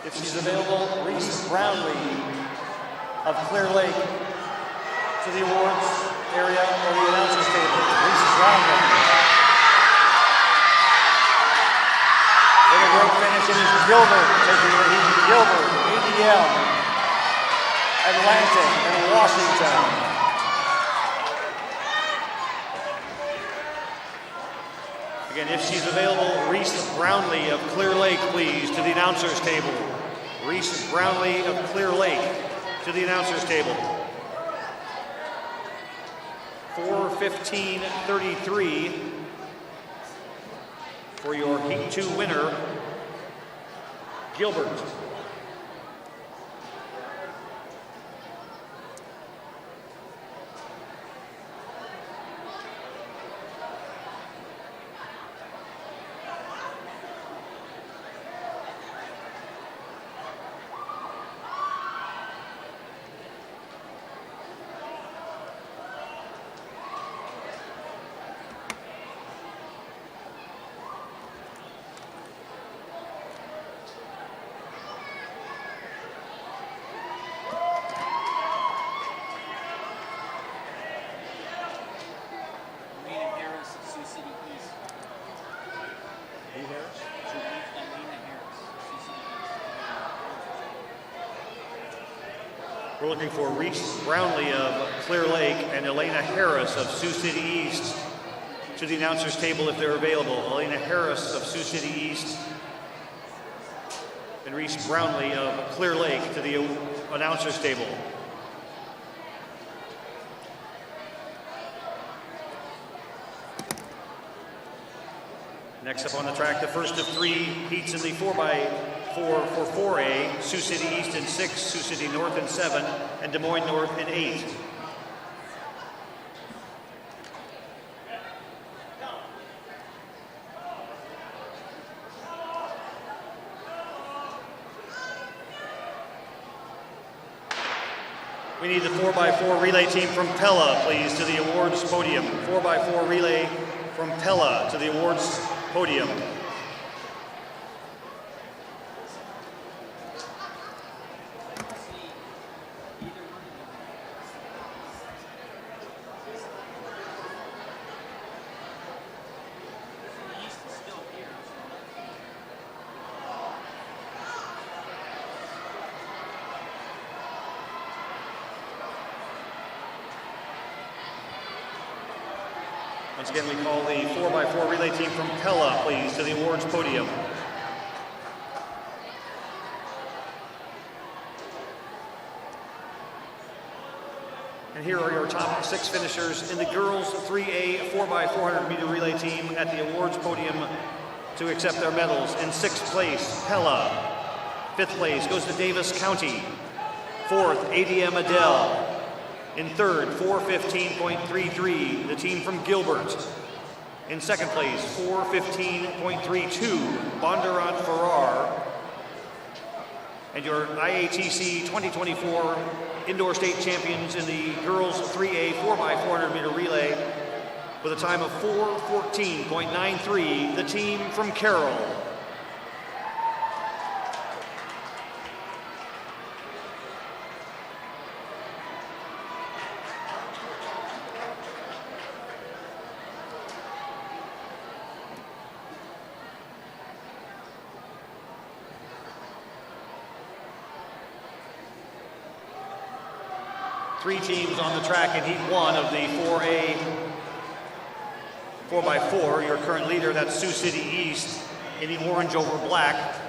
If she's available, Reese Brownlee of Clear Lake to the awards area or the announcers table. Reese Brownlee. With a great finish, it is Gilbert taking the heat. Gilbert, ADM, Atlantic, and Washington. Again, if she's available, Reese Brownlee of Clear Lake, please, to the announcers table. Reese Brownlee of Clear Lake to the announcers table. 4:15:33 for your Heat 2 winner, Gilbert. We're looking for Reese Brownlee of Clear Lake and Elena Harris of Sioux City East to the announcers table if they're available. Elena Harris of Sioux City East and Reese Brownlee of Clear Lake to the announcers table. Next up on the track, the first of three heats in the 4x4 for 4A, Sioux City East in 6, Sioux City North in 7, and Des Moines North in 8. We need the 4x4 relay team from Pella, please, to the awards podium. 4x4 relay from Pella to the awards podium. Once again, we call the 4x4 relay team from Pella, please, to the awards podium. And here are your top 6 finishers in the girls 3A 4x400 meter relay team at the awards podium to accept their medals. In 6th place, Pella. 5th place goes to Davis County. 4th, ADM Adele. In 3rd, 4:15.33, the team from Gilbert. In 2nd place, 4:15.32, Bondurant Farrar. and your IATC 2024 indoor state champions in the girls 3A 4x400 meter relay with a time of 4:14.93, the team from Carroll. Three teams on the track in Heat 1 of the 4A 4x4. Your current leader, that's Sioux City East, in the orange over black.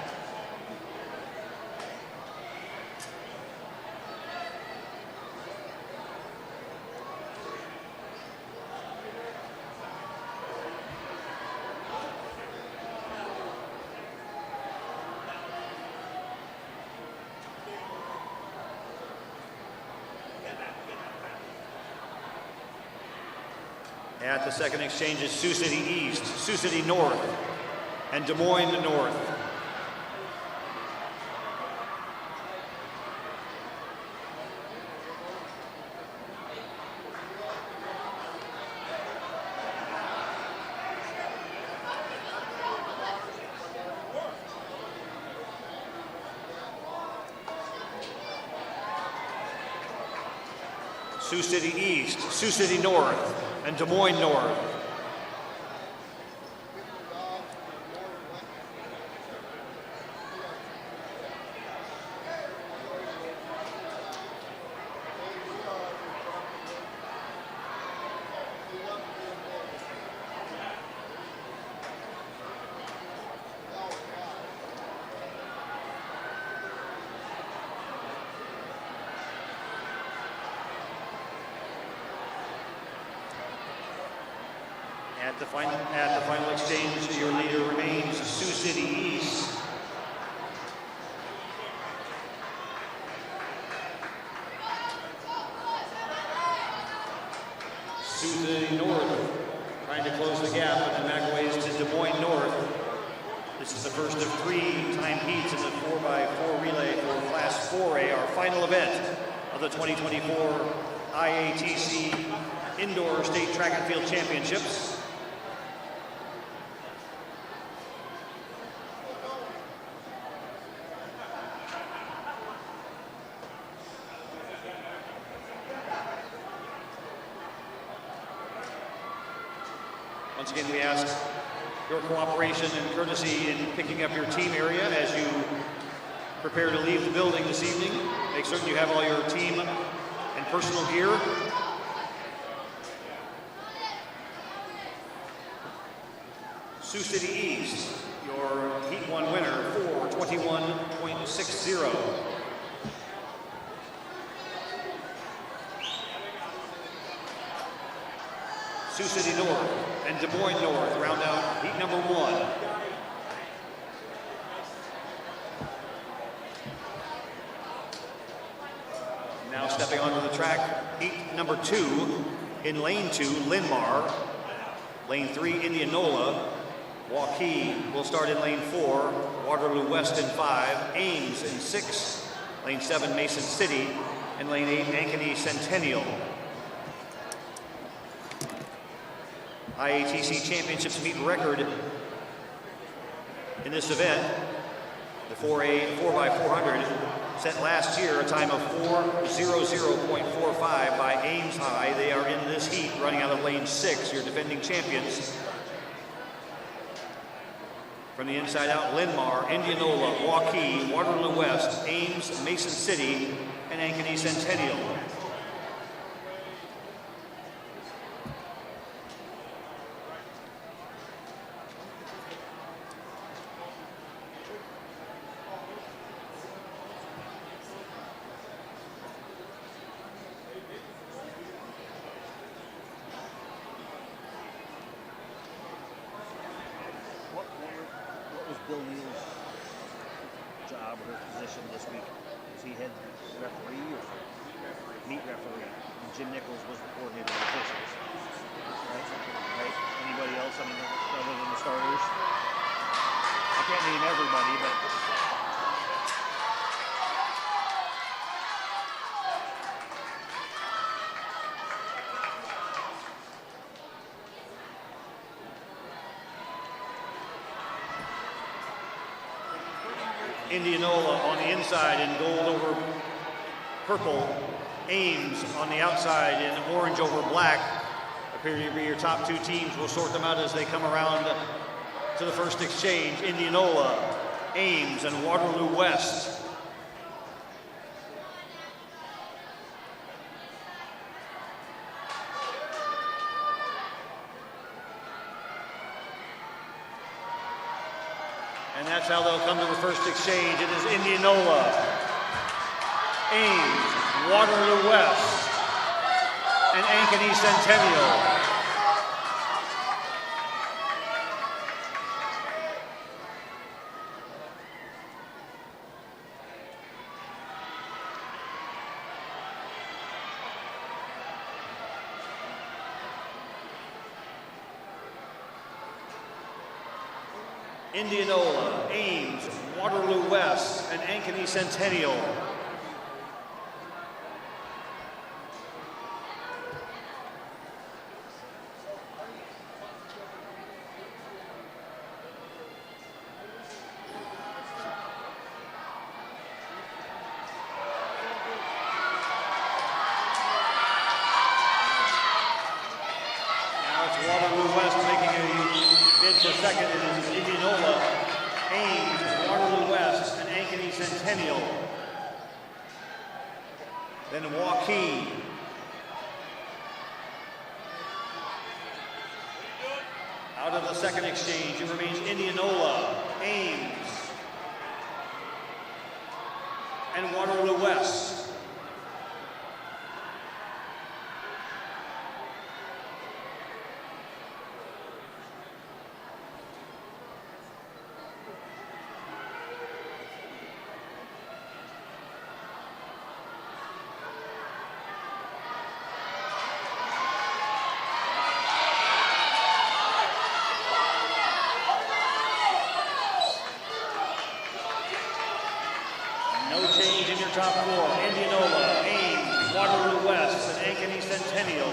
At the second exchange is Sioux City East, Sioux City North, and Des Moines North. Sioux City East, Sioux City North, and Des Moines North. At the final exchange, your leader remains Sioux City East. Sioux City North trying to close the gap and back ways to Des Moines North. This is the first of 3 time heats in the 4x4 relay for Class 4A, our final event of the 2024 IATC Indoor State Track and Field Championships. Once again, we ask your cooperation and courtesy in picking up your team area as you prepare to leave the building this evening. Make certain you have all your team and personal gear. Sioux City East, your Heat 1 winner, 4:21.60. Sioux City North and Des Moines North round out heat number 1. Now stepping onto the track, heat number 2 in lane 2, Linmar. Lane 3, Indianola. Waukee will start in lane 4, Waterloo West in 5, Ames in 6, lane 7, Mason City, and lane 8, Ankeny Centennial. IATC Championships meet record in this event. The 4A 4x400 set last year a time of 4:00.45 by Ames High. They are in this heat running out of lane 6, your defending champions. From the inside out, Linmar, Indianola, Waukee, Waterloo West, Ames, Mason City, and Ankeny Centennial. Bill Neal's job or position this week? Was he head referee or meet referee? And Jim Nichols was the coordinator of officials. Right? Anybody else, I mean, other than the starters? I can't name everybody, but Indianola on the inside in gold over purple. Ames on the outside in orange over black. Appear to be your top two teams. We'll sort them out as they come around to the first exchange. Indianola, Ames, and Waterloo West. And that's how they'll come to the first exchange. It is Indianola, Ames, Waterloo West, and Ankeny Centennial. Indianola, Ames, Waterloo West, and Ankeny Centennial. Now it's Waterloo West making a bid for second. It is Indianola, Ames, Waterloo West, and Ankeny Centennial. Then Waukee. Out of the second exchange, it remains Indianola, Ames, and Waterloo West. No change in your top four. Indianola, Ames, Waterloo West, and Ankeny Centennial.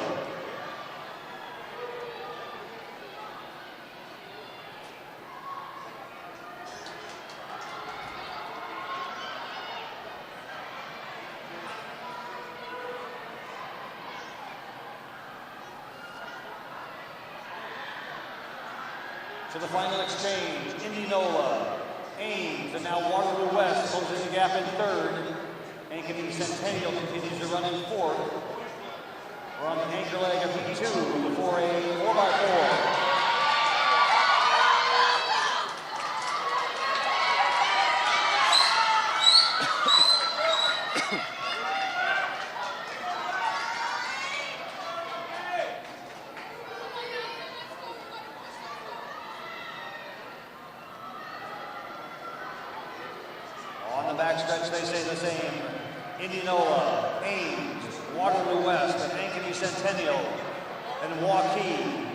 To the final exchange, Indianola, Ames, and now Waterloo West closing the gap in third. Ankeny Centennial continues to run in fourth. We're on the anchor leg of heat 2 of the 4A 4x4. On the backstretch, they say the same. Indianola, Ames, Waterloo West, and Ankeny Centennial, and Waukee.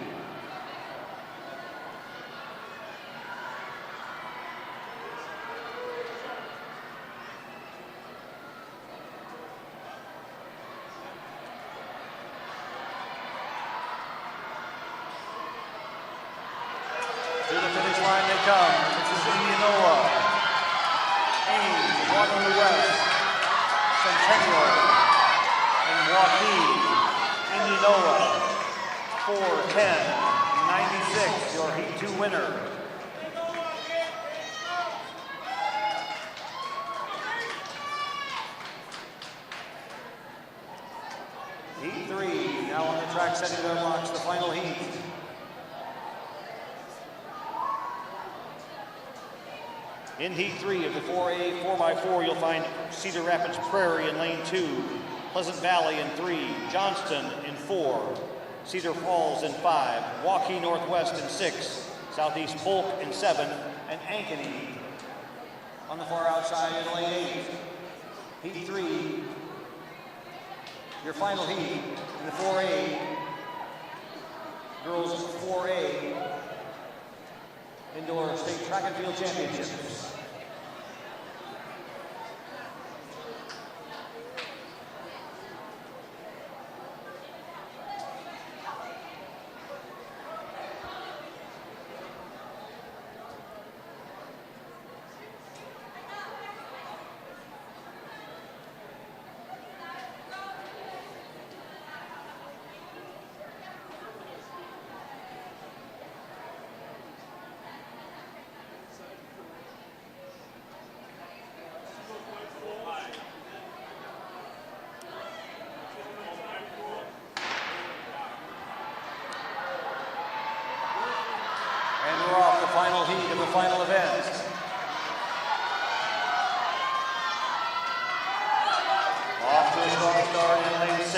To the finish line they come. This is Indianola, Ames, Waterloo West, Centennial, and Waukee. Indianola, 4:10.96, your Heat 2 winner. Heat 3, now on the track setting that unlocks the final heat. In Heat 3 of the 4A 4x4, you'll find Cedar Rapids Prairie in lane 2, Pleasant Valley in 3, Johnston in 4, Cedar Falls in 5, Waukee Northwest in 6, Southeast Polk in 7, and Ankeny on the far outside in lane 8. Heat 3, your final heat in the 4A, girls 4A Indoor State Track and Field Championships.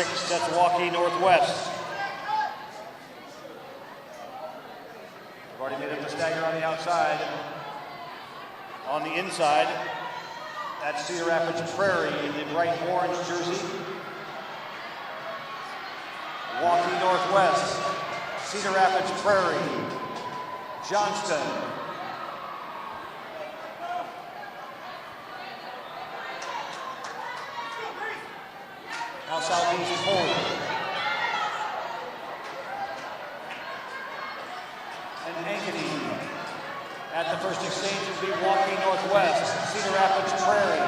6, that's Waukee Northwest. We've already made up the stagger on the outside. On the inside, that's Cedar Rapids Prairie in the bright orange jersey. Waukee Northwest, Cedar Rapids Prairie, Johnston. Now Southeast forward. And Ankeny. At the first exchange would be Waukee Northwest, Cedar Rapids Prairie.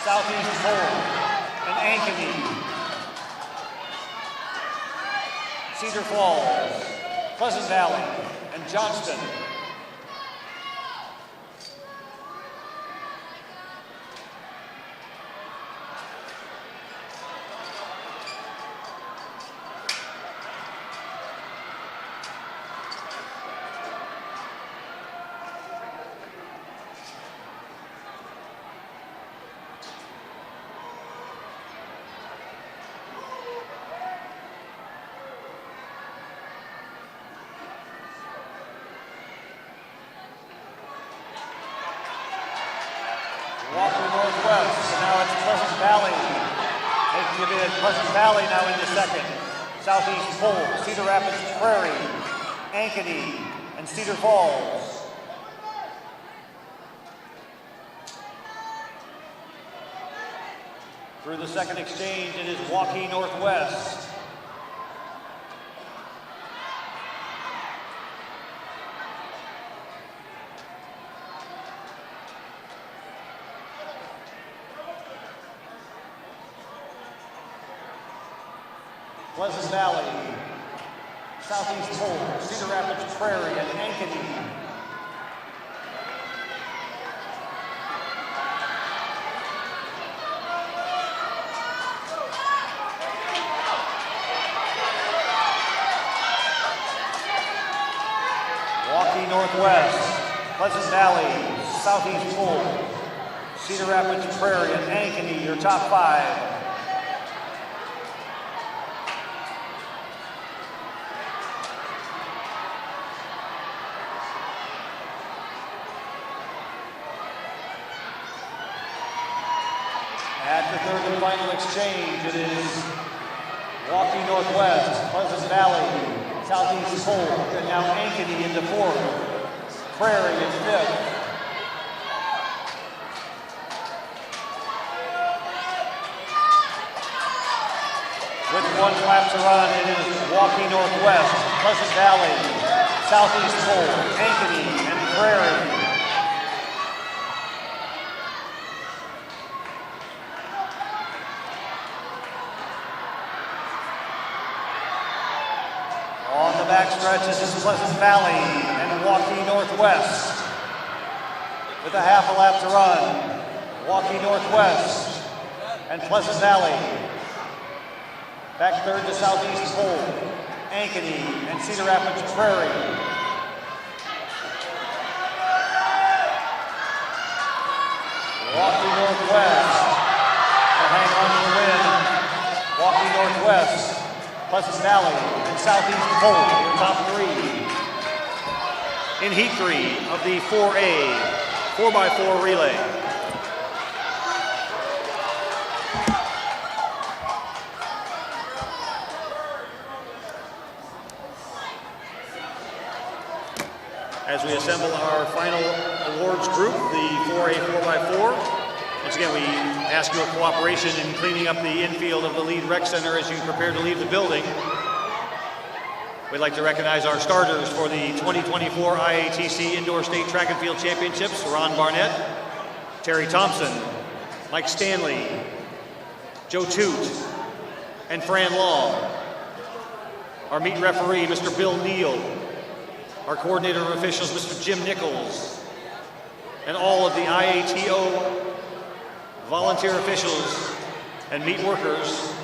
Southeast forward. And Ankeny. Cedar Falls, Pleasant Valley, and Johnston. Waukee Northwest, and now it's Pleasant Valley. Making a bid, Pleasant Valley now into second. Southeast Pole, Cedar Rapids Prairie, Ankeny, and Cedar Falls. Through the second exchange, it is Waukee Northwest. Pleasant Valley, Southeast Pole, Cedar Rapids Prairie, and Ankeny. Waukee Northwest, Pleasant Valley, Southeast Pole, Cedar Rapids Prairie, and Ankeny, your top 5. At the third and final exchange, it is Waukee Northwest, Pleasant Valley, Southeast Pole, and now Ankeny into 4th, Prairie in 5th. With 1 lap to run, it is Waukee Northwest, Pleasant Valley, Southeast Pole, Ankeny, and Prairie. On the backstretch, this is Pleasant Valley and Waukee Northwest. With a half a lap to run, Waukee Northwest and Pleasant Valley. Back third to Southeast Pole, Ankeny and Cedar Rapids Prairie. Waukee Northwest will hang on to the win. Waukee Northwest, Pleasant Valley, and Southeast Pole, your top 3. In Heat 3 of the 4A 4x4 relay. As we assemble our final awards group, the 4A 4x4, once again, we ask your cooperation in cleaning up the infield of the Lead Rec Center as you prepare to leave the building. We'd like to recognize our starters for the 2024 IATC Indoor State Track and Field Championships, Ron Barnett, Terry Thompson, Mike Stanley, Joe Toot, and Fran Long. Our meet referee, Mr. Bill Neal. Our coordinator of officials, Mr. Jim Nichols. And all of the IATO volunteer officials and meet workers.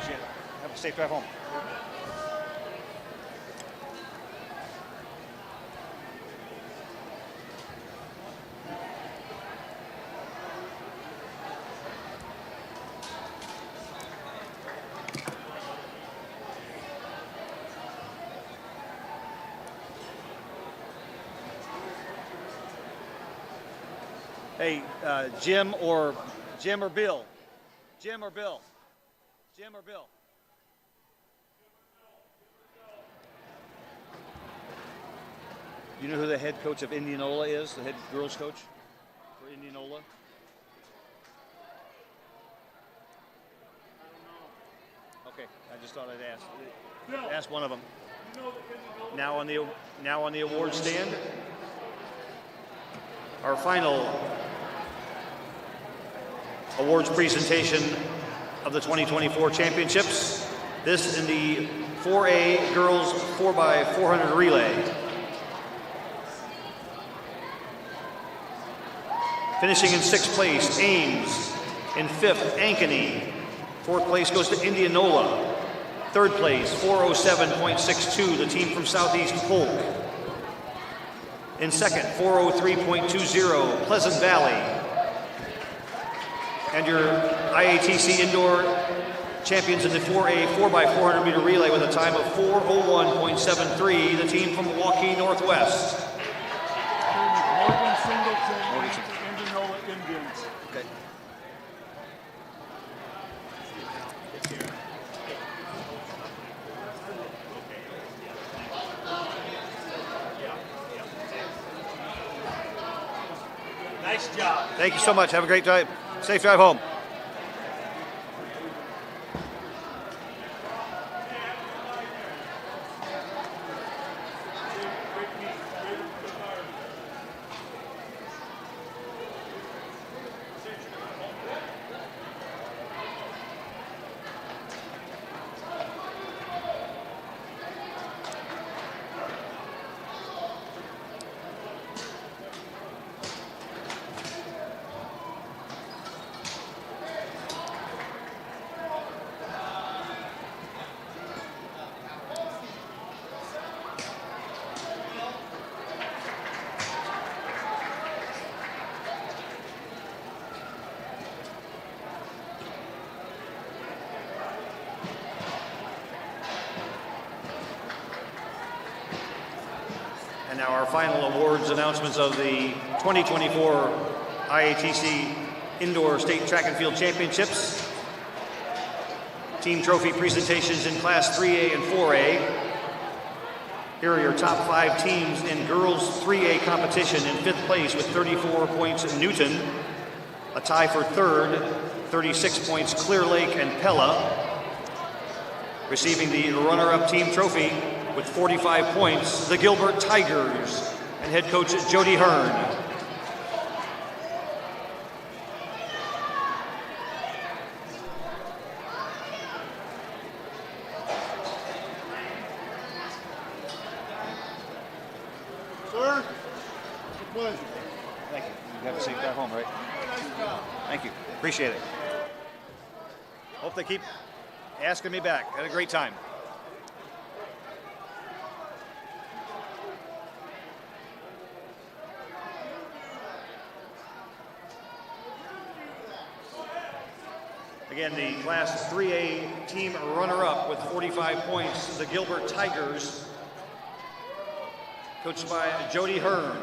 Appreciate it. Have a safe drive home. Hey, Jim or Bill? Jim or Bill? Jim or Bill? You know who the head coach of Indianola is? The head girls coach for Indianola? Okay, I just thought I'd ask. Ask one of them. Now on the award stand, our final awards presentation of the 2024 championships. This in the 4A girls 4x400 relay. Finishing in 6th place, Ames. In 5th, Ankeny. 4th place goes to Indianola. 3rd place, 407.62, the team from Southeast Polk. In 2nd, 403.20, Pleasant Valley. And your IATC indoor champions in the 4A 4x400 meter relay with a time of 4:01.73, the team from Milwaukee Northwest. Morgan Singleton, Indianola Indians. Okay. Nice job. Thank you so much. Have a great drive. Safe drive home. And now our final awards announcements of the 2024 IATC Indoor State Track and Field Championships. Team trophy presentations in Class 3A and 4A. Here are your top 5 teams in girls 3A competition. In 5th place with 34 points, Newton. A tie for 3rd, 36 points, Clear Lake and Pella. Receiving the runner-up team trophy with 45 points, the Gilbert Tigers and head coach Jody Hearn. Sir, it's a pleasure. Thank you. You have a safe drive home, right? Nice job. Thank you. Appreciate it. Hope they keep asking me back. Had a great time. Again, the Class 3A team runner-up with 45 points, the Gilbert Tigers, coached by Jody Hearn.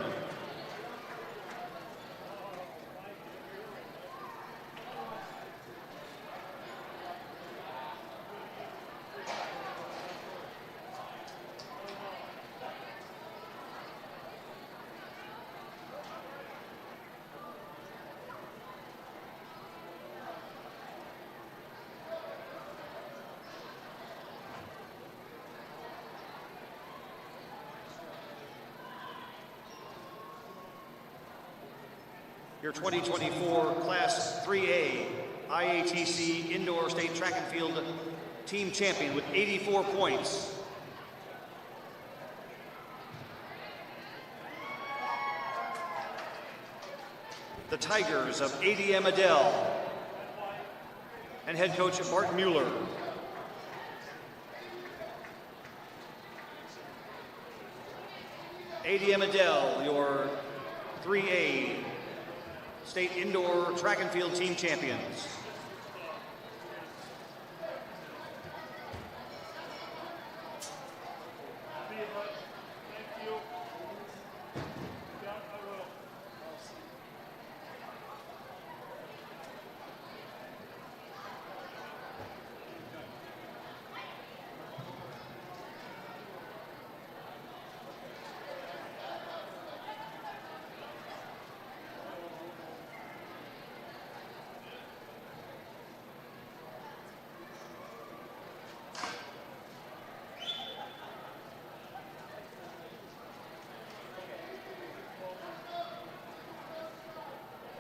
Your 2024 Class 3A IATC Indoor State Track and Field team champion with 84 points. The Tigers of ADM Adel and head coach Martin Mueller. ADM Adele, your 3A State Indoor Track and Field Team Champions.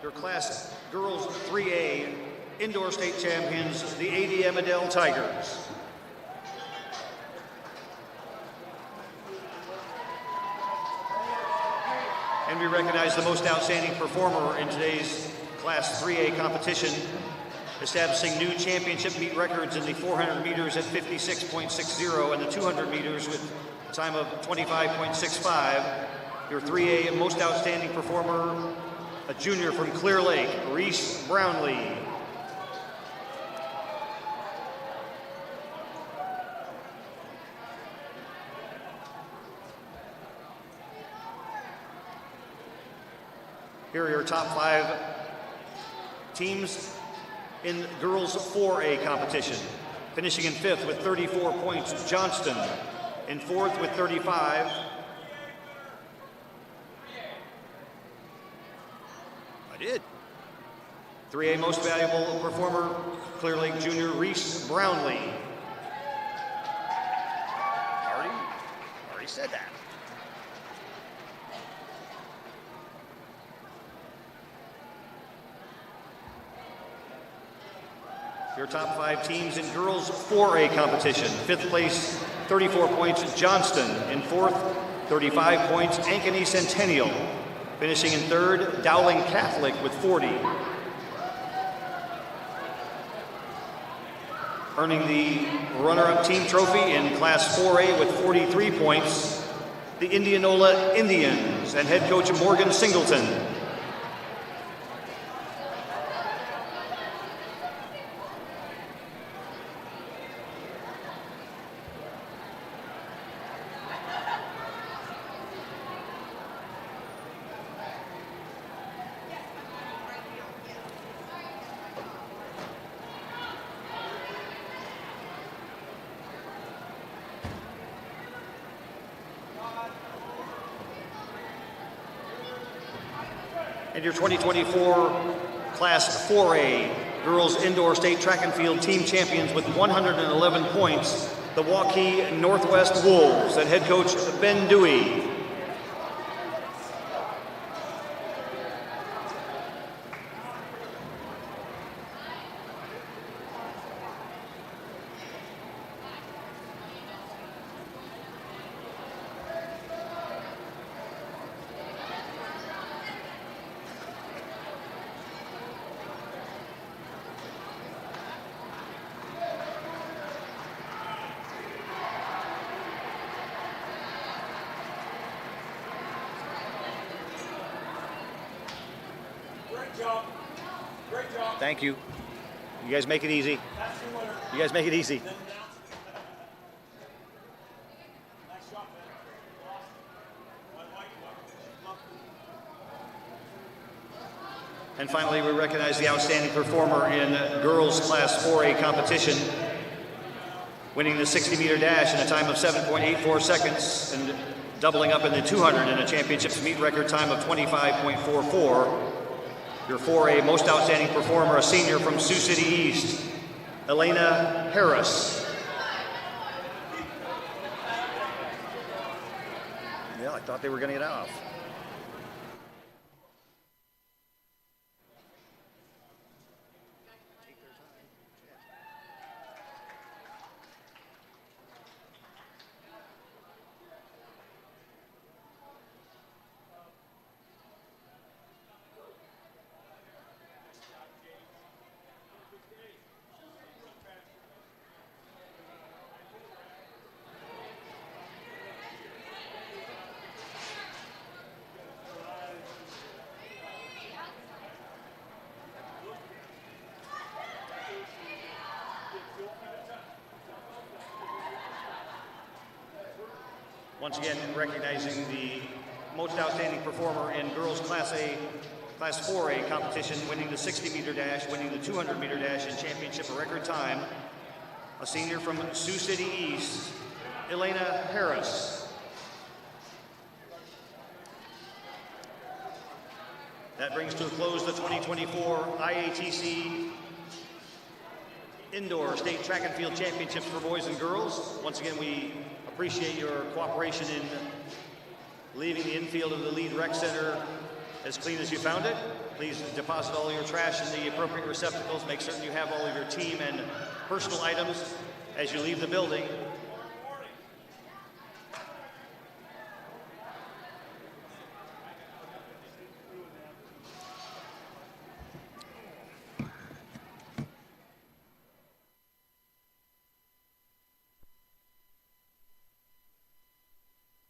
Your class girls 3A indoor state champions, the ADM Adele Tigers. And we recognize the most outstanding performer in today's class 3A competition, establishing new championship meet records in the 400 meters at 56.60 and the 200 meters with a time of 25.65. Your 3A most outstanding performer, a junior from Clear Lake, Reese Brownlee. Here are your top 5 teams in girls 4A competition. Finishing in 5th with 34 points, Johnston. In 4th with 35. I did. 3A most valuable performer, Clear Lake junior, Reese Brownlee. Already said that. Your top 5 teams in girls 4A competition. 5th place, 34 points, Johnston. In 4th, 35 points, Ankeny Centennial. Finishing in 3rd, Dowling Catholic with 40. Earning the runner-up team trophy in Class 4A with 43 points, the Indianola Indians and head coach Morgan Singleton. And your 2024 Class 4A Girls Indoor State Track and Field Team Champions with 111 points, the Waukee Northwest Wolves and head coach Ben Dewey. Great job. Thank you. You guys make it easy. You guys make it easy. And finally, we recognize the outstanding performer in girls Class 4A competition, winning the 60-meter dash in a time of 7.84 seconds and doubling up in the 200 in a championships meet record time of 25.44. Your 4A most outstanding performer, a senior from Sioux City East, Elena Harris. Yeah, I thought they were going to get off. Once again, recognizing the most outstanding performer in girls Class 4A competition, winning the 60-meter dash, winning the 200-meter dash in championship, a record time. A senior from Sioux City East, Elena Harris. That brings to a close the 2024 IATC Indoor State Track and Field Championships for boys and girls. Once again, we appreciate your cooperation in leaving the infield of the Lead Rec Center as clean as you found it. Please deposit all your trash in the appropriate receptacles. Make certain you have all of your team and personal items as you leave the building.